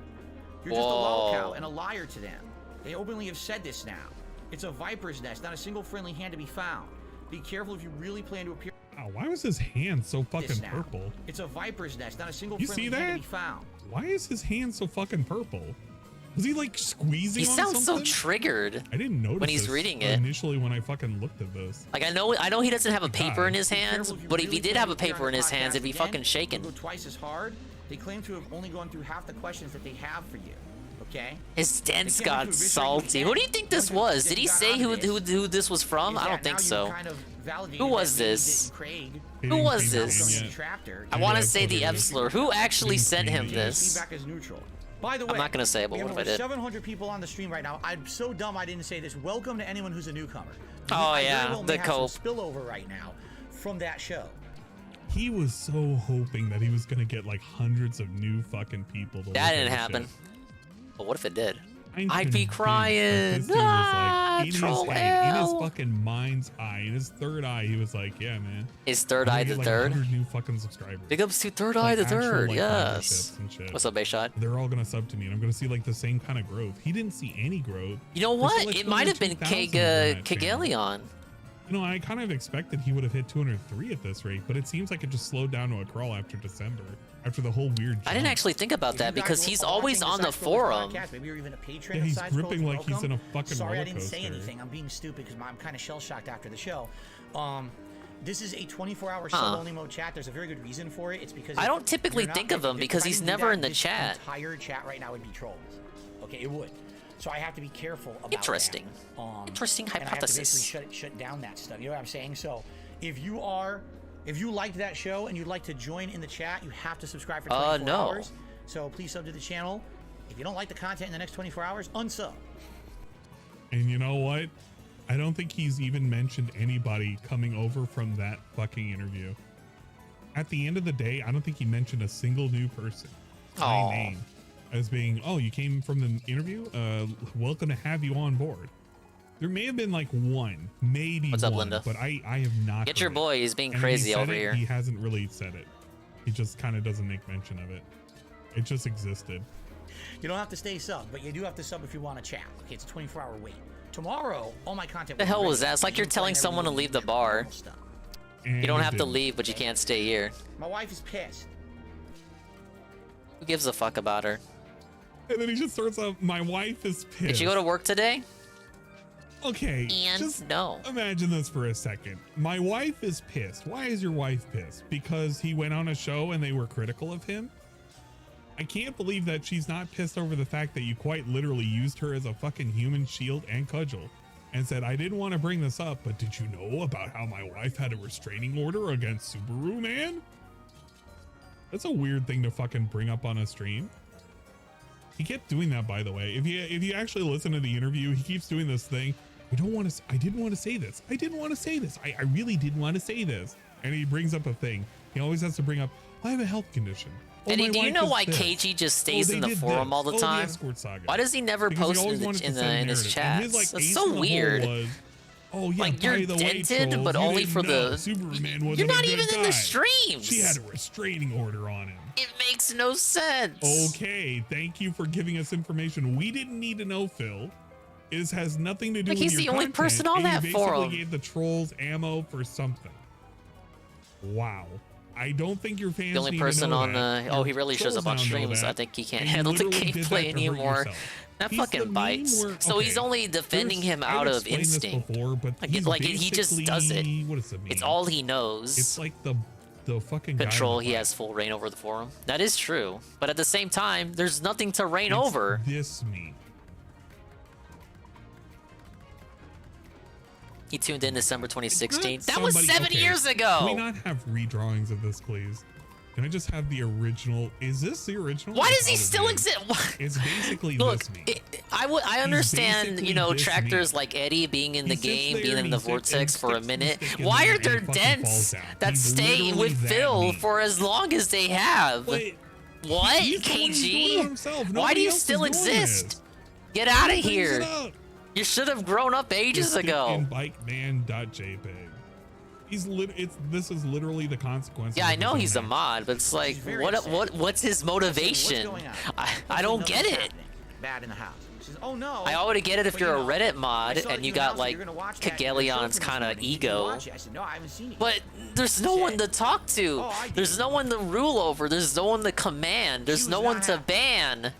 You're just a lolcow Whoa. and a liar to them. They openly have said this now. It's a viper's nest, not a single friendly hand to be found. Be careful if you really plan to appear. Wow, why was his hand so this fucking now. purple? It's a viper's nest, not a single You friendly see hand that? to be found. Why is his hand so fucking purple? Was he like squeezing He on sounds so something? triggered. I didn't notice when he's this reading it. initially when I fucking looked at this. Like I know he doesn't have a paper in his Be hands, careful if you but if he really did plan have to a appear paper on in the his hands, podcast it'd be again, fucking shaking. you'll go twice as hard. They claim to have only gone through half the questions that they have for you. Okay. His stance got salty. Who do you think this was? Did he say who this was from? I don't think so. Who was this? Who was this? I want to say the F slur. Who actually sent him this? Feedback is neutral. By the way, I'm not gonna say it, but what if I did? 700 people on the stream right now. I'm so dumb I didn't say this. Welcome to anyone who's a newcomer. Oh yeah, the cope. Spillover right now from that show. He was so hoping that he was gonna get like hundreds of new fucking people. That didn't happen. But what if it did? I'd be crying. In his fucking mind's eye, in his third eye, he was like, "Yeah, man." His third eye, the third. 100 new fucking subscribers. Big ups to Third Eye, the third. Yes. What's up, Bayshot? They're all gonna sub to me, and I'm gonna see like the same kind of growth. He didn't see any growth. You know what? It might have been Kegelion. You know, I kind of expected he would have hit 203 at this rate, but it seems like it just slowed down to a crawl after December, after the whole weird jump. I didn't actually think about that because he's always on the forum. Maybe you're even a patron. Yeah, he's gripping like he's in a fucking Sorry, roller I didn't say coaster. anything. I'm being stupid because I'm kind of shell-shocked after the show. This is a 24-hour sub-only mode chat. There's a very good reason for it. It's because I don't typically think of him because he's never in the chat. The entire chat right now would be trolls. Okay, it would. So I have to be careful about Interesting. that. Interesting and hypothesis. I have to basically shut down that stuff. You know what I'm saying? So if you liked that show and you'd like to join in the chat, you have to subscribe for 24 hours. So please sub to the channel. If you don't like the content in the next 24 hours, unsub. And you know what? I don't think he's even mentioned anybody coming over from that fucking interview. At the end of the day, I don't think he mentioned a single new person by name as being, "Oh, you came from the interview? Welcome to have you on board." There may have been like one, maybe What's up, one, Linda? but I have not. Get your heard boy. it. He's being And crazy he said over it, here. He hasn't really said it. He just kind of doesn't make mention of it. It just existed. You don't have to stay sub, but you do have to sub if you want to chat. Okay, it's a 24-hour wait. Tomorrow, all my content. The hell was that? It's like you're telling someone to leave the bar. You don't have to leave, but you can't stay here. My wife is pissed. Who gives a fuck about her? And then he just starts up, "My wife is pissed." Did you go to work today? Okay, And just no. Imagine this for a second. My wife is pissed. Why is your wife pissed? Because he went on a show and they were critical of him? I can't believe that she's not pissed over the fact that you quite literally used her as a fucking human shield and cudgel and said, "I didn't want to bring this up, but did you know about how my wife had a restraining order against Subaru, man?" That's a weird thing to fucking bring up on a stream. He kept doing that, by the way. If you actually listen to the interview, he keeps doing this thing. I didn't want to say this. I didn't want to say this. I really didn't want to say this. And he brings up a thing. He always has to bring up, "I have a health condition." Eddie, do you know why KG just stays in the forum all the time? Why does he never post in his chats? That's so weird. Like you're dented, but only for the. You're not even in the streams. She had a restraining order on him. It makes no sense. Okay, thank you for giving us information we didn't need to know, Phil. It has nothing to do with your He's the only content, person on and that you forum. basically gave the trolls ammo for something. Wow. I don't think your fans The only need person to know on that. the. Oh, he really shows up on Trolls now know streams. that, I think he can't and you handle the literally did that gameplay to hurt anymore. yourself. That He's the fucking bites. meme where- So he's okay, only defending there's- him I've out of explained this instinct. before, but he's He just does it. basically- What is the meme? It's all he knows. It's like the fucking guy Control. on the He has full reign over the forum. That is true. But at the same time, there's nothing to reign over. This meme. He tuned in December 2016. Not That was somebody- 7 okay, years ago. Can we not have redrawings of this, please? Can I just have the original? Is this the original? Why It does he still probably exist? is. It's basically Look, this meme. I understand, basically you know, this tractors meme. like Eddie being in the He sits game, there being and in the he sits vortex and for a sticks minute. his stick in Why there are there and fucking dents falls down. that He's stay literally with that Phil meme. for as long as they have? Wait, What, he's the one who's doing it KG? himself. Why do Nobody you else is still doing exist? this. Get out of Who brings here. it up? You should have grown up ages ago. In bikeman.jpg. This is literally the consequence. Yeah, I know he's a mod, but it's like, what's his motivation? I don't get it. Bad in the house. She says, "Oh no." I ought to get it if But, you're you a know, Reddit I mod saw and that you new got house, like you're gonna watch that, and your Kagelion's girlfriend's kind of coming. Did you ego. watch it? I said, "No, I haven't seen it." But there's no one to talk to. Oh, I did. There's no one to rule over. There's no one to command. There's no one to ban.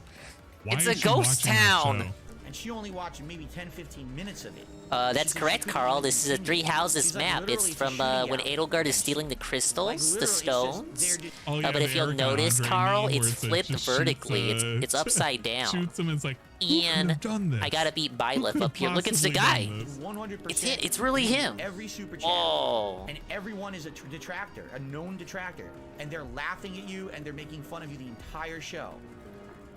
Why It's is a she ghost watching that town. show? and she only watched maybe 10-15 minutes of it. That's correct, Carl. This is a Three Houses map. It's from when Edelgard is stealing the crystals, the stones. But if you'll notice, Carl, it's flipped vertically. It's upside down. Shoots him. It's like, and I gotta beat Byleth up here. Look, it's the guy. It's it. It's really him. Every super chat. Oh. And everyone is a detractor, a known detractor, and they're laughing at you and they're making fun of you the entire show.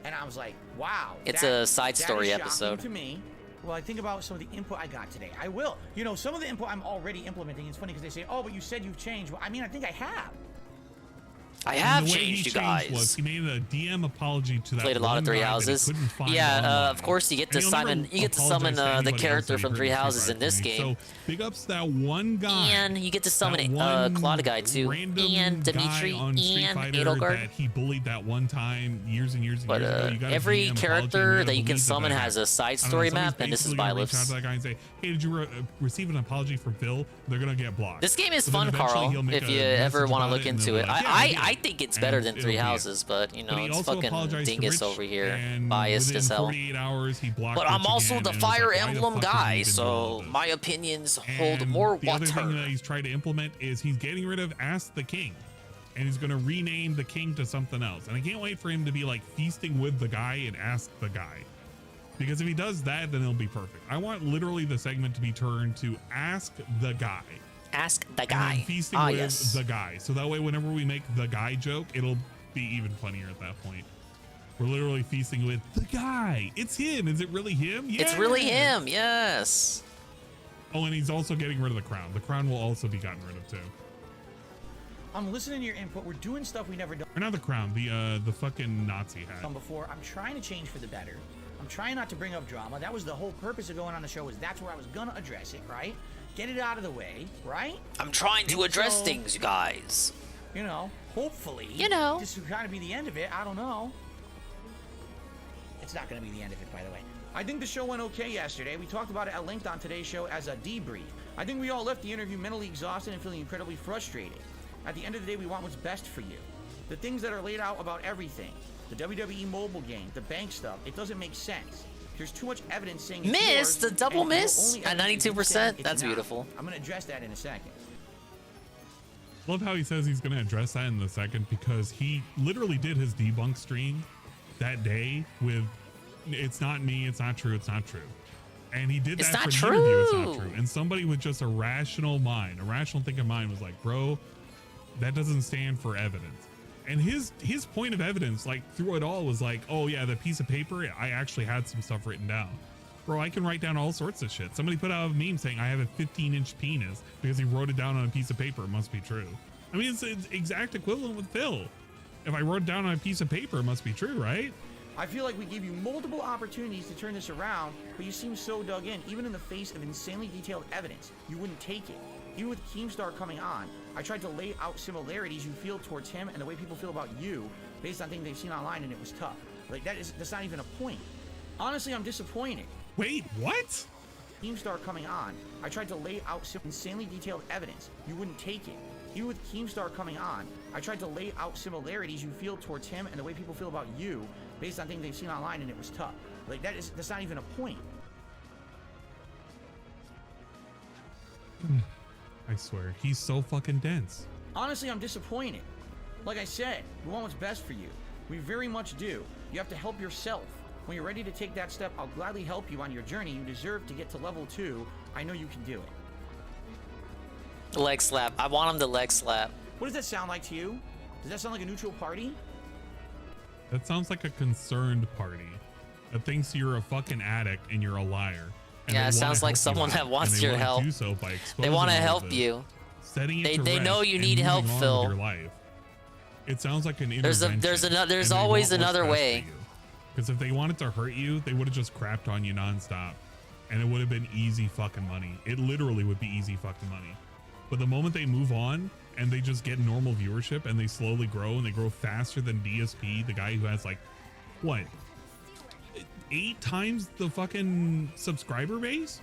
And I was like, wow. It's a side story that is episode. to me. Well, I think about some of the input I got today. I will. You know, some of the input I'm already implementing. It's funny because they say, oh, but you said you've changed. Well, I mean, I think I have. I have the way changed, he you guys. Was he made a DM apology to that. Played a lot of Three Houses. Yeah, of course you get to summon. You get to summon the character from Three Houses in this game. So big ups to that one guy. And you get to summon Claude guy too, and Dimitri, and Edelgard. That he bullied that one time years and years and years ago. You gotta every DM character that you can apology summon has a side story map, and this is Byleth's. Byleth's. That guy and say, hey, did you receive an apology from Phil? They're gonna get blocked. This game is fun, Carl. If you ever want to look into it, I think it's better than Three Houses, but you know, it's fucking dingus over here, biased as hell. 48 hours, he blocked But I'm Rich also again, the and Fire was like, why the Emblem fuck did you guy, even do all so this? my opinions hold And more the other thing water. that he's trying to implement is he's getting rid of Ask the King, and he's going to rename the king to something else. And I can't wait for him to be like feasting with the guy and ask the guy, because if he does that, then it'll be perfect. I want literally the segment to be turned to Ask the Guy. Ask the guy. Feasting with the guy. So that way, whenever we make the guy joke, it'll be even funnier at that point. We're literally feasting with the guy. It's him. Is it really him? Yeah. It's really him. Yes. Oh, and he's also getting rid of the crown. The crown will also be gotten rid of too. I'm listening to your input. We're doing stuff we never done. Or not the crown. The fucking Nazi hat. Before. I'm trying to change for the better. I'm trying not to bring up drama. That was the whole purpose of going on the show. Was that's where I was gonna address it, right? Get it out of the way, right? I'm trying to address things, you guys. You know, hopefully. You know. This will kind of be the end of it. I don't know. It's not going to be the end of it, by the way. I think the show went okay yesterday. We talked about it at length on today's show as a debrief. I think we all left the interview mentally exhausted and feeling incredibly frustrated. At the end of the day, we want what's best for you. The things that are laid out about everything, the WWE mobile game, the bank stuff, it doesn't make sense. There's too much evidence saying it's Miss, yours, the double and miss the at only evidence 92%. saying it's That's not. beautiful. I'm going to address that in a second. Love how he says he's going to address that in the second, because he literally did his debunk stream that day with it's not me, it's not true, it's not true. And he did It's that not for the interview, it's not true. true. And somebody with just a rational mind, a rational thinking mind was like, bro, that doesn't stand for evidence. And his point of evidence, like through it all, was like, oh yeah, the piece of paper, I actually had some stuff written down. Bro, I can write down all sorts of shit. Somebody put out a meme saying I have a 15-inch penis because he wrote it down on a piece of paper. It must be true. I mean, it's exact equivalent with Phil. If I wrote it down on a piece of paper, it must be true, right? I feel like we gave you multiple opportunities to turn this around, but you seem so dug in, even in the face of insanely detailed evidence. You wouldn't take it. Even with Keemstar coming on, I tried to lay out similarities you feel towards him and the way people feel about you based on things they've seen online, and it was tough. Like, that's not even a point. Honestly, I'm disappointed. Wait, what? Keemstar coming on, I tried to lay out some insanely detailed evidence. You wouldn't take it. Even with Keemstar coming on, I tried to lay out similarities you feel towards him and the way people feel about you based on things they've seen online, and it was tough. Like, that's not even a point. I swear, he's so fucking dense. Honestly, I'm disappointed. Like I said, we want what's best for you. We very much do. You have to help yourself. When you're ready to take that step, I'll gladly help you on your journey. You deserve to get to level 2. I know you can do it. Leg slap. I want him to leg slap. What does that sound like to you? Does that sound like a neutral party? That sounds like a concerned party that thinks you're a fucking addict and you're a liar. And Yeah, they it sounds wanna like help you someone out, that wants and they your wanna help. do so by They exposing want to all of help this, you. setting it to They know rest you and need moving help, on with Phil. your life. It sounds like an There's intervention. there's always another way. Because if they wanted to hurt you, they would have just crapped on you nonstop, and it would have been easy fucking money. It literally would be easy fucking money. But the moment they move on and they just get normal viewership and they slowly grow and they grow faster than DSP, the guy who has like, what, 8 times the fucking subscriber base?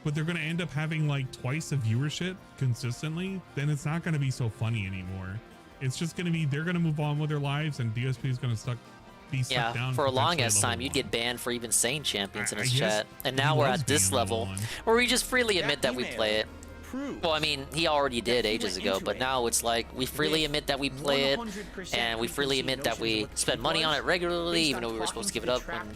But they're going to end up having like twice the viewership consistently, then it's not going to be so funny anymore. It's just going to be, they're going to move on with their lives and DSP is going to be stuck down for a long potentially ass at time, level you'd get banned for even saying champions in I his guess chat. And he now we're was at this being level level 1. where we just freely admit that we play it. Well, I mean, he already did ages ago, but now it's like we freely admit that we play it, and we freely admit that we spend money on it regularly, even though we were supposed to give it up when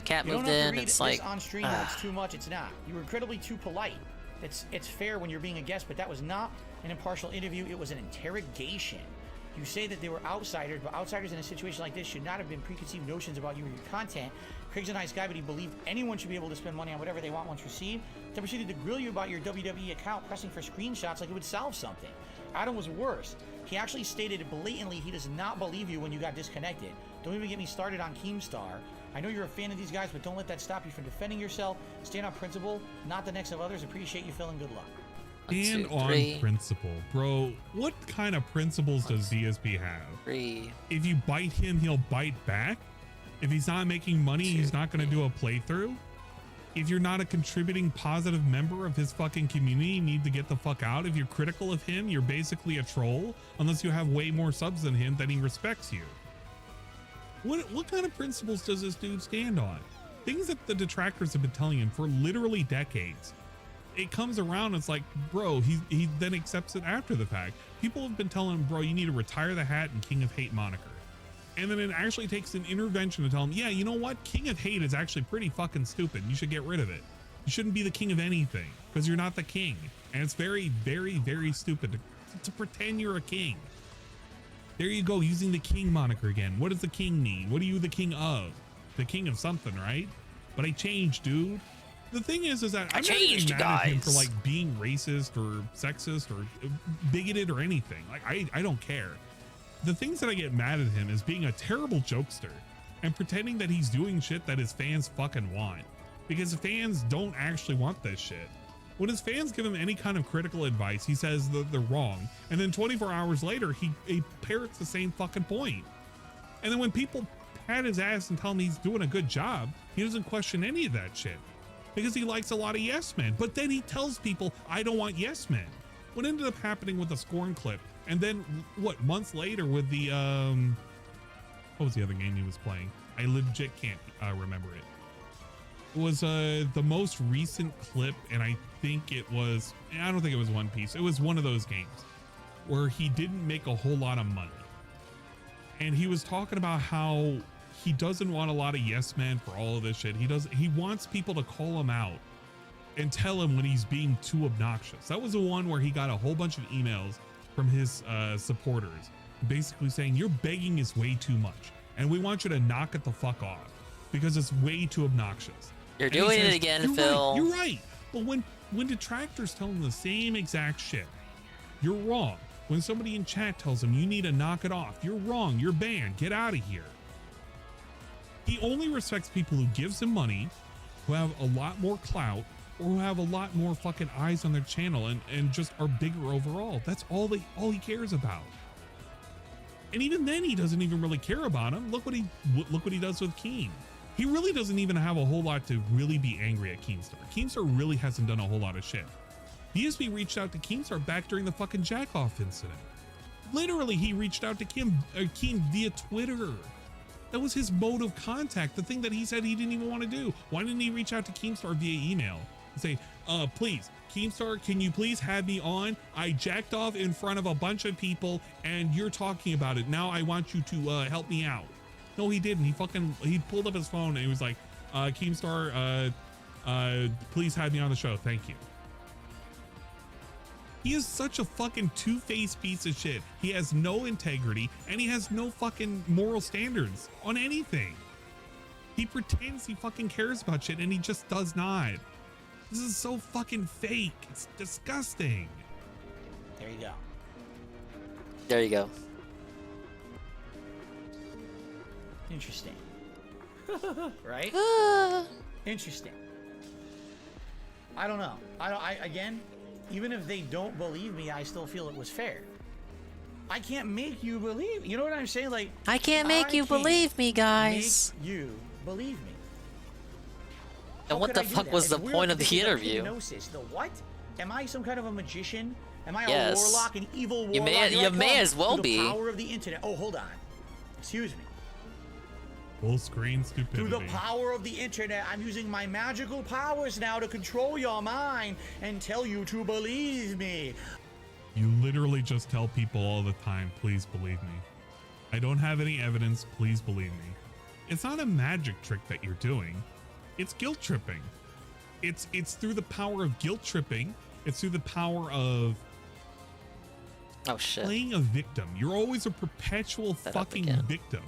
Cat moved in. It's like on stream it's too much. It's not. You were incredibly too polite. It's fair when you're being a guest, but that was not an impartial interview. It was an interrogation. You say that they were outsiders, but outsiders in a situation like this should not have been preconceived notions about you or your content. Craig's a nice guy, but he believed anyone should be able to spend money on whatever they want once received. Then proceeded to grill you about your WWE account, pressing for screenshots like it would solve something. Adam was worse. He actually stated blatantly he does not believe you when you got disconnected. Don't even get me started on Keemstar. I know you're a fan of these guys, but don't let that stop you from defending yourself. Stand on principle, not the necks of others. Appreciate you, Phil, and good luck. And on principle, bro. What kind of principles does DSP have? If you bite him, he'll bite back. If he's not making money, he's not going to do a playthrough. If you're not a contributing positive member of his fucking community, you need to get the fuck out. If you're critical of him, you're basically a troll, unless you have way more subs than him, then he respects you. What kind of principles does this dude stand on? Things that the detractors have been telling him for literally decades. It comes around, it's like, bro, he then accepts it after the fact. People have been telling him, bro, you need to retire the hat and King of Hate moniker. And then it actually takes an intervention to tell him, yeah, you know what? King of Hate is actually pretty fucking stupid. You should get rid of it. You shouldn't be the king of anything because you're not the king. And it's very, very, very stupid to pretend you're a king. There you go, using the king moniker again. What does the king mean? What are you the king of? The king of something, right? But I changed, dude. The thing is that I'm not even mad at him for like being racist or sexist or bigoted or anything. Like I don't care. The things that I get mad at him is being a terrible jokester and pretending that he's doing shit that his fans fucking want, because fans don't actually want this shit. When his fans give him any kind of critical advice, he says that they're wrong, and then 24 hours later he parrots the same fucking point. And then when people pat his ass and tell him he's doing a good job, he doesn't question any of that shit because he likes a lot of yes men. But then he tells people, I don't want yes men. What ended up happening with the Scorn clip, and then what, months later with the what was the other game he was playing? I legit can't remember it. It was the most recent clip, and I think it was, I don't think it was One Piece. It was one of those games where he didn't make a whole lot of money. And he was talking about how he doesn't want a lot of yes men for all of this shit. He wants people to call him out and tell him when he's being too obnoxious. That was the one where he got a whole bunch of emails from his supporters basically saying, you're begging is way too much and we want you to knock it the fuck off because it's way too obnoxious. You're doing it again, Phil. You're right. But when detractors tell him the same exact shit, you're wrong. When somebody in chat tells him you need to knock it off, you're wrong. You're banned. Get out of here. He only respects people who gives him money, who have a lot more clout, or who have a lot more fucking eyes on their channel and just are bigger overall. That's all he cares about. And even then, he doesn't even really care about him. Look what he does with Keen. He really doesn't even have a whole lot to really be angry at Keemstar. Keemstar really hasn't done a whole lot of shit. DSP reached out to Keemstar back during the fucking jack-off incident. Literally, he reached out to Keen via Twitter. That was his mode of contact, the thing that he said he didn't even want to do. Why didn't he reach out to Keemstar via email and say, please, Keemstar, can you please have me on? I jacked off in front of a bunch of people and you're talking about it. Now I want you to help me out. No, he didn't. He pulled up his phone and he was like, Keemstar, please have me on the show. Thank you. He is such a fucking two-faced piece of shit. He has no integrity and he has no fucking moral standards on anything. He pretends he fucking cares about shit and he just does not. This is so fucking fake. It's disgusting. There you go. There you go. Interesting. Right? Interesting. I don't know. Again, even if they don't believe me, I still feel it was fair. I can't make you believe. You know what I'm saying? Like, I can't make you believe me, guys. Make you believe me. And what the fuck was the point of the interview? The what? Am I some kind of a magician? Am I a warlock, an evil warlock? You may as well be. The power of the internet. Oh, hold on. Excuse me. Full screen stupidity. Through the power of the internet, I'm using my magical powers now to control your mind and tell you to believe me. You literally just tell people all the time, please believe me. I don't have any evidence, please believe me. It's not a magic trick that you're doing. It's guilt tripping. It's through the power of guilt tripping. It's through the power of playing a victim. You're always a perpetual fucking victim.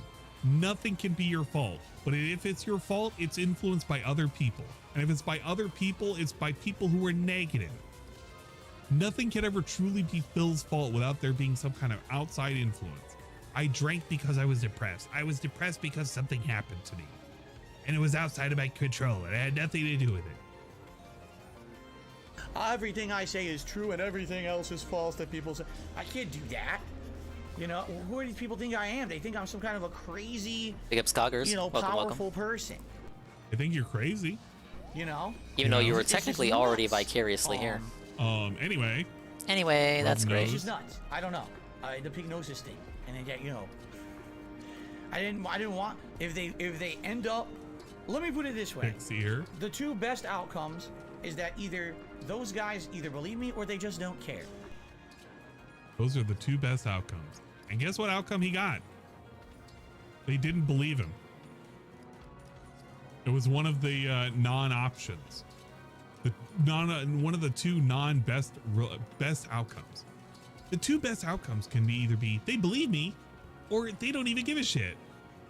Nothing can be your fault. But if it's your fault, it's influenced by other people. And if it's by other people, it's by people who are negative. Nothing can ever truly be Phil's fault without there being some kind of outside influence. I drank because I was depressed. I was depressed because something happened to me. And it was outside of my control. It had nothing to do with it. Everything I say is true and everything else is false that people say. I can't do that. You know, who do these people think I am? They think I'm some kind of a crazy, Big ups, Coggers. you know, Welcome, powerful person. I think you're crazy. You know? Even though you were technically already vicariously here. Anyway. Anyway, that's great. It's just nuts. I don't know. The pignosis thing. And then, you know, I didn't want, if they end up, let me put it this way. The two best outcomes is that either those guys either believe me or they just don't care. Those are the two best outcomes. And guess what outcome he got? They didn't believe him. It was one of the non-options. One of the two non-best best outcomes. The two best outcomes can either be they believe me or they don't even give a shit.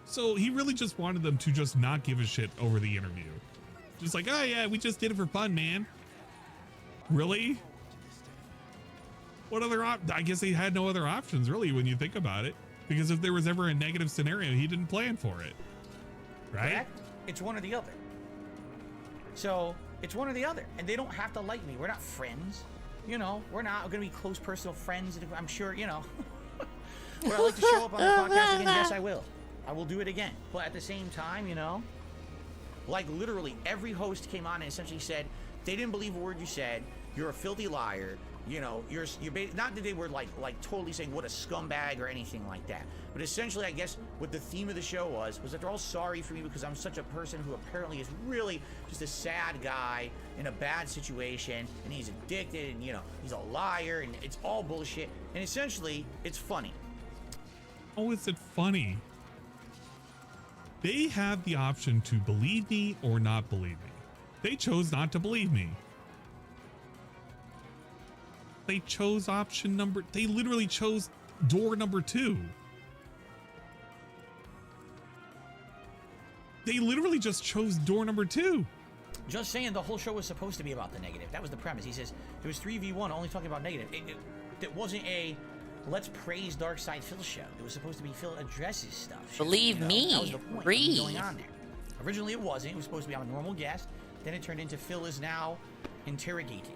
So he really just wanted them to just not give a shit over the interview. Just like, oh yeah, we just did it for fun, man. Really? What other I guess they had no other options really when you think about it. Because if there was ever a negative scenario, he didn't plan for it. Right? Correct? It's one or the other. So it's one or the other. And they don't have to like me. We're not friends. You know, we're not going to be close personal friends. I'm sure, you know. Would I like to show up on the podcast again? Yes, I will. I will do it again. But at the same time, you know, like literally every host came on and essentially said, they didn't believe a word you said. You're a filthy liar. You know, you're not that they were like totally saying what a scumbag or anything like that. But essentially, I guess what the theme of the show was that they're all sorry for me because I'm such a person who apparently is really just a sad guy in a bad situation, and he's addicted, and you know, he's a liar, and it's all bullshit. And essentially, it's funny. Oh, is it funny? They have the option to believe me or not believe me. They chose not to believe me. They chose option number. They literally chose door number 2. They literally just chose door number 2. Just saying, the whole show was supposed to be about the negative. That was the premise. He says it was 3v1, only talking about negative. It wasn't a let's praise Dark Side Phil show. It was supposed to be Phil addresses stuff. Believe me. That was the point. Read. Going on there. Originally, it wasn't. It was supposed to be I'm a normal guest. Then it turned into Phil is now interrogated.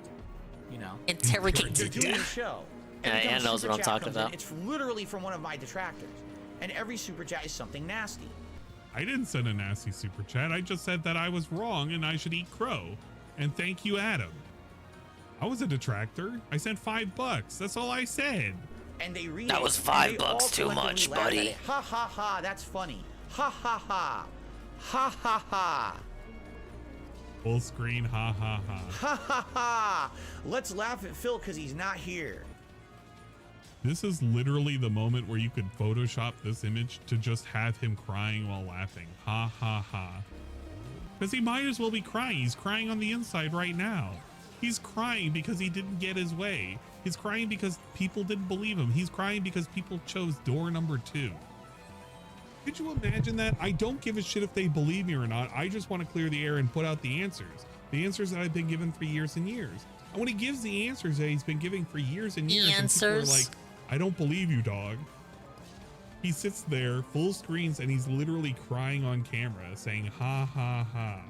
You know, interrogated. They're doing a show. Yeah, Ann knows what I'm talking about. It's literally from one of my detractors, and every super chat is something nasty. I didn't send a nasty super chat. I just said that I was wrong and I should eat crow. And thank you, Adam. I was a detractor. I sent $5. That's all I said. And they read that was $5 too much, buddy. Ha ha ha! That's funny. Ha ha ha! Ha ha ha! Full screen, ha ha ha. Ha ha ha! Let's laugh at Phil because he's not here. This is literally the moment where you could Photoshop this image to just have him crying while laughing. Ha ha ha. Because he might as well be crying. He's crying on the inside right now. He's crying because he didn't get his way. He's crying because people didn't believe him. He's crying because people chose door number 2. Could you imagine that? I don't give a shit if they believe me or not. I just want to clear the air and put out the answers. The answers that I've been given for years and years. And when he gives the answers that he's been giving for years and years, and people are like, I don't believe you, dog. He sits there, full screens, and he's literally crying on camera, saying, ha ha ha.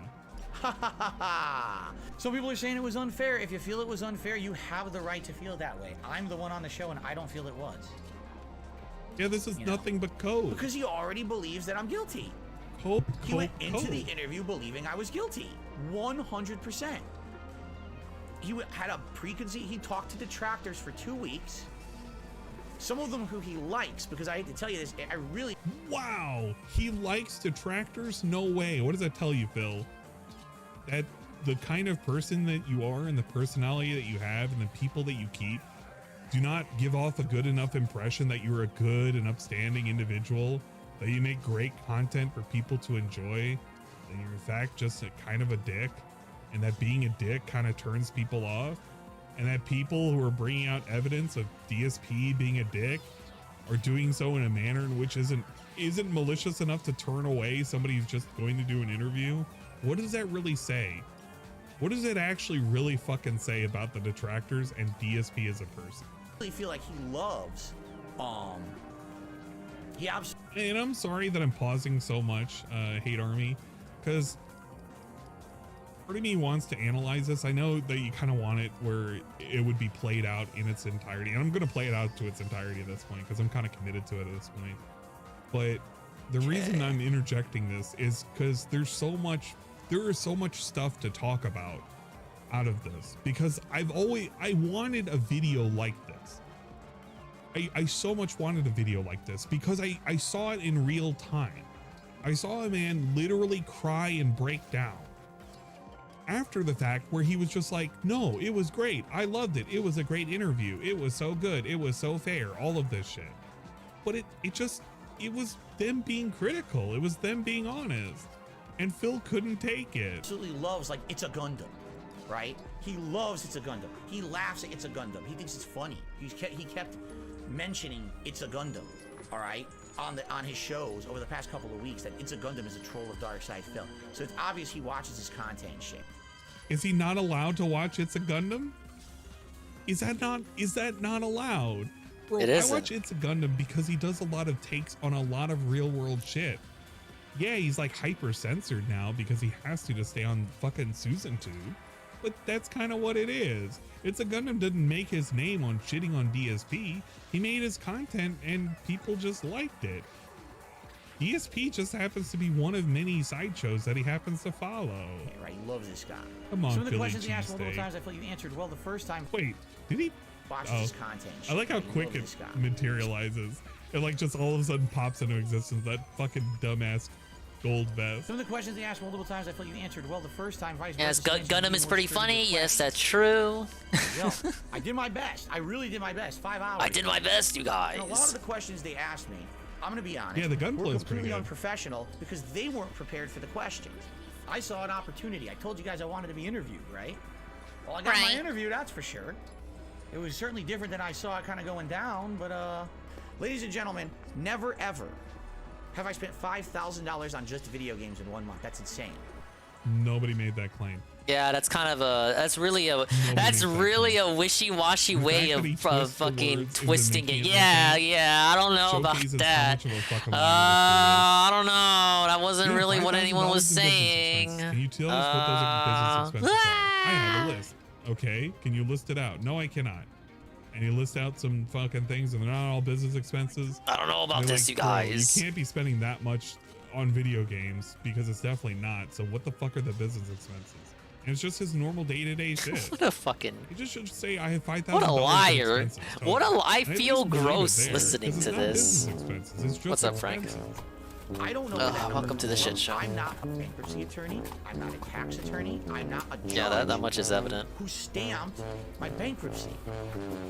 Ha ha ha ha! Some people are saying it was unfair. If you feel it was unfair, you have the right to feel that way. I'm the one on the show, and I don't feel it was. Yeah, this is nothing but code. Because he already believes that I'm guilty. He went into the interview believing I was guilty. 100%. He had a preconceived. He talked to detractors for 2 weeks. Some of them who he likes, because I hate to tell you this, I really... Wow, he likes detractors? No way. What does that tell you, Phil? That the kind of person that you are and the personality that you have and the people that you keep do not give off a good enough impression that you're a good and upstanding individual, that you make great content for people to enjoy, and you're in fact just a kind of a dick, and that being a dick kind of turns people off, and that people who are bringing out evidence of DSP being a dick are doing so in a manner in which isn't malicious enough to turn away somebody who's just going to do an interview. What does that really say? What does it actually really fucking say about the detractors and DSP as a person? I really feel like he loves, and I'm sorry that I'm pausing so much, Hate Army, because part of me wants to analyze this. I know that you kind of want it where it would be played out in its entirety, and I'm going to play it out to its entirety at this point because I'm kind of committed to it at this point. But the reason I'm interjecting this is because there is so much stuff to talk about out of this, because I wanted a video like this. I so much wanted a video like this because I saw it in real time. I saw a man literally cry and break down after the fact, where he was just like, no, it was great. I loved it. It was a great interview. It was so good. It was so fair. All of this shit. But it was them being critical. It was them being honest. And Phil couldn't take it. Absolutely loves, like, It's a Gundam, right? He loves It's a Gundam. He laughs at It's a Gundam. He thinks it's funny. He kept mentioning It's a Gundam, all right, on his shows over the past couple of weeks, that It's a Gundam is a troll of Dark Side Phil. So it's obvious he watches his content and shit. Is he not allowed to watch It's a Gundam? Is that not allowed? Bro, It isn't. I watch It's a Gundam because he does a lot of takes on a lot of real world shit. Yeah, he's like hyper censored now because he has to stay on fucking Susan Tube. But that's kind of what it is. It's a Gundam didn't make his name on shitting on DSP. He made his content and people just liked it. DSP just happens to be one of many sideshows that he happens to follow. Okay, right, he loves this guy. Come on, some of the Philly questions he asked multiple cheesesteak. times, I feel you answered well the first time. Wait, did he? Watches his content. I like how He quick loves it this guy. materializes. It like just all of a sudden pops into existence. That fucking dumbass gold vest. Some of the questions he asked multiple times, I feel you answered well the first time. Vice Yes, versa. Gundam is pretty funny. Yes, that's true. Yo, I did my best. I really did my best. 5 hours. I did my best, you guys. And a lot of the questions they asked me, I'm going to be honest. Yeah, the gunplay were is pretty completely good. unprofessional because they weren't prepared for the questions. I saw an opportunity. I told you guys I wanted to be interviewed, right? Well, I got my interview, that's for sure. It was certainly different than I saw it kind of going down, but ladies and gentlemen, never ever have I spent $5,000 on just video games in 1 month. That's insane. Nobody made that claim. Yeah, that's kind of that's really a wishy-washy way of fucking twisting it. Yeah, I don't know about that. I don't know. That wasn't really what anyone was saying. Can you tell us what those business expenses are? I have a list. Okay, can you list it out? No, I cannot. And you list out some fucking things, and they're not all business expenses. I don't know about this, you bro, guys. You can't be spending that much on video games because it's definitely not. So what the fuck are the business expenses? And it's just his normal day-to-day shit. What a fucking... You just should say I have $5,000. What a liar. What I feel gross listening to this. What's up, Frank? I don't know. Welcome to the shit show. I'm not a bankruptcy attorney. I'm not a tax attorney. I'm not a judge. Yeah, that much is evident. Who stamped my bankruptcy?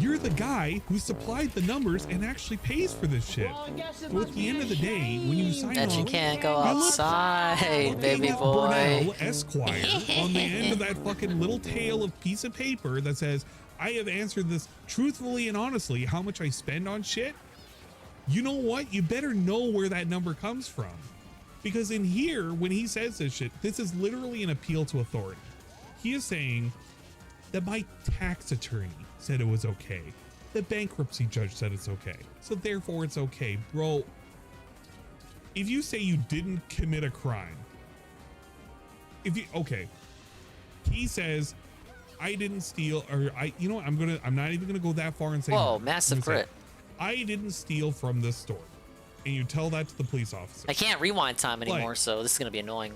You're the guy who supplied the numbers and actually pays for this shit. So at the end of the day, when you sign That off, you can't go outside, baby boy. Burnell Esquire on the end of that fucking little tail of piece of paper that says, I have answered this truthfully and honestly, how much I spend on shit. You know what? You better know where that number comes from. Because in here, when he says this shit, this is literally an appeal to authority. He is saying that my tax attorney said it was okay. The bankruptcy judge said it's okay. So therefore it's okay. Bro, if you say you didn't commit a crime, okay, he says, I didn't steal, or you know what? I'm not even gonna go that far and say, whoa, massive crit. I didn't steal from this store. And you tell that to the police officer. I can't rewind time anymore, so this is going to be annoying.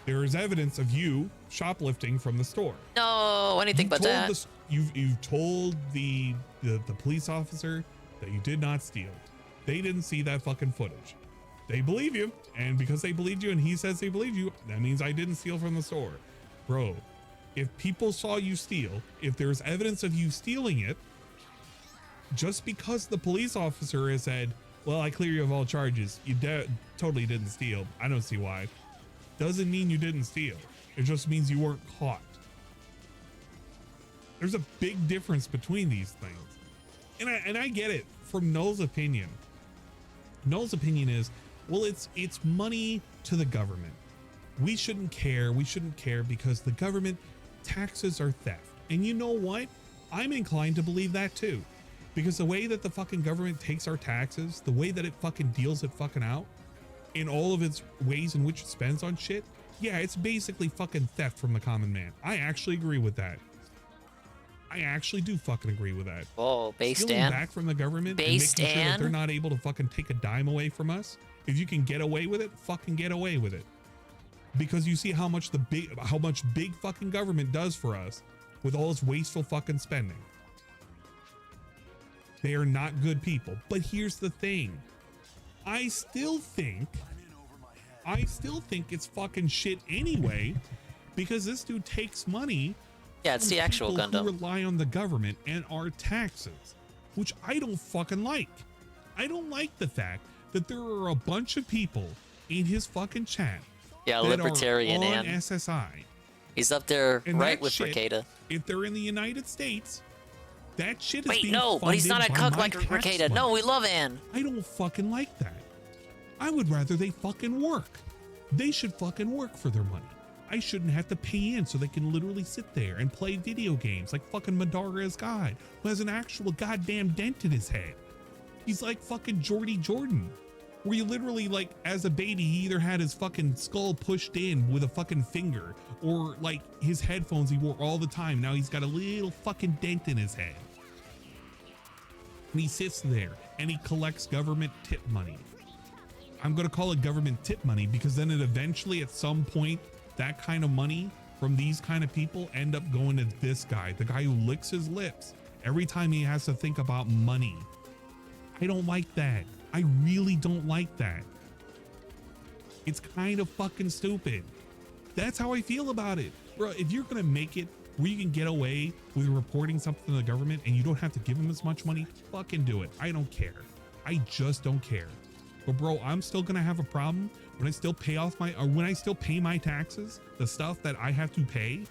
There is evidence of you shoplifting from the store. No, anything but that. You've told the police officer that you did not steal. They didn't see that fucking footage. They believe you, and because they believed you and he says they believe you, that means I didn't steal from the store. Bro, if people saw you steal, if there's evidence of you stealing it, just because the police officer has said, well, I clear you of all charges, you totally didn't steal, I don't see why, doesn't mean you didn't steal. It just means you weren't caught. There's a big difference between these things. And I get it from Null's opinion. Null's opinion is, well, it's money to the government. We shouldn't care. We shouldn't care because the government taxes are theft. And you know what? I'm inclined to believe that too. Because the way that the fucking government takes our taxes, the way that it fucking deals it fucking out, in all of its ways in which it spends on shit, yeah, it's basically fucking theft from the common man. I actually agree with that. I actually do fucking agree with that. Whoa, based Stealing back from the government and making sure that they're not able to fucking take a dime away from us. If you can get away with it, fucking get away with it. Because you see how much big fucking government does for us with all its wasteful fucking spending. They are not good people. But here's the thing. I still think it's fucking shit anyway, because this dude takes money. Yeah, it's the actual Gundam. Who rely on the government and our taxes, which I don't fucking like. I don't like the fact that there are a bunch of people in his fucking chat. Yeah, that libertarian are on and SSI. He's up there And right that with shit, Ricada. If they're in the United States, that shit is Wait, being no, but he's not a funded by cuck my like tax Ricada. money. No, we love Ann. I don't fucking like that. I would rather they fucking work. They should fucking work for their money. I shouldn't have to pay in so they can literally sit there and play video games like fucking Madara's God, who has an actual goddamn dent in his head. He's like fucking Jordy Jordan, where you literally, like, as a baby, he either had his fucking skull pushed in with a fucking finger, or like his headphones he wore all the time. Now he's got a little fucking dent in his head. And he sits there and he collects government tip money. I'm going to call it government tip money because then it eventually, at some point, that kind of money from these kind of people end up going to this guy, the guy who licks his lips every time he has to think about money. I don't like that. I really don't like that. It's kind of fucking stupid. That's how I feel about it. Bro, if you're going to make it where you can get away with reporting something to the government and you don't have to give them as much money, fucking do it. I don't care. I just don't care. But bro, I'm still going to have a problem when I still pay off when I still pay my taxes, the stuff that I have to pay,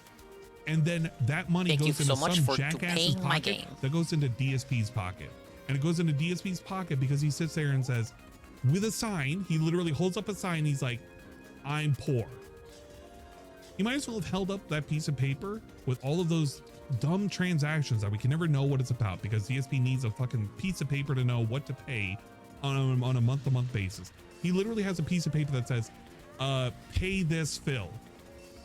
and then that money goes into some jackass's pocket that goes into DSP's pocket. And it goes into DSP's pocket because he sits there and says, with a sign, he literally holds up a sign. He's like, I'm poor. He might as well have held up that piece of paper with all of those dumb transactions that we can never know what it's about because DSP needs a fucking piece of paper to know what to pay on a month-to-month basis. He literally has a piece of paper that says, pay this Phil.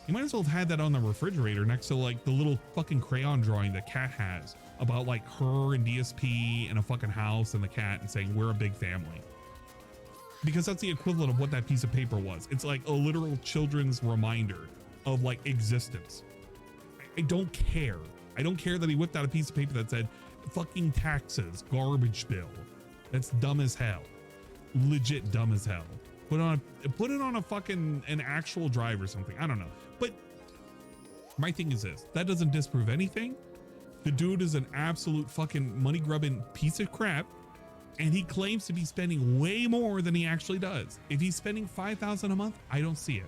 You might as well have had that on the refrigerator next to like the little fucking crayon drawing that Cat has about like her and DSP and a fucking house and the cat and saying we're a big family. Because that's the equivalent of what that piece of paper was. It's like a literal children's reminder of like existence. I don't care. I don't care that he whipped out a piece of paper that said fucking taxes, garbage bill. That's dumb as hell. Legit dumb as hell. Put it on a fucking an actual drive or something. I don't know. But my thing is this, that doesn't disprove anything. The dude is an absolute fucking money grubbing piece of crap, and he claims to be spending way more than he actually does. If he's spending $5,000 a month, I don't see it.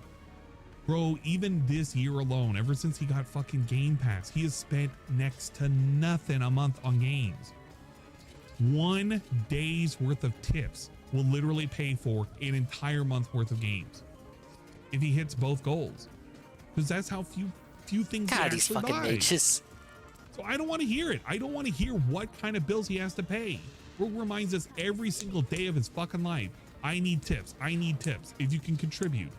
Bro, even this year alone, ever since he got fucking Game Pass, he has spent next to nothing a month on games. 1 day's worth of tips will literally pay for an entire month worth of games if he hits both goals, because that's how few things God, he these actually fucking buys. mages. So I don't want to hear it. I don't want to hear what kind of bills he has to pay. Bro reminds us every single day of his fucking life, I need tips. I need tips. If you can contribute.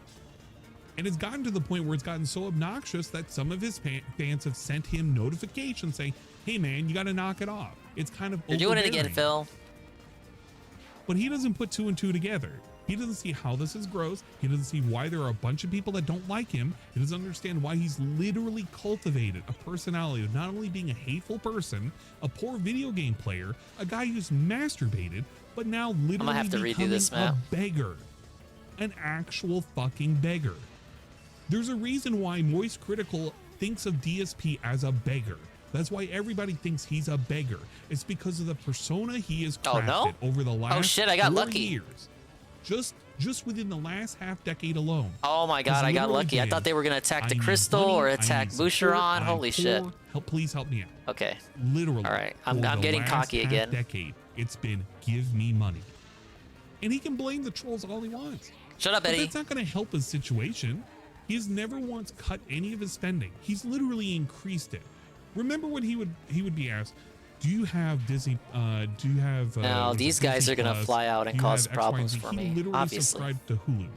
And it's gotten to the point where it's gotten so obnoxious that some of his fans have sent him notifications saying, hey man, you got to knock it off. It's kind of You're doing it again, overbearing. Phil. but he doesn't put 2 and 2 together. He doesn't see how this is gross. He doesn't see why there are a bunch of people that don't like him. He doesn't understand why he's literally cultivated a personality of not only being a hateful person, a poor video game player, a guy who's masturbated, but now literally have to redo this becoming map. a beggar. An actual fucking beggar. There's a reason why Moist Critical thinks of DSP as a beggar. That's why everybody thinks he's a beggar. It's because of the persona he has crafted over the last Oh shit, I got 4 lucky. years. Just within the last half decade alone. Oh my god, I got lucky. I thought they were gonna attack the crystal or attack Boucheron. Holy shit. Please help me out. Okay. Literally. All right, I'm for the getting last cocky half again. Decade, it's been give me money. And he can blame the trolls all he wants. Shut up, But Eddie. that's not going to help his situation. He's never once cut any of his spending. He's literally increased it. Remember when he would be asked, "Do you have Disney? Do you have?" No, these guys Disney are gonna Plus? fly out and Do you cause have X, Y, and problems Z?" for He me, literally obviously. subscribed to Hulu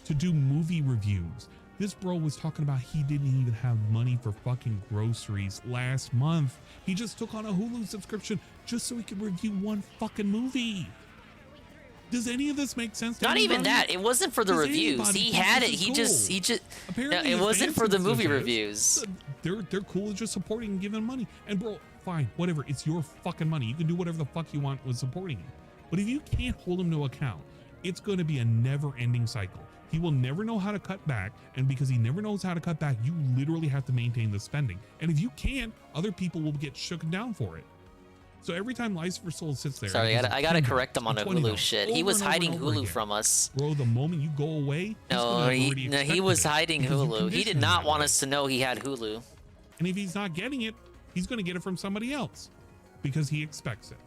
to do movie reviews. This bro was talking about he didn't even have money for fucking groceries last month. He just took on a Hulu subscription just so he could review one fucking movie. Does any of this make sense to Not even anybody? that. It wasn't for the Does reviews. anybody He think had it. this is He cool? just. Apparently It his wasn't fans for the think movie this is. reviews. They're cool with just supporting and giving money. And bro, fine, whatever. It's your fucking money. You can do whatever the fuck you want with supporting him. But if you can't hold him to account, it's going to be a never-ending cycle. He will never know how to cut back, and because he never knows how to cut back, you literally have to maintain the spending. And if you can't, other people will get shook down for it. So every time Lies for Soul sits there, Sorry, and I gotta $10, correct him on the Hulu $20 shit. He over was and over hiding and over Hulu again. from us. Bro, the moment you go away, he's No, gonna have he already expected was it, hiding because you Hulu. He conditioned did him not that want way. us to know he had Hulu. And if he's not getting it, he's going to get it from somebody else because he expects it.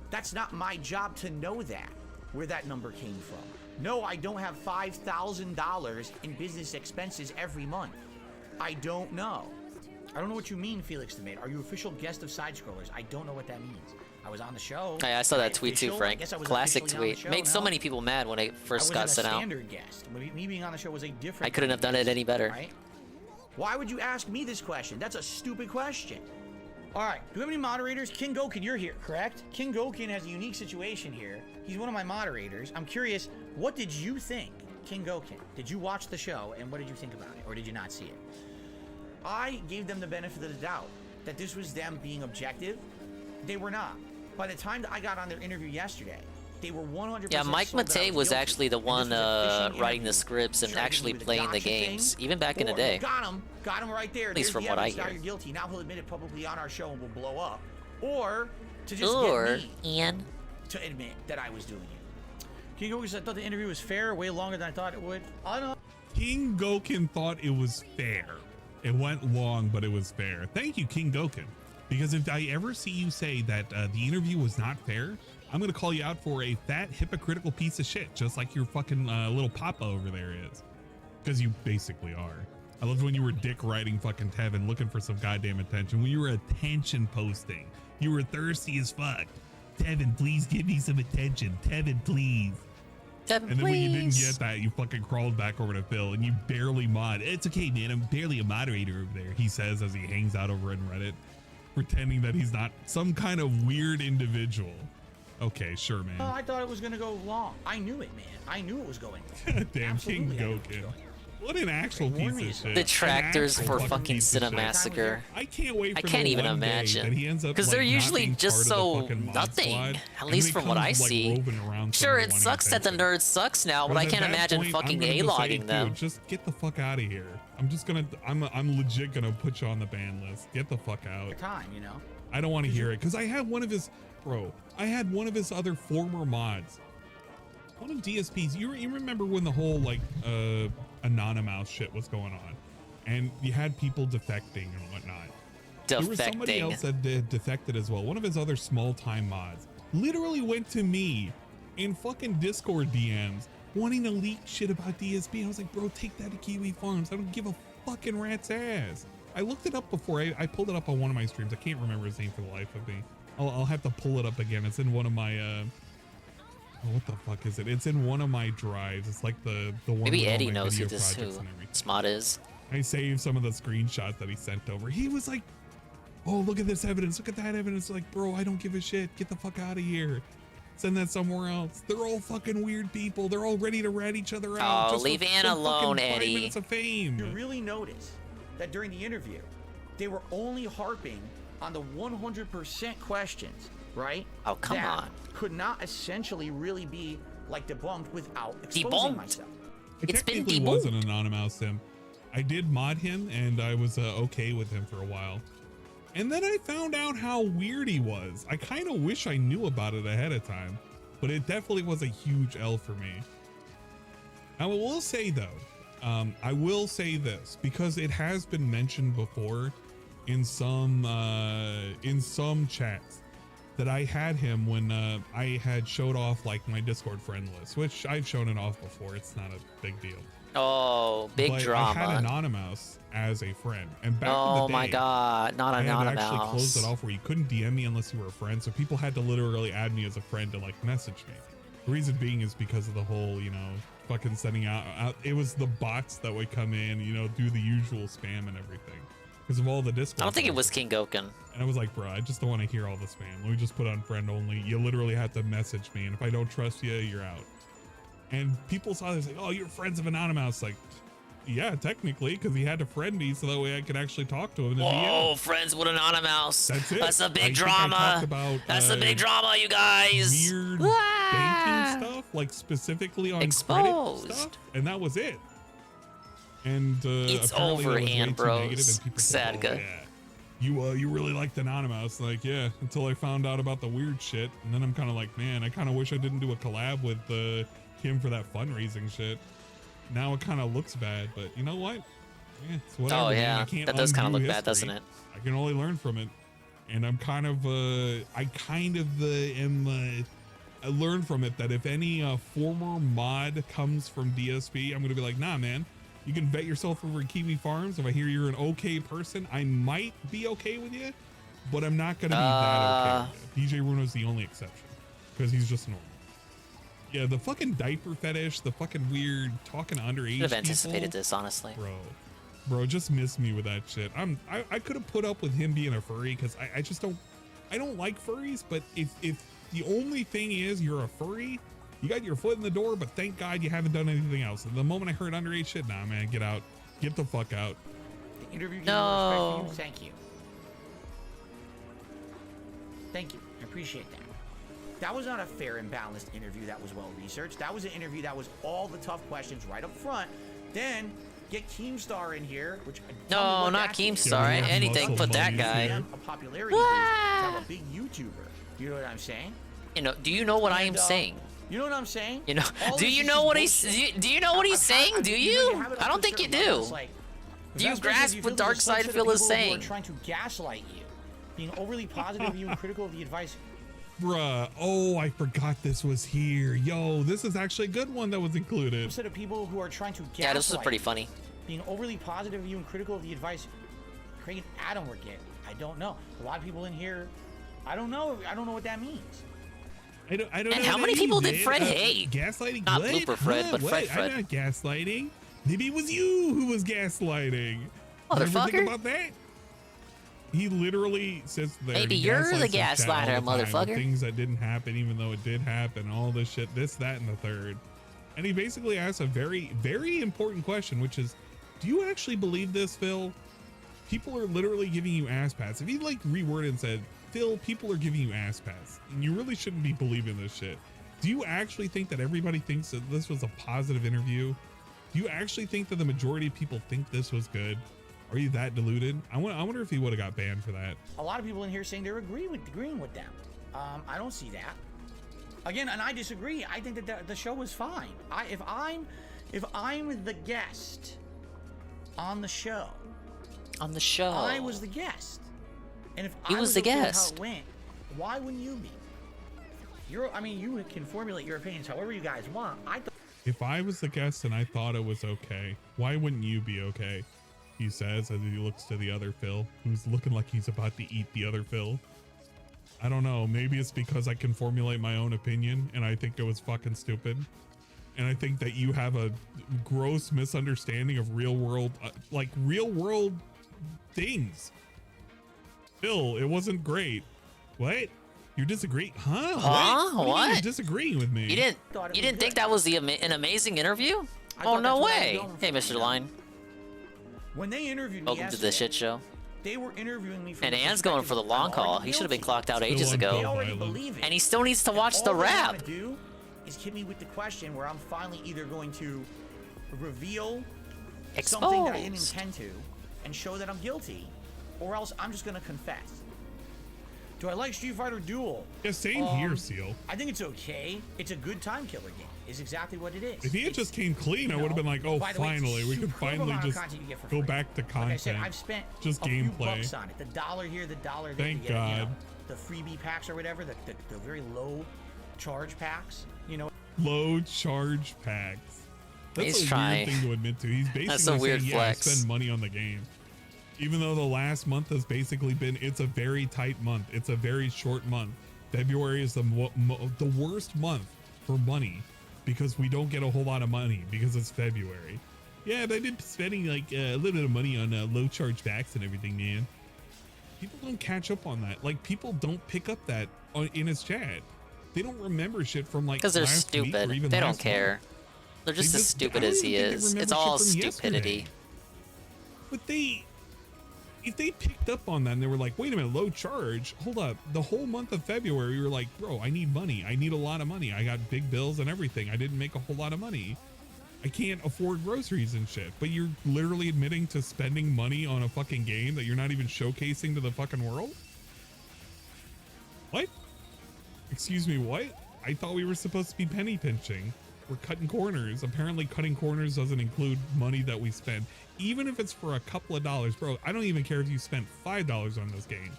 That's not my job to know that, where that number came from. No, I don't have $5,000 in business expenses every month. I don't know. I don't know what you mean, Felix the Maid. Are you official guest of Side Scrollers? I don't know what that means. I was on the show. Hey, I saw that tweet too, Official? I Frank. guess I was Classic officially on the tweet. show, Made so no? many people mad when it first I got wasn't sent a out. standard guest. Me being on the show was a different. I couldn't have done it any better. Right? Why would you ask me this question? That's a stupid question. All right. Do we have any moderators? King Gokin, you're here, correct? King Gokin has a unique situation here. He's one of my moderators. I'm curious, what did you think, King Gokin? Did you watch the show, and what did you think about it, or did you not see it? I gave them the benefit of the doubt that this was them being objective. They were not. By the time that I got on their interview yesterday, they were 100%. Yeah, Mike sold that I Matei was guilty. actually the And one this was a fishing writing the interview. scripts and Tried to actually do the playing the gotcha thing, games, even back in the or day. Got him right there. At least There's from the what I evidence. Now hear. you're guilty. Now he'll admit it publicly on our show and we'll blow up. Or to just Or, get me Ian, to admit that I was doing it. King Gokin said, I thought the interview was fair, way longer than I thought it would. I don't know. King Gokin thought it was fair. It went long, but it was fair. Thank you, King Gokin. Because if I ever see you say that the interview was not fair, I'm going to call you out for a fat, hypocritical piece of shit, just like your fucking little papa over there is. Because you basically are. I loved when you were dick riding fucking Tevin, looking for some goddamn attention. When you were attention posting, you were thirsty as fuck. Tevin, please give me some attention. Tevin, please. Tevin, And then when you didn't please. get that, you fucking crawled back over to Phil and you barely mod. It's okay, man. I'm barely a moderator over there, he says as he hangs out over in Reddit, pretending that he's not some kind of weird individual. Okay, sure, man. I thought it was going to go long. I knew it, man. I knew it was going long. Damn, King Absolutely, I knew it was Gokin. going. What an actual piece of shit. Detractors An for actual fucking piece of shit. Cinemassacre. I can't wait I for can't the even one day imagine. that he ends up, Because like, they're not usually being just part of the so fucking mod nothing, squad, at and least he from what I comes, like, see. roving around Sure, it wanting sucks that the attention. nerd sucks now, but I Whereas can't at that imagine point, fucking I'm gonna just say, A-logging them. Dude, just get the fuck out of here. I'm legit gonna put you on the ban list. Get the fuck out. Time, you know? I don't want to hear it because I had one of his other former mods. One of DSP's. You remember when the whole like Anonymous shit was going on, and you had people defecting and whatnot. There was somebody Defecting. else that defected as well. One of his other small time mods literally went to me in fucking Discord DMs wanting to leak shit about DSP. I was like, bro, take that to Kiwi Farms. I don't give a fucking rat's ass. I looked it up before. I pulled it up on one of my streams. I can't remember his name for the life of me. I'll have to pull it up again. It's in one of my what the fuck is it? It's in one of my drives. It's like the one. Maybe with all Eddie my knows who video this projects who and everything. Smod is. I saved some of the screenshots that he sent over. He was like, oh, look at this evidence. Look at that evidence. Like, bro, I don't give a shit. Get the fuck out of here. Send that somewhere else. They're all fucking weird people. They're all ready to rat each other out. Oh, just leave for Ann some alone, fucking 5 Eddie. minutes of fame. You really notice that during the interview, they were only harping on the 100% questions, right? Oh, come that on. Could not essentially really be like debunked without exposing myself. I technically was an anonymous sim. I did mod him, and I was okay with him for a while. And then I found out how weird he was. I kind of wish I knew about it ahead of time, but it definitely was a huge L for me. I will say though, I will say this because it has been mentioned before in some chats that I had him when I had showed off like my Discord friend list, which I've shown it off before. It's not a big deal. Oh, big But drama. I had Anonymous as a friend, and back in the Oh day, my god, not I had actually Anonymous. closed it off where you couldn't DM me unless you were a friend, so people had to literally add me as a friend to like message me. The reason being is because of the whole, you know, fucking sending out it was the bots that would come in, you know, do the usual spam and everything because of all the Discord. I don't think it was King Goken. And I was like, bro, I just don't want to hear all the spam. Let me just put on friend only. You literally have to message me, and if I don't trust you, you're out. And people saw this like, oh, you're friends of Anonymous. Like, yeah, technically, because he had to friend me so that way I could actually talk to him. Whoa, friends with Anonymous. That's it. That's a I big think I drama. talked about, That's a big drama, you guys. Weird Ah! banking stuff, like specifically on Exposed. credit stuff, and that was it. And It's apparently over, that was way too Ambrose. negative, and people said, Sadka. "Oh, yeah. You really liked Anonymous." Like, yeah, until I found out about the weird shit, and then I'm kind of like, man, I kind of wish I didn't do a collab with him for that fundraising shit. Now it kind of looks bad, but you know what? Yeah, it's whatever. Oh man. yeah, I can't that does kind of undo look bad, history. doesn't it? I can only learn from it, and I'm kind of I learned from it that if any former mod comes from DSP, I'm gonna be like, nah, man, you can vet yourself over at Kiwi Farms. If I hear you're an okay person, I might be okay with you, but I'm not gonna be that okay with you. DJ Runo's the only exception because he's just normal. Yeah, the fucking diaper fetish, the fucking weird talking to underage Should have anticipated people. this, honestly. Bro, just miss me with that shit. I could have put up with him being a furry because I just don't like furries. But if the only thing is you're a furry, you got your foot in the door. But thank God you haven't done anything else. And the moment I heard underage shit, nah, man, get out, get the fuck out. The interview gave No. me respect for you. Thank you. Thank you. I appreciate that. That was not a fair and balanced interview that was well researched. That was an interview that was all the tough questions right up front. Then get Keemstar in here, which No, not Keemstar. Anything but that guy. A popularity boost to have a big YouTuber. You know what I'm saying? You know, do you know what I am saying? You know what I'm saying? You know, All do this you is know just what bullshit. he's? Do you know what he's saying? Do you? I don't think you do. Do you grasp what Dark Side Phil is saying? Trying to gaslight you, being overly positive of you and critical of the advice. Bruh, oh, I forgot this was here. Yo, this is actually a good one that was included. Instead of people who are trying to gaslight Yeah, this was pretty funny. Being overly positive of you and critical of the advice Craig and Adam were getting. I don't know. A lot of people in here, I don't know what that means. I don't And know how what many that people means, did Fred man. hate? Gaslighting? Not What? Blooper Fred, but What? Fred Fred. I'm not gaslighting. Maybe it was you who was gaslighting. Ever think Motherfucker. about that? He literally sits there. Maybe and you're the gaslights chat all gaslighter, the time with motherfucker. Things that didn't happen, even though it did happen. All this shit, this, that, and the third. And he basically asks a very, very important question, which is, do you actually believe this, Phil? People are literally giving you ass pats. If he like reworded and said, Phil, people are giving you ass pats, and you really shouldn't be believing this shit. Do you actually think that everybody thinks that this was a positive interview? Do you actually think that the majority of people think this was good? Are you that deluded? I wonder if he would have got banned for that. A lot of people in here saying they're agreeing with them. I don't see that. Again, and I disagree. I think that the show was fine. If I'm the guest on the show. On the show. I was the guest. And if He I was the okay with guest. how it went, why wouldn't you be? You can formulate your opinions however you guys want. If I was the guest and I thought it was okay, why wouldn't you be okay? He says as he looks to the other Phil, who's looking like he's about to eat the other Phil. I don't know. Maybe it's because I can formulate my own opinion and I think it was fucking stupid. And I think that you have a gross misunderstanding of real world things. Phil, it wasn't great. What? You disagree? Huh? Huh? What? What? You're disagreeing with me. You didn't think that was an amazing interview? Oh, no way. Hey, Mr. Line. When they interviewed me Welcome to the shit show. they were interviewing me from And the Ann's going for the long haul. He should have been clocked out ages ago. They already believe it. And he still needs to watch the All they rap. wanna do is hit me with the question where I'm finally either going to reveal something that I didn't intend to and show that I'm guilty, or else I'm just gonna confess. Do I like Street Fighter Duel? Yeah, same here, Seal. I think it's okay. It's a good time killer game. Is exactly what it is. If he had just came clean, I would have been like, oh, By the way, it's finally, we can superb finally amount of just content you get for go free. back to content. Like I said, I've spent just a few gameplay. bucks on it. The $1 here, the $1 there. Thank to get, God. the freebie packs or whatever, the very low charge packs. You know. Low charge packs. That's He's a trying. weird thing to admit to. He's basically That's a weird saying, flex. yeah, I spend money on the game. Even though the last month has basically been, it's a very tight month. It's a very short month. February is the worst month for money because we don't get a whole lot of money because it's February. Yeah, but I've been spending like a little bit of money on low charge packs and everything, man. People don't catch up on that. Like, people don't pick up that in his chat. They don't remember shit from like Because they're last week stupid. or even They don't last care. month. They're just They as stupid I don't as he even think they is. remember It's all shit from stupidity. yesterday. But if they picked up on that and they were like, wait a minute, low charge, hold up, the whole month of February, you were like, bro, I need money. I need a lot of money. I got big bills and everything. I didn't make a whole lot of money. I can't afford groceries and shit. But you're literally admitting to spending money on a fucking game that you're not even showcasing to the fucking world? What? Excuse me, what? I thought we were supposed to be penny pinching. We're cutting corners. Apparently cutting corners doesn't include money that we spend. Even if it's for a couple of dollars, bro, I don't even care if you spent $5 on this game.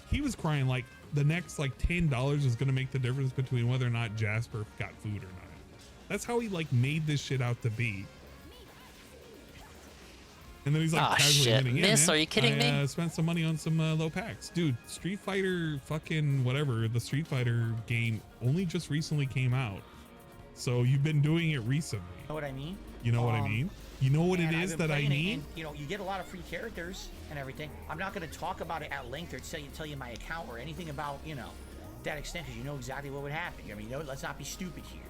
He was crying like the next like $10 is going to make the difference between whether or not Jasper got food or not. That's how he like made this shit out to be. And then he's like, Ah, casually shit. hitting, Miss, man, are you kidding me? I spent some money on some low packs. Dude, Street Fighter fucking whatever, the Street Fighter game only just recently came out. So you've been doing it recently. You know what I mean? You know what I mean? You know what it And I've is been that I playing it, need? and, you know, you get a lot of free characters and everything. I'm not going to talk about it at length or tell you my account or anything about, you know, that extent, because you know exactly what would happen. I mean, let's not be stupid here,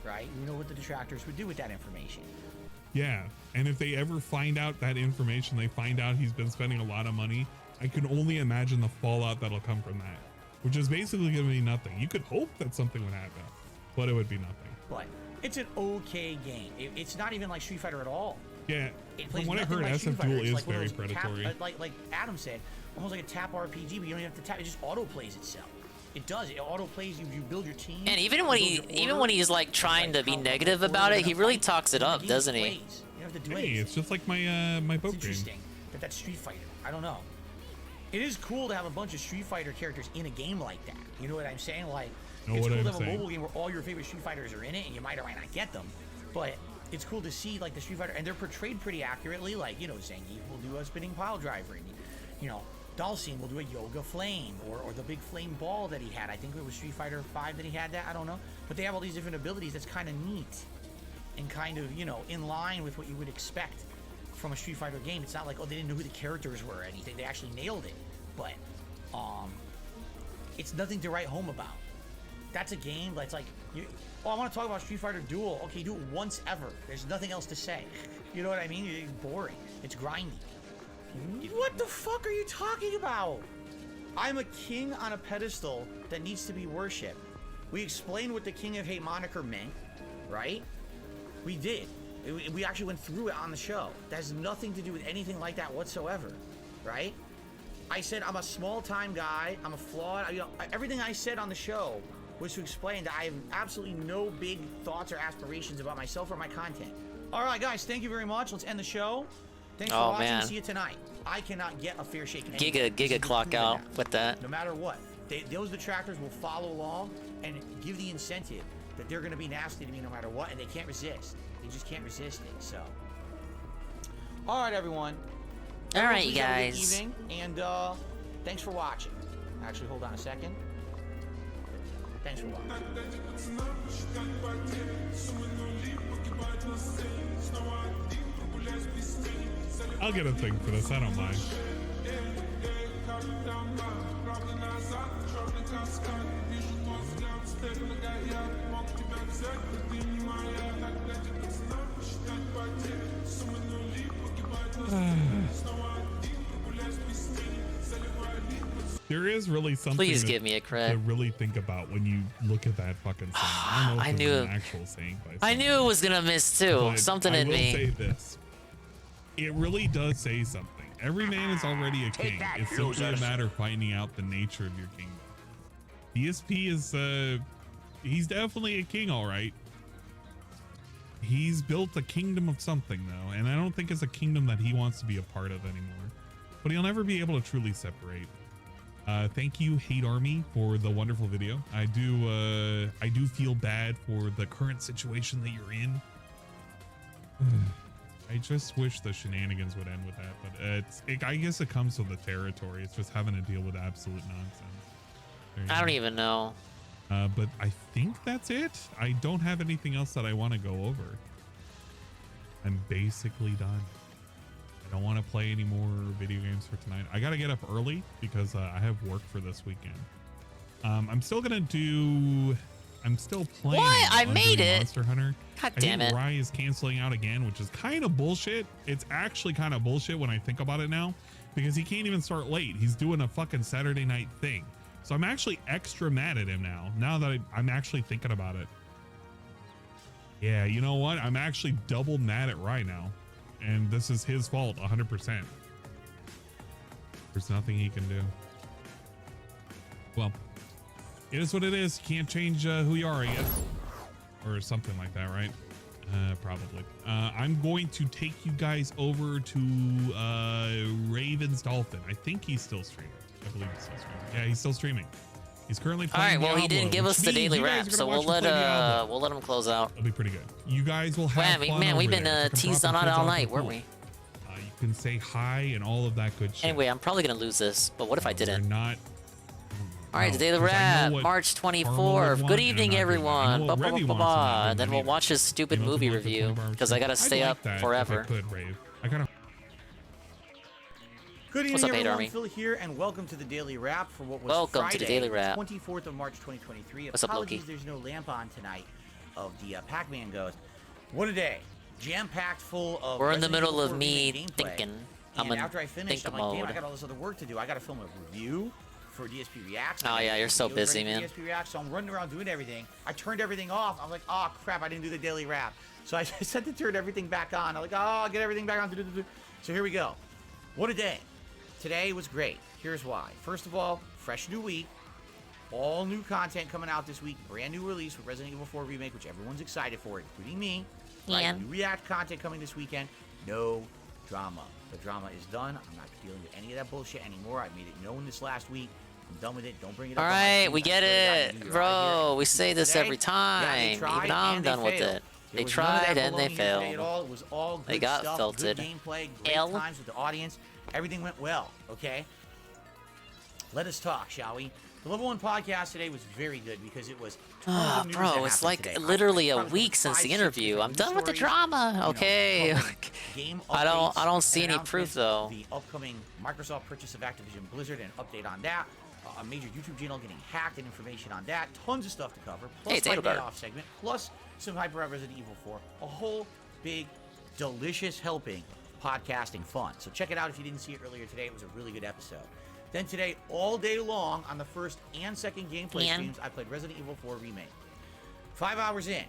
right? You know what the detractors would do with that information. Yeah, and if they ever find out that information, they find out he's been spending a lot of money, I can only imagine the fallout that'll come from that, which is basically going to be nothing. You could hope that something would happen, but it would be nothing. But it's an okay game. It's not even like Street Fighter at all. Yeah, It from plays what I nothing heard, like Street SF Fighter. Duel It's is like one of very those predatory. like Adam said, almost like a tap RPG, but you don't even have to tap. It just auto plays itself. It does. It auto plays. You build your team. And even when he's like trying to be negative about it, he really talks it up, doesn't he? You don't have to do Hey, anything. it's just like my my boat It's game. interesting that that's Street Fighter. I don't know. It is cool to have a bunch of Street Fighter characters in a game like that. You know what I'm saying? Like, Know it's what cool I'm to have saying. a mobile game where all your favorite Street Fighters are in it, and you might or might not get them. But it's cool to see like the Street Fighter, and they're portrayed pretty accurately. Like, you know, Zangief will do a spinning pile driver, and you know, Dalsim will do a yoga flame, or the big flame ball that he had. I think it was Street Fighter 5 that he had that. I don't know. But they have all these different abilities. That's kind of neat, and kind of, you know, in line with what you would expect from a Street Fighter game. It's not like, oh, they didn't know who the characters were or anything. They actually nailed it. But it's nothing to write home about. That's a game that's like, I want to talk about Street Fighter Duel. Okay, do it once ever. There's nothing else to say. You know what I mean? It's boring. It's grindy. What the fuck are you talking about? I'm a king on a pedestal that needs to be worshipped. We explained what the King of Hate moniker meant, right? We did. We actually went through it on the show. That has nothing to do with anything like that whatsoever, right? I said I'm a small-time guy. I'm a flawed. You know, everything I said on the show was to explain that I have absolutely no big thoughts or aspirations about myself or my content. All right, guys, thank you very much. Let's end the show. Thanks for watching. Man. See you tonight. I cannot get a fair shake. Giga clock out with that. No matter what, those detractors will follow along and give the incentive that they're going to be nasty to me no matter what, and they can't resist. They just can't resist it. So, all right, everyone. All right, Please have a good guys. evening, and thanks for watching. Actually, hold on a second. Thanks for watching. I'll get a thing for this. I don't mind. Carry down, dropping outside, dropping There is really something. Please give me a crit. To really think about when you look at that fucking saying. I don't know if I it's knew an actual saying. I knew it was gonna miss too. But Something I in will me. say this. It really does say something. Every man is already a king. It's simply a matter of finding out the nature of your kingdom. DSP is he's definitely a king, all right. He's built a kingdom of something though, and I don't think it's a kingdom that he wants to be a part of anymore. But he'll never be able to truly separate. Thank you, Hate Army, for the wonderful video. I do feel bad for the current situation that you're in. I just wish the shenanigans would end with that, but I guess it comes with the territory. It's just having to deal with absolute nonsense. I don't even know. But I think that's it. I don't have anything else that I want to go over. I'm basically done. I don't want to play any more video games for tonight. I got to get up early because I have work for this weekend. I'm still playing. What? I made it. Monster Hunter. God damn it. Rye is canceling out again, which is kind of bullshit. It's actually kind of bullshit when I think about it now, because he can't even start late. He's doing a fucking Saturday night thing. So I'm actually extra mad at him now that I'm actually thinking about it. Yeah, you know what? I'm actually double mad at Rye now. And this is his fault, 100%. There's nothing he can do. Well, it is what it is. You can't change who you are, I guess. Or something like that, right? Probably. I'm going to take you guys over to Raven's Dolphin. I think he's still streaming. I believe he's still streaming. Yeah, he's still streaming. He's currently playing. All right, well, he Diablo, didn't give us the daily wrap, so we'll let him close out. It'll be pretty good. You guys will have fun. Man, we've over been there. teased on it all night, weren't we? You can say hi and all of that good shit. Anyway, I'm probably gonna lose this, but what if I didn't? Not. All right, the daily wrap, March 24th. Good evening, everyone. And then we'll watch his stupid movie review because I gotta stay up forever. Good What's evening, up, Hate everyone. Army? Phil here, and welcome to the Daily Wrap for what was Welcome Friday, to the Daily Wrap. 24th of March, 2023. What's up, Apologies, Loki? there's no lamp on tonight of the Pac-Man Ghost. What a day. Jam-packed full of We're in the Resident middle Evil of 4 me remake gameplay. thinking. And I'm in after I finished, think I'm like, damn, mode. I got all this other work to do. I got to film a review for DSP Reacts. Oh, yeah, you're so Videos busy, ready for man. DSP Reacts, so I'm running around doing everything. I turned everything off. I'm like, oh, crap, I didn't do the Daily Wrap. So I said to turn everything back on. I'm like, oh, I'll get everything back on. So here we go. What a day. Today was great. Here's why. First of all, fresh new week. All new content coming out this week. Brand new release with Resident Evil 4 Remake, which everyone's excited for, including me. Right? Yeah. New React content coming this weekend. No drama. The drama is done. I'm not dealing with any of that bullshit anymore. I made it known this last week. I'm done with it. Don't bring it up. All on my right, feed. we I get swear to God, it, you're bro. out here. We say this Today, every time. yeah, they tried Even I'm and done they with failed. it. There They was none of that tried and they baloney yesterday at failed. all. It was all good They got stuff, felted. good gameplay, great times with the audience. Everything went well, okay? Let us talk, shall we? The Level 1 podcast today was very good because it was tons of news that Bro, it's happened like today. literally a Probably week since the 5-6 interview. different I'm news done with the stories, drama. Okay. game I updates, don't see an any proof though. The upcoming Microsoft purchase of Activision Blizzard, an update on that. A major YouTube channel getting hacked and information on that. Tons of stuff to cover. Plus Hey, my Tato day Guard. off segment. Plus some Hyper Out Resident Evil 4. A whole big, delicious helping podcasting fun. So check it out if you didn't see it earlier today. It was a really good episode. Then today, all day long, on the first and second gameplay streams, I played Resident Evil 4 Remake. 5 hours in,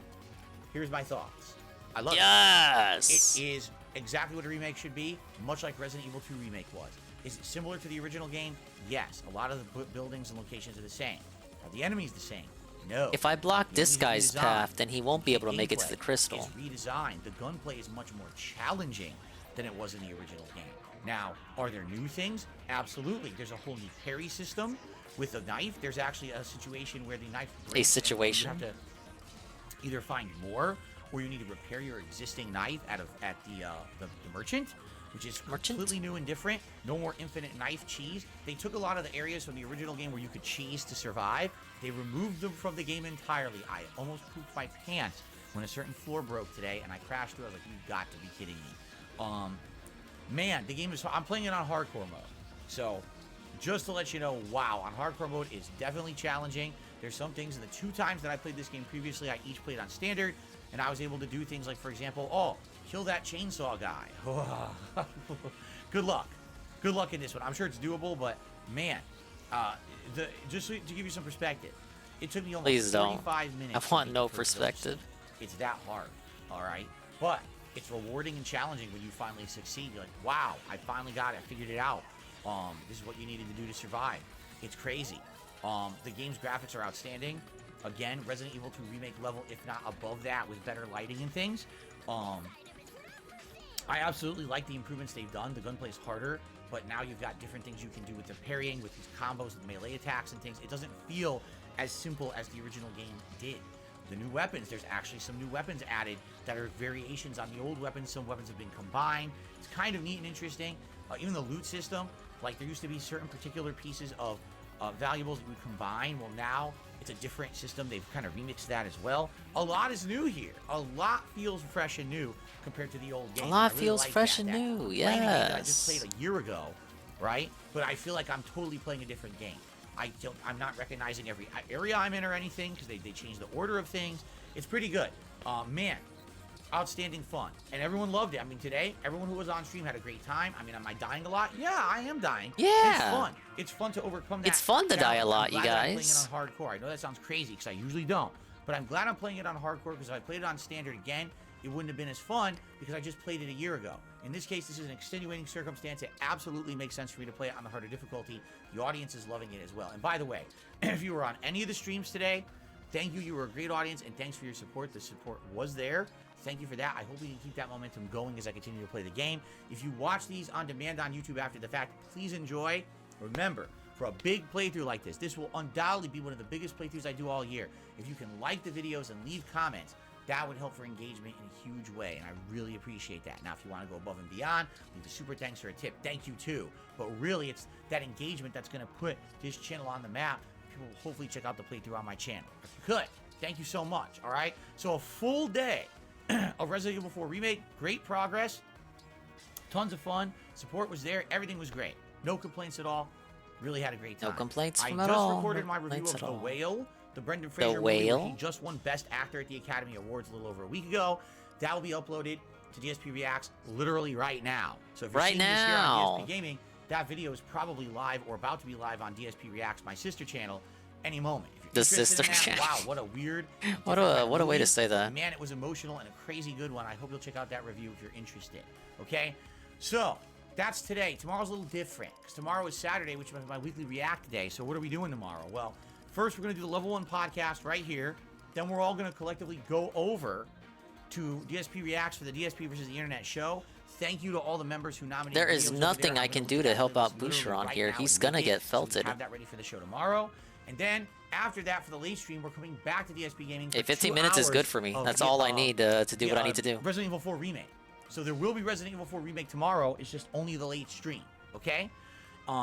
here's my thoughts. I love it. It is exactly what a remake should be, much like Resident Evil 2 Remake was. Is it similar to the original game? Yes. A lot of the buildings and locations are the same. Are the enemies the same? No. If I block The this enemies guy's redesigned. path, then he won't be able to make it to the Gameplay crystal. is redesigned. The gunplay is much more challenging than it was in the original game. Now, are there new things? Absolutely. There's a whole new parry system with a knife. There's actually a situation where the knife breaks. And situation. you have to either find more, or you need to repair your existing knife at the merchant, which is completely new and different. No more infinite knife cheese. They took a lot of the areas from the original game where you could cheese to survive. They removed them from the game entirely. I almost pooped my pants when a certain floor broke today, and I crashed through. I was like, "You've got to be kidding me." Man, the game is. I'm playing it on hardcore mode, so just to let you know, wow, on hardcore mode is definitely challenging. There's some things in the 2 times that I played this game previously, I each played on standard, and I was able to do things like, for example, kill that chainsaw guy. Good luck. Good luck in this one. I'm sure it's doable, but man, Just to give you some perspective, it took me almost Please don't. 35 minutes. I want no perspective. It's that hard, all right? But it's rewarding and challenging when you finally succeed. You're like, wow, I finally got it. I figured it out. This is what you needed to do to survive. It's crazy. The game's graphics are outstanding. Again, Resident Evil 2 Remake level, if not above that, with better lighting and things. I absolutely like the improvements they've done. The gunplay is harder, but now you've got different things you can do with the parrying, with these combos, with melee attacks and things. It doesn't feel as simple as the original game did. The new weapons, there's actually some new weapons added that are variations on the old weapons. Some weapons have been combined. It's kind of neat and interesting. Even the loot system, like there used to be certain particular pieces of valuables that we combine. Well, now it's a different system. They've kind of remixed that as well. A lot is new here. A lot feels fresh and new compared to the old game. A lot really feels like fresh that. and new, Playing a game that I yes. just played a year ago, right? But I feel like I'm totally playing a different game. I'm not recognizing every area I'm in or anything because they changed the order of things. It's pretty good. Man, outstanding fun. And everyone loved it. I mean, today, everyone who was on stream had a great time. I mean, am I dying a lot? Yeah, I am dying. Yeah. It's fun. It's fun to overcome that. It's fun to die a lot, you I'm glad I'm guys. playing it on hardcore. I know that sounds crazy because I usually don't. But I'm glad I'm playing it on hardcore because if I played it on standard again, it wouldn't have been as fun because I just played it a year ago. In this case, this is an extenuating circumstance. It absolutely makes sense for me to play it on the harder difficulty. The audience is loving it as well. And by the way, if you were on any of the streams today, thank you. You were a great audience, and thanks for your support. The support was there. Thank you for that. I hope we can keep that momentum going as I continue to play the game. If you watch these on demand on YouTube after the fact, please enjoy. Remember, for a big playthrough like this will undoubtedly be one of the biggest playthroughs I do all year. If you can like the videos and leave comments, that would help for engagement in a huge way, and I really appreciate that. Now, if you want to go above and beyond, leave a super thanks or a tip. Thank you, too. But really, it's that engagement that's going to put this channel on the map. People will hopefully check out the playthrough on my channel. If you could, thank you so much, all right? So a full day of Resident Evil 4 Remake. Great progress. Tons of fun. Support was there. Everything was great. No complaints at all. Really had a great time. No complaints I from just at all. recorded No my review complaints of at The all. Whale. The Brendan Fraser movie where he just won Best Actor at the Academy Awards a little over a week ago. That will be uploaded to DSP Reacts literally right now. So if you're seeing this here on DSP Gaming, that video is probably live or about to be live on DSP Reacts, my sister channel, any moment. If you're The interested sister in that, channel. wow, what a weird, What a way to say that. Man, it was emotional and a crazy good one. I hope you'll check out that review if you're interested. Okay, so that's today. Tomorrow's a little different because tomorrow is Saturday, which is my weekly React day. So what are we doing tomorrow? Well, first we're going to do the Level 1 podcast right here. Then we're all going to collectively go over to DSP Reacts for the DSP versus the Internet show. Thank you to all the members who nominated. There is nothing I can do to help out Boucher on here. He's gonna get felted. Have that ready for the show tomorrow. And then after that, for the late stream, we're coming back to DSP Gaming. Hey, For 15 2 minutes is hours good for me. of That's the, all I need to do what I need to do. Resident Evil 4 Remake. So there will be Resident Evil 4 Remake tomorrow. It's just only the late stream, okay?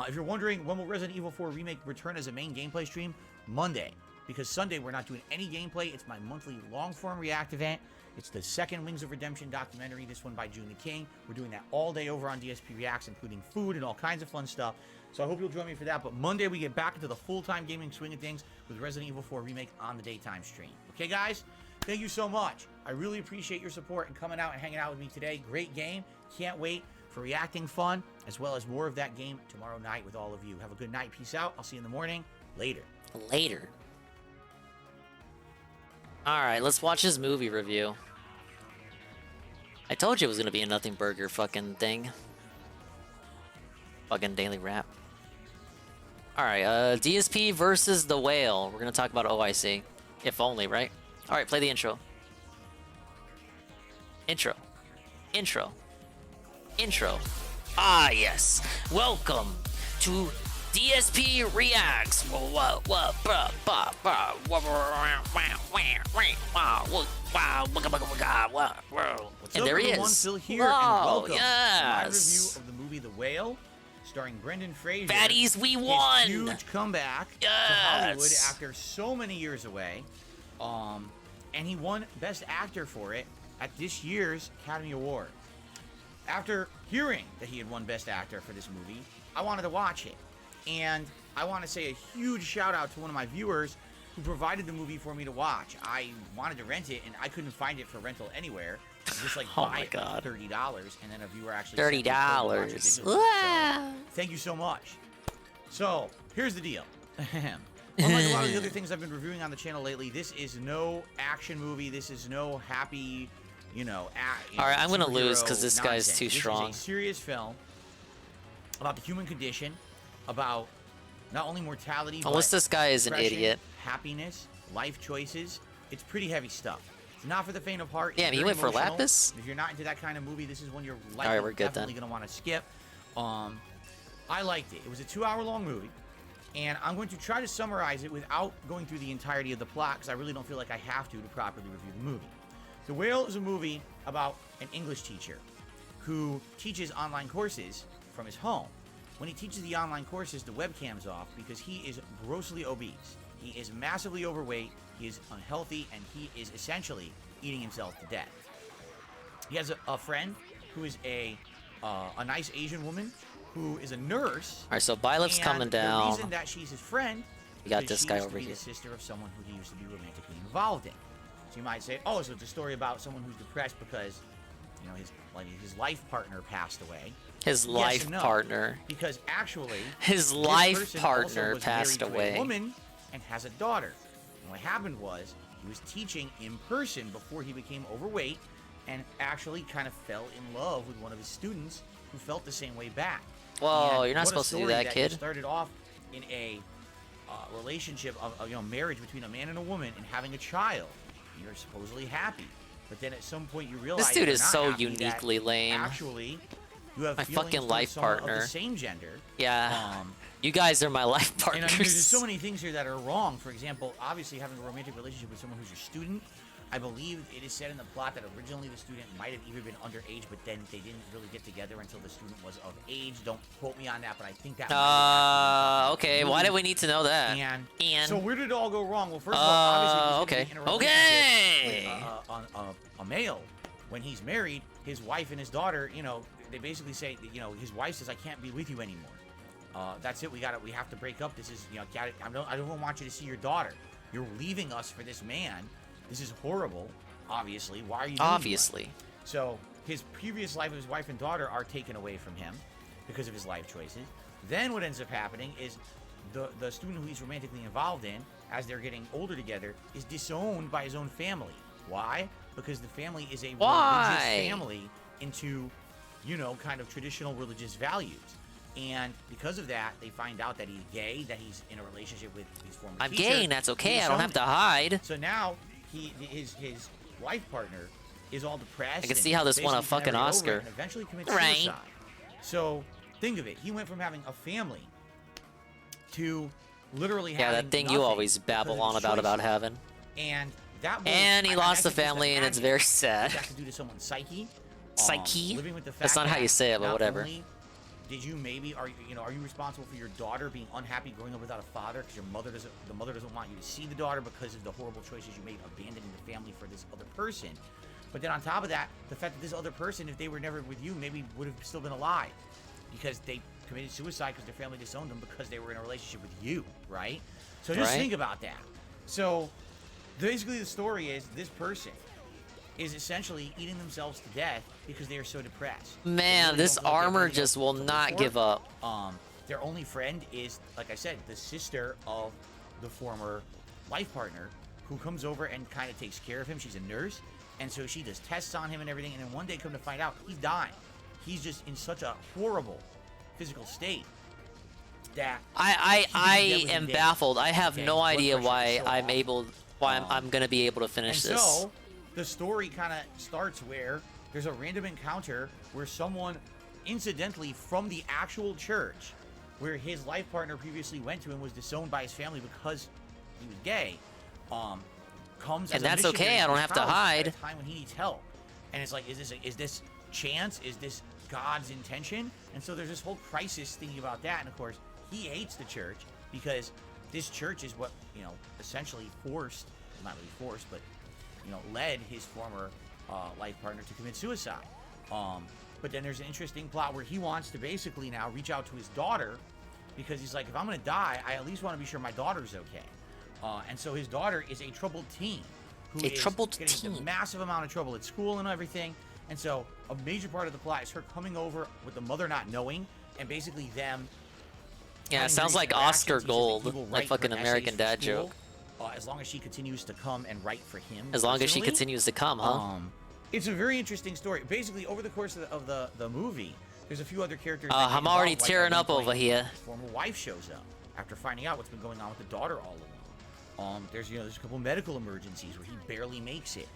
If you're wondering when will Resident Evil 4 Remake return as a main gameplay stream, Monday. Because Sunday we're not doing any gameplay. It's my monthly long-form React event. It's the second Wings of Redemption documentary, this one by June the King. We're doing that all day over on DSP Reacts, including food and all kinds of fun stuff. So I hope you'll join me for that. But Monday we get back into the full-time gaming swing of things with Resident Evil 4 Remake on the daytime stream. Okay, guys? Thank you so much. I really appreciate your support and coming out and hanging out with me today. Great game. Can't wait for reacting fun, as well as more of that game tomorrow night with all of you. Have a good night. Peace out. I'll see you in the morning. Later. Later. Alright, let's watch his movie review. I told you it was gonna be a nothing burger fucking thing. Fucking daily rap. Alright, DSP versus The Whale. We're gonna talk about OIC. If only, right? Alright, play the intro. Intro. Intro. Intro. Ah, yes. Welcome to DSP Reacts. And there he is. Phil here, Whoa, and welcome yes. to my review of the movie The Whale, starring Brendan Fraser. Baddies, we His won! huge comeback to Hollywood after so many years away. And he won Best Actor for it at this year's Academy Award. After hearing that he had won Best Actor for this movie, I wanted to watch it. And I want to say a huge shout out to one of my viewers who provided the movie for me to watch. I wanted to rent it, and I couldn't find it for rental anywhere. Just like Oh buy my it God. for $30, and then a viewer actually $30. sent me a code to watch it digitally. So, thank you so much. So here's the deal. Unlike a lot of the other things I've been reviewing on the channel lately, this is no action movie. This is no happy, all right, I'm gonna lose because this guy's too strong. This is a serious film about the human condition, about not only mortality, unless this guy is an idiot, happiness, life choices. It's pretty heavy stuff. It's not for the faint of heart. Damn, you went for Lapis? If you're not into that kind of movie, this is one you're likely definitely going to want to skip. I liked it. It was a 2-hour-long movie, and I'm going to try to summarize it without going through the entirety of the plot, because I really don't feel like I have to properly review the movie. The Whale is a movie about an English teacher who teaches online courses from his home. When he teaches the online courses, the webcam's off because he is grossly obese. He is massively overweight, he is unhealthy, and he is essentially eating himself to death. He has a friend who is a nice Asian woman who is a nurse. All right, so Bylif's coming down. The reason that she's his friend, we got this guy over here. The sister of someone who he used to be romantically involved in. So you might say, oh, so it's a story about someone who's depressed because, his life partner passed away. His life partner. Because actually, his life partner passed away. To a woman and has a daughter. And what happened was he was teaching in person before he became overweight, and actually kind of fell in love with one of his students who felt the same way back. Whoa, and you're not supposed to do that, kid. Started off in a relationship of marriage between a man and a woman and having a child. You're supposedly happy, but then at some point you realize this dude is so uniquely lame. Actually, you have my fucking life partner of the same gender. Yeah. You guys are my life partners. And I mean, there's so many things here that are wrong. For example, obviously having a romantic relationship with someone who's your student. I believe it is said in the plot that originally the student might have even been underage, but then they didn't really get together until the student was of age. Don't quote me on that, but I think that. Okay. Why do we need to know that? And so where did it all go wrong? Well, first of all, obviously, he's in a relationship with a male. When he's married, his wife and his daughter, they basically say, his wife says, "I can't be with you anymore. That's it. We have to break up. This is, I don't want you to see your daughter. You're leaving us for this man. This is horrible, obviously. Why are you doing that?" So his previous life of his wife and daughter are taken away from him because of his life choices. Then what ends up happening is the student who he's romantically involved in, as they're getting older together, is disowned by his own family. Why? Because the family is a religious family into, kind of traditional religious values. And because of that, they find out that he's gay, that he's in a relationship with his former teacher. I'm gay, and that's okay. I don't have to hide. So now his life partner is all depressed. I can see how this won a fucking Oscar. And eventually commits suicide. So think of it. He went from having a family to literally having that thing you always babble on about having. And that was, and he lost the family, and it's very sad. It has to do to someone's psyche. Psyche? Living with the fact That's not how you say it, but whatever. Did you maybe are you responsible for your daughter being unhappy growing up without a father because the mother doesn't want you to see the daughter because of the horrible choices you made abandoning the family for this other person? But then on top of that, the fact that this other person, if they were never with you, maybe would have still been alive because they committed suicide because their family disowned them because they were in a relationship with you, right? So just think about that. So basically the story is this person is essentially eating themselves to death because they are so depressed. Man, this armor just will not give up. Their only friend is, like I said, the sister of the former life partner who comes over and kind of takes care of him. She's a nurse, and so she does tests on him and everything, and then one day come to find out he's dying. He's just in such a horrible physical state that I am baffled. I have no idea why I'm gonna be able to finish this. So the story kind of starts where there's a random encounter where someone, incidentally from the actual church where his life partner previously went to and was disowned by his family because he was gay, comes and as that's a okay. I don't have to hide. at a time when he needs help, and it's like, is this chance? Is this God's intention? And so there's this whole crisis thinking about that, and of course he hates the church because this church is what essentially forced, not really forced, but led his former life partner to commit suicide. But then there's an interesting plot where he wants to basically now reach out to his daughter because he's like, if I'm going to die, I at least want to be sure my daughter's okay. And so his daughter is a troubled teen who is getting into a massive amount of trouble at school and everything. And so a major part of the plot is her coming over with the mother not knowing, and basically them Yeah, it sounds like Oscar Gold, like fucking American Dad joke. As long as she continues to come and write for him. As long as she continues to come, huh? It's a very interesting story. Basically, over the course of the movie, there's a few other characters. I'm already tearing up over here. His former wife shows up after finding out what's been going on with the daughter all along. There's a couple medical emergencies where he barely makes it.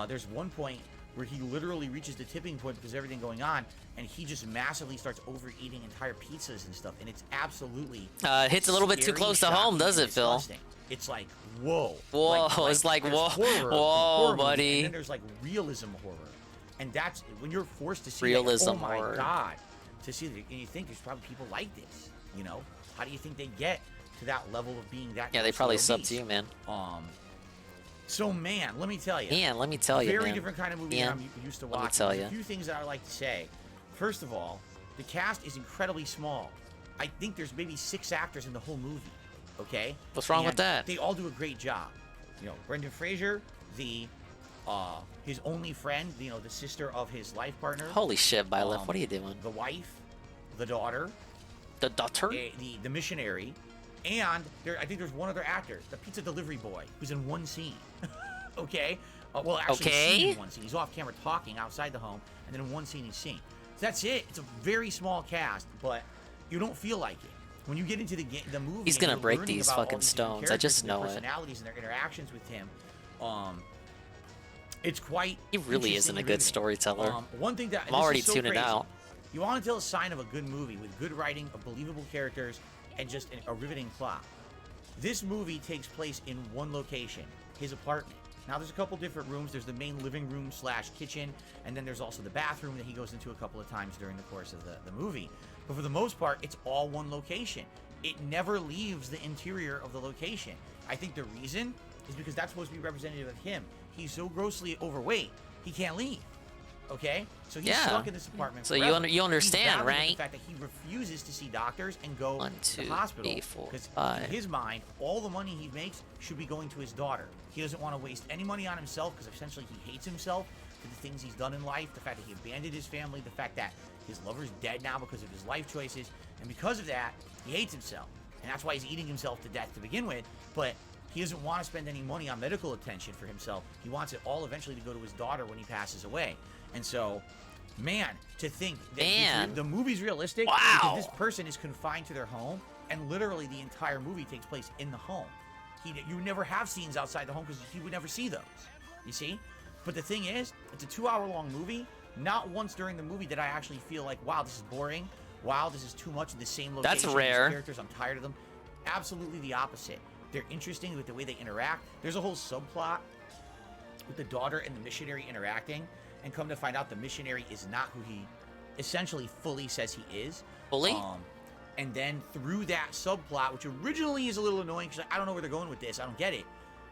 There's one point where he literally reaches the tipping point because of everything going on, and he just massively starts overeating entire pizzas and stuff, and it's absolutely hits a little bit too close to home, does it, Phil? It's like, whoa. It's like, whoa, horror buddy. Movies, and then there's like realism horror. And that's when you're forced to see realism like, oh my horror. God, to see that, and you think there's probably people like this, you know? How do you think they get to that level of being that? Yeah, they probably sub to you, man. So man, let me tell you. Man, let me tell you, Very man. different kind of movie than I'm used to watching. Let me tell There's you. a few things that I like to say. First of all, the cast is incredibly small. I think there's maybe 6 actors in the whole movie. Okay. What's wrong with that? They all do a great job. You know, Brendan Fraser, his only friend, you know, the sister of his life partner. Holy shit, Byleth, what are you doing? The wife, the daughter. The daughter? The missionary. And I think there's one other actor, the pizza delivery boy, who's in one scene. Okay? Well, actually, seen in one scene. He's off camera talking outside the home, and then in one scene he's seen. So that's it. It's a very small cast, but you don't feel like it. When you get into the movie, He's gonna break these fucking stones. I just know it. Personalities and their interactions with him, it's quite. He really isn't a good storyteller. One thing that I'm already tuning out. You want to tell a sign of a good movie with good writing, of believable characters, and just a riveting plot. This movie takes place in one location, his apartment. Now there's a couple different rooms. There's the main living room / kitchen, and then there's also the bathroom that he goes into a couple of times during the course of the movie. But for the most part, it's all one location. It never leaves the interior of the location. I think the reason is because that's supposed to be representative of him. He's so grossly overweight, he can't leave. Okay? So he's stuck in this apartment So forever. you understand, right? The fact that he refuses to see doctors and go to the hospital. Because in his mind, all the money he makes should be going to his daughter. He doesn't want to waste any money on himself because essentially he hates himself for the things he's done in life, the fact that he abandoned his family, the fact that his lover's dead now because of his life choices, and because of that, he hates himself. And that's why he's eating himself to death to begin with, but he doesn't want to spend any money on medical attention for himself. He wants it all eventually to go to his daughter when he passes away. And so, man, to think that the movie's realistic because this person is confined to their home, and literally the entire movie takes place in the home. You would never have scenes outside the home because he would never see those. You see? But the thing is, it's a 2-hour-long movie. Not once during the movie did I actually feel like, wow, this is boring. Wow, this is too much in the same location. That's rare. These characters, I'm tired of them. Absolutely the opposite. They're interesting with the way they interact. There's a whole subplot with the daughter and the missionary interacting, and come to find out the missionary is not who he essentially fully says he is. Fully? And then through that subplot, which originally is a little annoying because I don't know where they're going with this. I don't get it.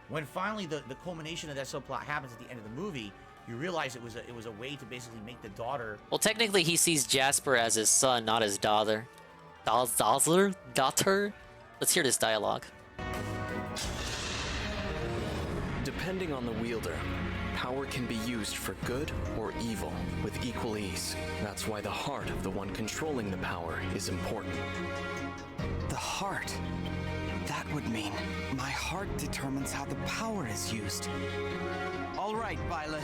When finally the culmination of that subplot happens at the end of the movie, you realize it was a way to basically make the daughter. Well, technically, he sees Jasper as his son, not his daughter. Daughter? Let's hear this dialogue. Depending on the wielder, power can be used for good or evil with equal ease. That's why the heart of the one controlling the power is important. The heart? That would mean my heart determines how the power is used. All right, Byleth,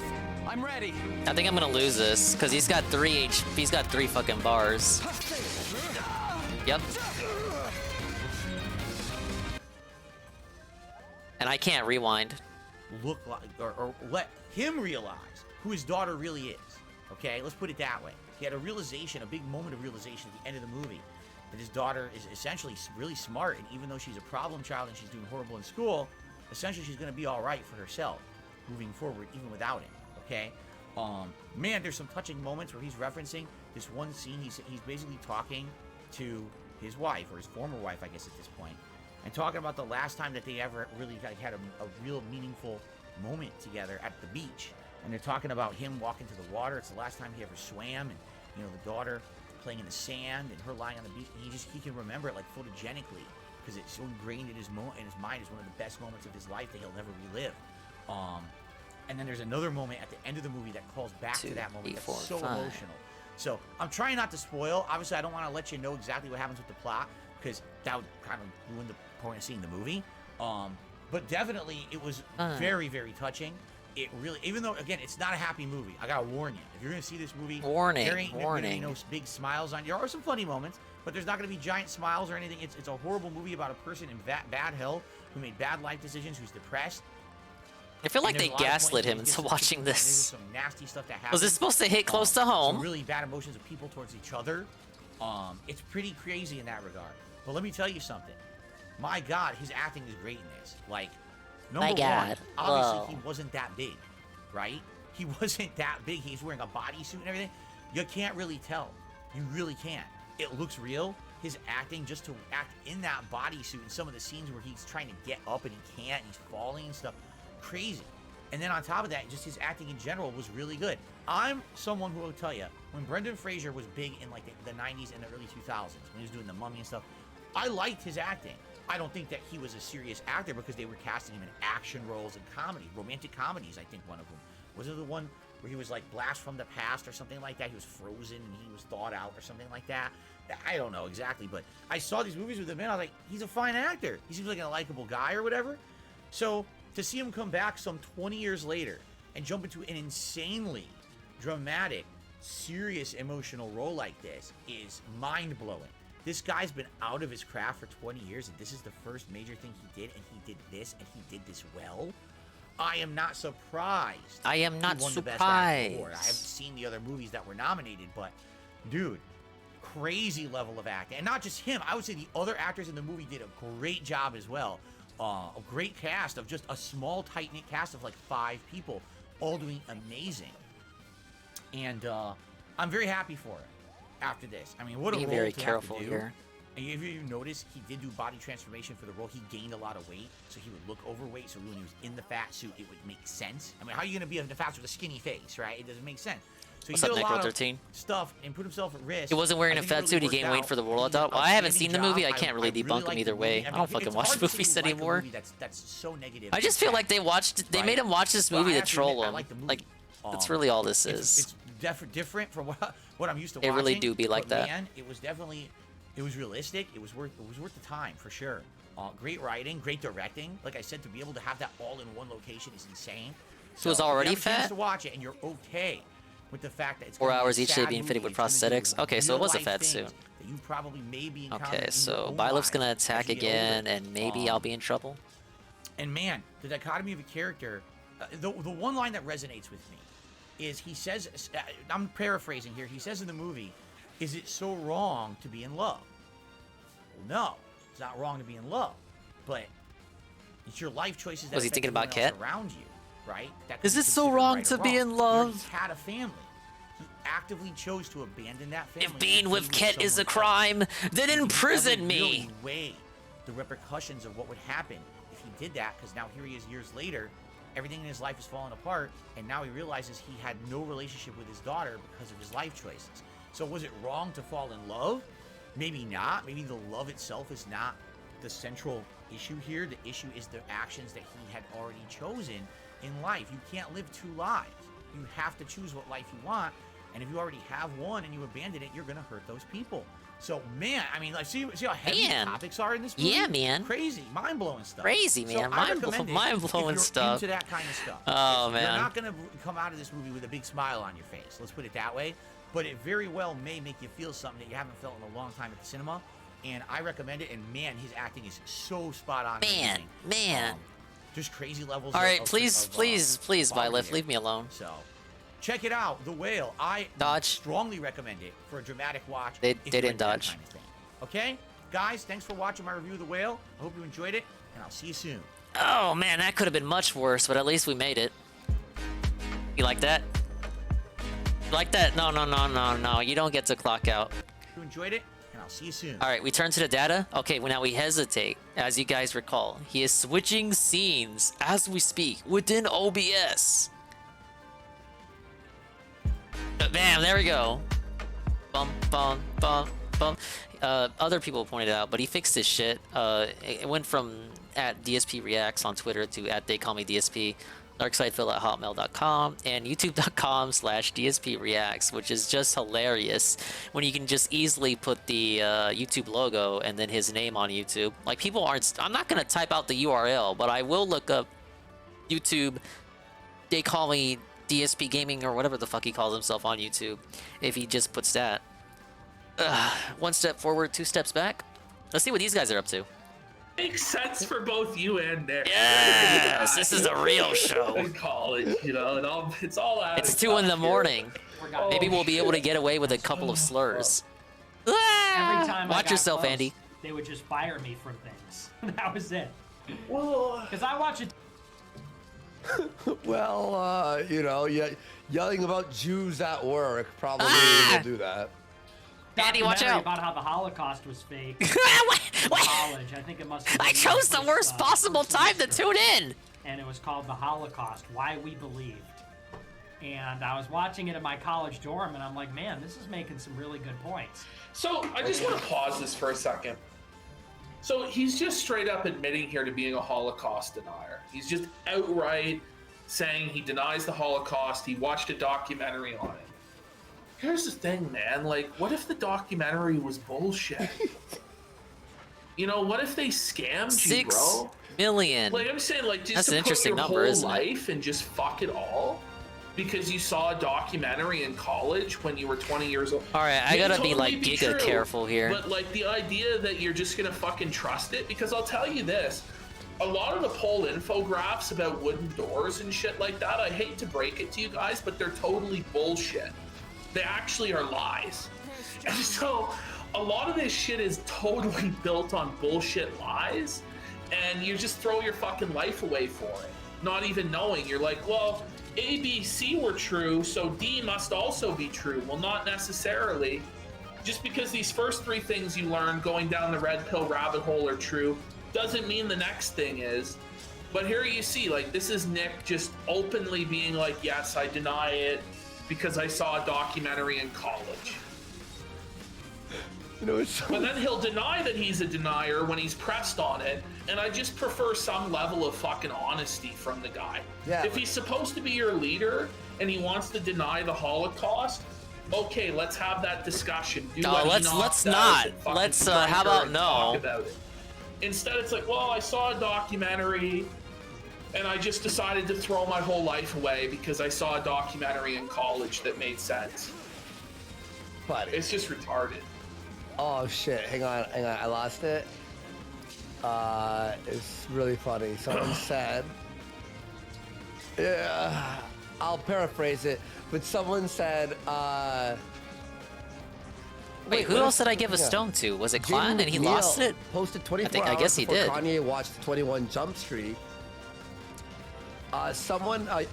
I'm ready. I think I'm gonna lose this because he's got 3 He's got 3 fucking bars. Yep. And I can't rewind. Look like, or let him realize who his daughter really is. Okay, let's put it that way. He had a realization, a big moment of realization at the end of the movie, that his daughter is essentially really smart, and even though she's a problem child and she's doing horrible in school, essentially she's going to be all right for herself moving forward, even without him. Okay, man, there's some touching moments where he's referencing this one scene. He's basically talking to his wife, or his former wife, I guess at this point, and talking about the last time that they ever really had a real meaningful moment together at the beach. And they're talking about him walking to the water. It's the last time he ever swam, and the daughter playing in the sand and her lying on the beach. He can remember it like photogenically because it's so ingrained in his mind as one of the best moments of his life that he'll never relive. And then there's another moment at the end of the movie that calls back to that moment. That's so emotional. So I'm trying not to spoil. Obviously, I don't want to let you know exactly what happens with the plot because that would kind of ruin the point of seeing the movie. But definitely, it was very, very touching. It really, even though, again, it's not a happy movie. I gotta warn you. If you're gonna see this movie, there ain't gonna be no big smiles on you. There are some funny moments, but there's not gonna be giant smiles or anything. It's a horrible movie about a person in bad health who made bad life decisions, who's depressed. I feel like they gaslit him into watching this. Some nasty stuff that happens. Was this supposed to hit close to home? Some really bad emotions of people towards each other. It's pretty crazy in that regard. But let me tell you something. My God, his acting is great in this. Like, number one, obviously he wasn't that big, right? He wasn't that big. He's wearing a bodysuit and everything. You can't really tell. You really can't. It looks real. His acting, just to act in that bodysuit in some of the scenes where he's trying to get up and he can't, and he's falling and stuff, crazy. And then on top of that, just his acting in general was really good. I'm someone who will tell you, when Brendan Fraser was big in like the 90s and the early 2000s, when he was doing The Mummy and stuff, I liked his acting. I don't think that he was a serious actor because they were casting him in action roles and comedy, romantic comedies. I think one of them was it the one where he was like blast from the past or something like that. He was frozen and he was thawed out or something like that. I don't know exactly, but I saw these movies with him and I was like, he's a fine actor. He seems like a likable guy or whatever. So to see him come back some 20 years later and jump into an insanely dramatic, serious emotional role like this is mind-blowing. This guy's been out of his craft for 20 years, and this is the first major thing he did, and he did this, and he did this well. I am not surprised. I am not he won surprised. The Best Actor award. I haven't seen the other movies that were nominated, but dude, crazy level of acting. And not just him. I would say the other actors in the movie did a great job as well. A great cast of just a small, tight-knit cast of like 5 people, all doing amazing. And I'm very happy for it. After this, I mean, what a role very to careful have to do. here. And if you notice, he did do body transformation for the role. He gained a lot of weight, so he would look overweight. So when he was in the fat suit, it would make sense. I mean, how are you gonna be in the fat suit with a skinny face, right? It doesn't make sense. So What's he up, did a lot Necro13? of stuff and put himself at risk. He wasn't wearing a fat suit. He gained weight for the role. I thought. Well, I haven't seen the movie. I can't really debunk him either way. I don't fucking watch movies anymore. That's so negative. I just feel like they made him watch this movie to troll him. Like, that's really all this is. It's different from what I'm used to watching. It really do be like that. Man, it was definitely, it was realistic. It was worth the time for sure. Great writing, great directing. Like I said, to be able to have that all in one location is insane. So it was already if you have a chance fat? to watch it and you're okay with the fact that it's 4 gonna be hours a each day sad being fitted movie, with it's gonna do prosthetics. Okay, so it was a real-life fat things suit. that you probably maybe encountered Okay, in so your own Bylef's life gonna as attack you get again, older. and maybe I'll be in trouble. And man, the dichotomy of a character, the one line that resonates with me is he says, I'm paraphrasing here, he says in the movie, is it so wrong to be in love? Well, no, it's not wrong to be in love, but it's your life choices that Was he affect thinking about everyone else Kat? around you, right? That could Is be it so considered wrong right to or be wrong. in love? He had a family. He actively chose to abandon that family. If being to with be Ket is a someone crime, else. then He imprison never me. really weighed the repercussions of what would happen if he did that, because now here he is years later, everything in his life is falling apart, and now he realizes he had no relationship with his daughter because of his life choices. So was it wrong to fall in love? Maybe not. Maybe the love itself is not the central issue here. The issue is the actions that he had already chosen in life. You can't live 2 lives. You have to choose what life you want, and if you already have one and you abandon it, you're gonna hurt those people. So man, I mean, like, see how heavy the topics are in this movie? Yeah, man. Crazy, mind-blowing stuff. Crazy, man. Mind-blowing stuff. Into that kind of stuff. Oh, You're man. not gonna come out of this movie with a big smile on your face. Let's put it that way. But it very well may make you feel something that you haven't felt in a long time at the cinema. And I recommend it. And man, his acting is so spot on. Man. Just crazy levels. All right, of please, quality Bylef, there. leave me alone. So, check it out, The Whale. I strongly recommend it for a dramatic watch. They if you're didn't into that dodge. kind of thing. Okay, guys, thanks for watching my review of The Whale. I hope you enjoyed it, and I'll see you soon. Oh man, that could have been much worse, but at least we made it. You like that? You like that? No. You don't get to clock out. If you enjoyed it, and I'll see you soon. All right, we turn to the data. Okay, well, now we hesitate. As you guys recall, he is switching scenes as we speak within OBS. Bam, there we go. Bum. Other people pointed out, but he fixed his shit. It went from @DSP Reacts on Twitter to @TheyCallMeDSP. darksideville@hotmail.com, and youtube.com/DSPreacts, which is just hilarious when you can just easily put the YouTube logo and then his name on YouTube. Like, people aren't... I'm not going to type out the URL, but I will look up YouTube. They call me DSP Gaming or whatever the fuck he calls himself on YouTube if he just puts that. One step forward, 2 steps back. Let's see what these guys are up to. Makes sense for both you and Nick. Yes, this is a real show. In college, you know, it's all out. It's 2 in the morning. Maybe we'll be able to get away with a couple of slurs. Every time Watch yourself, close, Andy. They would just fire me from things. That was it. Well, because I watch it. Well, you know, yelling about Jews at work probably will do that. Andy, watch out! About how the Holocaust was fake. College, I think it must have been I chose the worst possible time to tune in. And it was called The Holocaust: Why We Believed. And I was watching it in my college dorm, and I'm like, man, this is making some really good points. So I just want to pause this for a second. So he's just straight up admitting here to being a Holocaust denier. He's just outright saying he denies the Holocaust. He watched a documentary on it. Here's the thing, man. Like, what if the documentary was bullshit? You know, what if they scammed you, bro? 6 million. Like, I'm saying, like, just That's to an put interesting your number, whole isn't it? life and just fuck it all because you saw a documentary in college when you were 20 years old. All right, I gotta be like Totally giga true, careful here. But like the idea that you're just gonna fucking trust it, because I'll tell you this. A lot of the poll infographics about wooden doors and shit like that, I hate to break it to you guys, but they're totally bullshit. They actually are lies. And so a lot of this shit is totally built on bullshit lies, and you just throw your fucking life away for it, not even knowing. You're like, well, A, B, C were true, so D must also be true. Well, not necessarily. Just because these first 3 things you learn going down the red pill rabbit hole are true doesn't mean the next thing is. But here you see, like, this is Nick just openly being like, yes, I deny it because I saw a documentary in college. You know, it's so... But then he'll deny that he's a denier when he's pressed on it, and I just prefer some level of fucking honesty from the guy. Yeah, if he's supposed to be your leader and he wants to deny the Holocaust, okay, let's have that discussion. No, let's not. Let's how about no? Talk about it. Instead, it's like, well, I saw a documentary, and I just decided to throw my whole life away because I saw a documentary in college that made sense. But it's just retarded. Oh shit! Hang on, I lost it. It's really funny. Someone said, yeah, I'll paraphrase it, but someone said, Wait, who else did I give a stone to? Was it Klein and he lost it? Posted 24 I guess he did. Kanye watched 21 Jump Street. Someone, a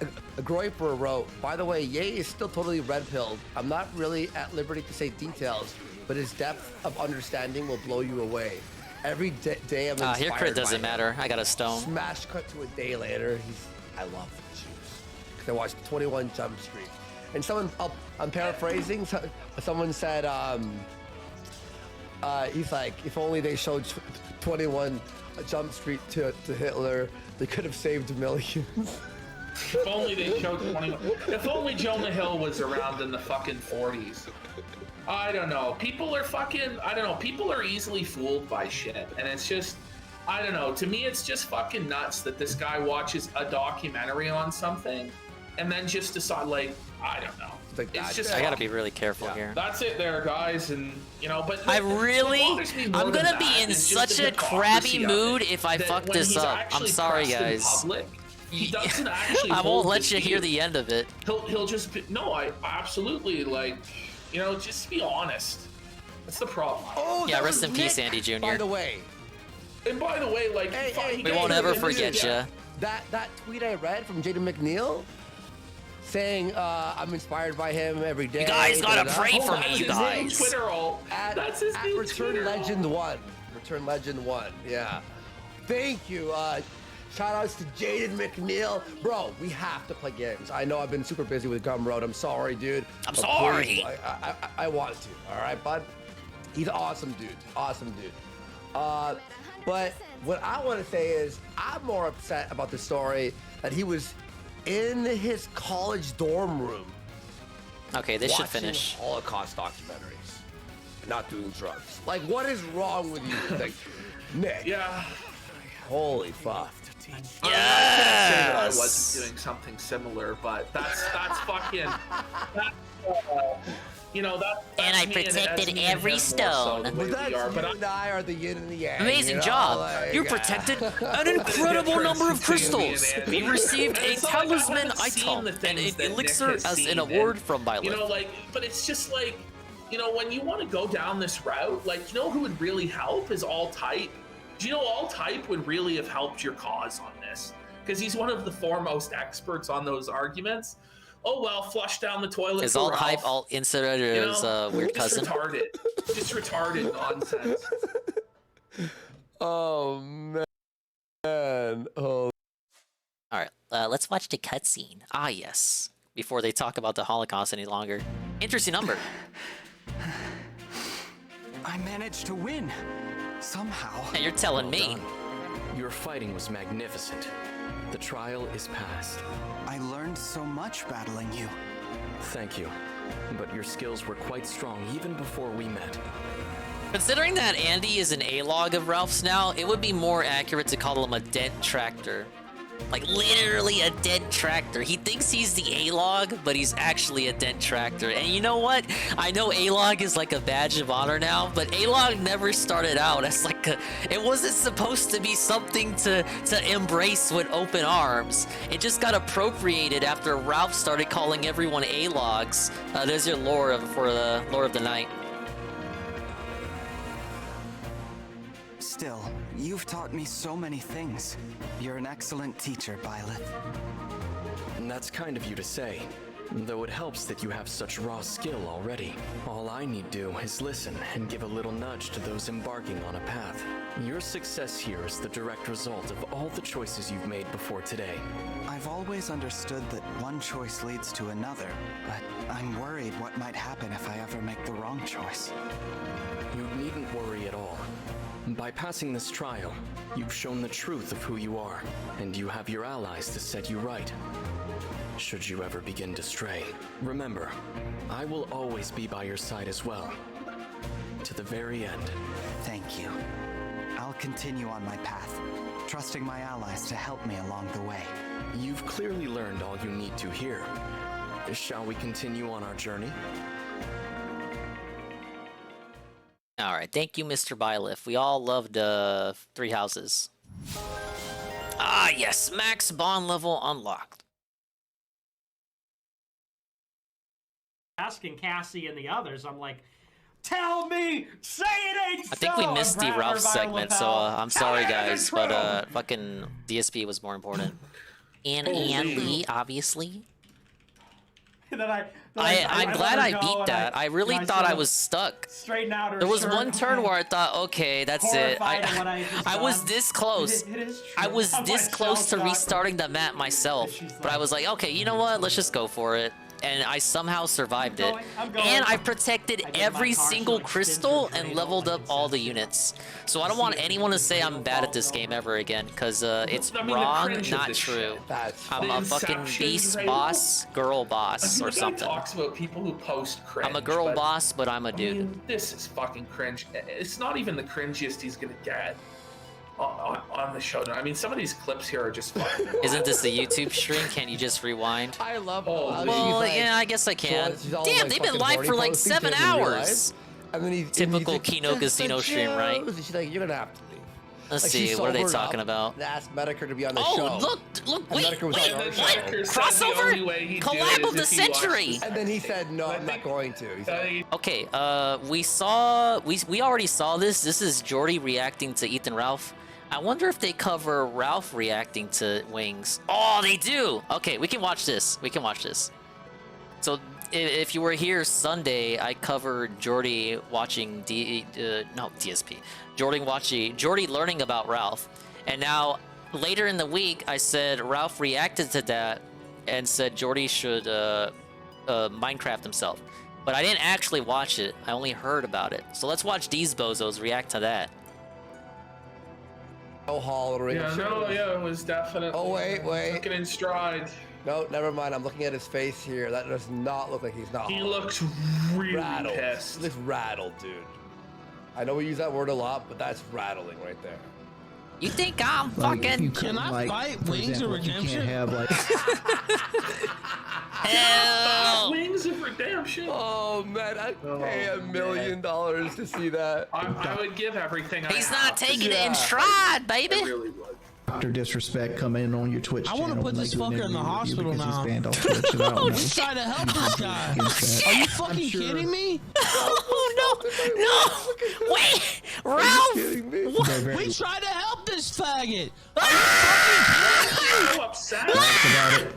Groiper wrote, by the way, Ye is still totally red-pilled. I'm not really at liberty to say details, but his depth of understanding will blow you away. Every day I'm inspired Here crit doesn't by him. matter. I got a stone. Smash cut to a day later. I love the juice. I watched 21 Jump Street. And someone, I'm paraphrasing, someone said, he's like, if only they showed 21 Jump Street to Hitler, they could have saved millions. If only they showed 21. If only Jonah Hill was around in the fucking 40s. I don't know. People are fucking, I don't know. People are easily fooled by shit. And it's just, I don't know. To me, it's just fucking nuts that this guy watches a documentary on something and then just decide, like, I don't know. It's just I gotta be really careful here. That's it there, guys. And, you know, but I'm gonna be in such a crabby mood if I fuck this up. I'm sorry, guys. He doesn't actually. I won't let you hear the end of it. He'll just be, no. I absolutely, like, you know, just be honest. That's the problem. Oh, yeah, rest in peace, Andy Jr. By the way. And by the way, like, we won't ever forget you. That tweet I read from Jaden McNeil saying I'm inspired by him every day. You guys gotta pray for me, you guys. That's his new Return Twitter Legend 1. Return Legend 1. Yeah. Thank you. Shout outs to Jaden McNeil. Bro, we have to play games. I know I've been super busy with Gumroad. I'm sorry, dude. I'm sorry. Please, I want to. All right, bud? He's awesome, dude. Awesome, dude. But what I want to say is I'm more upset about the story that he was in his college dorm room. Okay, they should watching finish. Holocaust documentaries, and not doing drugs. Like, what is wrong with you? Like, Nick. Yeah. Holy fuck. I can't say that I wasn't doing something similar, but that's fucking. That's, you know that. And I protected every stone. But that's you and I are the yin and the yang. Amazing you know? job! Like, You protected an incredible number of crystals. We received a talisman item and an elixir as an award from Byleth. You know, like, but it's just like, you know, when you want to go down this route, like, you know who would really help is All Type. Do you know All Type would really have helped your cause on this? Because he's one of the foremost experts on those arguments. Oh well, flush down the toilet. Is for All Ralph. Hype All Incinerator's weird cousin? Just retarded nonsense. Oh man. Oh. All right, let's watch the cutscene. Ah, yes. Before they talk about the Holocaust any longer. Interesting number. I managed to win. Somehow. And you're telling me. Done. Your fighting was magnificent. The trial is past. I learned so much battling you. Thank you. But your skills were quite strong even before we met. Considering that Andy is an A-log of Ralph's now, it would be more accurate to call him a dead tractor. Like, literally a dead tractor. He thinks he's the A-log, but he's actually a dead tractor. And you know what? I know A-log is like a badge of honor now, but A-log never started out as like a... It wasn't supposed to be something to embrace with open arms. It just got appropriated after Ralph started calling everyone A-logs. There's your lore for the lore of the night. Still, you've taught me so many things. You're an excellent teacher, Byleth. And that's kind of you to say. Though it helps that you have such raw skill already. All I need do is listen and give a little nudge to those embarking on a path. Your success here is the direct result of all the choices you've made before today. I've always understood that one choice leads to another, but I'm worried what might happen if I ever make the wrong choice. You needn't worry at all. By passing this trial, you've shown the truth of who you are, and you have your allies to set you right. Should you ever begin to stray, remember, I will always be by your side as well. To the very end. Thank you. I'll continue on my path, trusting my allies to help me along the way. You've clearly learned all you need to here. Shall we continue on our journey? All right, thank you, Mr. Byleth. We all loved Three Houses. Ah, yes, max bond level unlocked. Asking Cassie and the others, I'm like, tell me, say it ain't so. I think we missed the Ralph segment, so I'm sorry, guys, but fucking DSP was more important. And Lee, obviously. And then I'm glad I beat that. I really thought I was stuck. Straighten out her There was shirt. one turn where I thought, okay, that's it. I was this close. I was this close to restarting the map myself. But I was like, okay, you know what? Let's just go for it. And I somehow survived it. And I protected every single crystal and leveled up all the units. So I don't want anyone to say I'm bad at this game ever again, because it's wrong, not true. I'm a fucking beast boss, girl boss, or something. Talks about people who post cringe. I'm a girl boss, but I'm a dude. I mean, this is fucking cringe. It's not even the cringiest he's gonna get on the show. I mean, some of these clips here are just fucking. Isn't this the YouTube stream? Can't you just rewind? I love. Well, like, yeah, I guess I can. Damn, they've been live for like 7 hours. And then Typical Kino Casino stream, right? She's like, you're gonna have to leave. Let's Like, see, she what are they sobered talking up about? and asked Medicare to be on the Oh, show. look, And wait, Medicare was on our show. crossover? Collab of the century! And then he said, no, I'm not going to. He said, Okay, we already saw this. This is Jordy reacting to Ethan Ralph. I wonder if they cover Ralph reacting to Wings. Oh, they do! Okay, we can watch this. We can watch this. So, if you were here Sunday, I covered Jordy watching DSP. Jordy learning about Ralph. And now, later in the week, I said Ralph reacted to that and said Jordy should Minecraft himself. But I didn't actually watch it. I only heard about it. So let's watch these bozos react to that. Oh, hollering. Yeah, no, yeah, it was definitely. Oh, wait. Took it in stride. No, never mind. I'm looking at his face here. That does not look like he's not. He looks really rattled. pissed. He looks rattled, dude. I know we use that word a lot, but that's rattling right there. You think I'm Like, fucking? can I fight Wings of Redemption? You can't have like. Hell. Wings of Redemption. Oh man, I'd pay $1 million to see that. I would give everything. He's not taking it in stride, baby. I really would. Dr. Disrespect come in on your Twitch I channel. want to put this fucker in the hospital now. He's banned off Twitch, and I don't know. I'm trying to help this guy. Are you fucking kidding me? Oh no! Wait, Ralph! What? We tried to help this faggot. I'm so upset. About it,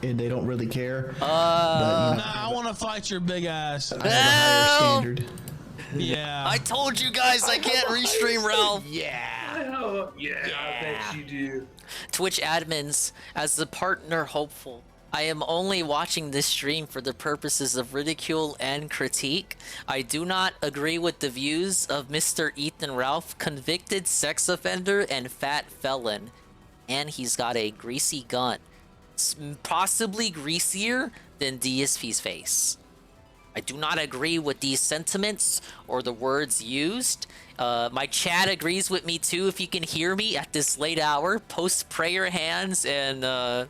and they don't really care. But, Nah, I want to fight your big ass. I have a higher standard. Yeah. I told you guys I can't restream Ralph. Yeah, I bet you do. Twitch admins, as the partner hopeful, I am only watching this stream for the purposes of ridicule and critique. I do not agree with the views of Mr. Ethan Ralph, convicted sex offender and fat felon. And he's got a greasy gun. Possibly greasier than DSP's face. I do not agree with these sentiments or the words used. My chat agrees with me too. If you can hear me at this late hour, post prayer hands and the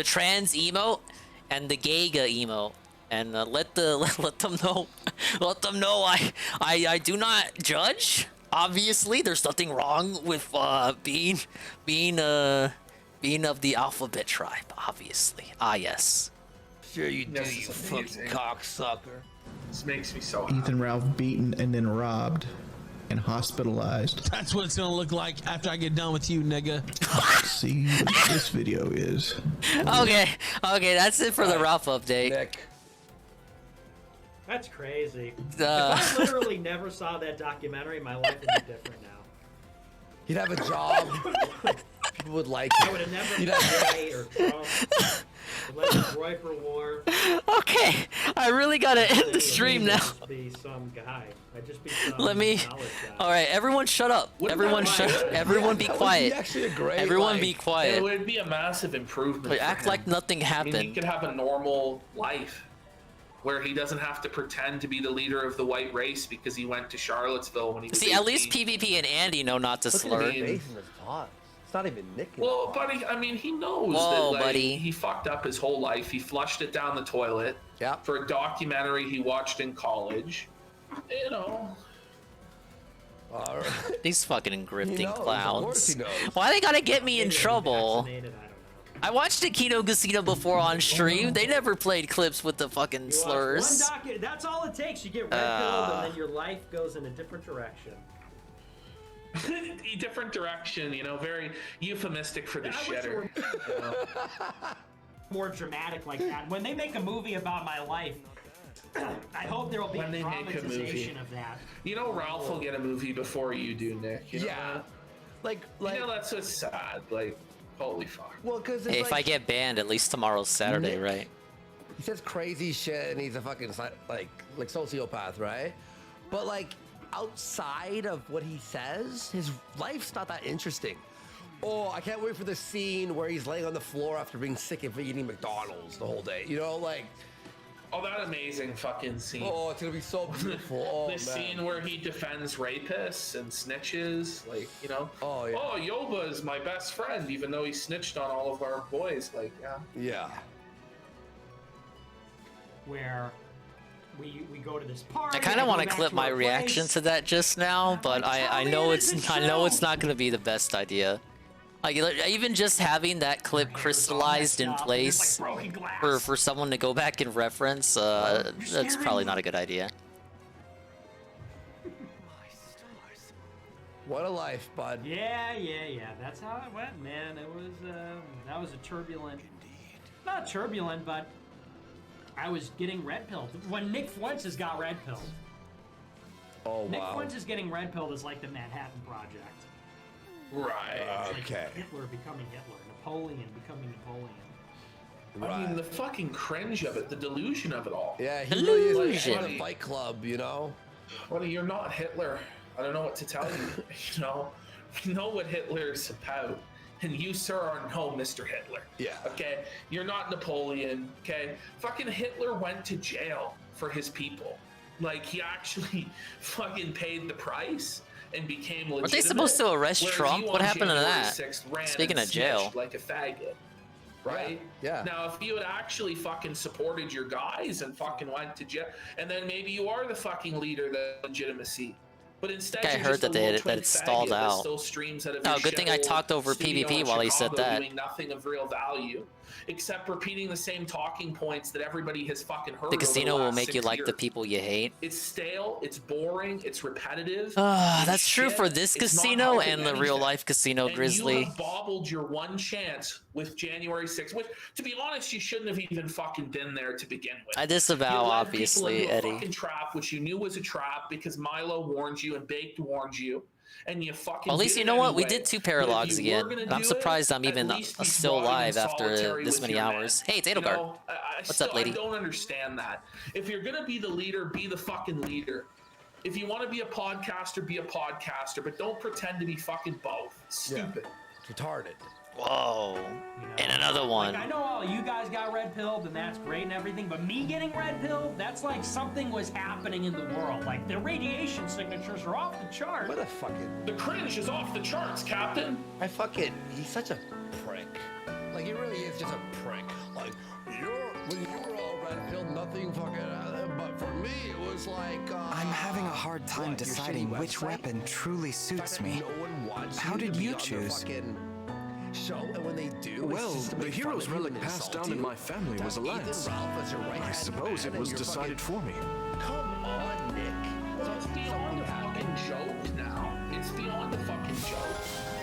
trans emote and the Gaga emote, and let them know. Let them know I do not judge. Obviously, there's nothing wrong with being of the alphabet tribe. Obviously, yes. Sure you do, you fucking cocksucker. This makes me so happy. Ethan Ralph beaten and then robbed and hospitalized. That's what it's gonna look like after I get done with you, nigga. See what this video is. Okay, that's it for the Ralph update. Nick. That's crazy. If I literally never saw that documentary, my life would be different now. He'd have a job. People would like it. I would have never been gay or Trump. Let him Roy for war. Okay, I really gotta end the stream now. Be some guy. I'd just be some Let me. knowledge guy. All right, everyone, shut up. Everyone, Everyone, be quiet. Everyone, be quiet. It would be a massive improvement. But act like nothing happened. I mean, he could have a normal life where he doesn't have to pretend to be the leader of the white race because he went to Charlottesville when he was See, 18. at least PvP and Andy know not to slur. It's not even Nick. Well, buddy, I mean, he knows Whoa, that like, buddy. he fucked up his whole life. He flushed it down the toilet for a documentary he watched in college. You know. These fucking grifting Of course clowns. he knows. Why they gotta get me in trouble? I watched Akino Casino before on stream. They never played clips with the fucking slurs. That's all it takes. You get red pilled, and then your life goes in a different direction. A different direction, you know, very euphemistic for the shitter. More dramatic like that. When they make a movie about my life, I hope there will be a dramatization of that. You know, Ralph will get a movie before you do, Nick. You know that? Like, you know, that's so sad. Like, holy fuck. Well, because Hey, if I get banned, at least tomorrow's Saturday, Nick- right? He says crazy shit, and he's a fucking like sociopath, right? But like outside of what he says, his life's not that interesting. Oh, I can't wait for the scene where he's laying on the floor after being sick and eating McDonald's the whole day. You know, like. Oh, that amazing fucking scene. Oh, it's gonna be so beautiful. Oh, the man. scene where he defends rapists and snitches, like, you know. Oh, yeah. Oh, Yoba's my best friend, even though he snitched on all of our boys. Like, yeah. Yeah. Where we go to this party. I kind of want to clip my reaction to that just now, but I know it's not gonna be the best idea. Like even just having that clip crystallized in place for someone to go back and reference, that's probably not a good idea. What a life, bud. Yeah. That's how it went, man. It was that was a turbulent, not turbulent, but I was getting red pilled when Nick Fuentes got red pilled. Oh Nick wow. Fuentes getting red pilled is like the Manhattan Project. Right. It's like Okay. Hitler becoming Hitler, Napoleon becoming Napoleon. I mean, the fucking cringe of it, the delusion of it all. Yeah, he really is like in a Fight Club, you know? Well, you're not Hitler. I don't know what to tell you. You know what Hitler's about. And you, sir, are no Mr. Hitler. Yeah. Okay? You're not Napoleon, okay? Fucking Hitler went to jail for his people. Like, he actually fucking paid the price and became legitimate. Weren't they supposed to arrest whereas Trump? you What on happened to January that? 6th ran Speaking and of jail. snitched like a faggot. Right? Yeah. Now, if you had actually fucking supported your guys and fucking went to jail, and then maybe you are the fucking leader, the legitimacy. But instead, I you're heard just that a little that twin it stalled faggot that out. still streams out of Oh, your good thing I shithole talked over studio PvP in while he said Chicago that. doing nothing of real value, except repeating the same talking points that everybody has fucking heard. The over casino the will last make you 6 like the years. people you hate. It's stale, it's boring, it's repetitive. Ah, it's that's true shit, for this it's not casino helping and the anything. real life casino And Grizzly. you have bobbled your one chance with January 6th, which, to be honest, you shouldn't have even fucking been there to begin with. I disavow, You led obviously, people into a Eddie. fucking trap, which you knew was a trap because Milo warned you and Baked warned you, and you fucking. Well, at least did you it know what? We anyway. did 2 But if paralogs you were again. gonna And I'm do surprised it, I'm at even least be still brought in alive after solitary this with many your men. hours. Hey, it's You Edelgard. know, What's up, lady? I don't understand that. If you're gonna be the leader, be the fucking leader. If you want to be a podcaster, be a podcaster, but don't pretend to be fucking both. Stupid. It's retarded. Whoa. And another one. Like, I know all you guys got red pilled, and that's great and everything, but me getting red pilled, that's like something was happening in the world. Like, the radiation signatures are off the chart. What a fucking... The cringe is off the charts, Captain. He's such a prick. Like, he really is just a prick. Like, when you were all red pilled, nothing fucking... But for me, it was like... I'm having a hard time deciding which weapon truly suits me. How did you choose? Show, and when they do, well, the hero's relic passed down in my family was a lance. I suppose it was decided for me. Come on, Nick. So it's beyond a fucking joke now. It's beyond a fucking joke.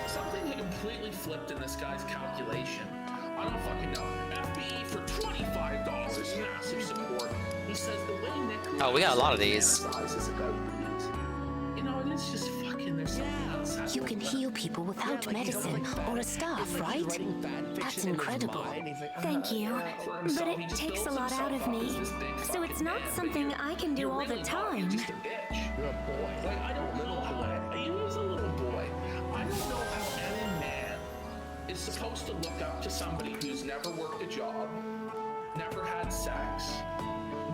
Something completely flipped in this guy's calculation. I don't fucking know. FBE for $25, massive support. He says the way Nick. Oh, we got a lot of these. You know, and it's just fucking. There's something else. You can heal people without medicine or a staff, right? That's incredible. Thank you, but it takes a lot out of me, so it's not something I can do all the time. Just a bitch. You're a boy. Like, I don't know how. He was a little boy. I don't know how any man is supposed to look up to somebody who's never worked a job, never had sex,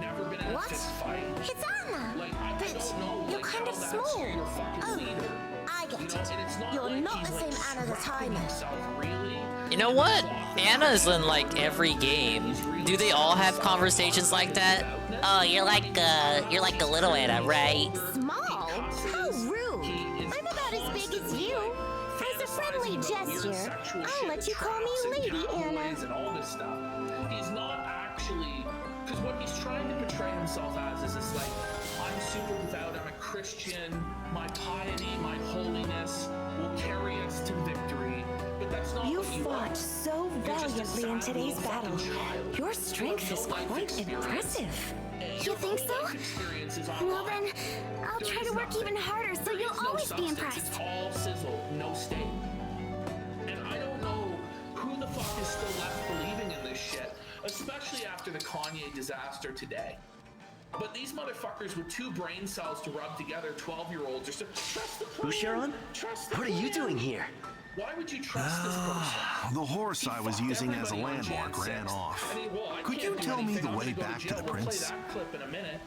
never been in a fist fight. It's Anna! Like, I don't know. You're like, kind how of that's small. your fucking leader. I get You know, and it's it. not You're like not he's, the like, same Anna that's hiding. himself really. You know what? Anna's in like every game. Do they all have conversations like that? Oh, you're like a little Anna, right? Small? How rude! I'm about as big as you. As a friendly gesture, I'll let you call me Lady Anna. And all this stuff. He's not actually, because what he's trying to portray himself as is this like, I'm super devout, I'm a Christian, my piety, my holiness will carry us to victory. But that's not You what you fought are. so valiantly in today's battle. Your strength is quite impressive. You think so? Well then, I'll try to work even harder so you'll always be impressed. It's all sizzle, no steak. And I don't know who the fuck is still left believing in this shit, especially after the Kanye disaster today. But these motherfuckers with 2 brain cells to rub together, 12-year-olds, are so trust the plan. Sharon? Trust the What are you plan. doing here? Why would you trust this person? The horse I was using as a landmark ran off. Could you tell me the way back to the prince? We'll play that clip in a minute.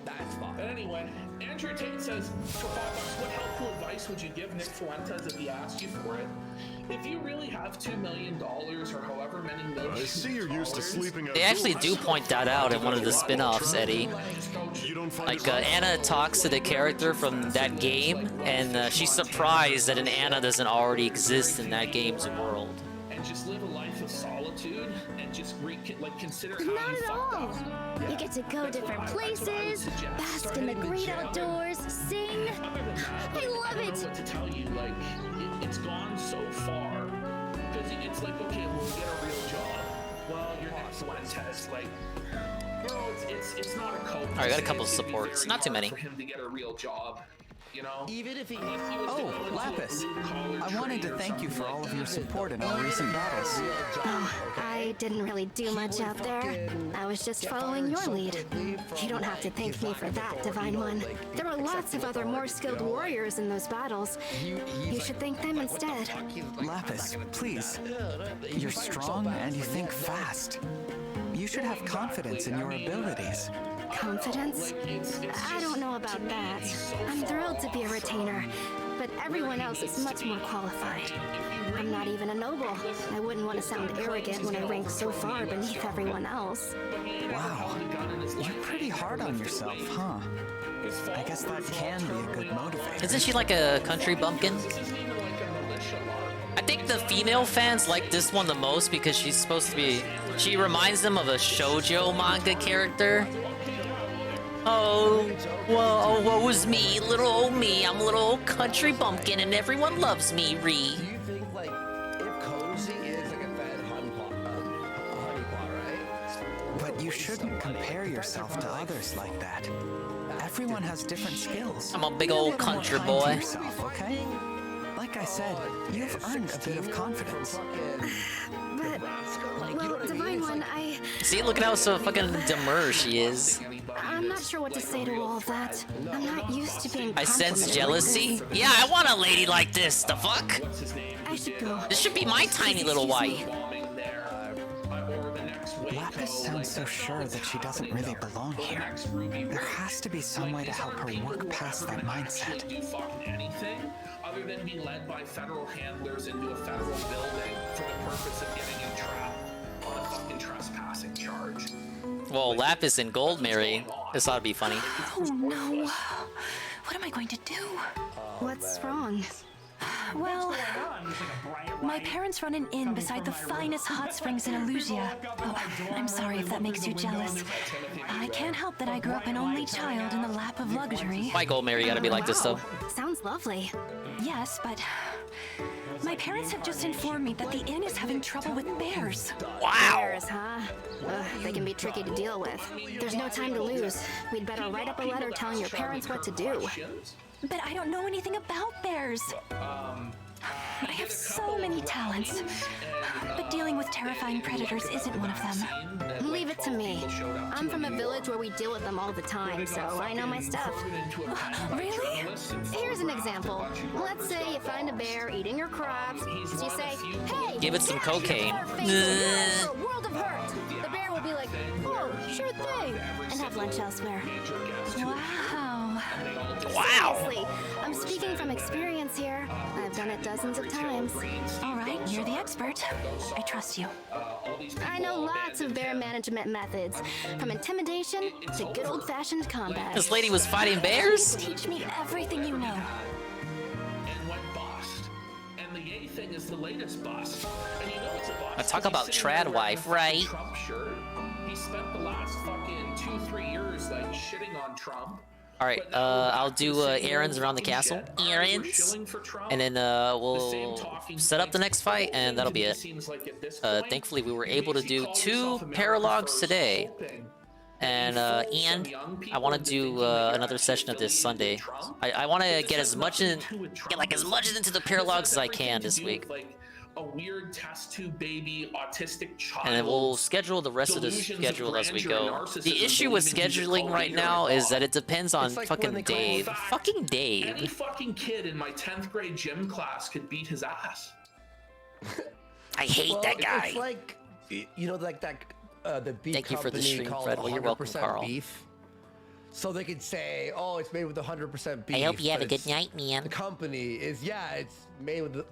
That's fine. But anyway, Andrew Tate says, for $5, what helpful advice would you give Nick Fuentes if he asked you for it? If you really have $2 million or however many millions, I see you're used to sleeping They actually do point that out in one of the spin-offs, Eddie. Like, Anna talks to the character from that game, and she's surprised that an Anna doesn't already exist in that game's world. and just live a life of solitude and just consider how Not you at fucked all. up. You get to go different That's what I would places, suggest. bask Start in the heading to great jail. outdoors, sing. Other than that, I love I don't it. know what to tell you. Like, it's gone so far because it's like, okay, we'll get a real job. Well, you're next Fuentes. Like, you know, it's not a cope. Alright, got a couple of supports. Not too many. For him to get a real job. you know? Even if he... Oh, Lapis. I wanted to thank you for all of your support in our recent battles. Oh, I didn't really do much out there. I was just following your lead. You don't have to thank me for that, Divine One. There were lots of other more skilled warriors in those battles. You should thank them instead. Lapis, please. You're strong and you think fast. You should have confidence in your abilities. Confidence? I don't know about that. I'm thrilled to be a retainer, but everyone else is much more qualified. I'm not even a noble. I wouldn't want to sound arrogant when I rank so far beneath everyone else. Wow, you're pretty hard on yourself, huh? I guess that can be a good motivator. Isn't she like a country bumpkin? I think the female fans like this one the most because she's supposed to be... She reminds them of a shoujo manga character. Oh, well, woe is me, little old me. I'm a little old country bumpkin and everyone loves me, Ree. Do you think, like, if cozy is like a fed honeypot, right? But you shouldn't compare yourself to others like that. Everyone has different skills. I'm a big old country boy. Yourself, okay? Like I said, you've earned a bit of confidence. But, well, Divine One, See, look at how so fucking demure she is. I'm not sure what to say to all of that. I'm not used to being I sense complimented jealousy. like this. Yeah, I want a lady like this. The fuck? I should go. This should be my tiny little wife. Lapis sounds so sure that she doesn't really belong here. There has to be some way to help her work past that mindset. Do fucking anything other than be led by federal handlers into a federal building for the purpose of getting you trapped on a fucking trespassing charge. Well, Lapis and Gold Mary. This ought to be funny. Oh no. What am I going to do? What's wrong? Well, my parents run an inn beside the finest hot springs in Illusia. Oh, I'm sorry if that makes you jealous. I can't help that I grew up an only child in the lap of luxury. My Gold Mary gotta be like this though. Sounds lovely. Yes, but my parents have just informed me that the inn is having trouble with bears. Wow. Bears, huh? They can be tricky to deal with. There's no time to lose. We'd better write up a letter telling your parents what to do. But I don't know anything about bears. I have so many talents, but dealing with terrifying predators isn't one of them. Leave it to me. I'm from a village where we deal with them all the time, so I know my stuff. Really? Here's an example. Let's say you find a bear eating your crops. So you say, hey, Give it some cocaine. for a world of hurt. The bear will be like, oh, sure thing, and have lunch elsewhere. Wow. Seriously, I'm speaking from experience here. I've done it dozens of times. All right, you're the expert. I trust you. I know lots of bear management methods, from intimidation to good old-fashioned combat. This lady was fighting bears? Teach me everything you know. And went bust. And the Yay thing is the latest bust. And you know it's a bust. I talk about trad wife, right? Trump shirt. He spent the last fucking 2-3 years like shitting on Trump. All right, I'll do errands around the castle. Errands. And then we'll set up the next fight, and that'll be it. Thankfully, we were able to do 2 paralogs today. And I want to do another session of this Sunday. I want to get as much into the paralogs as I can this week. A weird test tube baby autistic child. And then we'll schedule the rest of the schedule as we go. The issue with scheduling right now is that it depends on fucking Dave. Fucking Dave. Any fucking kid in my 10th grade gym class could beat his ass. I hate that guy. It's like, you know, like that, the beef Thank you for the company stream, called Fred. Well, you're welcome, 100% Carl. beef. So they could say, oh, it's made with 100% beef. I hope you have but a good night, man. The company is, it's made with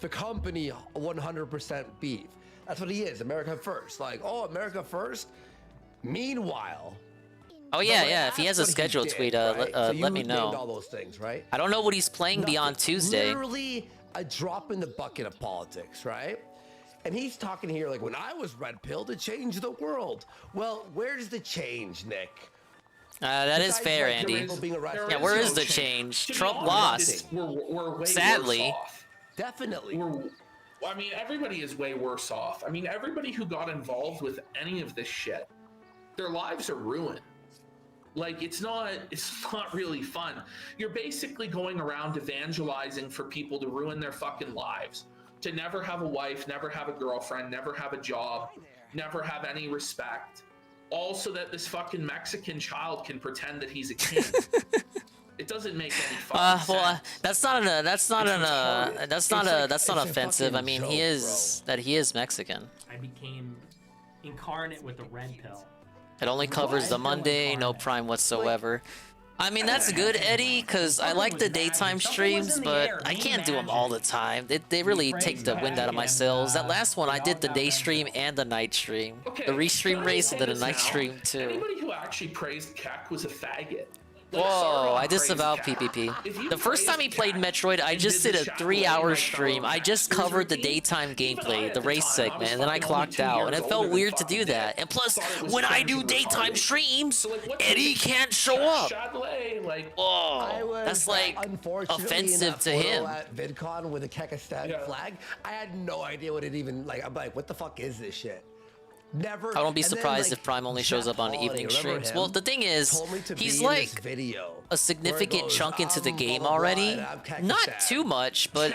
the company 100% beef. That's what he is, America first. Like, oh, America first? Meanwhile... Oh yeah. If he has a scheduled tweet, let me know. All those things, right? I don't know what he's playing beyond Tuesday. Literally a drop in the bucket of politics, right? And he's talking here like, when I was red pilled, it changed the world. Well, where's the change, Nick? That is fair, Andy. Yeah, where is the change? Trump lost. We're Sadly. Definitely. I mean, everybody is way worse off. I mean, everybody who got involved with any of this shit, their lives are ruined. Like, it's not really fun. You're basically going around evangelizing for people to ruin their fucking lives, to never have a wife, never have a girlfriend, never have a job, never have any respect, all so that this fucking Mexican child can pretend that he's a king. It doesn't make any fucking sense. That's not offensive. I mean, joke, he is Mexican. I became incarnate with the red pill. It only covers the Monday, no Prime whatsoever. I mean, that's good, Eddie, because I like the daytime streams, but I can't do them all the time. They really take the wind out of my sails. That last one, I did the day stream and the night stream. The restream race and then the night stream, too. Anybody who actually praised Keck was a faggot. Whoa, I disavow PvP. The first time he played Metroid, I just did a 3-hour stream. I just covered the daytime gameplay, the race segment, and then I clocked out. And it felt weird to do that. And plus, when I do daytime streams, Eddie can't show up. Whoa, that's like offensive to him. At VidCon with a Kekistan flag, I had no idea what it even, like, I'm like, what the fuck is this shit? Never. I won't be surprised if Prime only shows up on evening streams. Well, the thing is, he's like a significant chunk into the game already. Not too much, but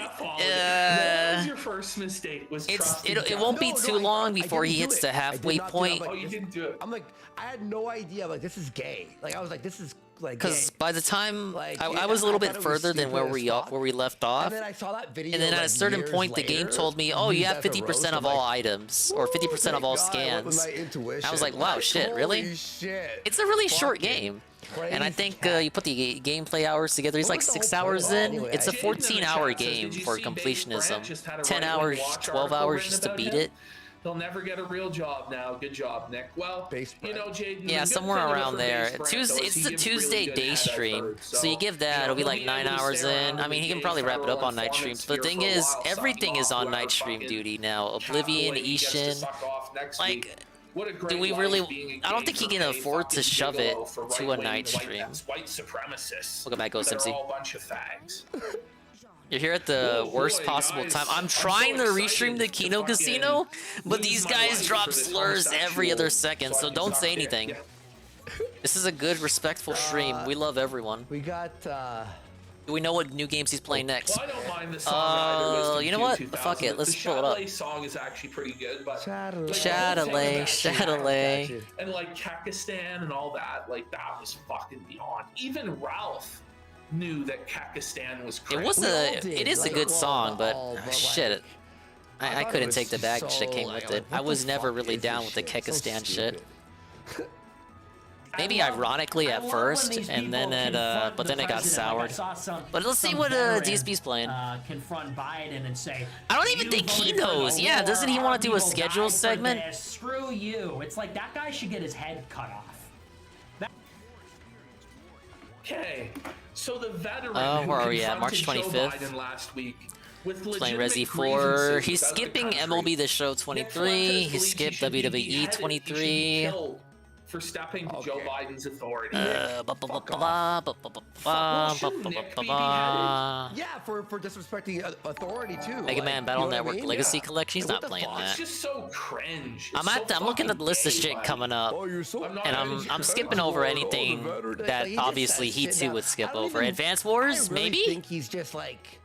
your first mistake was it won't be too long before he hits the halfway point. Oh, you didn't do it. I'm like, I had no idea. Like, this is gay. Like, I was like, this is like. Because by the time like, I was a little bit further than where we left off, and then I saw that video. And then at a certain point, the game told me, "Oh, you have 50% of all items, or 50% of all scans." I was like, "Wow, shit, really?" It's a really short game. And I think you put the gameplay hours together, he's like 6 hours in. It's a 14-hour game for completionism. 10 hours, 12 hours just to beat it. He'll never get a real job now. Good job, Nick. Well, you know, Jaden. Yeah, somewhere around there. It's the Tuesday day stream, so you give that, it'll be like 9 hours in. I mean, he can probably wrap it up on night streams. But the thing is, everything is on night stream duty now. Oblivion, Ishin, like, do we really? I don't think he can afford to shove it to a night stream. White supremacists. Look at that, Go Simpsy. They're all a bunch of fags. You're here at the worst possible time. I'm trying to restream the Kino Casino, but these guys drop slurs every other second, so don't say anything. This is a good, respectful stream. We love everyone. We got, Do we know what new games he's playing next? Well, I don't mind the song you know what? Fuck it, let's pull it up. The song is actually pretty good, but Chatelet. And like Kakistan and all that, like that was fucking beyond. Even Ralph knew that Kakistan was crazy. It is a good song, but shit, I couldn't take the baggage that came with it. I was never really down with the Kekistan shit. Maybe ironically at first, and then but then it got soured. But let's see what DSP's playing. Confront Biden and say, I don't even think he knows. Yeah, doesn't he want to do a schedule segment? Screw you. It's like that guy should get his head cut off. Okay, so the veteran where are we at? March 25th. Last week with playing Resi 4. He's skipping MLB The Show 23. He skipped WWE 23. For stepping to Joe Biden's authority. Yeah, for disrespecting authority too. Mega Man Battle Network Legacy Collection. He's not playing that. It's just so cringe. I'm looking at the list of shit coming up, and I'm skipping over anything that obviously he too would skip over. Advance Wars, maybe. I think he's just like.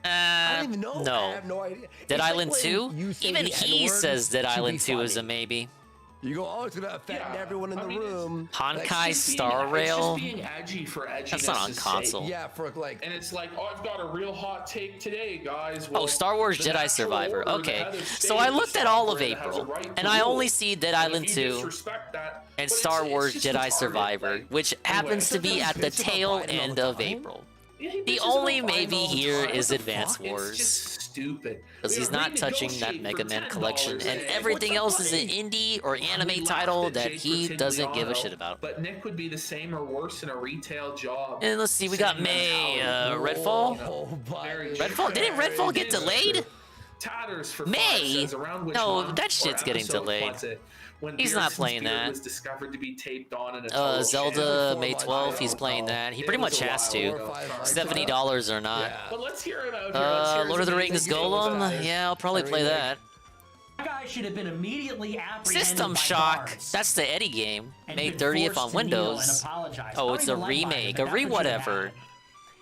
I don't even know. No. I have no idea. Dead Island 2? Even he says Dead Island 2 is a maybe. You go, oh, it's gonna offend everyone in the room. Honkai Star Rail. It's just being edgy for edginess. That's not on console. Yeah, for like. And it's like, oh, I've got a real hot take today, guys. Well, Star Wars Jedi Survivor. Okay, so I looked at all of April, and I only see Dead Island 2 and Star Wars Jedi Survivor, which happens to be at the tail end of April. The only maybe here is Advance Wars. Stupid. Because he's not touching that Mega Man collection, and everything else is an indie or anime title that he doesn't give a shit about. But Nick would be the same or worse in a retail job. And let's see, we got May, Redfall? Redfall? Didn't Redfall get delayed? May? No, that shit's getting delayed. He's not playing that. Was discovered to be taped on in Zelda May 12th, he's playing that. He pretty much has to. $70 or not. But let's hear it out here. Lord of the Rings Golem? Yeah, I'll probably play that. guy should have been immediately apprehended System by Shock. guards That's the Eddie game. and May been 30th forced on to kneel and Windows. apologize. Oh, Not it's a even led by him, remake, but a that's what should have re-whatever. happened.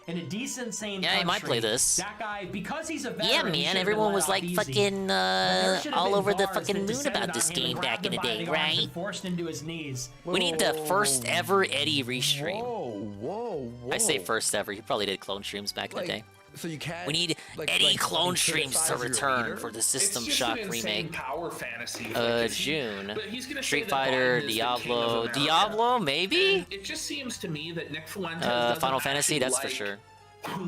In a decent, sane Yeah, I might play country, this. That guy, because he's a veteran, Yeah, he man, should have everyone been was let like off fucking easy. There should have all been over the guards fucking that moon descended about on this him game and back in the grabbed him by day, the arms right? and forced him to his knees. We need the first ever Eddie restream. Whoa. I say first ever. He probably did clone streams back in the day. So you can't. We need Eddie clone streams to return for the System Shock remake. Power fantasy. Like, June. but he's gonna Street say that Fighter, Biden is the king of Diablo, America. Diablo, maybe. And it just seems to me that Nick Fuentes doesn't Final Fantasy, actually that's like for sure.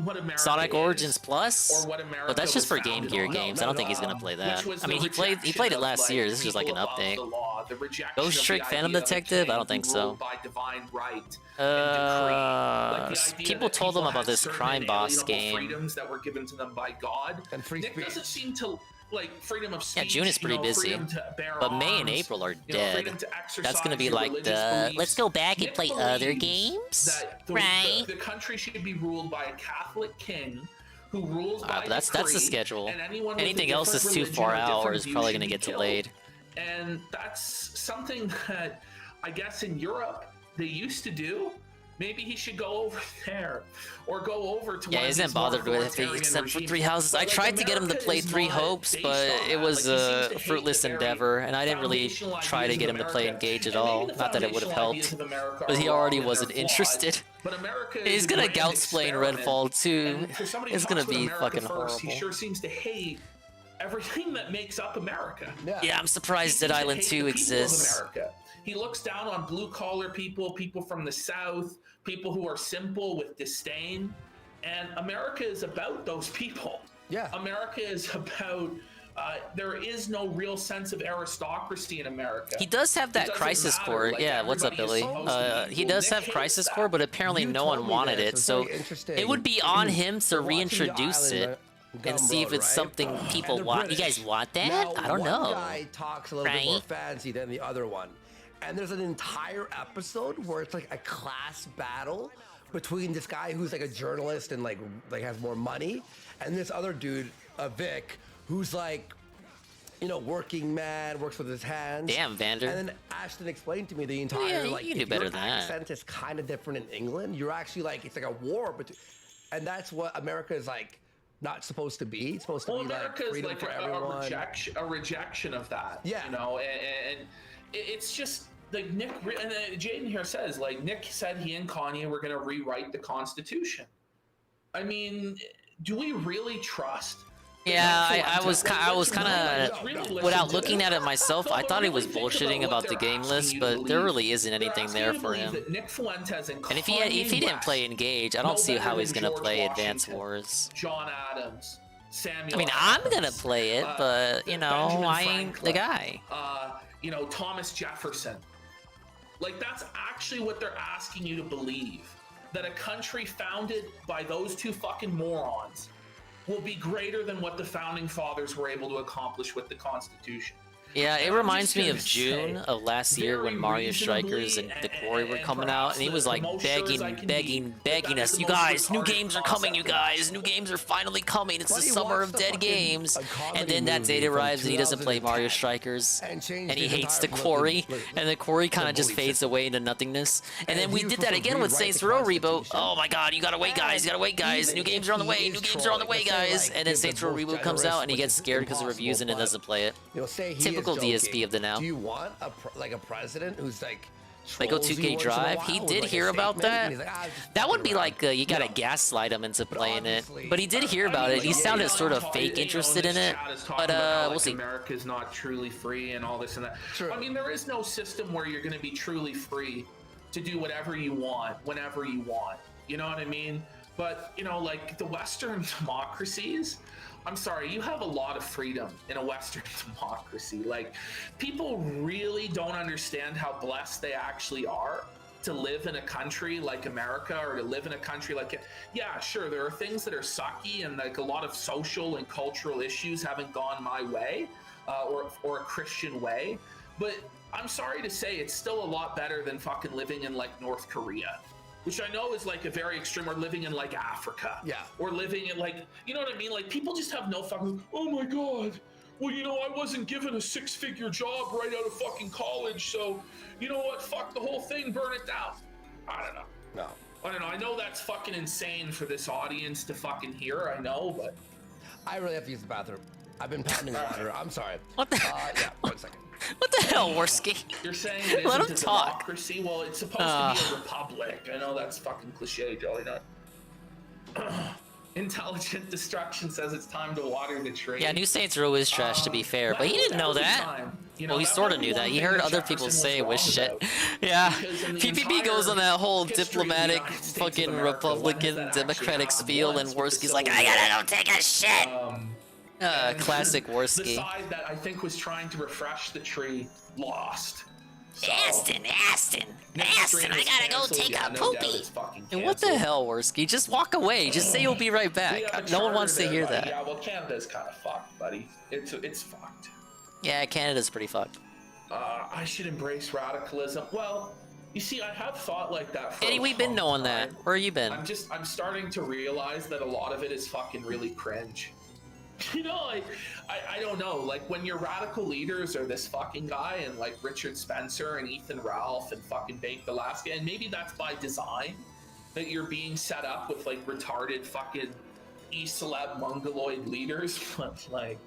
what America Sonic is, Origins Plus, or what America but that's just for was Game founded Gear on. games. I don't think he's gonna play that. Which was I mean, the he played rejection it of, last year. This is just like an people above update. the law, the rejection Ghost of Trick the Phantom idea of a Detective? king I don't think who so. ruled by divine right and decree. Like the idea People that told them people about had this certain Crime Boss inalienable game. freedoms that were given to them by God. And free Nick doesn't seem to like freedom of speech. Yeah, June is pretty busy, freedom to bear but May and arms, April are you know, dead. freedom to That's gonna be exercise your like religious the beliefs. let's go back and Nick play other believes games, that right? the country should be ruled by a Catholic king who rules by But that's the decree, schedule. and anyone with a Anything else is different too religion far or out, or different is view probably should gonna be get killed. delayed. And that's something that I guess in Europe they used to do. Maybe he should go over there, or go over to. Yeah, one he of isn't these more bothered with it authoritarian except for regimes. 3 houses. But, I like, tried to get him to America play is 3 not Hopes, based but on it that. was Like, he seems a to hate fruitless the very endeavor, and I didn't really foundational try to ideas get of him to play America. Engage at And maybe all. the Not that it would have foundational helped, ideas of America because are he already wrong and wasn't they're flawed. interested. But America He's is a gonna grand gout explain experiment. Redfall 2. And for somebody who It's gonna talks about be America fucking first, He horrible. sure seems to hate everything that makes up America. Yeah, I'm surprised Dead Island 2 exists. He looks down on blue-collar people, people from the South, people who are simple with disdain. And America is about those people. Yeah. America is about... there is no real sense of aristocracy in America. He does have that It doesn't Crisis matter, Core. like, Yeah, what's up, everybody is Billy? supposed to be He equal. does Nick have hates Crisis that. Core, but apparently You no told one me wanted this. it, It's so very interesting. it would be on You- him to you're watching The reintroduce Island, it and see if Gumroad, it's right? something people And the want. You British. guys want that? Now, I don't one know. guy talks a little bit more Right? fancy than the other one, and there's an entire episode where it's like a class battle between this guy who's like a journalist and like has more money, and this other dude, Vic, who's like, you know, working man, works with his hands. Damn, Vander. And then Ashton explained to me the entire Yeah, like, you can do if better your than that. accent is kind of different in England. You're actually like, it's like a war between, and that's what America is like. Not supposed to be. It's supposed to be America like is freedom like for a everyone. rejection of that. Yeah. You know, and it's just like Nick and Jaden here says, like Nick said, he and Kanye were going to rewrite the Constitution. I mean, do we really trust? Yeah, I was kind of, without looking at it myself, I thought he was bullshitting about the game list, but there really isn't anything there for him. Nick Fuentes and if he didn't play Engage, I don't see how he's gonna play Advance Wars. John Adams, Samuel. I mean, I'm gonna play it, but you know, Benjamin I ain't the Franklin, guy. You know, Thomas Jefferson. Like that's actually what they're asking you to believe, that a country founded by those two fucking morons will be greater than what the founding fathers were able to accomplish with the Constitution. Yeah, it And I'm reminds just me gonna of June say, of last year when very Mario Strikers reasonably, and The Quarry were coming out, and he was like the most sure as I begging can be, us, that you is the guys, most new retarded games are coming, you concept. guys, new games are finally coming, it's the Buddy summer watched of the dead fucking, games, comedy and then that movie date from arrives and he doesn't play Mario 2010 Strikers, and changed and he his hates The entire Quarry, political- and The Quarry kind of just belief fades away into nothingness, and then And we he was did that supposed to again with rewrite Saints the Row reboot. Constitution. Oh my god, you gotta wait guys, Even new games if are on the he way, is new games are on the way trolling, let's say, guys, like, and then give the Saints Row most reboot comes generous, out and he which gets is scared because of reviews and then impossible, doesn't play it. You know, say he Typical is DSP joking. of the now. Do you want a president who's like Like go trolls you 2K once in a Drive. while He with, did like, a hear about statement, that. and he's like, "Ah, just That would fucking be around." like you gotta No. gaslight him into playing it. obviously- But he did hear about it. He like, sounded yeah, sort of I'm fake talking- interested in this it. chat is talking But about how, we'll like, see. America's not truly free and all this and that. True. I mean, there is no system where you're going to be truly free to do whatever you want, whenever you want. You know what I mean? But, you know, like the Western democracies, I'm sorry, you have a lot of freedom in a Western democracy. Like, people really don't understand how blessed they actually are to live in a country like America, or to live in a country like, yeah, sure, there are things that are sucky, and like a lot of social and cultural issues haven't gone my way, or a Christian way. But I'm sorry to say, it's still a lot better than fucking living in like North Korea, which I know is like a very extreme, or living in like Africa. Yeah. Or living in like, you know what I mean? Like people just have no fucking, oh my God, well, you know, I wasn't given a 6-figure job right out of fucking college, so you know what? Fuck the whole thing, burn it down. I don't know. No. I don't know. I know that's fucking insane for this audience to fucking hear. I know, but I really have to use the bathroom. I've been pounding water. I'm sorry. What the? Yeah, 1 second. What the hell, Worski? You're saying it Let isn't him a talk. democracy? Well, it's supposed to be a republic. I know that's fucking cliche, Jolly Nut. Intelligent Destruction says it's time to water the tree. Yeah, New Saints Row is trash to be fair, but he didn't know that. Well, he sort of knew that. He heard other people say it was shit. Yeah, PPP goes on that whole diplomatic fucking Republican Democratic spiel, and Worski's like, I gotta go take a shit. Classic The Worski. side that I think was trying to refresh the tree lost. So, Aston, I gotta go take a no poopy. doubt it's fucking And what the canceled. hell, Worski? Just walk away. Just say you'll be right back. We have a No one charter wants to there, hear buddy. that. Yeah, well, Canada's kind of fucked, buddy. It's fucked. Yeah, Canada's pretty fucked. I should embrace radicalism. Well, you see, I have thought like that for Eddie, a we've been long knowing that. time. Where you been? I'm starting to realize that a lot of it is fucking really cringe. You know, like, I don't know, like when your radical leaders are this fucking guy and like Richard Spencer and Ethan Ralph and fucking Baked Alaska, and maybe that's by design, that you're being set up with like retarded fucking E-celeb mongoloid leaders, but like,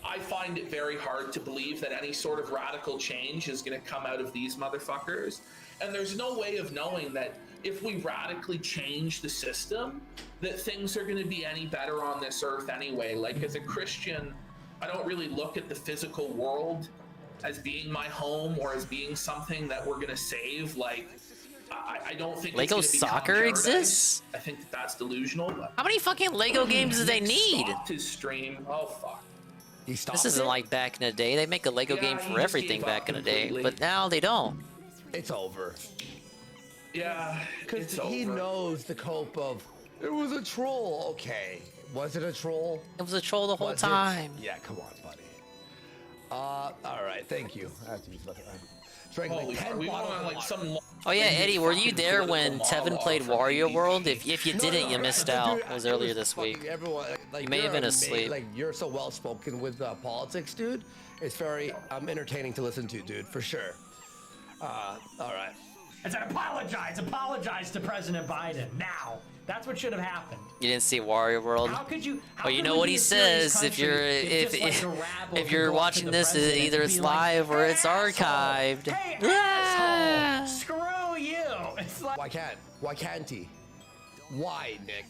I find it very hard to believe that any sort of radical change is going to come out of these motherfuckers. And there's no way of knowing that if we radically change the system, that things are going to be any better on this earth anyway. Like, as a Christian, I don't really look at the physical world as being my home or as being something that we're going to save. Like, I don't think Lego it's gonna become Soccer paradise. exists? I think that's delusional. But How many fucking Lego games do they Nick need? stopped his stream. Oh fuck. This isn't like back in the day. They make a Lego Yeah, game he for just everything gave back up in the day, completely. but now they don't. It's over. Yeah, Because it's he over. knows the cope of, it was a troll. Okay. Was it a troll? It was a troll the whole Was it? time. Yeah, come on, buddy. All right, thank you. I have to use my drank Holy like fuck, 10 we went bottles on of like water. some. Oh yeah, Eddie, were you there when Tevin played Wario World? If you didn't, you missed out. Dude, It was earlier this fucking week. Everyone, like, You may have you're been asleep. Like, you're so well spoken with politics, dude. It's very entertaining to listen to, dude, for sure. All right. I said apologize to President Biden now. That's what should have happened. You didn't see Wario World? How could you? How Well, you could know we what be he a serious says. If country you're if just, like, the rabble if could you're go up to watching the this, president either and it's be like, live or it's "Hey, archived. Hey, Ah! asshole! Screw you! It's like Why can't he? Why, Nick?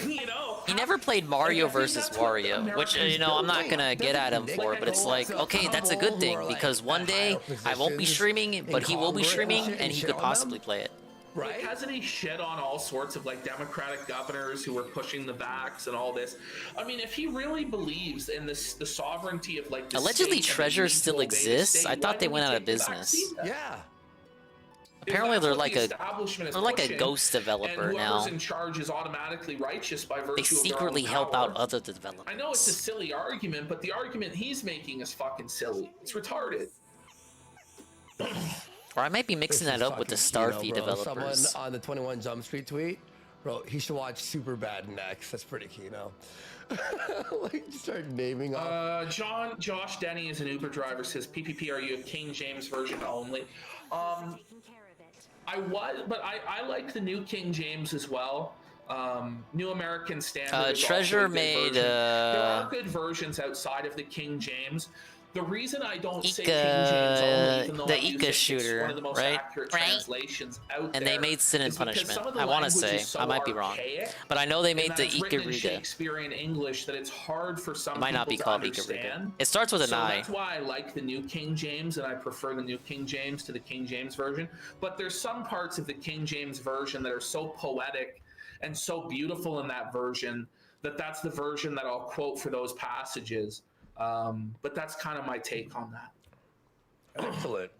You know, He never played Mario versus Wario, which you know I'm not gonna get at him for, but it's like, okay, that's a good thing because one day I won't be streaming, but he will be streaming and he could possibly play it. Like, hasn't he shit on all sorts of like Democratic governors who were pushing the vax and all this? I mean, if he really believes in this, the sovereignty of like the Allegedly, state and the Treasure need to still obey the exists. state, I why thought they would went he out of take the business. vaccine then? Yeah. Apparently, If they're that's like what a the establishment is they're like a pushing, ghost developer and now. whoever's in charge is automatically righteous by virtue They of their own secretly help out power. other developers. I know it's a silly argument, but the argument he's making is fucking silly. It's retarded. Or I might be mixing that up with the Starfy developers. Someone on the 21 Jump Street tweet wrote, he should watch Superbad next. That's pretty key, now. Like, start naming off. Josh Denny is an Uber driver, says, PPP, are you a King James version only? I was, but I like the new King James as well. New American Standard. is Treasure also a good made, version. There are good versions outside of the King James. The reason I don't say King James only, even though the I do Ica think it's shooter, one of the most right? accurate translations out there, And they made Sin and is because Punishment. some of the I want to language say, is so I might be wrong, archaic, but I know they and made that the it's written in Ikariga. Shakespearean English that it's hard for some It might not be people to called Ikariga. understand. It starts with an So I. that's why I like the New King James, and I prefer the New King James to the King James version. But there's some parts of the King James version that are so poetic and so beautiful in that version that that's the version that I'll quote for those passages. But that's kind of my take on that. Excellent.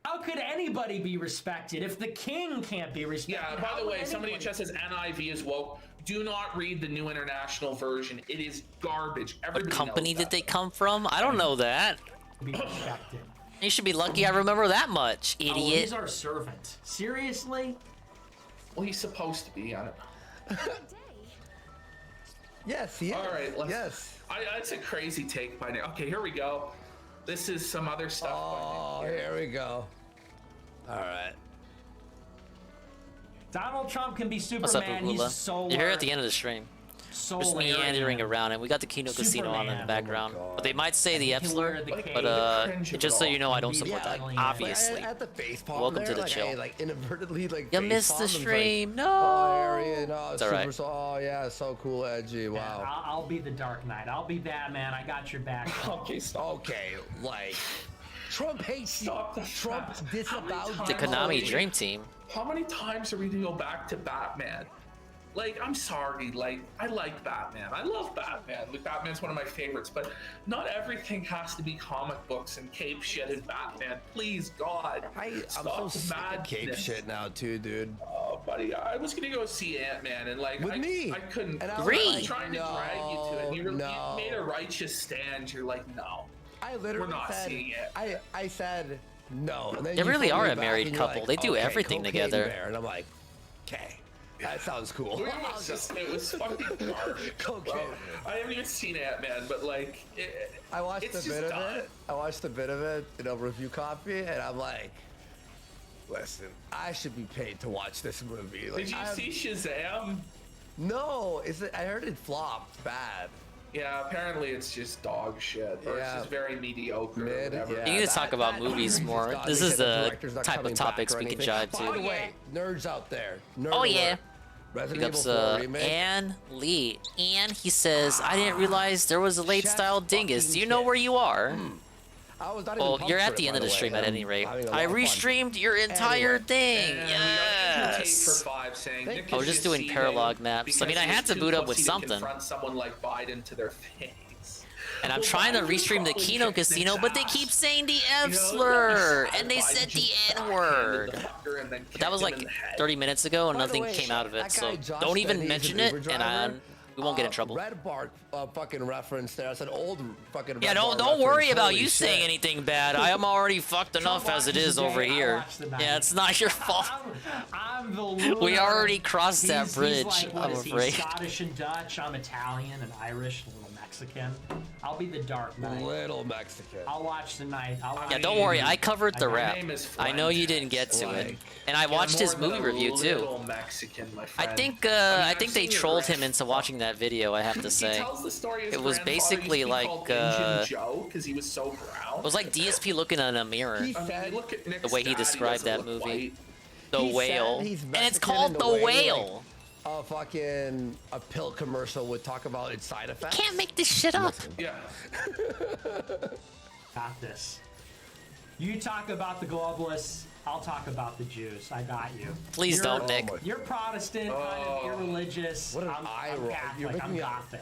How could anybody be respected if the king can't be respected? Yeah, by the way, somebody in chat says NIV is woke. Do not read the New International Version. It is garbage. Everybody What company knows did they come from? I don't know that. Be respected. You should be lucky I remember that much, Oh, idiot. he's our servant. Seriously? Well, he's supposed to be. I don't know. Yes, he is. All right, let's, yes. It's a crazy take by Nick. Okay, here we go. This is some other stuff. Oh, here we go. All right. Donald Trump can be What's up, Superman. He's Ugula? solar. You're here at the end of the stream. Just meandering around, and we got the Kino Casino on in the background. But they might say the F slur, but just so you know, I don't support that, obviously. At the face palm Welcome there, to the like, chill. I, like inadvertently like You face missed the palmed and, stream. like, No. Oh, Arian, oh, It's super alright. Oh yeah, so cool, edgy. Wow. Yeah, I'll be the Dark Knight. I'll be Batman. I got your back. Okay, okay, like Trump hates Trump disavowed The Konami Dream Team. How many times are we gonna go back to Batman? Like, I'm sorry, like, I like Batman. I love Batman. Like, Batman's one of my favorites, but not everything has to be comic books and cape shit and Batman. Please, God. I'm stop so the sick of cape madness. shit now too, dude. Oh, buddy, I was gonna go see Ant-Man, and like, With me. I couldn't. And I I was was like, trying to drag you to it. You no. made a righteous stand. You're like, no. I literally We're not said, seeing it. I said no. And then They you really phoned are me a back married and you're couple. like, They do okay, everything Cocaine together. Bear. And I'm like, okay, that sounds cool. It was fucking garbage. Bro. I haven't even seen Ant-Man, but like, I watched it's a bit just of done. it. I watched a bit of it in a review copy, and I'm like, listen, I should be paid to watch this movie. Like, Did you see Shazam? No, I heard it flopped bad. Yeah, apparently it's just dog shit, or it's just very mediocre. Mid, or whatever. yeah. You need to talk about movies more. God, This they is said the director's not type of coming topics back or we can anything. jive By the to. way, nerds out there. Nerd Oh alert. yeah. Resident Pickups Evil 4 remake. Ann Lee. And he says, I didn't realize there was a late style dingus. Do you know where you are? I was not Well, even you're pumped at for the it, end by of the way. stream at I'm any rate. having a I lot of fun. restreamed your entire thing. And we got Tape Yes. for 5 saying Thank Nick I was is just doing seething Paralogue maps. I mean, I because had he to was boot too up with pussy to something. confront someone like Biden to their face. And I'm Well, trying to why are you restream the calling Kino chicks Casino, Nick's but they ass? keep saying the You F know, slur, like, and they Biden said the just N word. backhanded the fucker and then But that was kicked him like in the head. 30 minutes ago, and By the nothing way, came out of it. that So guy, Josh don't even Benny, mention is it, an Uber and driver. we won't get in trouble. Red Bar fucking reference there. That's an old fucking Yeah, Red Bar don't worry reference. about Holy you saying shit. anything bad. I am already fucked enough as it is over here. Yeah, it's not your fault. I'm the loser. We already crossed that He's bridge, like, what I'm is he, afraid. Scottish and Dutch. I'm Italian and Irish, a little Mexican. I'll be the Dark Knight. Little Mexican. I'll watch the night. Yeah, don't worry. I covered the My rap. name is I know you didn't get to it, and I watched his movie review too. Little Mexican, my I friend. think I've they seen your trolled rap. him into watching that video. I have to He say, tells the story his it was grandfather basically used to be like called Injun Joe because he was so brown. it was like DSP looking in a mirror. I mean, look at Nick's The way he dad, described doesn't that look movie. white. The He said Whale, he's and it's Mexican called in The way, Whale. Like, a pill commercial would talk about its side effects. Can't make this shit up. Yeah. Got this. You talk about the globalists. I'll talk about the Jews. I got you. Please You're- don't, Nick. You're Protestant, kind of irreligious. What an I'm eye roll. You're Catholic. making I'm me- Gothic.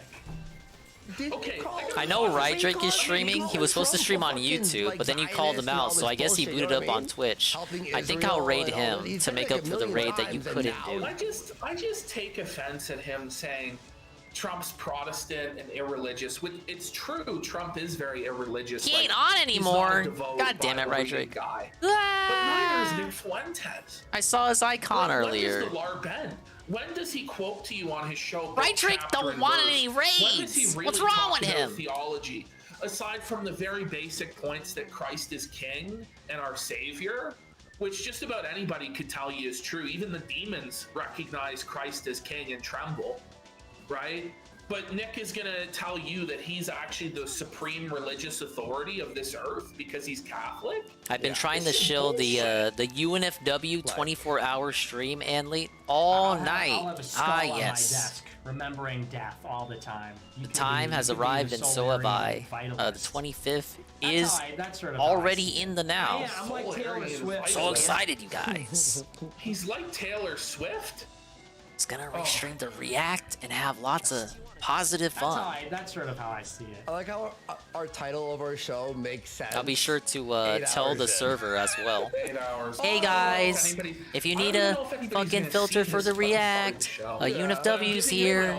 Okay. I know Rydrick is streaming. He was supposed to stream on YouTube, but then you called him out, so I guess he booted up on Twitch. I think I'll raid him to make up for the raid that you couldn't do. I just take offense at him saying Trump's Protestant and irreligious. It's true. Trump is very irreligious. He Like, ain't on he's not a anymore. devout God damn it, Bible-reading Rydrick. guy. But neither is Nick Fuentes. I saw his icon When earlier. does the LARP end? When does he quote to you on his show? Rydrick chapter don't and want verse? any When does raids. he really What's wrong talk with about him? Theology, aside from the very basic points that Christ is King and our Savior, which just about anybody could tell you is true. Even the demons recognize Christ as King and tremble, right? But Nick is going to tell you that he's actually the supreme religious authority of this earth because he's Catholic. I've been trying to shill the UNFW 24-hour stream, Anley, all night. I'll have a skull Ah, on my yes. desk, remembering death all the time. You The could time be- has you could be arrived, the and so have I. Solarian The vitalist. 25th That's is how I- that's sort of how I already see in the now. Yeah, I'm like Taylor Swift. So excited, you guys. He's like Taylor Swift. It's gonna restream to React and have lots of positive fun. That's sort of how I see it. I like how our title of our show makes sense. I'll be sure to 8 tell hours the in. server as well. 8 hours. Hey guys, if you need a fucking filter for the React, UNFW's here.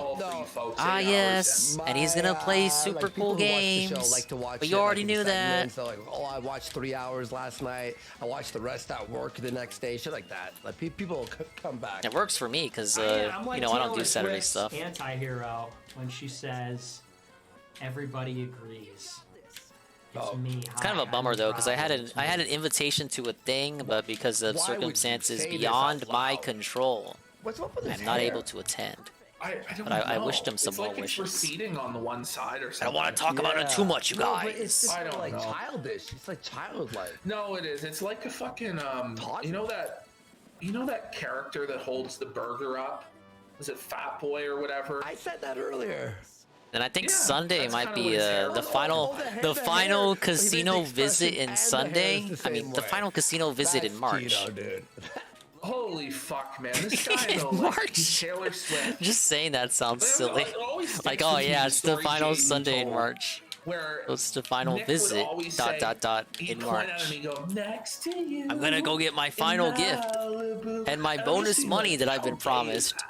Ah yes, and he's gonna play super like, people cool who watch the show games. like to watch But it, you like, already in knew that. segments. So like, oh, I watched 3 hours last night. I watched the rest at work the next day. Shit like that. Like people will come back. It works for me because I'm like you know I don't do Taylor Saturday Swift's stuff. Anti-hero when she says, Everybody agrees. It's me. It's kind of a bummer though, because I had an invitation to a thing, but because of Why would you circumstances say this beyond out my loud? control, What's up with his I'm not hair? able to attend. I don't But know. I wished him some it's well like it's wishes. receding on the one side or I something. don't want to talk about it too much, you No, guys. but it's just I don't like know. childish. It's like childlike. No, it is. It's like a fucking you know that character that holds the burger up? Is it Fat Boy or whatever? I said that earlier. And I think Yeah, Sunday that's might kinda be what his hair the was. final the final hair. He casino made the visit expression in and the hair Sunday. is the I mean, same the way. final casino visit That's in March. keto, dude. Holy fuck, man! This guy though, like, he's Taylor Swift. Just saying that sounds It silly. always Like, sticks oh with me, yeah, the it's the story final Jay-Z Sunday in told, March. Where It's the final Nick would visit. always Dot say- dot dot he'd in point out March. and he'd go, next to you. I'm gonna go get my final gift Malibu. and my And I'm bonus just money like, that I've been how gay is promised. that?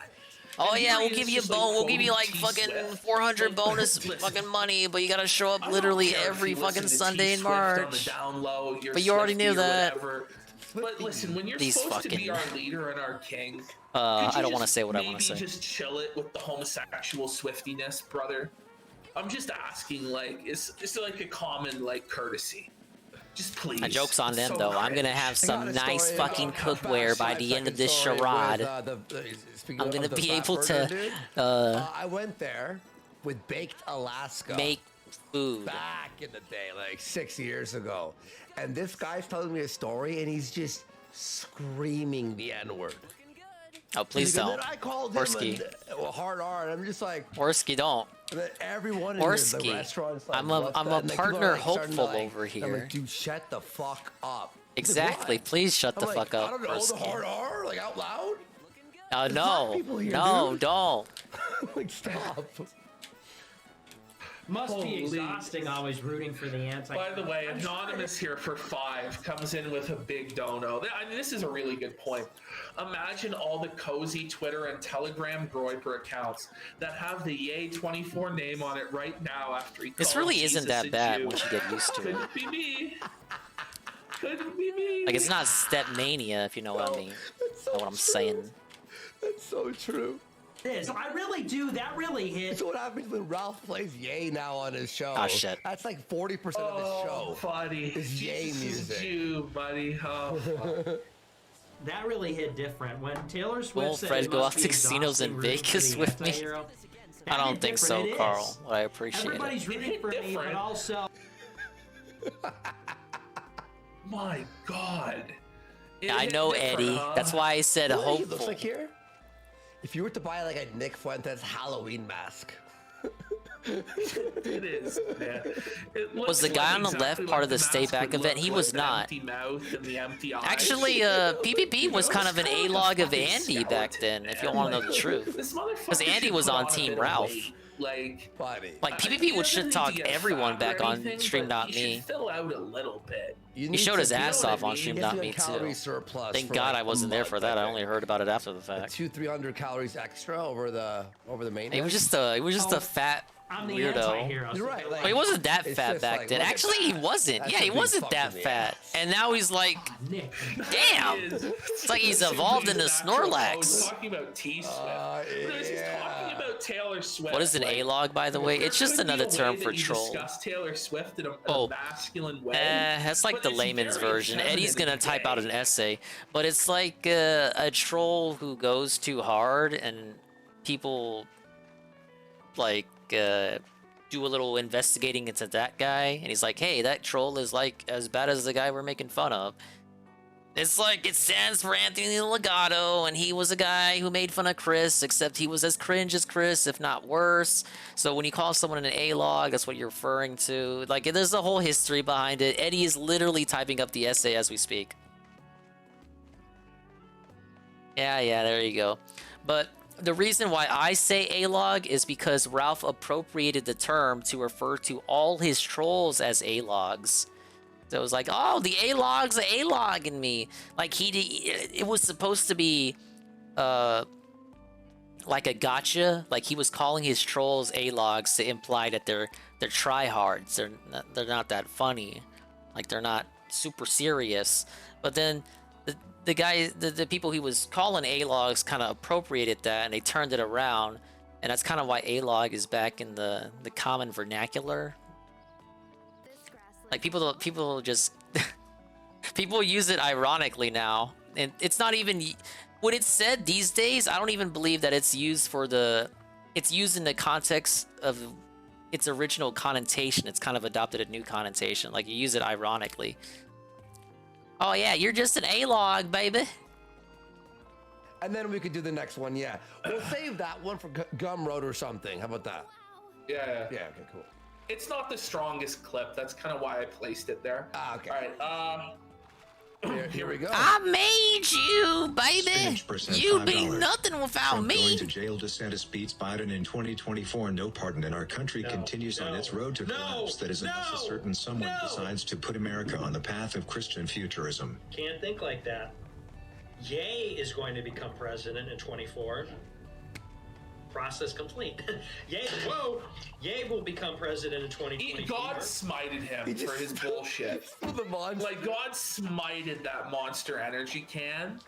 Oh And yeah, here we'll he give is you just, like, we'll give you like quoting fucking T-Swift. 400 bonus Listen. fucking money, but you gotta show up I don't literally care if every you fucking listen to Sunday in T-Swift on the March. down low, you're But you already knew Swiftie or that. whatever. But listen, when you're These supposed to be fucking- our leader and our king, could I you don't want to just say what I want maybe to say. just chill it with the homosexual Swiftiness, brother. I'm just asking, like, it's like a common like courtesy. Just please. My joke's on them So though. I'm gonna cringe. have I got some a nice story fucking about cookware by the end of this story charade. with, speaking I'm of gonna the be fat able burger to dude, I went there with Baked Alaska. make food. Back in the day, like 6 years ago. And this guy's telling me a story and he's just screaming the N-word. Oh, please And don't. then I called Orsky. him a hard R, and I'm just like, Orsky, don't. and then everyone in Orsky. the restaurant's like, I'm a "What's that?" partner And, like, people are, like, starting to, hopeful like- over I'm here. like, dude, shut the fuck up. He's like, Exactly. "What?" Please shut I'm the like, fuck up. I don't know, the Orsky. hard R, like out loud? No, black people here, no, dude. don't. Like, stop. Must Holy. be exhausting always rooting for the anti. By the way, Anonymous here for 5 comes in with a big dono. I mean, this is a really good point. Imagine all the cozy Twitter and Telegram Groiper accounts that have the Yay24 name on it right now after he This called really Jesus isn't that a bad Jew. once you get used to it. Couldn't be me. Couldn't be me. Like, it's not step mania, if you know what I mean. Know what I'm saying. That's so true. This, I really do. That really hit. That's what happens when Ralph plays Yay now on his show. Oh, shit. That's like 40% of his show. buddy. Is Yay Jesus music. Jew, buddy. Oh, fuck. That really hit different. When Taylor Swift Will said Fred it go must out be to casinos in exhausting rooting for Vegas the with me? anti-hero, that I don't hit think so, different. It Carl. is. But I appreciate Everybody's it. rooting for me, but also My God. Yeah, I know Eddie. That's why I said You know what he hopeful. looks like here? If you were to buy like a Nick Fuentes Halloween mask. It is, man. It Was the looks guy like on the exactly left like part of the mask stay back would event? look He like was the not. Empty mouth and the empty eyes. Actually, PPP was kind of an A-log of Andy back then, if you want to know the truth. This Because motherfucker Andy should was put on a Team bit of Ralph. weight. Like, Like, PPP would he shit doesn't talk need to get everyone fat or back on anything, Stream but Not he should Me. fill out a little bit. He showed his ass off on You Stream need Not to Me get calorie too. surplus Thank for, God like, I a wasn't there month, for that. I think. only heard about it after the fact. 200-300 calories extra over the main. He was just a fat I'm the weirdo. anti-hero. You're right. Like, Well, he wasn't that it's fat just back like, then. look at Actually, he that. wasn't. That's Yeah, a he big wasn't fuck that in the fat. ass. And now he's like, Nick. damn. It's like he's evolved into I was Snorlax. talking about T-Swift. But I was just talking about Taylor Swift. What is an like, A-log, by the way? It's just could be another a term way for that you troll. discuss Taylor Swift in a Oh. masculine way. That's like but the it's layman's very version. feminine Eddie's gonna and type out gay. an essay, but it's like a troll who goes too hard and people like do a little investigating into that guy, and he's like, hey, that troll is like as bad as the guy we're making fun of. It's like it stands for Anthony Legato, and he was a guy who made fun of Chris, except he was as cringe as Chris, if not worse. So when you call someone an A-log, that's what you're referring to. Like, there's a whole history behind it. Eddie is literally typing up the essay as we speak. Yeah, there you go. But the reason why I say A-log is because Ralph appropriated the term to refer to all his trolls as A-logs. So it was like, oh, the A-log's an A-log in me. Like, it was supposed to be like a gotcha. Like, he was calling his trolls A-logs to imply that they're tryhards. They're not that funny. Like, they're not super serious. But then the people he was calling A-logs kind of appropriated that, and they turned it around And that's kind of why A-log is back in the common vernacular. Like people just people use it ironically now, and it's not even when it's said these days. I don't even believe that it's used for it's used in the context of its original connotation. It's kind of adopted a new connotation. Like you use it ironically. Oh yeah, you're just an A-log, baby. And then we could do the next one. Yeah, we'll save that one for Gumroad or something. How about that? Yeah. Yeah. Okay. Cool. It's not the strongest clip. That's kind of why I placed it there. Ah, okay. All right. Here we go. I made you, baby. You be nothing without Trump me. Going to jail, DeSantis beats Biden in 2024. No pardon, and our country continues on its road to collapse. That is unless a certain someone decides to put America on the path of Christian futurism. Can't think like that. Ye is going to become president in 24. Process complete. Ye will become president in 2024. God smited him for his bullshit. Like God smited that Monster Energy can.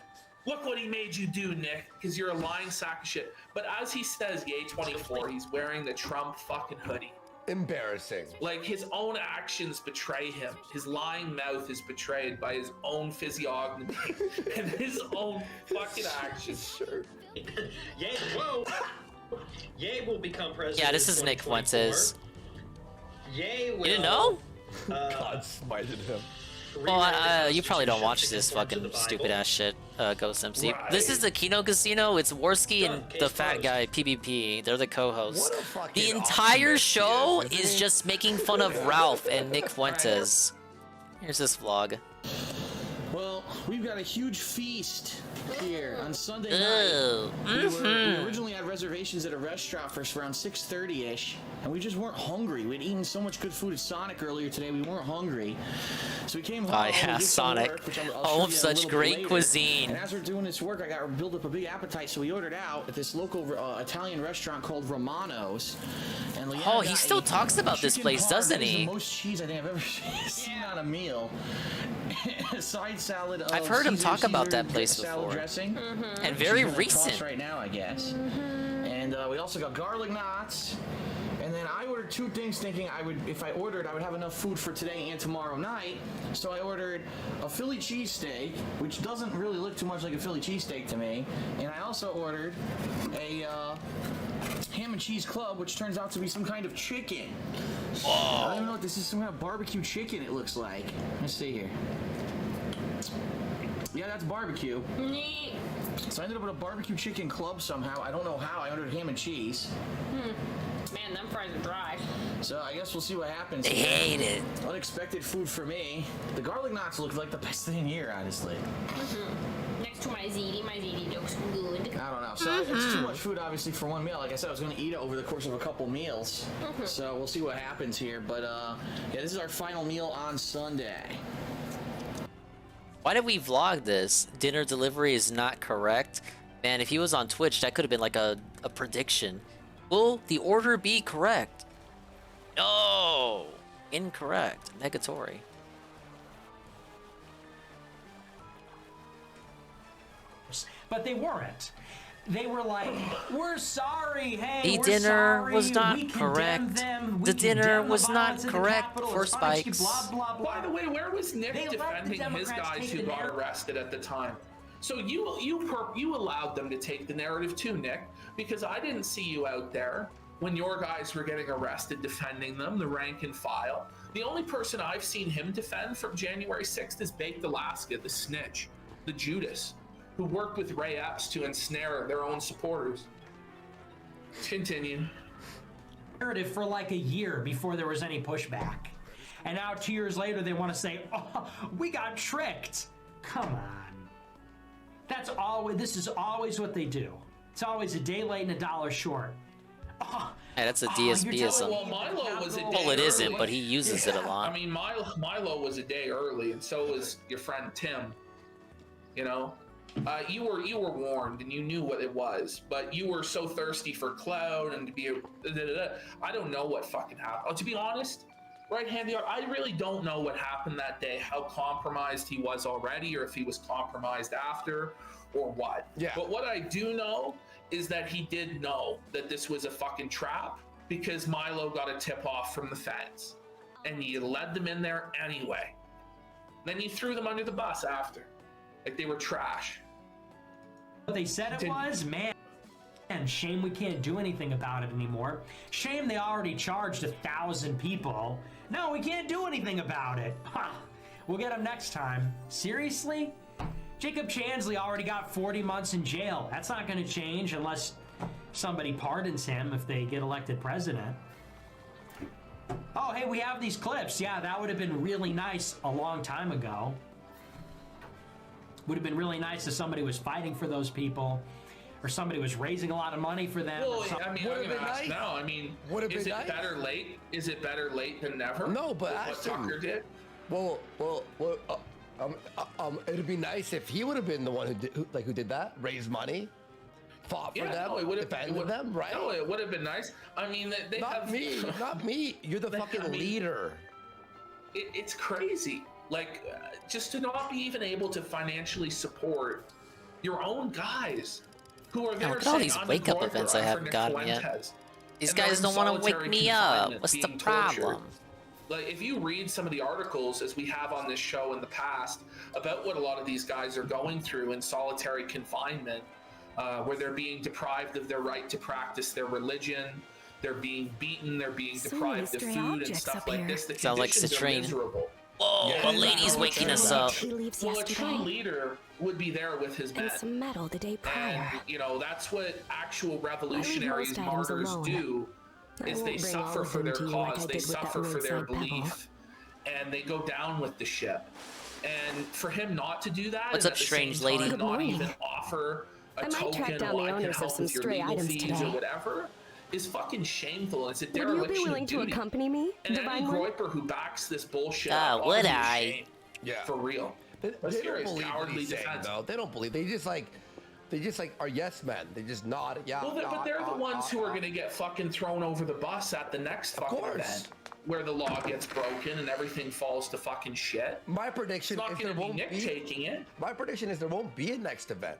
Look what he made you do, Nick, because you're a lying sack of shit. But as he says, Ye 24, he's wearing the Trump fucking hoodie. Embarrassing. Like his own actions betray him. His lying mouth is betrayed by his own physiognomy and his own fucking actions. Sure. Ye will become president. Yeah, this is Nick Fuentes. Ye will. You didn't know? God smited him. Well, you probably don't watch this fucking stupid ass shit, Ghost MC. Right. This is the Kino Casino. It's Worski and the fat guy, PvP. They're the co-hosts. The entire show is just making fun of Ralph and Nick Fuentes. Here's this vlog. Well, we've got a huge feast here on Sunday night. Ew. We originally had reservations at a restaurant for around 6:30ish, and we just weren't hungry. We'd eaten so much good food at Sonic earlier today, we weren't hungry. So we came home. Oh yeah, we did some Sonic. work, which I'll show Home you of a such little great bit later. cuisine. And as we're doing this work, I got to build up a big appetite, so we ordered out at this local Italian restaurant called Romano's. And Leanna Oh, he got still a talks about this chicken place, parm. doesn't It was he? the most cheese I think I've ever seen on a meal. A side salad of I've heard him Caesar talk about that salad place before. dressing. And very Which is gonna toss recent. right now, I guess. And we also got garlic knots. And then I ordered two things thinking if I ordered, I would have enough food for today and tomorrow night. So I ordered a Philly cheesesteak, which doesn't really look too much like a Philly cheesesteak to me. And I also ordered a ham and cheese club, which turns out to be some kind of chicken. I don't even know what this is, some kind of barbecue chicken it looks like. Let's see here. Yeah, that's barbecue. So I ended up with a barbecue chicken club somehow. I don't know how. I ordered ham and cheese. Man, them fries are dry. So I guess we'll see what happens. I hate it. Unexpected food for me. The garlic knots look like the best thing here, honestly. Next to my ziti looks good. I don't know. So it's too much food, obviously, for one meal. Like I said, I was going to eat it over the course of a couple meals. So we'll see what happens here. But yeah, this is our final meal on Sunday. Why did we vlog this? Dinner delivery is not correct. Man, if he was on Twitch, that could have been like a prediction. Will the order be correct? No! Incorrect. Negatory. But they weren't. They were like, we're sorry, hey, The we're dinner sorry. was not We condemn correct. them. We The dinner condemn the was not violence in the correct Capitol. for It's fine. Spikes. Blah, blah, blah. By the way, where was Nick They let the defending his Democrats guys take who the got narrative. arrested at the time? So you allowed them to take the narrative too, Nick, because I didn't see you out there when your guys were getting arrested defending them, the rank and file. The only person I've seen him defend from January 6th is Baked Alaska, the snitch, the Judas, who worked with Ray Epps to ensnare their own supporters. Continue. Narrative for like a year before there was any pushback. And now 2 years later, they want to say, oh, we got tricked. Come on. This is always what they do. It's always a day late and a dollar short. Hey, that's a DSBism. Well, Milo was a day Well, it early. isn't, but he uses it a lot. I mean, Milo was a day early, and so was your friend Tim. You know, you were warned, and you knew what it was, but you were so thirsty for clout and to be. I don't know what fucking happened. Oh, to be honest, right-handed, I really don't know what happened that day. How compromised he was already, or if he was compromised after, or what. Yeah. But what I do know is that he did know that this was a fucking trap because Milo got a tip off from the feds, and he led them in there anyway. Then he threw them under the bus after, like they were trash. What they said it was, man, shame we can't do anything about it anymore. Shame they already charged 1,000 people. No, we can't do anything about it. Huh. We'll get him next time. Seriously? Jacob Chansley already got 40 months in jail. That's not going to change unless somebody pardons him if they get elected president. Oh, hey, we have these clips. Yeah, that would have been really nice a long time ago. Would have been really nice if somebody was fighting for those people, or somebody was raising a lot of money for them. Well, I mean, I'm going to ask now. I mean, is it better late? Is it better late than never? No, but what Tucker did. Well, it'd be nice if he would have been the one who did that, raised money, fought for them, defended them, right? No, it would have been nice. I mean, they not me. You're the fucking leader. It's crazy. Like, just to not be even able to financially support your own guys who are there. Look at all these wake-up events I haven't gotten yet. These guys don't want to wake me up. What's the problem? Like, if you read some of the articles, as we have on this show in the past, about what a lot of these guys are going through in solitary confinement, where they're being deprived of their right to practice their religion, they're being beaten, they're being deprived of food and stuff like this. The sounds like conditions are miserable. Whoa, a lady's waking us up. Well, a true leader would be there with his men. And some metal the day prior. And, you know, that's what actual revolutionaries, martyrs do, is they suffer for their cause, they suffer for their belief, and they go down with the ship. And for him not to do that, what's up, strange lady? Not even offer a token, well, I can help with your legal fees or whatever, is fucking shameful. It's a dereliction Would you be willing to accompany me, and Divine any One? groiper who backs this bullshit would I? Yeah, for real. They don't believe what he's saying, though. They don't believe. They just like are yes men. They just nod. Yeah. Well, but they're the ones who are going to get fucking thrown over the bus at the next fucking event, where the law gets broken and everything falls to fucking shit. My prediction is there won't be taking it. My prediction is there won't be a next event.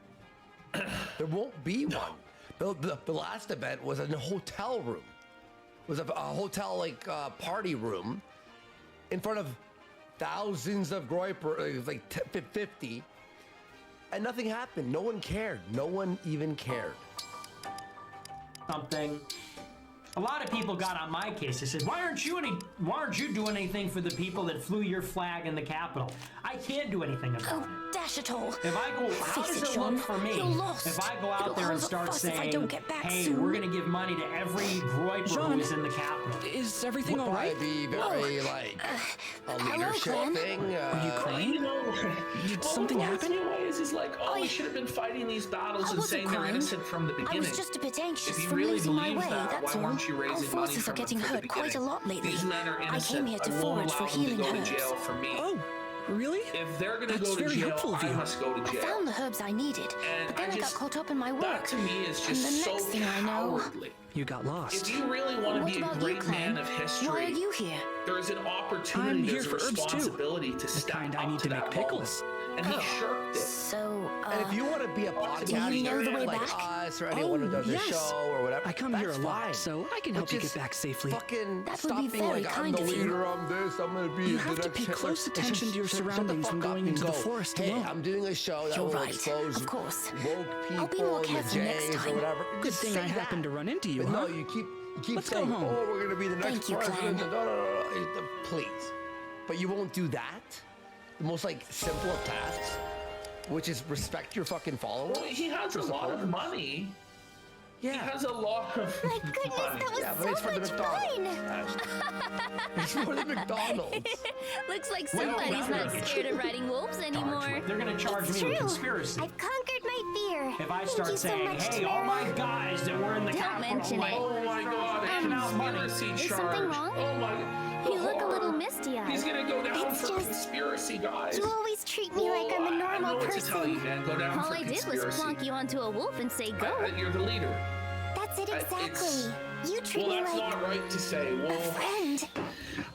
There won't be one. The last event was in a hotel room. It was a hotel like party room in front of thousands of groyper, like 50, and nothing happened. No one cared. No one even cared. Something. A lot of people got on my case. They said, why aren't you doing anything for the people that flew your flag in the Capitol? I can't do anything about it. Dash it all. If I go, how does it look for me? If I go out there and start saying, hey, we're going to give money to every groiper who is in the Capitol. Is everything all right? Would be very, like, a leadership thing. Are you crying? Did something happen? Is like, oh, we should have been fighting these battles and saying they're innocent from the beginning. I was just a bit anxious if you from really losing my believe way, that, that's why all. weren't you raising Our money forces from are getting the hurt quite a beginning? lot lately. These men are innocent. I came here to I won't forage allow for them to healing go to herbs. jail for me. Oh, really? If they're going to That's go to very jail, helpful of I you. must go to I jail. found the herbs I needed, but then I got caught up in my work. That to me is just and the so next thing I know, cowardly. You got lost. If you really want to What be a about great you, Clem? man of history, Why are you here? there is an opportunity, I'm here there's a for herbs too. responsibility to The step kind up I need to to make that pickles. moment. And he shirked it. So, And if you want to be a podcaster, do you know the way like back? us or anyone who does a yes. show or whatever, I come that's here a lot, fine. so I can But help you just get back safely. Fucking That would stop be being very like, I'm kind the of you. leader, I'm this, I'm gonna be You the have to next pay Hitler. close It's attention to your shut the surroundings fuck when up going and into the go, forest hey, alone. I'm doing a show that You're will right, expose of course. woke people I'll be more and the careful next Jays or time. whatever. Good Just thing say I happened that. to run into you, But huh? no, you keep Let's go saying, home. oh, we're gonna be the next Thank you, president. Clem. No. Please. But you won't do that? The most, like, simple of tasks, which is respect your fucking followers. Well, he has a lot of money. Yeah. He has a lot of My goodness, money. that was Yeah, but so it's for the much McDonald's. fun! It's for the McDonald's. Looks like Wait, no, somebody's no, not no. scared of riding wolves anymore. They're going to charge It's me with true. conspiracy. I've conquered my fear. If I Thank start you so saying, much, hey, all my Tamara. guys that were in the Don't Capitol, mention like, it. Oh my god, a conspiracy Is charge. something wrong? Oh my. You look a little misty-eyed. He's gonna go down It's for just- conspiracy, guys. You always treat me like I'm a I normal know what to person. tell you, man. Go down All for I did was conspiracy. plonk you onto a wolf and say go. You're the leader. That's it It's- exactly. You treat Well, me that's like not right to say. a Well, friend.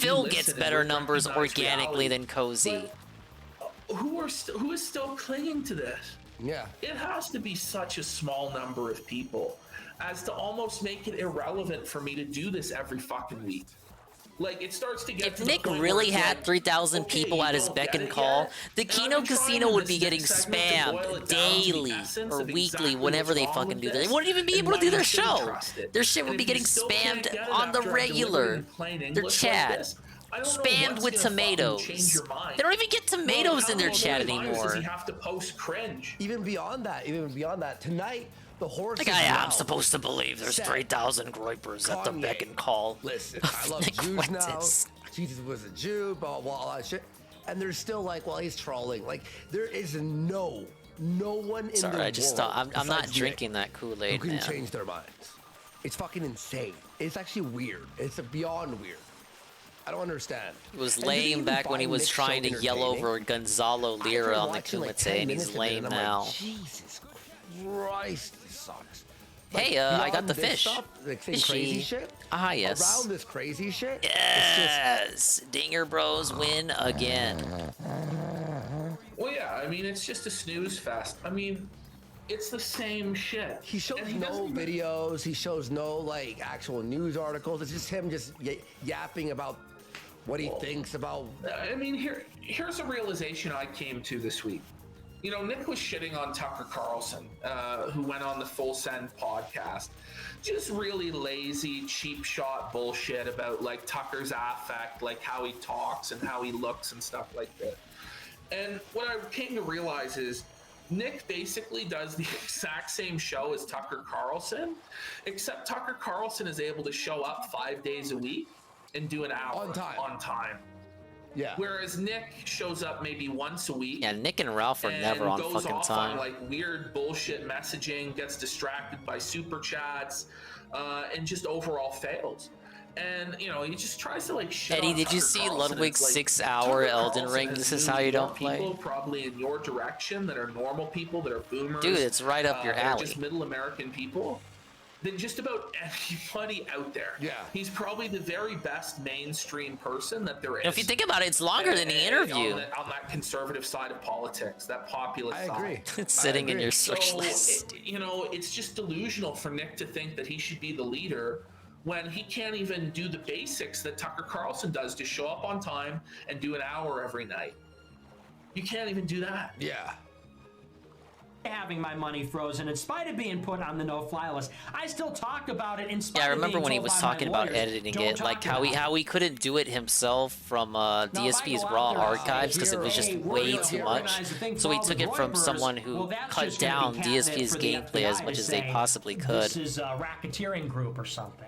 Phil gets listen and better numbers recognize organically reality. than Cozy. But who is still clinging to this? Yeah. It has to be such a small number of people as to almost make it irrelevant for me to do this every fucking week. Like, it starts to get If to Nick the point really where it's had like, 3,000 okay, people you at his don't beck get and it call, yet. the And Kino I'm trying Casino in would this be getting next segment to boil spammed it down to the daily essence or of weekly exactly whenever they what's wrong fucking with do that. They this wouldn't even be and able to why do you their shouldn't show. trust it. Their shit And would be if you getting still can't spammed get it on the after I've delivered regular. in plain Their English like chat. this, I don't know Spammed what's with gonna fucking tomatoes. change your mind. They don't even get tomatoes Bro, in their how chat many virus anymore. Does he have to post cringe? Even beyond that, tonight the horse. Like, I'm supposed to believe there's 3,000 groypers at the beck and call. Listen, I love Nick Jews now. Fuentes. Jesus was a Jew, blah, blah, blah, all that shit. And there's still like, well, he's trolling. Like, there is no one in Sorry, the I just world I'm not besides drinking that who Kool-Aid, can man. change their minds. It's fucking insane. It's actually weird. It's beyond weird. I don't understand. He was And did he lame even back when he find was Nick trying so to yell entertaining? over Gonzalo I Lira tried on the watching, like, Kumite, 10 and he's minutes of it, lame and I'm now. like, Jesus Christ, this sucks. Hey, I got beyond the this fish. Stuff, like, saying Fishy. crazy shit. Ah, yes. Around this crazy shit. Yes! Dinger Bros win again. Well, yeah, I mean, it's just a snooze fest. I mean, it's the same shit. He shows And he no doesn't even- videos. He shows no like actual news articles. It's just him just yapping about what he thinks about. I mean, here's a realization I came to this week. You know, Nick was shitting on Tucker Carlson, who went on the Full Send podcast. Just really lazy, cheap shot bullshit about like Tucker's affect, like how he talks and how he looks and stuff like that. And what I came to realize is Nick basically does the exact same show as Tucker Carlson, except Tucker Carlson is able to show up 5 days a week and do an hour on time. Yeah. Whereas Nick shows up maybe once a week. Yeah, Nick and Ralph are never on goes fucking off time. on like weird bullshit messaging, gets distracted by super chats, and just overall fails. And you know, he just tries to like shit Eddie, on did you Tucker see Carlson. Ludwig's It's like, 6-hour Tucker Elden Carlson Ring? has This is moved how you more don't play? people probably in your direction that are normal people, that are boomers. Dude, it's right up your that are alley. Just middle American people. Than just about anybody out there. Yeah. He's probably the very best mainstream person that there is. If you think about it, it's longer than the interview. On that conservative side of politics, that populist I side. agree. It's sitting in your search So, list. you know, it's just delusional for Nick to think that he should be the leader when he can't even do the basics that Tucker Carlson does to show up on time and do an hour every night. You can't even do that. Yeah. Having my money frozen in spite of being put on the no-fly list. I still talk about it in spite Yeah, I of remember being when he told was by talking my about lawyers, editing "Don't it, like talk how about he couldn't do it himself from DSP's raw archives because it was just way too much. So he took it from someone who cut down DSP's gameplay as much as they possibly could. This is a racketeering group or something.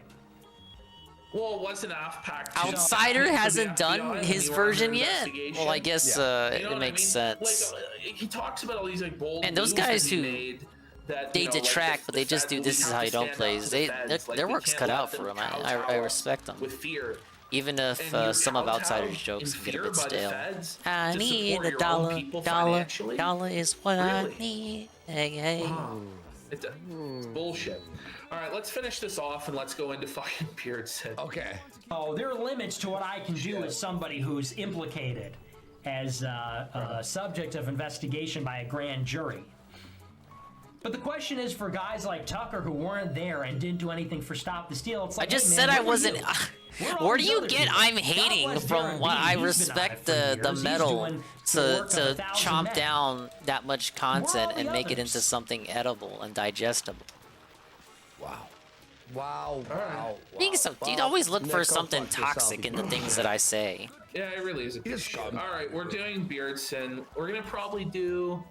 Well, it wasn't AFPAC. Outsider hasn't done his version yet. Well, I guess You know it what makes I mean? sense. Like, he talks about all these like bold And those moves guys that he who made that, they you know, like, detract, but they just do feds, this we is have how to you don't stand play. up to They the feds. Like, their we work's can't cut let out them for them. kowtow I us respect them. with fear. Even if And you're some of kowtowed Outsiders' jokes in get a fear bit by the stale. feds I to need support a your own dollar, people dollar, financially? dollar is what I Really? need. Hey, hey. It's bullshit. All right, let's finish this off and let's go into fucking Beardson. Okay. Oh, there are limits to what I can do as somebody who's implicated as a subject of investigation by a grand jury. But the question is for guys like Tucker who weren't there and didn't do anything for Stop the Steal. It's like, I just hey, said man, I where were wasn't. you? Where are Where all do these you other get people? I'm God hating bless from Darren what Beatty. I He's been respect at it for the years. He's metal doing to the work of 1,000 chomp men. down that much content the and make it others? into something edible and digestible? Wow. Being so, Well, you'd always look Nick, for go something fuck yourself, toxic you in the things that I say. Yeah, it really is a piece of shit. All right, we're doing Beardson. We're gonna probably do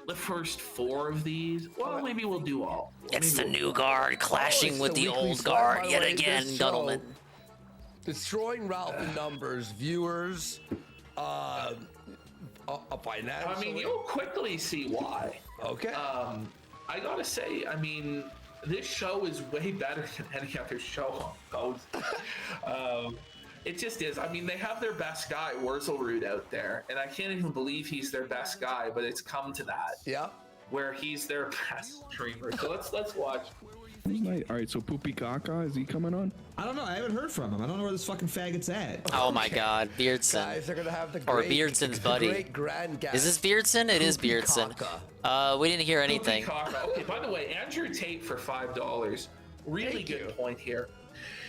the first 4 of these. Well, maybe we'll do all. It's the Maybe new guard clashing with the old guard yet again, gentlemen. Destroying Ralph in numbers, viewers, financially. I mean, you'll quickly see why. Okay. I gotta say, I mean, this show is way better than any other show on Post. It just is. I mean, they have their best guy, Wurzelroot, out there, and I can't even believe he's their best guy, but it's come to that. Yeah. Where he's their best streamer. So let's watch. All right, so Poopy Kaka, is he coming on? I don't know. I haven't heard from him. I don't know where this fucking faggot's at. Oh my God, Beardson. Guys, they're gonna have the Or great, Beardson's the buddy. great grand guy. Is this Beardson? It is Poopy Beardson. Kaka. We didn't hear anything. Okay, by the way, Andrew Tate for $5 really good point here.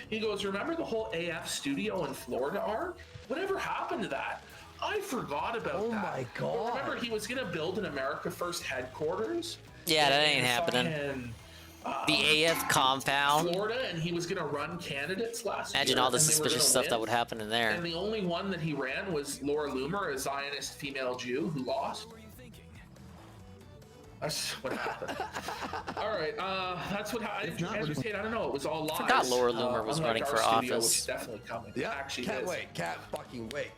He goes, remember the whole AF studio in Florida arc? Whatever happened to that? I forgot about that. Oh my god. Remember he was gonna build an America First headquarters? Yeah, that ain't happening. The AF compound. Florida, and he was gonna run candidates last year. Imagine all the suspicious stuff that would happen in there. And the only one that he ran was Laura Loomer, a Zionist female Jew who lost. That's what happened. All right, that's what happened. I don't know. It was all lies. I forgot Laura Loomer was running for studio, office. Which is definitely coming. Yeah, actually can't is. wait. Can't fucking wait.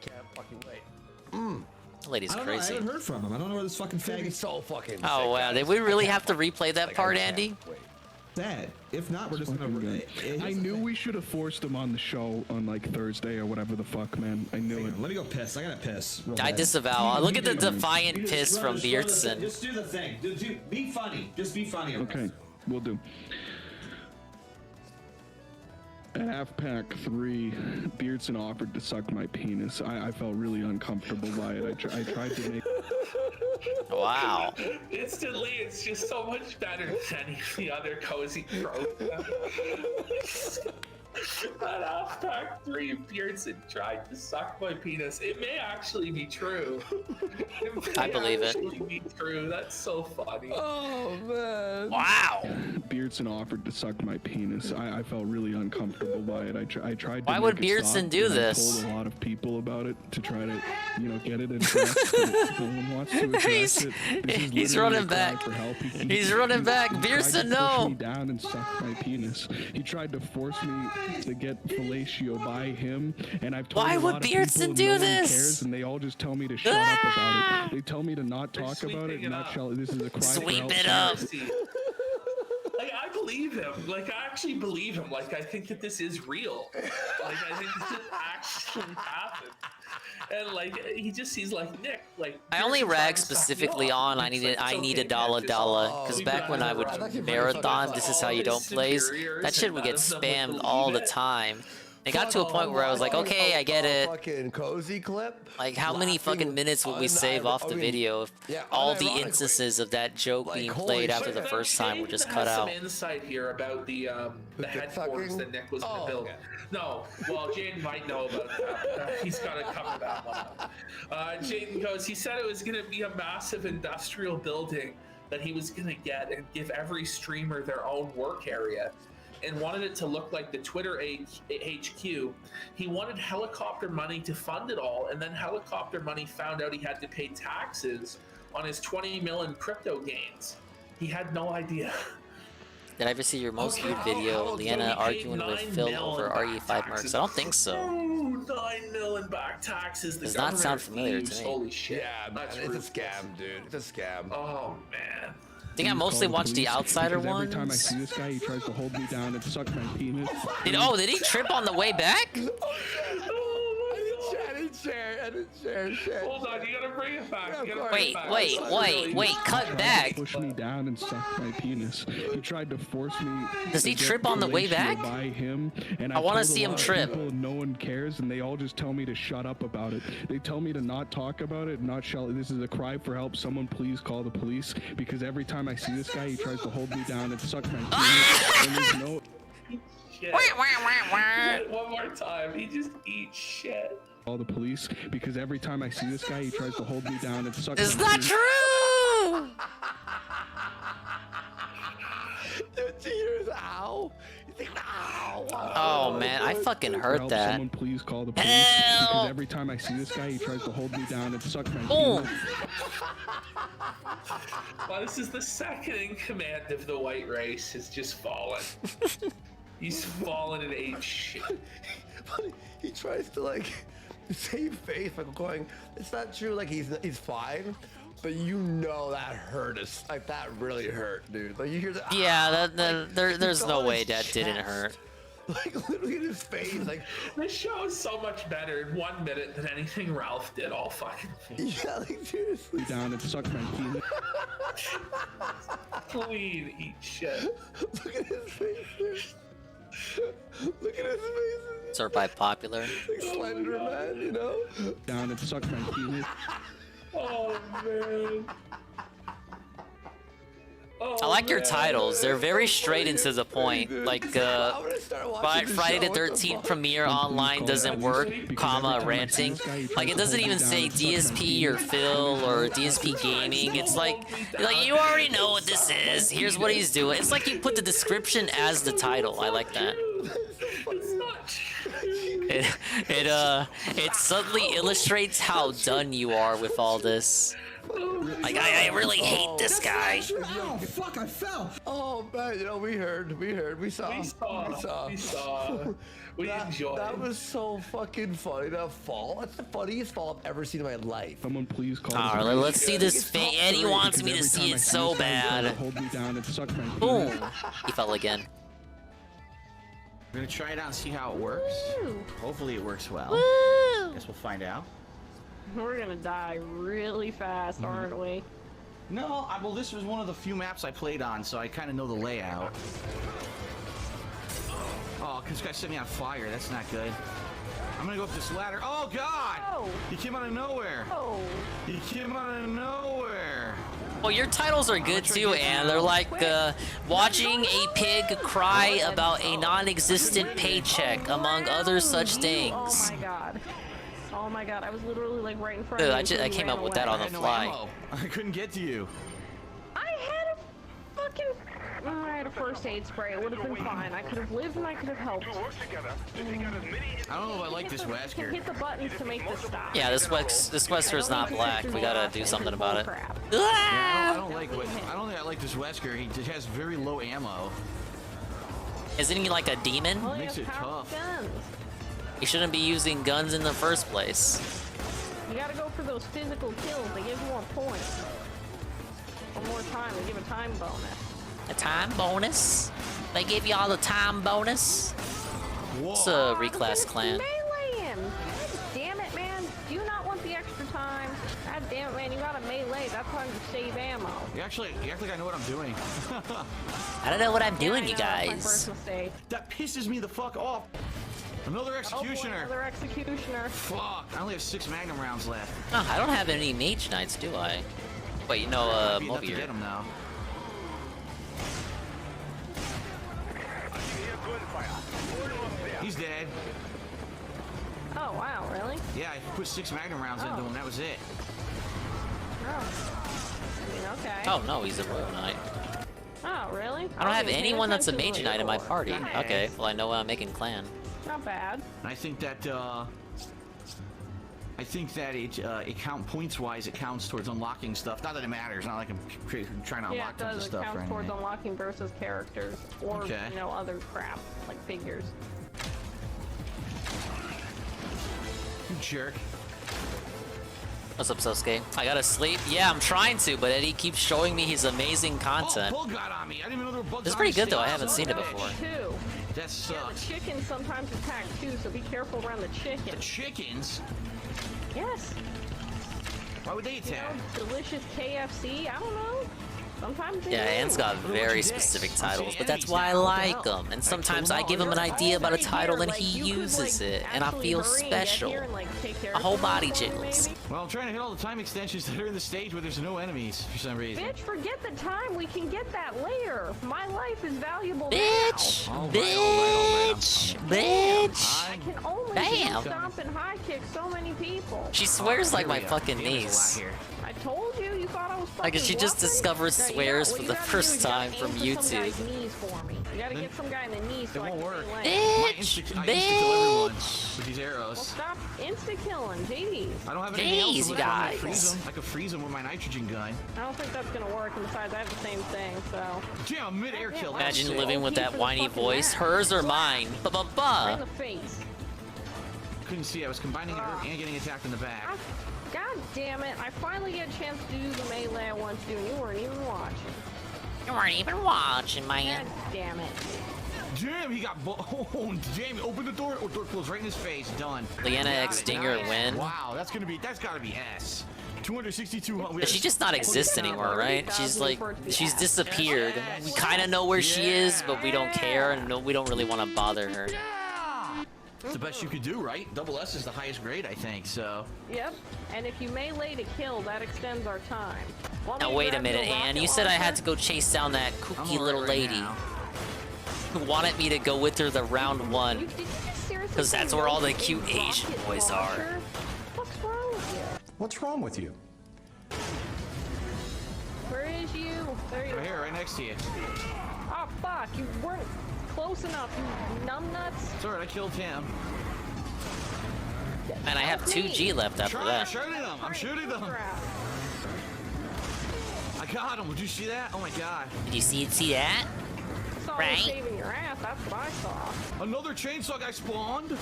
That lady's I don't crazy. know. I haven't heard from him. I don't know where this fucking faggot. So fucking. Oh wow, did we really have to replay that part, Andy? Sad. If not, we're just gonna. I knew we should have forced him on the show on like Thursday or whatever the fuck, man. I knew it. Let me go piss. I gotta piss. I disavow. Look at the defiant piss from Beardson. Just do the thing. Be funny. Just be funny. Okay, we'll do. At half pack 3, Beardson offered to suck my penis. I felt really uncomfortable by it. I tried to make. Wow. Instantly, it's just so much better than any of the other cozy programs. At half pack 3, Beardson tried to suck my penis. It may actually be true. I believe it. Be true. That's so funny. Oh man. Wow. Beardson offered to suck my penis. I felt really uncomfortable by it. I tried. Why to would make it Beardson stop, do and this? I told a lot of people about it to try to, get it addressed. But no one wants to address it. This is He's literally running a cry back. for help. He's running back. He tried Beardson, to no. push me down and suck my penis. He tried to force me to get fellatio by him, and I've told Why a would lot of Beardson people, do no one this? cares, and they all just tell me to shut up about it. They tell me to not talk about it, and not shall. This is a cry for Sweep help. it up. Like, I believe him. Like, I actually believe him. Like, I think that this is real. Like, I think this actually happened. And like, he's like, Nick, like. I only rag specifically on I need a dollar because back when I would marathon, this is how you don't place. That shit would get spammed all the time. It got to a point where I was like, okay, I get it. Fucking cozy clip. Like, how many fucking minutes would we save off the video if all the instances of that joke being played after the first time were just cut out? Some insight here about the headquarters that Nick was going to build. No, well, Jaden might know about that. He's got to cover that one up. Jaden goes, he said it was going to be a massive industrial building that he was going to get and give every streamer their own work area, and wanted it to look like the Twitter HQ. He wanted helicopter money to fund it all, and then helicopter money found out he had to pay taxes on his 20 million crypto gains. He had no idea. Did I ever see your most viewed video, Leanna arguing with Phil over RE5 mercs? I don't think so. 9 million back taxes. Does not sound familiar to me. Holy shit. Yeah, man, it's a scam, dude. It's a scam. Oh, man. I think I mostly watched the Outsider Every ones. time I see this guy, he tries to hold me down and suck my penis. Did he trip on the way back? I didn't share shit. Hold on, you gotta bring it back. Wait, cut back. Push me down and suck my penis. He tried to force me. Does he trip on the way back? By him, and I want to told see a him lot of trip. people, no one cares, and they all just tell me to shut up about it. They tell me to not talk about it, not shall. This is a cry for help. Someone please call the police, because every time I see this guy, he tries to hold me down and suck my penis. And there's no. Shit. One more time. He just eats shit. Call the police, because every time I see this guy, he tries to hold me down and suck. It's my not penis. true. Dude, cheers, ow. You think, ow. Oh man, I fucking heard that. Someone please call the police, because every time I see this guy, he tries to hold me down and suck my Boom. penis. Well, this is the second in command of the white race has just fallen. He's fallen and ate shit. He tries to like save face, like going, it's not true, like he's fine, but you know that hurt us, like that really hurt, dude. Like you hear that. Yeah, there's no way that didn't hurt. Like literally in his face, like this show is so much better in 1 minute than anything Ralph did all fucking. Yeah, like seriously. Down and suck my penis. Clean, eat shit. Look at his face, dude. Look at his face. Sort by popular. Like Slender Man, you know? Down and suck my penis. Oh man. I like your titles. They're very straight and to the point. Like, Friday the 13th premiere online doesn't work, comma, ranting. Like, it doesn't even say DSP or Phil or DSP Gaming. It's like you already know what this is. Here's what he's doing. It's like you put the description as the title. I like that. It subtly illustrates how done you are with all this. Like, I really hate this guy. Oh, fuck, I fell. Oh, man, you know, we saw. We enjoyed. That was so fucking funny, that fall. That's the funniest fall I've ever seen in my life. Someone please call. Alright, let's see this face. Eddie wants me to see it so bad. Hold me down and suck my Boom. He fell again. We're gonna try it out and see how it works. Hopefully it works well. Guess we'll find out. We're gonna die really fast, aren't we? No, well, this was one of the few maps I played on, so I kind of know the layout. Oh, this guy set me on fire. That's not good. I'm gonna go up this ladder. Oh, God! Oh. He came out of nowhere. Oh. He came out of nowhere. Well, your titles are good too, and they're like watching a pig cry about a non-existent paycheck, among other such things. Oh my god. Oh my god, I was literally like right in front Dude, of you. I came up with that on the fly. I couldn't get to you. I had a fucking... I had a first aid spray. It would have been fine. I could have lived and I could have helped. I don't know if I like this Wesker. Hit the buttons to make this stop. Yeah, this Wesker's not black. We gotta do something about it. Yeah, I don't think I like this Wesker. He just has very low ammo. Isn't he like a demon? Well, Makes it tough. He shouldn't be using guns in the first place. You gotta go for those physical kills. They give more points. One more time, they give a time bonus. A time bonus? They give y'all a time bonus? It's a reclass clan. Melee him! God damn it, man. Do you not want the extra time? God damn it, man. You gotta melee. That's how you save ammo. You act like I know what I'm doing. I don't know what I'm doing, you That's my guys. first mistake. That pisses me the fuck off. Another executioner. Oh boy, another executioner. Fuck. I only have 6 Magnum rounds left. Oh, I don't have any mage knights, do I? Wait, no, Be enough to Mobier. get him now. He's dead. Oh, wow, really? Yeah, I put 6 Magnum rounds into him. That was it. Oh. I mean, okay. Oh no, he's a royal knight. Oh, really? I don't have wasn't paying anyone that's a attention mage to knight in my before. party. Nice. Okay, well I know I'm making clan. Not bad. I think that it count points wise. It counts towards unlocking stuff. Not that it matters. Not like I'm trying to Yeah, unlock it tons of does. It stuff counts right towards now. unlocking versus characters. Or, Okay. you know, other crap, like figures. You jerk. What's up, Sosuke? I gotta sleep? Yeah, I'm trying to, but Eddie keeps showing me his amazing content. Oh, bug got on me. I didn't even know there were bugs. This is on pretty me good though, still. I haven't seen it before. Two. That Yeah, the sucks. chickens sometimes attack too, so be careful around the chickens. The chickens? Yes. Why would they You attack? know, delicious KFC? I don't know. Sometimes they Yeah, do. Ant's got very specific titles, but that's why I like them. And sometimes I give him an idea about a title and he uses it, and I feel special. A whole body jiggles. Well, I'm trying to hit all the time extensions that are in the stage where there's no enemies for some reason. Bitch, forget the time. We can get that later. My life is valuable Bitch! now. Bitch! Bitch! I can only Damn. stomp and high kick so many people. She swears like my fucking niece. I told you. You thought I was fucking Like she just bluffing? discovered Now, swears what for you the gotta first do is you time gotta from aim for some YouTube. guy's knees for me. You gotta get some guy in the knees so I won't can work. relay. I insta-kill everyone with these arrows. Well, stop insta-killing. Jeez. I don't have anything else. Jeez, so you I can guys. freeze 'em. I could freeze them with my nitrogen gun. I don't think that's gonna work, and besides, I have the same thing, so... Damn, a mid-air kill. That's Imagine sick. living with that whiny voice. Hers or mine? Right in Ba-ba-ba! the face. Couldn't see. I was combining it and getting attacked in the back. God damn it. I finally get a chance to do the melee I want to do, and you weren't even watching. You weren't even watching, man. God damn it. Damn, he got boned. Damn, open the door. Oh, door closed right in his face. Done. Leanna Got X it. Stinger Nice. win. Wow, that's gotta be S. 262. But she just not exists anymore, right? She's like, she's disappeared. We kind of know where she is, but we don't care, and we don't really want to bother her. It's the best you could do, right? Double S is the highest grade, I think, so. Yep. And if you melee to kill, that extends our time. Now wait a minute, Anne. You said I had to go chase down that kooky little lady who wanted me to go with her the round one. Because that's where all the cute Asian boys are. What's wrong with you? What's wrong with you? Where is you? There you Right here, right next to you. Oh, fuck. You weren't close enough, you numbnuts. It's alright, I killed him. And I have 2G left after that. I'm shooting them. I'm shooting them. I got him. Would you see that? Oh my god. Did you see that? Saw Right? you saving your ass. That's what I saw. Another chainsaw guy spawned.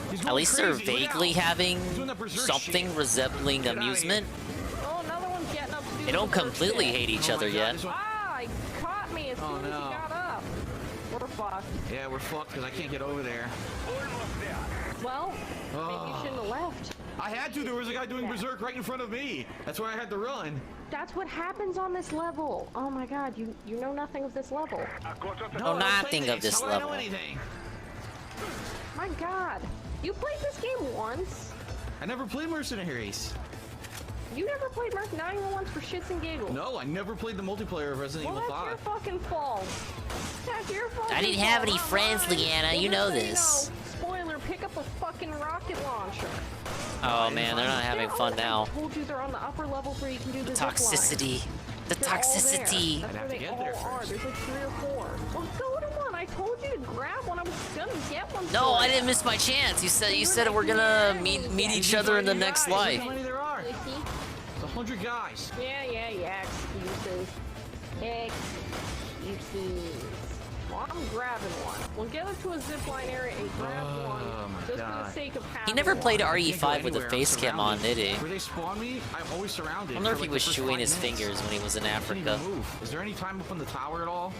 He's going At least they're crazy. Look vaguely out. having He's doing that berserk something shit. resembling Get outta here. amusement. Oh, another one's getting up to do They don't the completely shit. hate each Oh other my God, yet. this one- Ah, he caught me as soon as he got up. We're fucked. Yeah, we're fucked because I can't get over there. Well, maybe you shouldn't have left. I had to. There was a guy doing berserk right in front of me. That's why I had to run. That's what happens on this level. Oh my god, you know nothing of this level. No, nothing of this How would I know level. anything? My god. You played this game once. I never played Mercenaries. You never played not even once for shits and giggles. No, I never played the multiplayer of Resident Well, Evil that's 5. your fucking fault. That's your fault. I didn't have any friends, Leanna. You know this. Spoiler, pick up a fucking rocket launcher. Oh man, they're not having fun now. I told you they're on the upper levels where you can do the The zip line. toxicity. The They're all toxicity. there. That's where they all are. There's like 3 or 4. Well, go to one. I told you to grab one. I was gonna get one. No, for I you. didn't miss my chance. You said we're gonna meet each other in the next Look life. how many there are. It's 100 guys. Yeah. Excuses. Excuses. Well, I'm grabbing one. We'll get up to a zipline area and grab one. my Just for God. the sake of having He never played one. RE5 with a Anywhere, face I'm cam on, surrounded. did he? Where they spawn me, I'm always surrounded. I wonder if for, he like, was the first chewing 5 his minutes. fingers when he was in I can't Africa. even move. Is there any time up on the tower at all?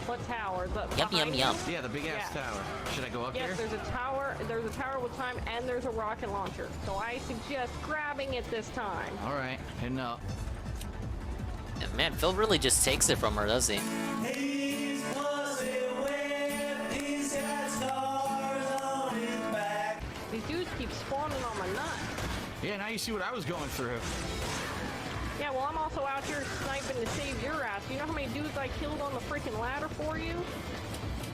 What tower? The Yum, behind yum, you? Yeah, the big ass Yeah. tower. Should I go up Yes, there? there's a tower. There's a tower with time, and there's a rocket launcher. So I suggest grabbing it this time. All right, heading up. Yeah, man, Phil really just takes it from her, does he? These dudes keep spawning on my nut. Yeah, now you see what I was going through. Yeah, well, I'm also out here sniping to save your ass. You know how many dudes I killed on the freaking ladder for you?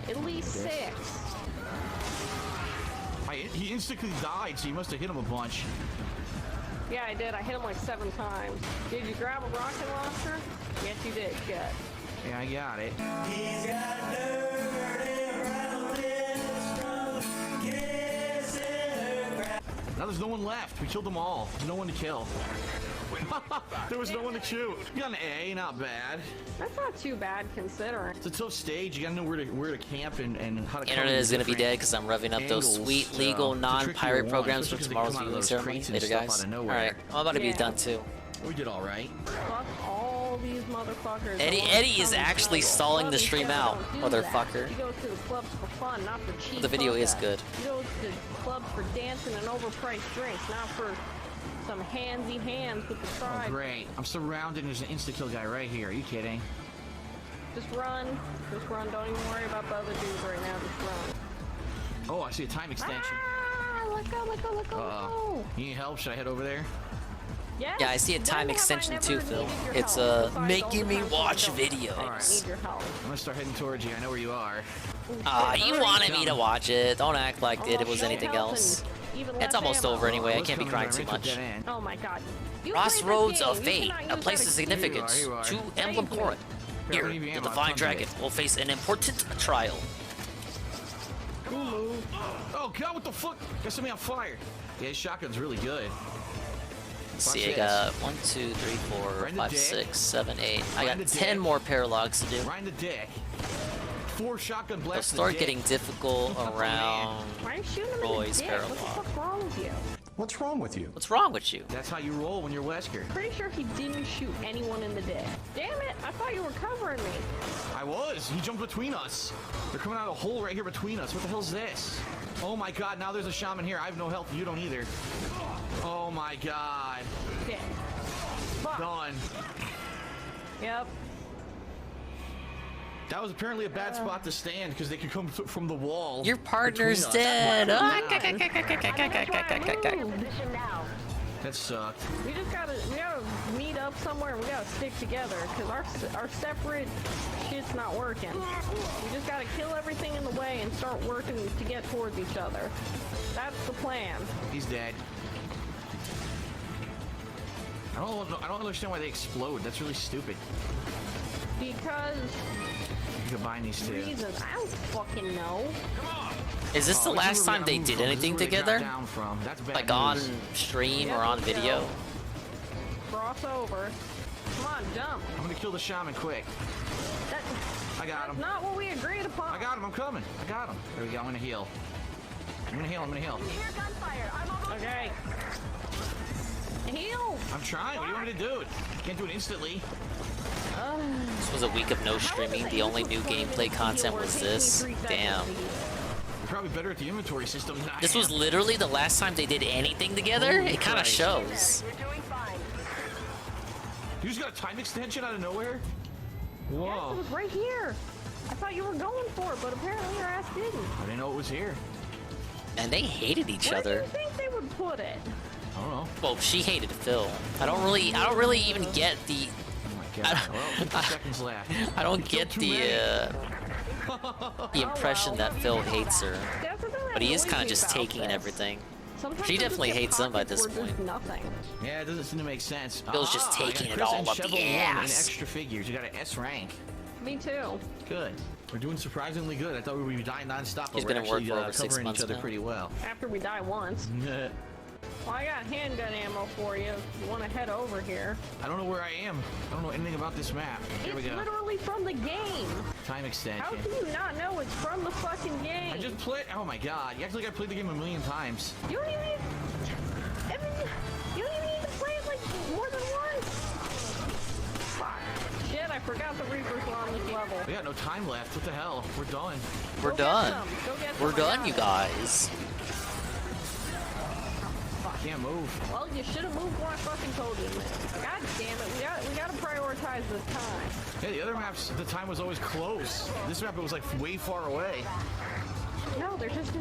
At least 6. He instantly died, so you must have hit him a bunch. Yeah, I did. I hit him like 7 times. Did you grab a rocket launcher? Yes, you did. Good. Yeah, I got it. Now there's no one left. We killed them all. There's no one to kill. There was no one to shoot. You got an A, not bad. That's not too bad considering. It's a tough stage. You gotta know where to camp and how to. Internet is gonna be dead because I'm revving up those sweet, legal, non-pirate programs for tomorrow's viewing ceremony. Later, guys. Alright, I'm about to be done too. We did all right. Fuck all these motherfuckers. Eddie is actually stalling the stream out, motherfucker. You go to the clubs for fun, not for cheap. The video is hookah. good. You go to the clubs for dancing and overpriced drinks, not for some handsy hands with the Oh, tribe. great. I'm surrounded. There's an insta-kill guy right here. Are you kidding? Just run. Just run. Don't even worry about the other dudes right now. Just run. Oh, I see a time extension. Ah, let go, let go, let go, let go. You need help? Should I head over there? Yes. Yeah, I see a When time have I extension never too, Phil. needed your It's help? Besides all making the me times watch when I don't videos. Need your help. I'm gonna start heading towards you. I know where you are. You wanted me to watch it. Don't act like Oh, it was no anything health else. and even It's less almost ammo. over anyway. I What's can't be coming crying too right to much. dead end? Oh my god. You Crossroads played of this game. Fate, You a cannot use place that of significance. Here you are. 2 Thank Emblem you. Court. Here, Here, I'll leave you the ammo. Divine Punch Dragon it. will face an important trial. Oh god, what the fuck? Got something on fire. Yeah, his shotgun's really good. Let's Watch see, I this. got 1, 2, 3, 4, Right in the 5, dick. 6, 7, 8. I Right in got the 10 dick. more paralogs to do. Right in the dick. 4 shotgun They'll blasts. in the start dick. getting difficult around Why are you shooting him Roy's in the dick? What the paralog. fuck's wrong with you? What's wrong with you? What's wrong with you? That's how you roll when you're Wesker. Pretty sure he didn't shoot anyone in the dick. Damn it! I thought you were covering me. I was. He jumped between us. They're coming out of a hole right here between us. What the hell's this? Oh my god, now there's a shaman here. I have no health. You don't either. Oh my god. Dick. Fuck. Done. Yep. That was apparently a bad spot to stand because they could come from the wall. Your partner's dead. That sucked. We gotta meet up somewhere and we gotta stick together because our separate shit's not working. We just gotta kill everything in the way and start working to get towards each other. That's the plan. He's dead. I don't understand why they explode. That's really stupid. Because you combine these two. Reasons. I don't fucking know. Is this the last time they did anything together? Like on stream or on video? Cross over. Come on, jump. I'm gonna kill the shaman quick. I got him. That's not what we agreed upon. I got him. I'm coming. I got him. There we go. I'm gonna heal. I'm gonna heal. Okay. Heal. I'm trying. What do you want me to do? Can't do it instantly. This was a week of no streaming. The only new gameplay content was this. Damn. You're probably better at the inventory system than I This am. was literally the last time they did anything together? It kind of shows. You just got a time extension out of nowhere? Whoa. Yes, it was right here. I thought you were going for it, but apparently your ass didn't. I didn't know it was here. And they hated each Where other. do you think they would put it? I don't know. Well, she hated Phil. I don't really even get the. Oh my god. Well, 50 seconds left. I don't get the impression that Phil hates her. But he is kind of just taking everything. She definitely hates him by this point. Nothing. Yeah, it doesn't seem to make sense. Phil's just I got taking it Chris all and up Shovel the 1 in ass. extra figures. You got an S rank. Me too. Good. We're doing surprisingly good. I thought we would be dying non-stop, but He's we're been at work actually for over 6 covering months each other now. pretty well. After we die once. Well, I got handgun ammo for you. If you want to head over here. I don't know where I am. I don't know anything about this map. Here we It's go. literally from the game. Time extension. How can you not know it's from the fucking game? I just played. Oh my god! You act like I played the game a million times. You don't even. I mean, you don't even need to play it like more than once. Fuck. Shit, I forgot the Reapers were on this level. We got no time left. What the hell? We're done. We're Go get done. some. Go get We're some. I done, got you it. guys. Can't move. Well, you should have moved when I fucking told you. God damn it, we gotta prioritize this time. Yeah, the other maps, the time was always close. This map, it was like way far away. No, they're just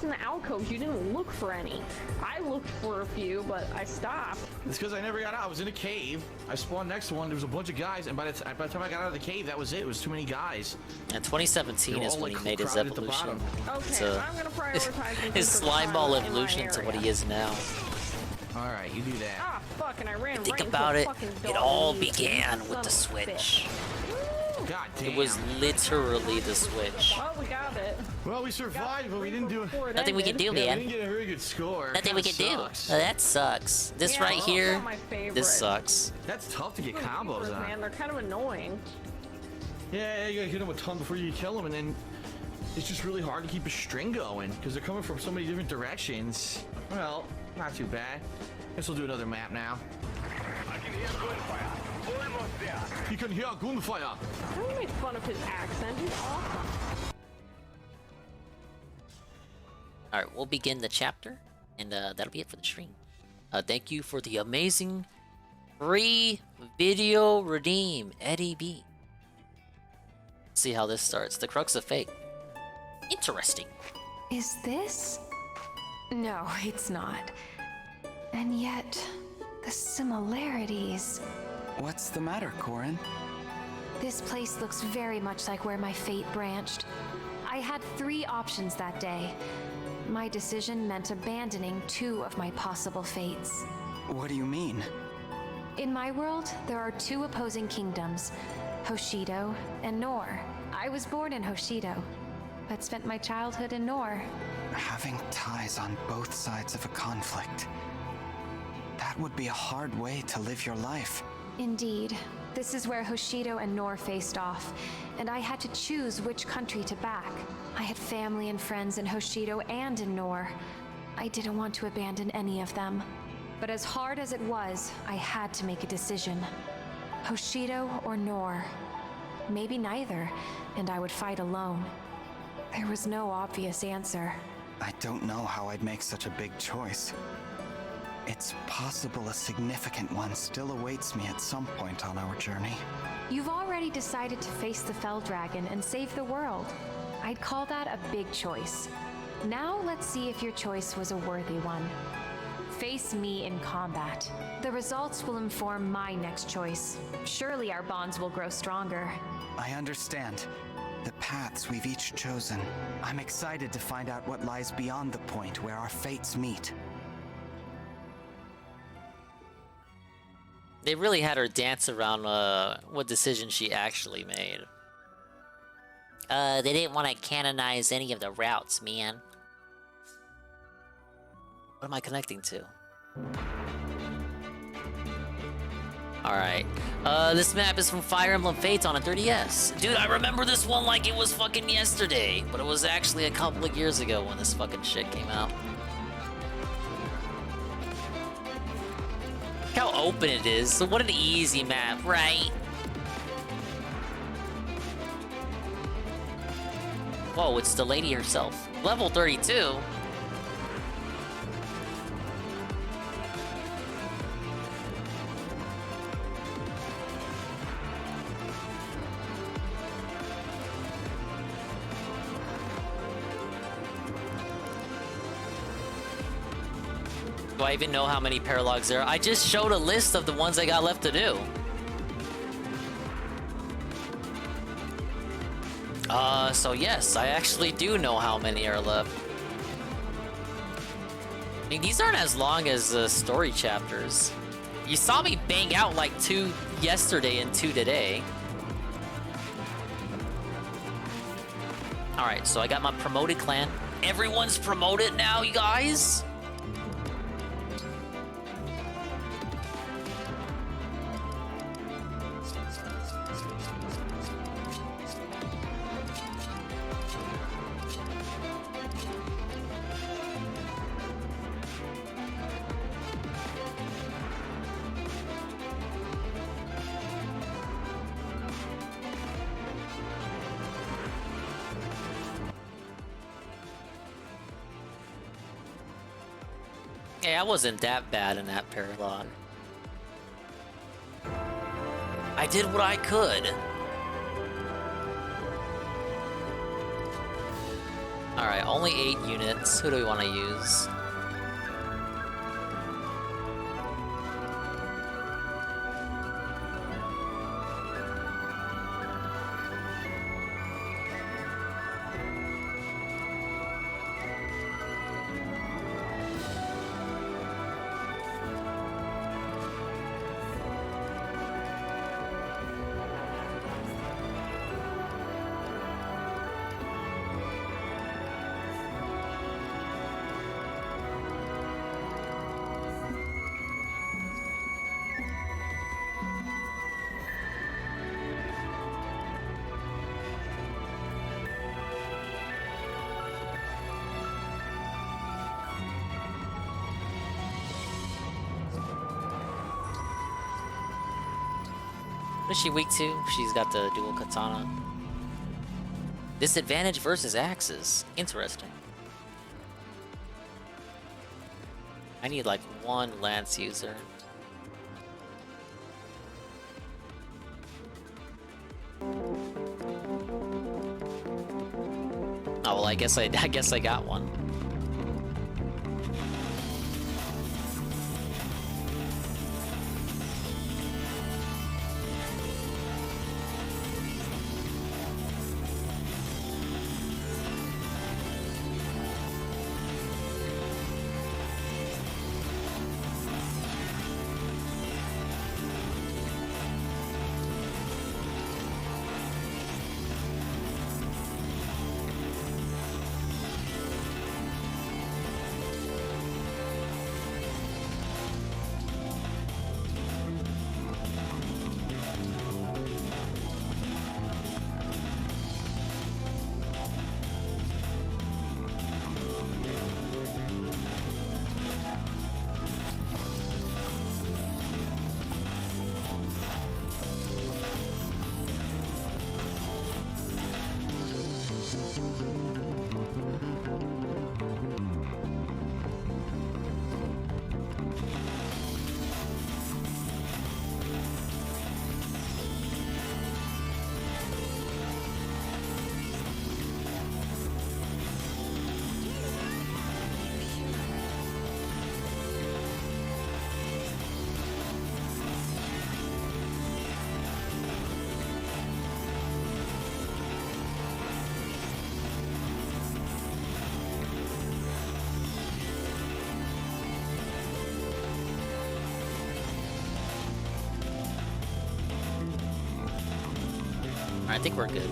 in the alcoves. You didn't look for any. I looked for a few, but I stopped. It's because I never got out. I was in a cave. I spawned next to one. There was a bunch of guys, and by the time I got out of the cave, that was it. It was too many guys. And 2017 They were is all, when like, he made his crowded at the evolution. bottom. Okay, So, I'm gonna prioritize his slime ball evolution to what he is now. All right, you do that. Ah, fuck, and I ran Think right about into it. a fucking It dog. all You began son with of the a Switch. God damn. It was literally the Switch. Well, we got it. Well, we survived, but we didn't do it. Nothing we can do, Yeah, we man. didn't get a very good score. Nothing we can do. Sucks. That sucks. This Yeah, right that's here, not my favorite. this sucks. That's tough to get combos Reapers, on. man, they're kind of annoying. Yeah, you gotta hit them a ton before you kill them, and then it's just really hard to keep a string going because they're coming from so many different directions. Well, not too bad. Guess we'll do another map now. You can hear gunfire. Don't make fun of his accent. He's awesome. Alright, we'll begin the chapter, and that'll be it for the stream. Thank you for the amazing free video redeem, Eddie B. Let's see how this starts. The Crux of Fate. Interesting. Is this? No, it's not. And yet, the similarities. What's the matter, Corin? This place looks very much like where my fate branched. I had 3 options that day. My decision meant abandoning 2 of my possible fates. What do you mean? In my world, there are 2 opposing kingdoms, Hoshido and Nor. I was born in Hoshido, but spent my childhood in Nor. Having ties on both sides of a conflict. That would be a hard way to live your life. Indeed. This is where Hoshido and Nor faced off, and I had to choose which country to back. I had family and friends in Hoshido and in Nor. I didn't want to abandon any of them. But as hard as it was, I had to make a decision. Hoshido or Nor? Maybe neither, and I would fight alone. There was no obvious answer. I don't know how I'd make such a big choice. It's possible a significant one still awaits me at some point on our journey. You've already already decided to face the Fell Dragon and save the world. I'd call that a big choice. Now let's see if your choice was a worthy one. Face me in combat. The results will inform my next choice. Surely our bonds will grow stronger. I understand. The paths we've each chosen. I'm excited to find out what lies beyond the point where our fates meet. They really had her dance around what decision she actually made. They didn't want to canonize any of the routes, man. What am I connecting to? Alright. This map is from Fire Emblem Fates on a 3DS. Dude, I remember this one like it was fucking yesterday. But it was actually a couple of years ago when this fucking shit came out. Look how open it is. So what an easy map, right? Whoa, it's the lady herself. Level 32. Do I even know how many paralogs there are? I just showed a list of the ones I got left to do. So yes, I actually do know how many are left. I mean, these aren't as long as the story chapters. You saw me bang out like 2 yesterday and 2 today. Alright, so I got my promoted clan. Everyone's promoted now, you guys! Hey, I wasn't that bad in that Paralogue. I did what I could. Alright, only 8 units. Who do we want to use? What is she weak to? She's got the dual katana. Disadvantage versus axes. Interesting. I need like 1 lance user. Oh well, I guess I got one. I think we're good.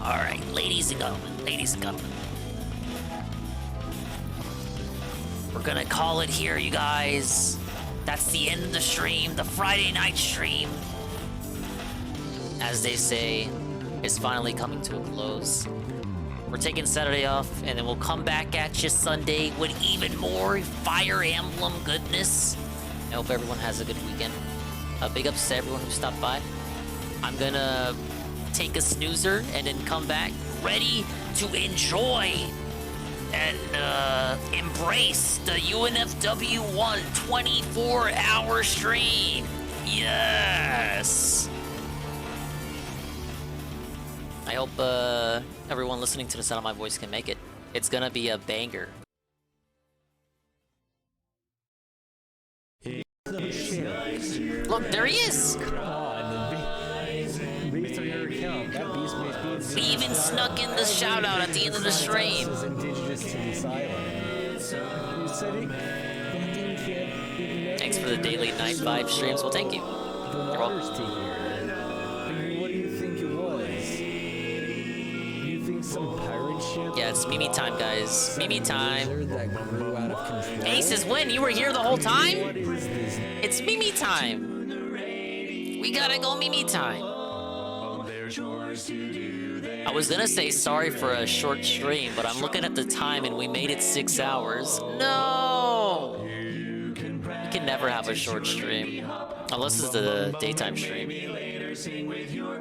Alright, ladies and gentlemen. We're gonna call it here, you guys. That's the end of the stream, the Friday night stream. As they say, is finally coming to a close. We're taking Saturday off, and then we'll come back at you Sunday with even more Fire Emblem goodness. I hope everyone has a good weekend. Big ups to everyone who stopped by. I'm gonna take a snoozer and then come back ready to enjoy and embrace the UNFW 1 24-hour stream. Yes! I hope everyone listening to the sound of my voice can make it. It's gonna be a banger. Look, there he is! We even snuck in the shout out at the end of the stream. Thanks for the daily night 5 streams. Well, thank you. You're welcome. What do you think it was? You think some pirate ship? Yeah, it's Mimi time, guys. Mimi time. That grew out of control? Aces win. You were here the whole time? What is this? It's Mimi time. We gotta go Mimi time. I was gonna say sorry for a short stream, but I'm looking at the time and we made it 6 hours. No! You can never have a short stream. Unless it's the daytime stream.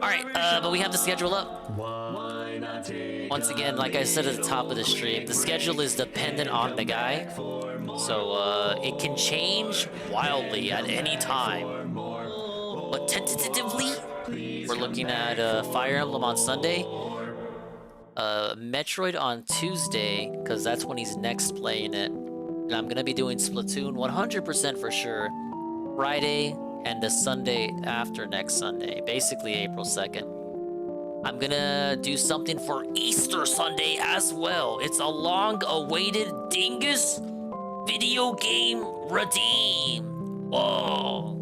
Alright, but we have the schedule up. Once again, like I said at the top of the stream, the schedule is dependent on the guy. So, it can change wildly at any time. But tentatively, we're looking at Fire Emblem on Sunday, Metroid on Tuesday, because that's when he's next playing it. And I'm going to be doing Splatoon 100% for sure, Friday and the Sunday after next Sunday, basically April 2nd. I'm going to do something for Easter Sunday as well. It's a long-awaited Dingus video game redeem. Whoa.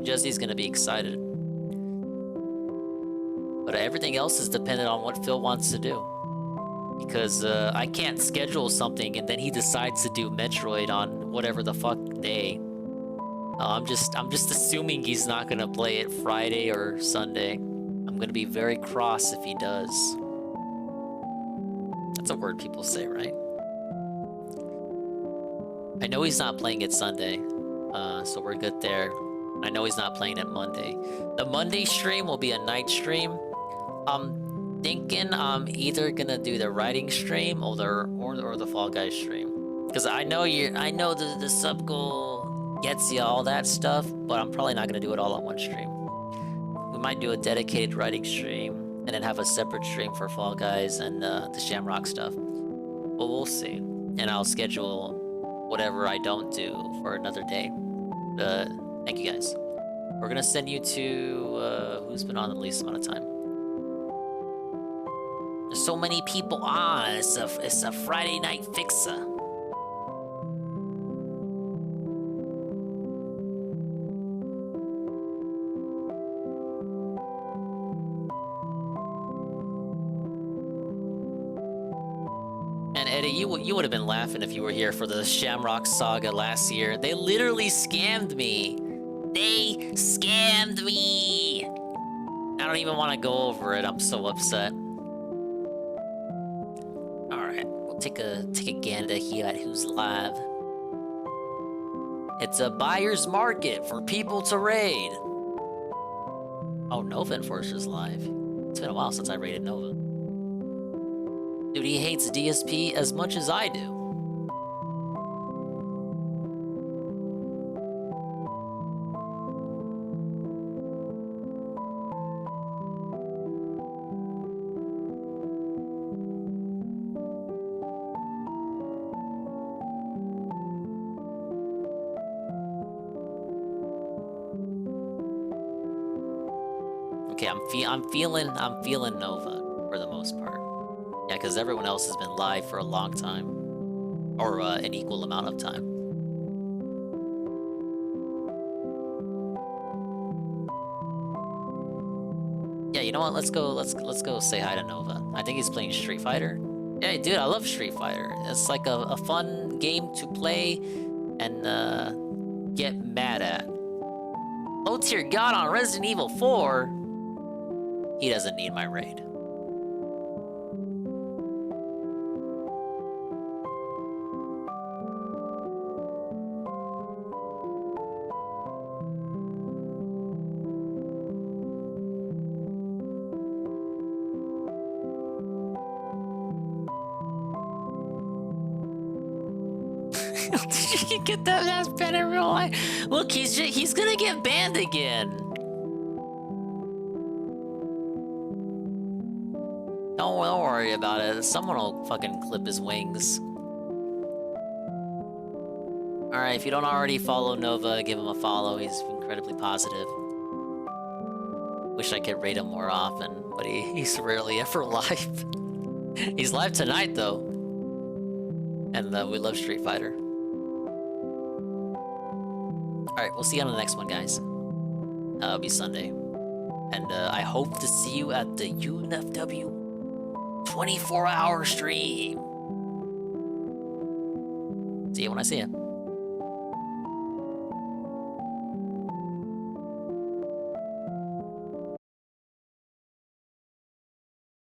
Jesse's going to be excited. But everything else is dependent on what Phil wants to do. Because I can't schedule something and then he decides to do Metroid on whatever the fuck day. I'm just assuming he's not gonna play it Friday or Sunday. I'm gonna be very cross if he does. That's a word people say, right? I know he's not playing it Sunday, so we're good there. I know he's not playing it Monday. The Monday stream will be a night stream. I'm thinking I'm either gonna do the writing stream or the Fall Guys stream. Because I know the sub goal gets you all that stuff, but I'm probably not gonna do it all on one stream. We might do a dedicated writing stream and then have a separate stream for Fall Guys and the Shamrock stuff. But we'll see. And I'll schedule whatever I don't do for another day. Thank you guys. We're gonna send you to who's been on the least amount of time. There's so many people on. It's a Friday night fixer. And Eddie, you would have been laughing if you were here for the Shamrock Saga last year. They literally scammed me. They scammed me. I don't even want to go over it. I'm so upset. All right, we'll take a gander here at who's live. It's a buyer's market for people to raid. Oh, Nova Enforcer's live. It's been a while since I raided Nova. Dude, he hates DSP as much as I do. Okay, I'm feeling Nova for the most part. Yeah, because everyone else has been live for a long time, or an equal amount of time. Yeah, you know what? Let's go say hi to Nova. I think he's playing Street Fighter. Yeah, dude, I love Street Fighter. It's like a fun game to play and get mad at. Low tier god on Resident Evil 4. He doesn't need my raid. Did you get that ass banned in real life? Look, he's gonna get banned again. Don't worry about it. Someone will fucking clip his wings. Alright, if you don't already follow Nova, give him a follow. He's incredibly positive. Wish I could rate him more often, but he's rarely ever live. He's live tonight, though. And we love Street Fighter. Alright, we'll see you on the next one, guys. It'll be Sunday. And I hope to see you at the UNFW 24-hour stream. See you when I see you.